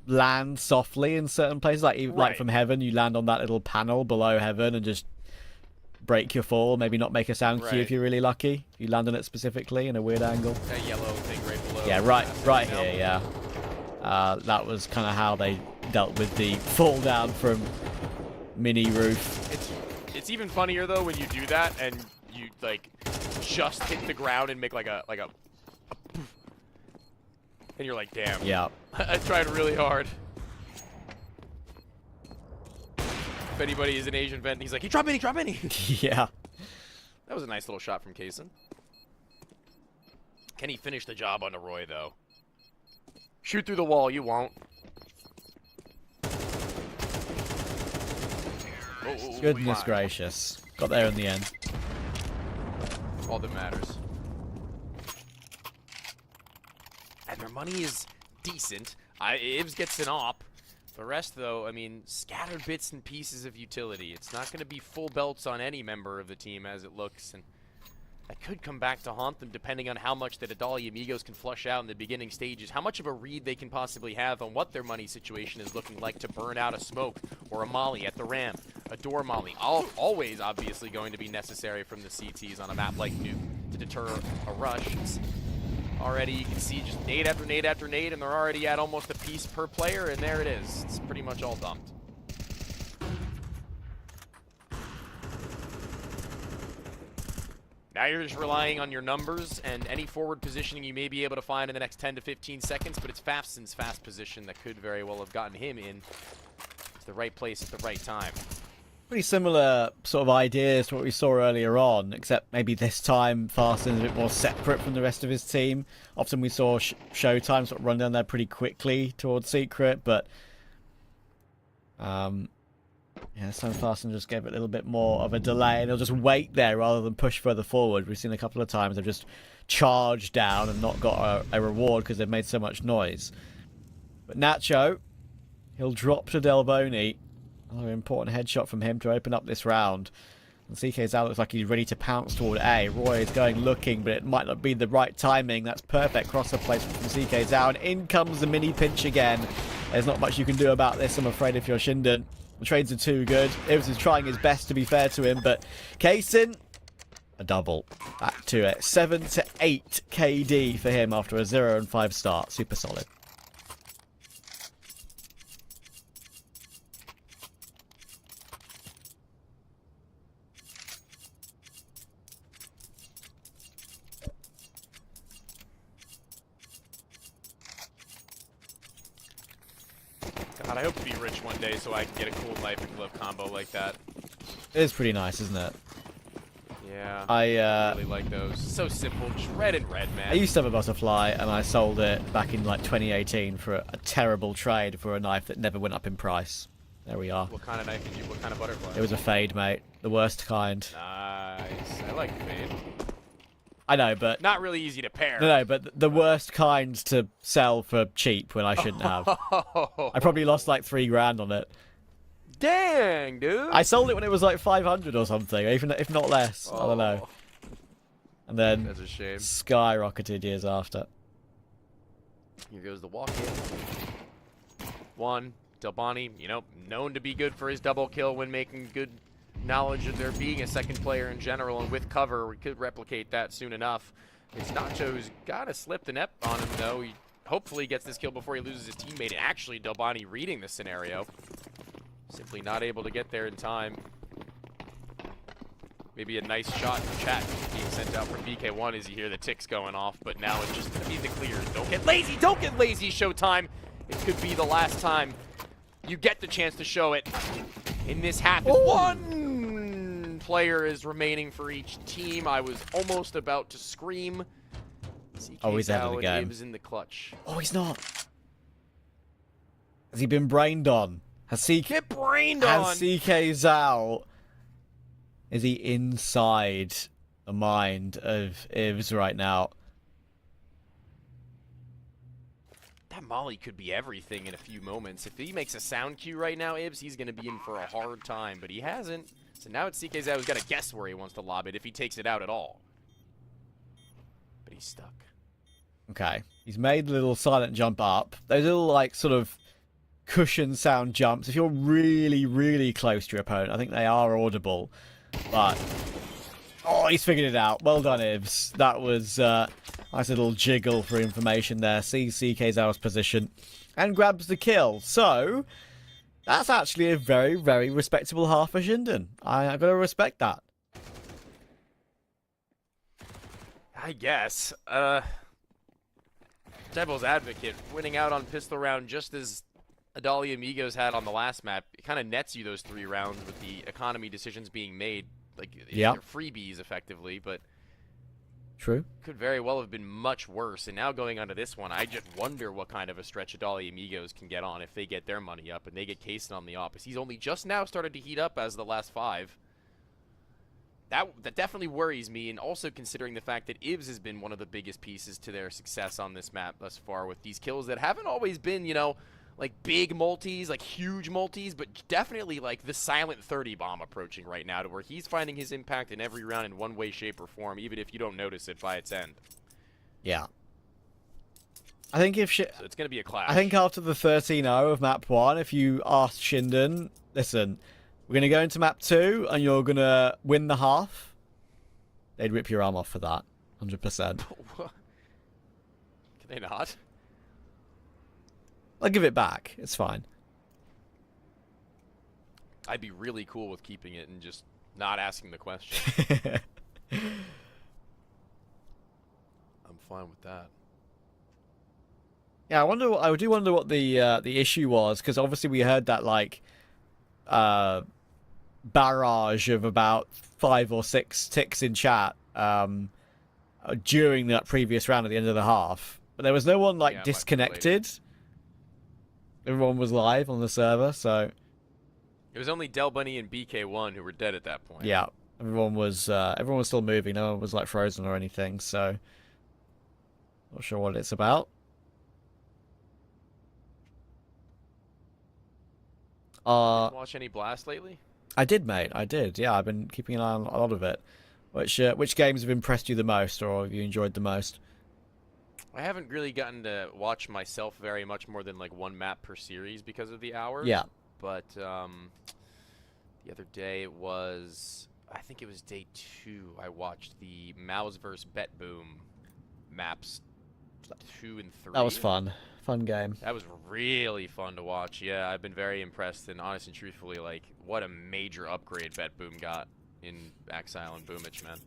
land softly in certain places, like from Heaven, you land on that little panel below Heaven and just break your fall, maybe not make a sound cue if Right. you're really lucky. You land on it specifically in a weird angle. That yellow thing right below. Yeah, right now. here, yeah. That was kind of how they dealt with the fall down from mini roof. It's even funnier though when you do that and you like just hit the ground and make like a poof. And you're like, damn. Yeah. I tried really hard. If anybody is an Asian vent, he's like, he dropped mini, drop mini. Yeah. That was a nice little shot from Kaysen. Can he finish the job on Roy though? Shoot through the wall, you won't. Oh, Goodness my. gracious. Got there in the end. All that matters. And their money is decent. Ibs gets an op. The rest, though, I mean, scattered bits and pieces of utility. It's not going to be full belts on any member of the team as it looks, and that could come back to haunt them depending on how much the Adalia Amigos can flush out in the beginning stages, how much of a read they can possibly have on what their money situation is looking like to burn out a smoke or a molly at the ramp, a door molly. Always, obviously, going to be necessary from the CTs on a map like Nuke to deter a rush. It's already, you can see just nade after nade after nade, and they're already at almost a piece per player, and there it is. It's pretty much all dumped. Now you're just relying on your numbers and any forward positioning you may be able to find in the next 10 to 15 seconds, but it's Fafson's fast position that could very well have gotten him in to the right place at the right time. Pretty similar sort of ideas to what we saw earlier on, except maybe this time Farston's a bit more separate from the rest of his team. Often we saw Showtime sort of run down there pretty quickly towards Secret, but yeah, this time Farston just gave it a little bit more of a delay, and he'll just wait there rather than push further forward. We've seen a couple of times they've just charged down and not got a reward because they've made so much noise. But Nacho, he'll drop to Delboni. Another important headshot from him to open up this round. And CK's out, looks like he's ready to pounce toward A. Roy is going looking, but it might not be the right timing. That's perfect crosser placement from CK's out. And in comes the mini pinch again. There's not much you can do about this, I'm afraid, if you're Shinden. The trades are too good. Ivs is trying his best, to be fair to him, but Kaysen, a double. Back to it. 7 to 8 KD for him after a 0 and 5 start. Super solid. God, I hope to be rich one day so I can get a cool knife and glove combo like that. It is pretty nice, isn't it? Yeah, I really like those. So simple, just red and red, man. I used to have a butterfly, and I sold it back in like 2018 for a terrible trade for a knife that never went up in price. There we are. What kind of knife did you? What kind of butterfly? It was a fade, mate. The worst kind. Nice. I like fade. I know, but Not really easy to pair. no, but the worst kind to sell for cheap when I shouldn't have. I probably lost like $3,000 on it. Dang, dude. I sold it when it was like 500 or something, even if not less. I don't know. And then That's a shame. skyrocketed years after. Here goes the walk-in. One, Delboni, you know, known to be good for his double kill when making good knowledge of there being a second player in general, and with cover, we could replicate that soon enough. It's Nacho who's got to slip the net on him, though. He hopefully gets this kill before he loses his teammate. Actually, Delboni reading the scenario. Simply not able to get there in time. Maybe a nice shot in chat being sent out from BK1 as you hear the ticks going off, but now it's just going to be the clears. Don't get lazy! Don't get lazy, Showtime! It could be the last time you get the chance to show it in this half. One player is remaining for each team. I was almost about to scream. Oh, he's out of the game. Ibs in the clutch. Oh, he's not. Has he been brained on? Has CK Get brained on! Has CK Zhao? Is he inside the mind of Ivs right now? That Molly could be everything in a few moments. If he makes a sound cue right now, Ibs, he's going to be in for a hard time, but he hasn't. So now it's CK Zhao who's got to guess where he wants to lob it, if he takes it out at all. But he's stuck. Okay. He's made a little silent jump up. Those little, like, sort of cushion sound jumps. If you're really, really close to your opponent, I think they are audible. But oh, he's figured it out. Well done, Ibs. That was nice little jiggle for information there. Sees CK's position and grabs the kill. So that's actually a very, very respectable half for Shinden. I gotta respect that. I guess. Devil's advocate, winning out on pistol round just as Adalia Amigos had on the last map. It kind of nets you those 3 rounds with the economy decisions being made. Like, yeah, they're freebies effectively, but true. Could very well have been much worse. And now going onto this one, I just wonder what kind of a stretch Adalia Amigos can get on if they get their money up and they get Kaysen on the opposite. He's only just now started to heat up as the last 5. That definitely worries me, and also considering the fact that Ibs has been one of the biggest pieces to their success on this map thus far with these kills that haven't always been, you know, like big multis, like huge multis, but definitely like the silent 30 bomb approaching right now to where he's finding his impact in every round in one way, shape, or form, even if you don't notice it by its end. Yeah. I think if so it's going to be a clash. I think after the 13-0 of map 1, if you asked Shinden, listen, we're going to go into map 2 and you're going to win the half, they'd rip your arm off for that. 100%. Can they not? I'll give it back. It's fine. I'd be really cool with keeping it and just not asking the question. I'm fine with that. Yeah, I do wonder what the issue was, because obviously we heard that like barrage of about 5 or 6 ticks in chat during that previous round at the end of the half, but there was no one like disconnected. Everyone was live on the server, so it was only Del Bunny and BK1 who were dead at that point. yeah, everyone was still moving. No one was like frozen or anything, so not sure what it's about. Watch any Blast lately? I did, mate. I did. Yeah, I've been keeping an eye on a lot of it. Which games have impressed you the most, or have you enjoyed the most? I haven't really gotten to watch myself very much more than like one map per series because of the hours. Yeah. But the other day I think it was day 2. I watched the Mouse vs. Bet Boom maps 2 and 3. That was fun. Fun game. That was really fun to watch. Yeah, I've been very impressed, and honest and truthfully, like, what a major upgrade Bet Boom got in Exile and Boomich, man.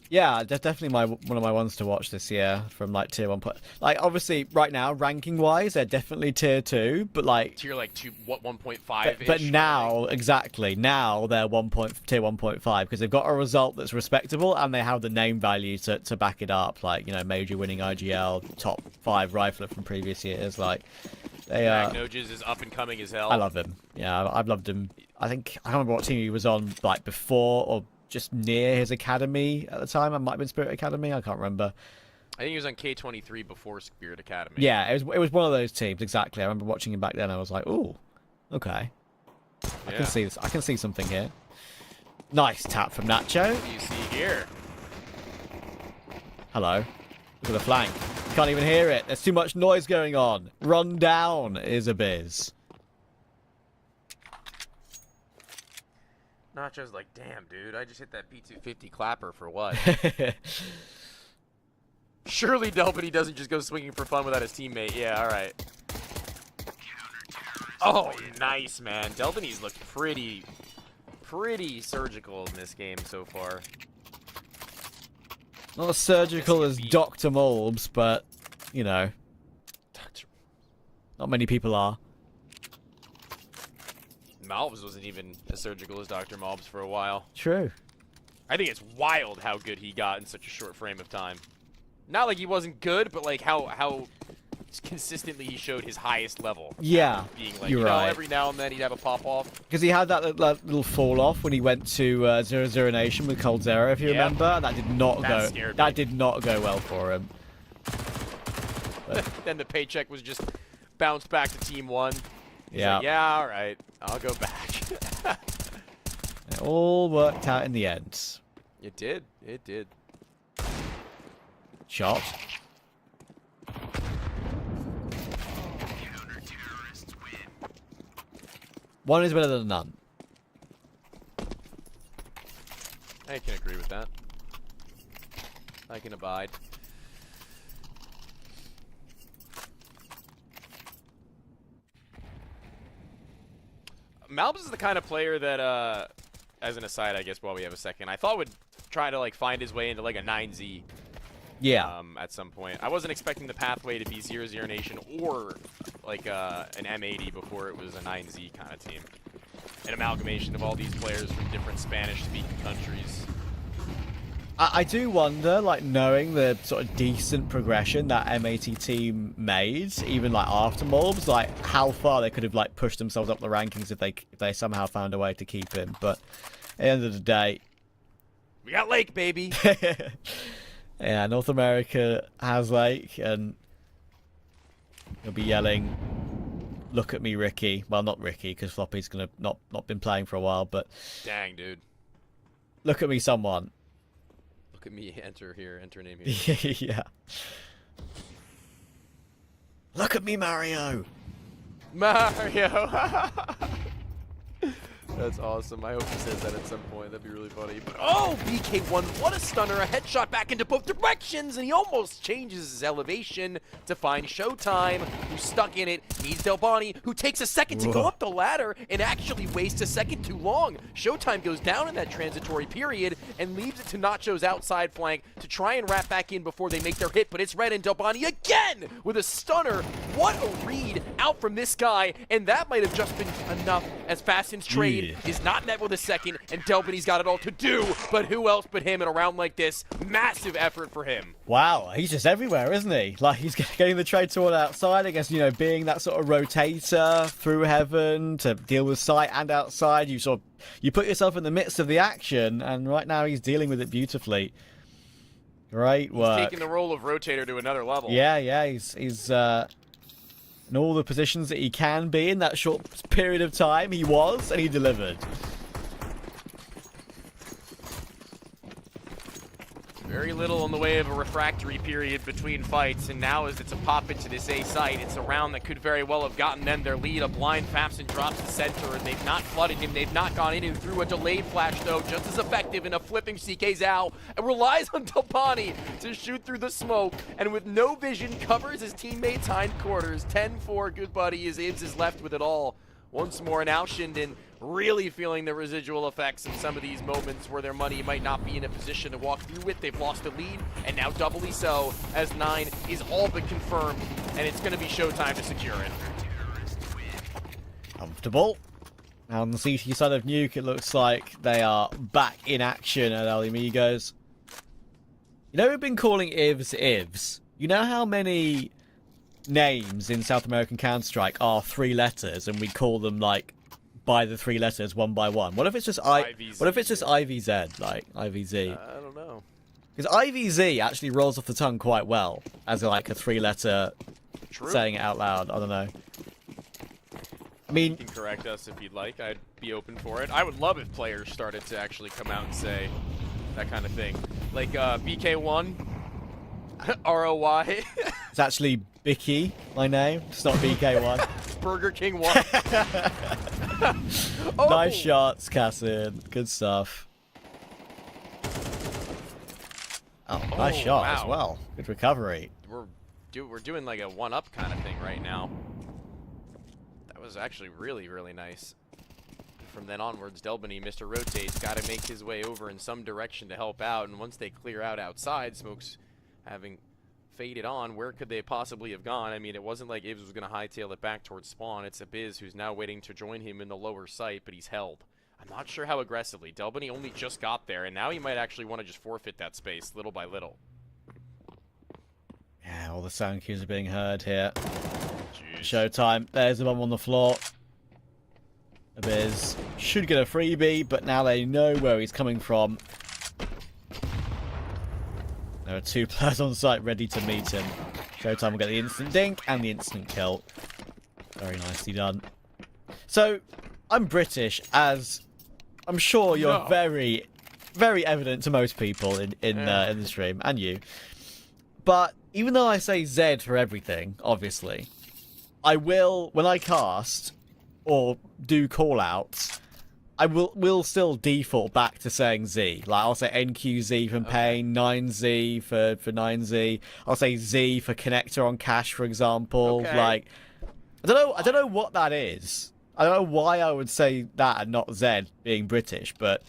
Yeah, definitely one of my ones to watch this year from like tier 1. Like obviously right now ranking wise they're definitely tier 2, but like tier like 2, what 1.5. But now exactly now they're tier 1.5 because they've got a result that's respectable and they have the name value to back it up. Like, you know, major winning IGL, top 5 rifler from previous years. Like they are. Noges is up and coming as hell. I love him. Yeah, I've loved him. I can't remember what team he was on like before or just near his academy at the time. I might have been Spirit Academy. I can't remember. I think he was on K23 before Spirit Academy. Yeah, it was one of those teams exactly. I remember watching him back then. I was like, "Ooh, okay, yeah. I can see this. I can see something here." Nice tap from Nacho. What do you see here? Hello. Look at the flank. Can't even hear it. There's too much noise going on. Run down is a biz. Nacho's like, damn, dude, I just hit that P250 clapper for what? Surely Delpity doesn't just go swinging for fun without his teammate. Yeah, all right. Oh, nice, man. Delpity's looked pretty surgical in this game so far. Not as surgical as Dr. Molbs, but, you know, not many people are. Malbs wasn't even as surgical as Dr. Malbs for a while. True. I think it's wild how good he got in such a short frame of time. Not like he wasn't good, but like how consistently he showed his highest level. Yeah, being like, you're right. Every now and then he'd have a pop off. Because he had that little fall off when he went to 00 Nation with Cold Zero, if you remember. And that did not did not go well for him. Then the paycheck was just bounced back to Team 1. Yeah. Like, yeah, all right. I'll go back. It all worked out in the end. It did. It did. Shot. One is better than none. I can agree with that. I can abide. Malbs is the kind of player that, as an aside, I guess, while we have a second, I thought would try to, like, find his way into, like, a 9Z. Yeah. At some point. I wasn't expecting the pathway to be 0-0 Nation or, like, an M80 before it was a 9Z kind of team. An amalgamation of all these players from different Spanish-speaking countries. I do wonder, like, knowing the sort of decent progression that M80 team made, even like after Morbs, like how far they could have like pushed themselves up the rankings if they somehow found a way to keep him. But at the end of the day, we got Lake, baby. Yeah, North America has Lake, and he'll be yelling, "Look at me, Ricky." Well, not Ricky, because Floppy's gonna not been playing for a while, but Dang, dude. look at me, someone. Look at me, enter name here. Yeah. Look at me, Mario. Mario! That's awesome. I hope he says that at some point. That'd be really funny. But oh, BK1, what a stunner. A headshot back into both directions, and he almost changes his elevation to find Showtime, who's stuck in it. Needs Delbani, who takes a second to go up the ladder and actually wastes a second too long. Showtime goes down in that transitory period and leaves it to Nacho's outside flank to try and wrap back in before they make their hit, but it's Red and Delbani again with a stunner. What a read out from this guy, and that might have just been enough as Fasten's trade is not met with a second, and Delbany's got it all to do, but who else but him in a round like this? Massive effort for him. Wow, he's just everywhere, isn't he? Like, he's getting the trade toward outside, I guess, you know, being that sort of rotator through heaven to deal with sight and outside. You put yourself in the midst of the action, and right now he's dealing with it beautifully. Great work. He's taking the role of rotator to another level. Yeah, he's in all the positions that he can be in that short period of time. He was, and he delivered. Very little in the way of a refractory period between fights, and now as it's a pop into this A site, it's a round that could very well have gotten them their lead. A blind Fapson drops the center, and they've not flooded him. They've not gone in and through a delayed flash, though, just as effective in a flipping CK Zhao, and relies on Delpani to shoot through the smoke, and with no vision, covers his teammates' hindquarters. 10-4, good buddy, as Ibs is left with it all. Once more, now Shinden really feeling the residual effects of some of these moments where their money might not be in a position to walk through with. They've lost the lead, and now doubly so, as 9 is all but confirmed, and it's going to be Showtime to secure it. Comfortable. Now on the CT side of Nuke, it looks like they are back in action at El Amigos. You know, we've been calling Ivs. You know how many names in South American Counter-Strike are 3 letters, and we call them, like, by the 3 letters one by one? What if it's just IVZ. What if it's just IVZ, like IVZ? I don't know. Because IVZ actually rolls off the tongue quite well as like a 3-letter saying it out loud. I don't know. I mean, You can correct us if you'd like. I'd be open for it. I would love if players started to actually come out and say that kind of thing. Like BK1, ROY. it's actually Bicky, my name. It's not BK1. Burger King 1. Oh! Nice shots, Cassin. Good stuff. Oh, nice shot as well. Good recovery. We're doing like a 1-up kind of thing right now. That was actually really, really nice. From then onwards, Delbany, Mr. Rotate's got to make his way over in some direction to help out, and once they clear out outside, Smoke's having faded on. Where could they possibly have gone? I mean, it wasn't like Ibs was going to hightail it back towards spawn. It's Abiz who's now waiting to join him in the lower site, but he's held. I'm not sure how aggressively. Delbany only just got there, and now he might actually want to just forfeit that space little by little. Yeah, all the sound cues are being heard here. Jeez. Showtime. There's the bomb on the floor. Abiz should get a freebie, but now they know where he's coming from. There are 2 players on site ready to meet him. Showtime will get the instant dink and the instant kill. Very nicely done. So, I'm British, as I'm sure you're very, very evident to most people in the stream, and you. But even though I say Z for everything, obviously, I will, when I cast or do call-outs, I will still default back to saying Z. Like, I'll say NQZ from Pain, 9Z for 9Z. I'll say Z for Connector on Cash, for example. Okay. Like, I don't know what that is. I don't know why I would say that and not Z, being British, but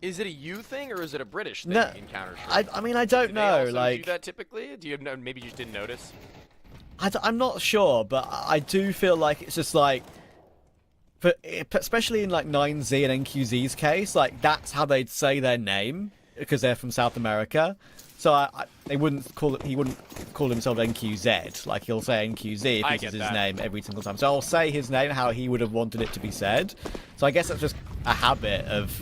Is it a you thing or is it a British thing no, in Counter-Strike? I mean, I don't Do know. they also Like, do that typically? Do you know? Maybe you just didn't notice. I'm not sure, but I do feel like it's just like, especially in like 9Z and NQZ's case, like that's how they'd say their name because they're from South America. So they wouldn't call it. He wouldn't call himself NQZ. Like he'll say NQZ if I he get says his that. name every single time. So I'll say his name how he would have wanted it to be said. So I guess that's just a habit of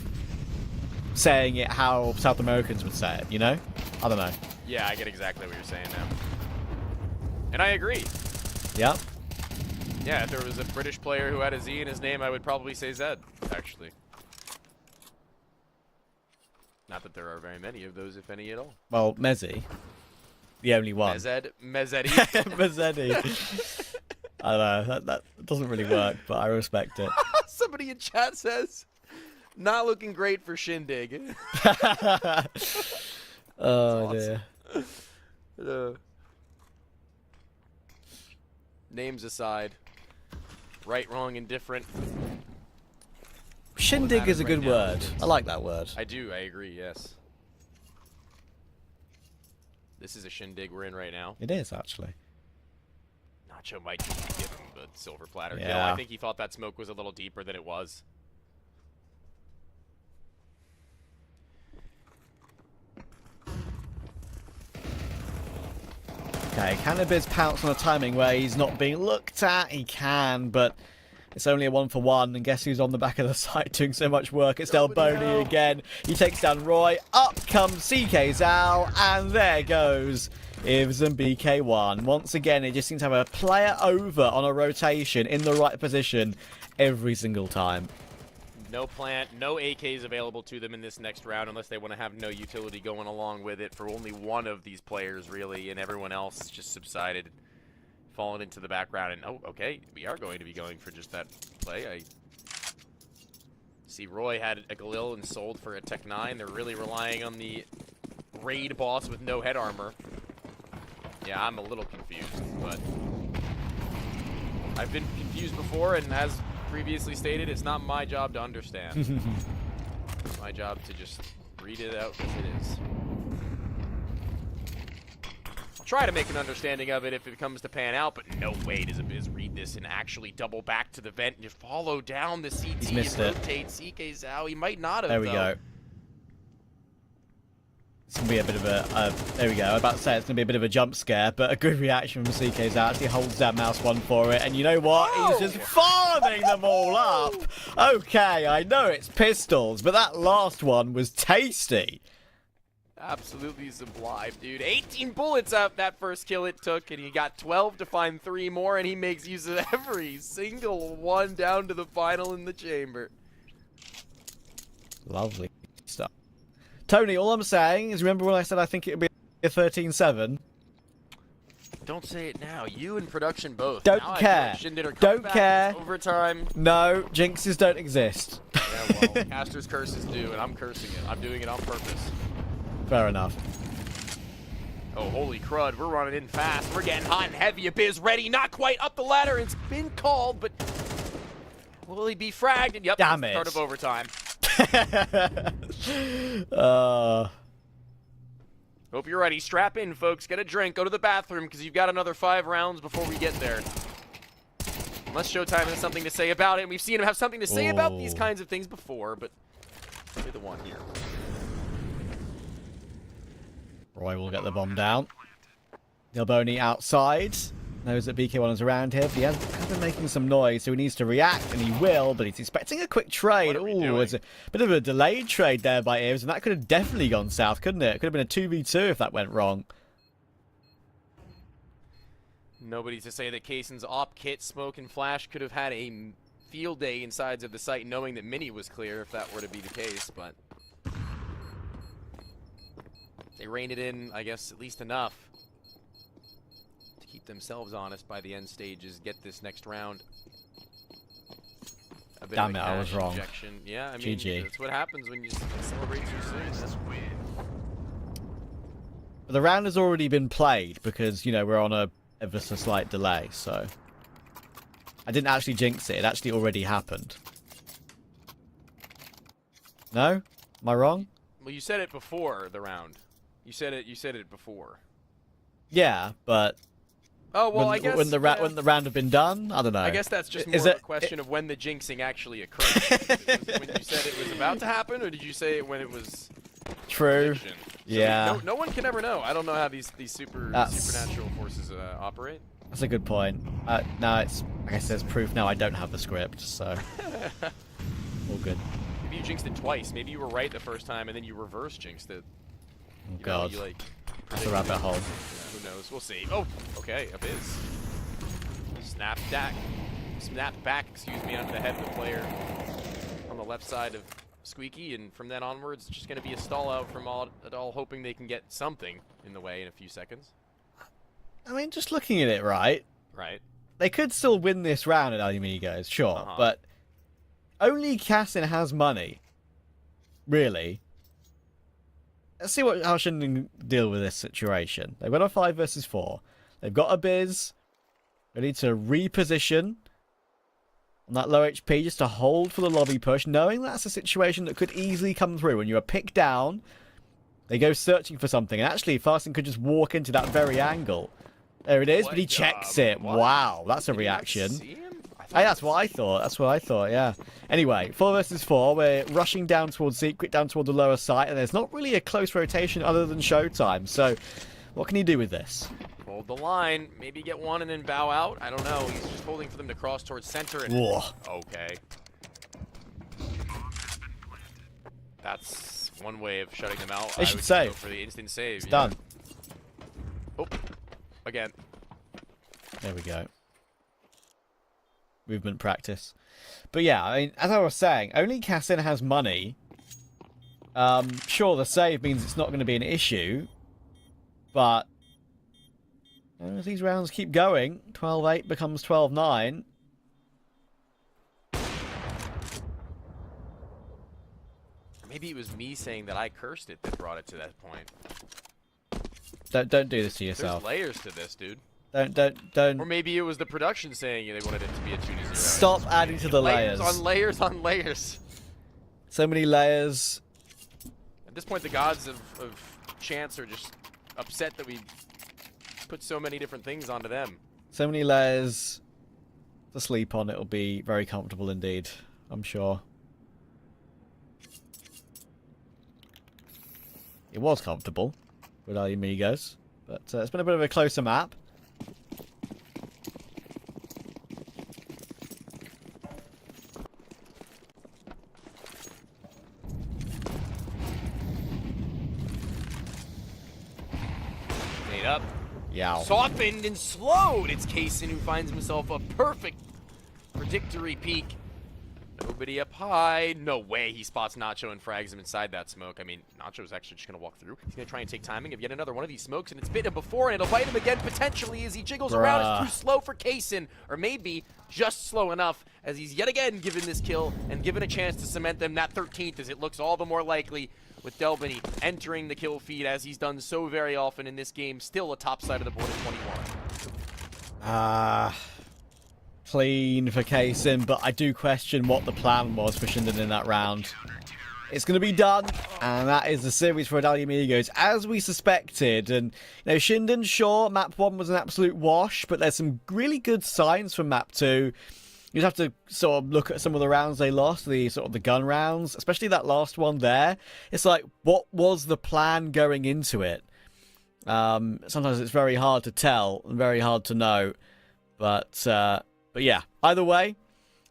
saying it how South Americans would say it. You know? I don't know. Yeah, I get exactly what you're saying now. And I agree. Yeah. Yeah, if there was a British player who had a Z in his name, I would probably say Zed, actually. Not that there are very many of those, if any at all. Well, Mezzi, the only one. Mezed, Mezzetti. Mazzetti. I don't know. That doesn't really work, but I respect it. Somebody in chat says, not looking great for Shindig. Oh dear. Names aside, right, wrong, indifferent. Shindig is a good right now word. is- I like that word. I agree, yes. This is a shindig we're in right now. It is actually. Nacho might just give him the silver platter kill. Yeah. I think he thought that smoke was a little deeper than it was. Okay, can a Biz pounce on a timing where he's not being looked at? He can, but it's only a 1-for-1, and guess who's on the back of the site doing so much work? It's Delboni again. He takes down Roy. Up comes CK Zal, and there goes Ivs and BK1. Once again, it just seems to have a player over on a rotation in the right position every single time. No plant, no AKs available to them in this next round unless they want to have no utility going along with it for only one of these players, really, and everyone else just subsided, fallen into the background. And, oh, okay, we are going to be going for just that play. I see Roy had a Galil and sold for a Tech 9. They're really relying on the raid boss with no head armor. Yeah, I'm a little confused, but I've been confused before, and as previously stated, it's not my job to understand. It's my job to just read it out as it is. I'll try to make an understanding of it if it comes to pan out, but no way does Abiz read this and actually double back to the vent and just follow down the CT He's and missed it. rotate CK Zhao. He might not have, There we though. go. It's going to be a bit of a... there we go. I was about to say it's going to be a bit of a jump scare, but a good reaction from CK Zal. Actually holds that mouse one for it. And you know what? He's just farming them all up. Okay, I know it's pistols, but that last one was tasty. Absolutely sublime, dude. 18 bullets out that first kill it took, and he got 12 to find 3 more, and he makes use of every single one down to the final in the chamber. Lovely stuff. Tony, all I'm saying is remember when I said I think it would be a 13-7? Don't say it now. You and production both. Don't Now I care. feel like Shindig are Don't coming back. care. It's overtime. No, jinxes don't exist. Yeah, well, Caster's curses do, and I'm cursing it. I'm doing it on purpose. Fair enough. Oh, holy crud. We're running in fast. We're getting hot and heavy. Abiz ready. Not quite up the ladder. It's been called, but will he be fragged? And yep, Damn it's the start it. of overtime. Hope you're ready. Strap in, folks. Get a drink. Go to the bathroom, because you've got another 5 rounds before we get there. Unless Showtime has something to say about it. And we've seen him have something to say about these kinds of things before, but probably the one here. Roy will get the bomb down. Delboni outside. Knows that BK1 is around here, but he has been making some noise, so he needs to react, and he will, but he's expecting a quick trade. What are we Ooh, doing? it's a bit of a delayed trade there by Ivs, and that could have definitely gone south, couldn't it? It could have been a 2v2 if that went wrong. Nobody to say that Kaysen's op kit, smoke, and flash could have had a field day inside of the site, knowing that Mini was clear if that were to be the case, but they reined it in, I guess, at least enough to keep themselves honest by the end stages, get this next round a bit Damn of a it, I was cash wrong. injection. Yeah, I mean, GG. that's what happens when you celebrate too soon. But the round has already been played because, you know, we're on a ever so slight delay, so... I didn't actually jinx it. It actually already happened. No? Am I wrong? Well, you said it before the round. You said it before. Yeah, but... Oh, well, when, I guess... when the round had been done? I don't know. I guess that's just more Is of a it- question of when the jinxing actually occurred. Was it when you said it was about to happen, or did you say it when it was... True. prediction? So Yeah. no one can ever know. I don't know how these supernatural forces operate. That's a good point. No, it's... I guess there's proof now I don't have the script, so... All good. Maybe you jinxed it twice. Maybe you were right the first time, and then you reverse jinxed it. Oh, You know, God. you, like, That's a rabbit hole. Yeah, who knows? We'll see. Oh, okay, a biz. Snap back, excuse me, onto the head of the player on the left side of Squeaky, and from then onwards, it's just going to be a stall out from all hoping they can get something in the way in a few seconds. I mean, just looking at it, right? Right. They could still win this round at Amigos, sure, but only Cassin has money. Really. Let's see how Shinden deal with this situation. They've got a 5 versus 4. They've got a Biz. Ready to reposition on that low HP just to hold for the lobby push, knowing that's a situation that could easily come through. When you are picked down, they go searching for something. And actually, Farston could just walk into that very angle. There it is, but he checks it. What? Wow, that's a Did you not reaction. see him? I thought Hey, that's what I thought. That's what I thought, yeah. Anyway, 4 versus 4. We're rushing down towards Secret, down toward the lower site, and there's not really a close rotation other than Showtime. So, what can he do with this? Hold the line, maybe get one and then bow out. I don't know. He's just holding for them to cross towards center. And... Whoa. Okay. That's one way of shutting them out. They should would save. Go for the instant save. It's done. Oh, again. There we go. Movement practice. But yeah, I mean, as I was saying, only Cassin has money. Sure, the save means it's not going to be an issue, but as these rounds keep going, 12-8 becomes 12-9. Maybe it was me saying that I cursed it that brought it to that point. Don't do this to yourself. There's layers to this, dude. Don't. Or maybe it was the production saying they wanted it to be a 2-0. Stop adding to the layers. On layers on layers. So many layers. At this point, the gods of chance are just upset that we put so many different things onto them. So many layers to sleep on. It'll be very comfortable indeed, I'm sure. It was comfortable with our amigos, but it's been a bit of a closer map. Made up. Yeah. Softened and slowed. It's Kaysen who finds himself a perfect predictory peak. Nobody up high. No way he spots Nacho and frags him inside that smoke. I mean, Nacho's actually just going to walk through. He's going to try and take timing of yet another one of these smokes, and it's bit him before, and it'll bite him again potentially as he jiggles around. It's too slow for Kaysen, or maybe just slow enough as he's yet again given this kill and given a chance to cement them that 13th, as it looks all the more likely with Delbany entering the kill feed as he's done so very often in this game. Still a top side of the board at 21. Clean for Kaysen, but I do question what the plan was for Shinden in that round. It's going to be done, and that is the series for Adalia Amigos, as we suspected. And, you know, Shinden, sure, map 1 was an absolute wash, but there's some really good signs from map 2. You'd have to sort of look at some of the rounds they lost, the sort of the gun rounds, especially that last one there. It's like, what was the plan going into it? Sometimes it's very hard to tell and very hard to know, but yeah, either way,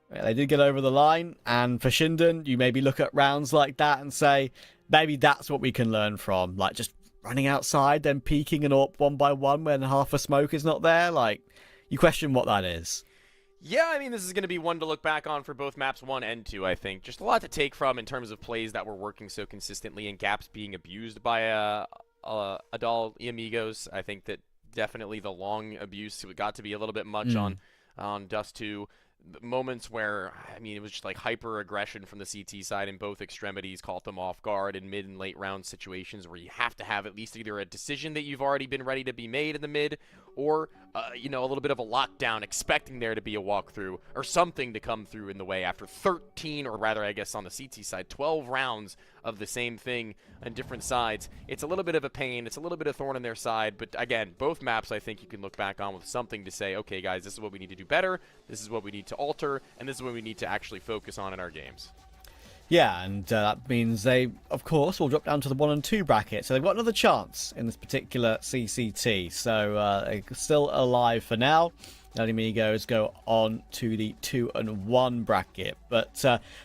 they did get over the line, and for Shinden, you maybe look at rounds like that and say, maybe that's what we can learn from, like just running outside, then peeking and up one by one when half a smoke is not there. Like, you question what that is. Yeah, I mean, this is going to be one to look back on for both maps 1 and 2, I think. Just a lot to take from in terms of plays that were working so consistently and gaps being abused by Adal Amigos. I think that definitely the long abuse got to be a little bit much on Dust 2. moments where, I mean, it was just like hyper aggression from the CT side in both extremities, caught them off guard in mid and late round situations where you have to have at least either a decision that you've already been ready to be made in the mid, or you know, a little bit of a lockdown, expecting there to be a walkthrough or something to come through in the way after 13, or rather, I guess on the CT side, 12 rounds of the same thing on different sides. It's a little bit of a pain. It's a little bit of thorn in their side. But again, both maps I think you can look back on with something to say, okay, guys, this is what we need to do better. This is what we need to alter. And this is what we need to actually focus on in our games. Yeah, and that means they, of course, will drop down to the 1 and 2 bracket. So they've got another chance in this particular CCT. So they're still alive for now. The Amigos go on to the 2 and 1 bracket. But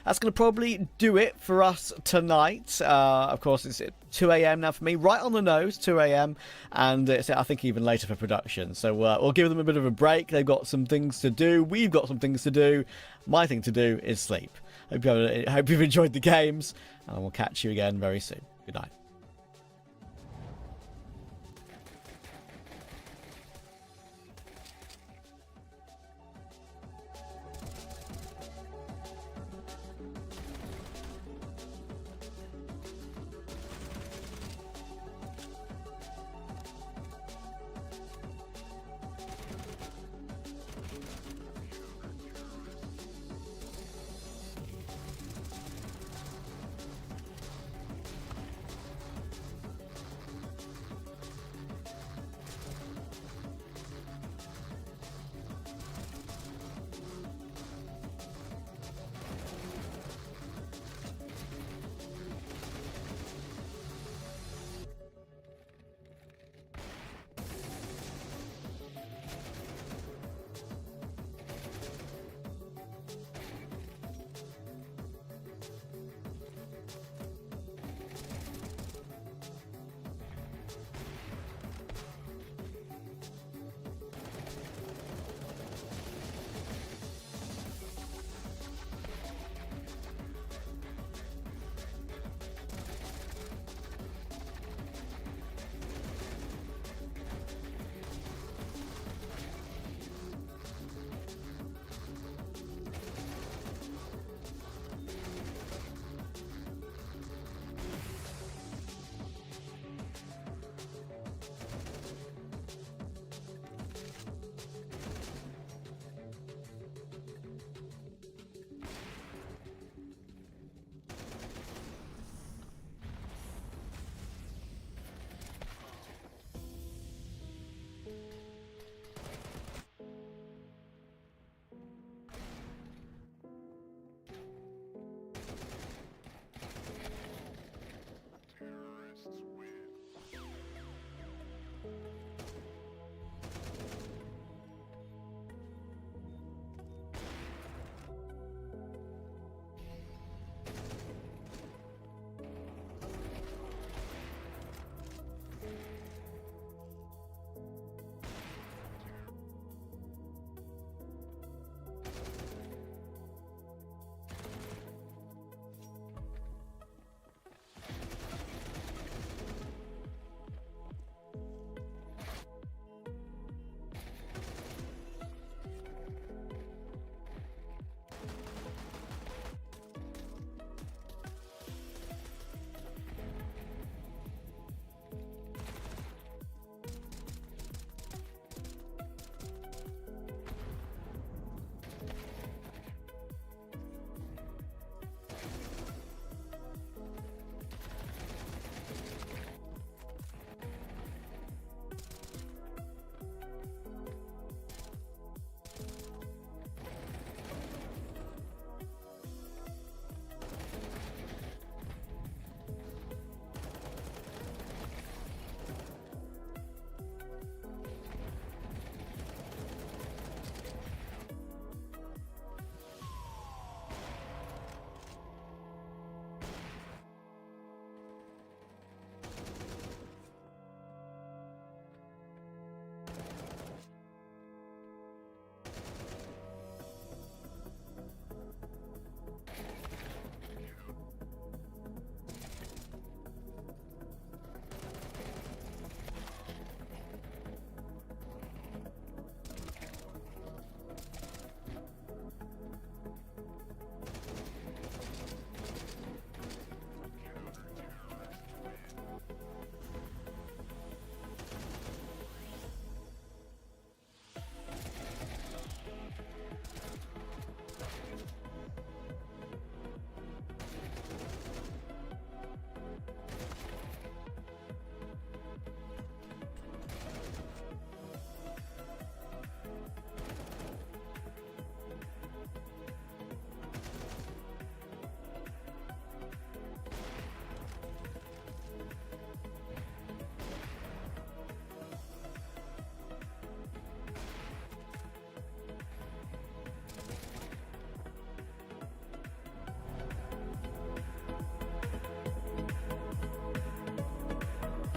that's going to probably do it for us tonight. Of course, it's 2 a.m. now for me, right on the nose, 2 a.m. And it's, I think, even later for production. So we'll give them a bit of a break. They've got some things to do. We've got some things to do. My thing to do is sleep. Hope you've enjoyed the games, and we'll catch you again very soon. Good night.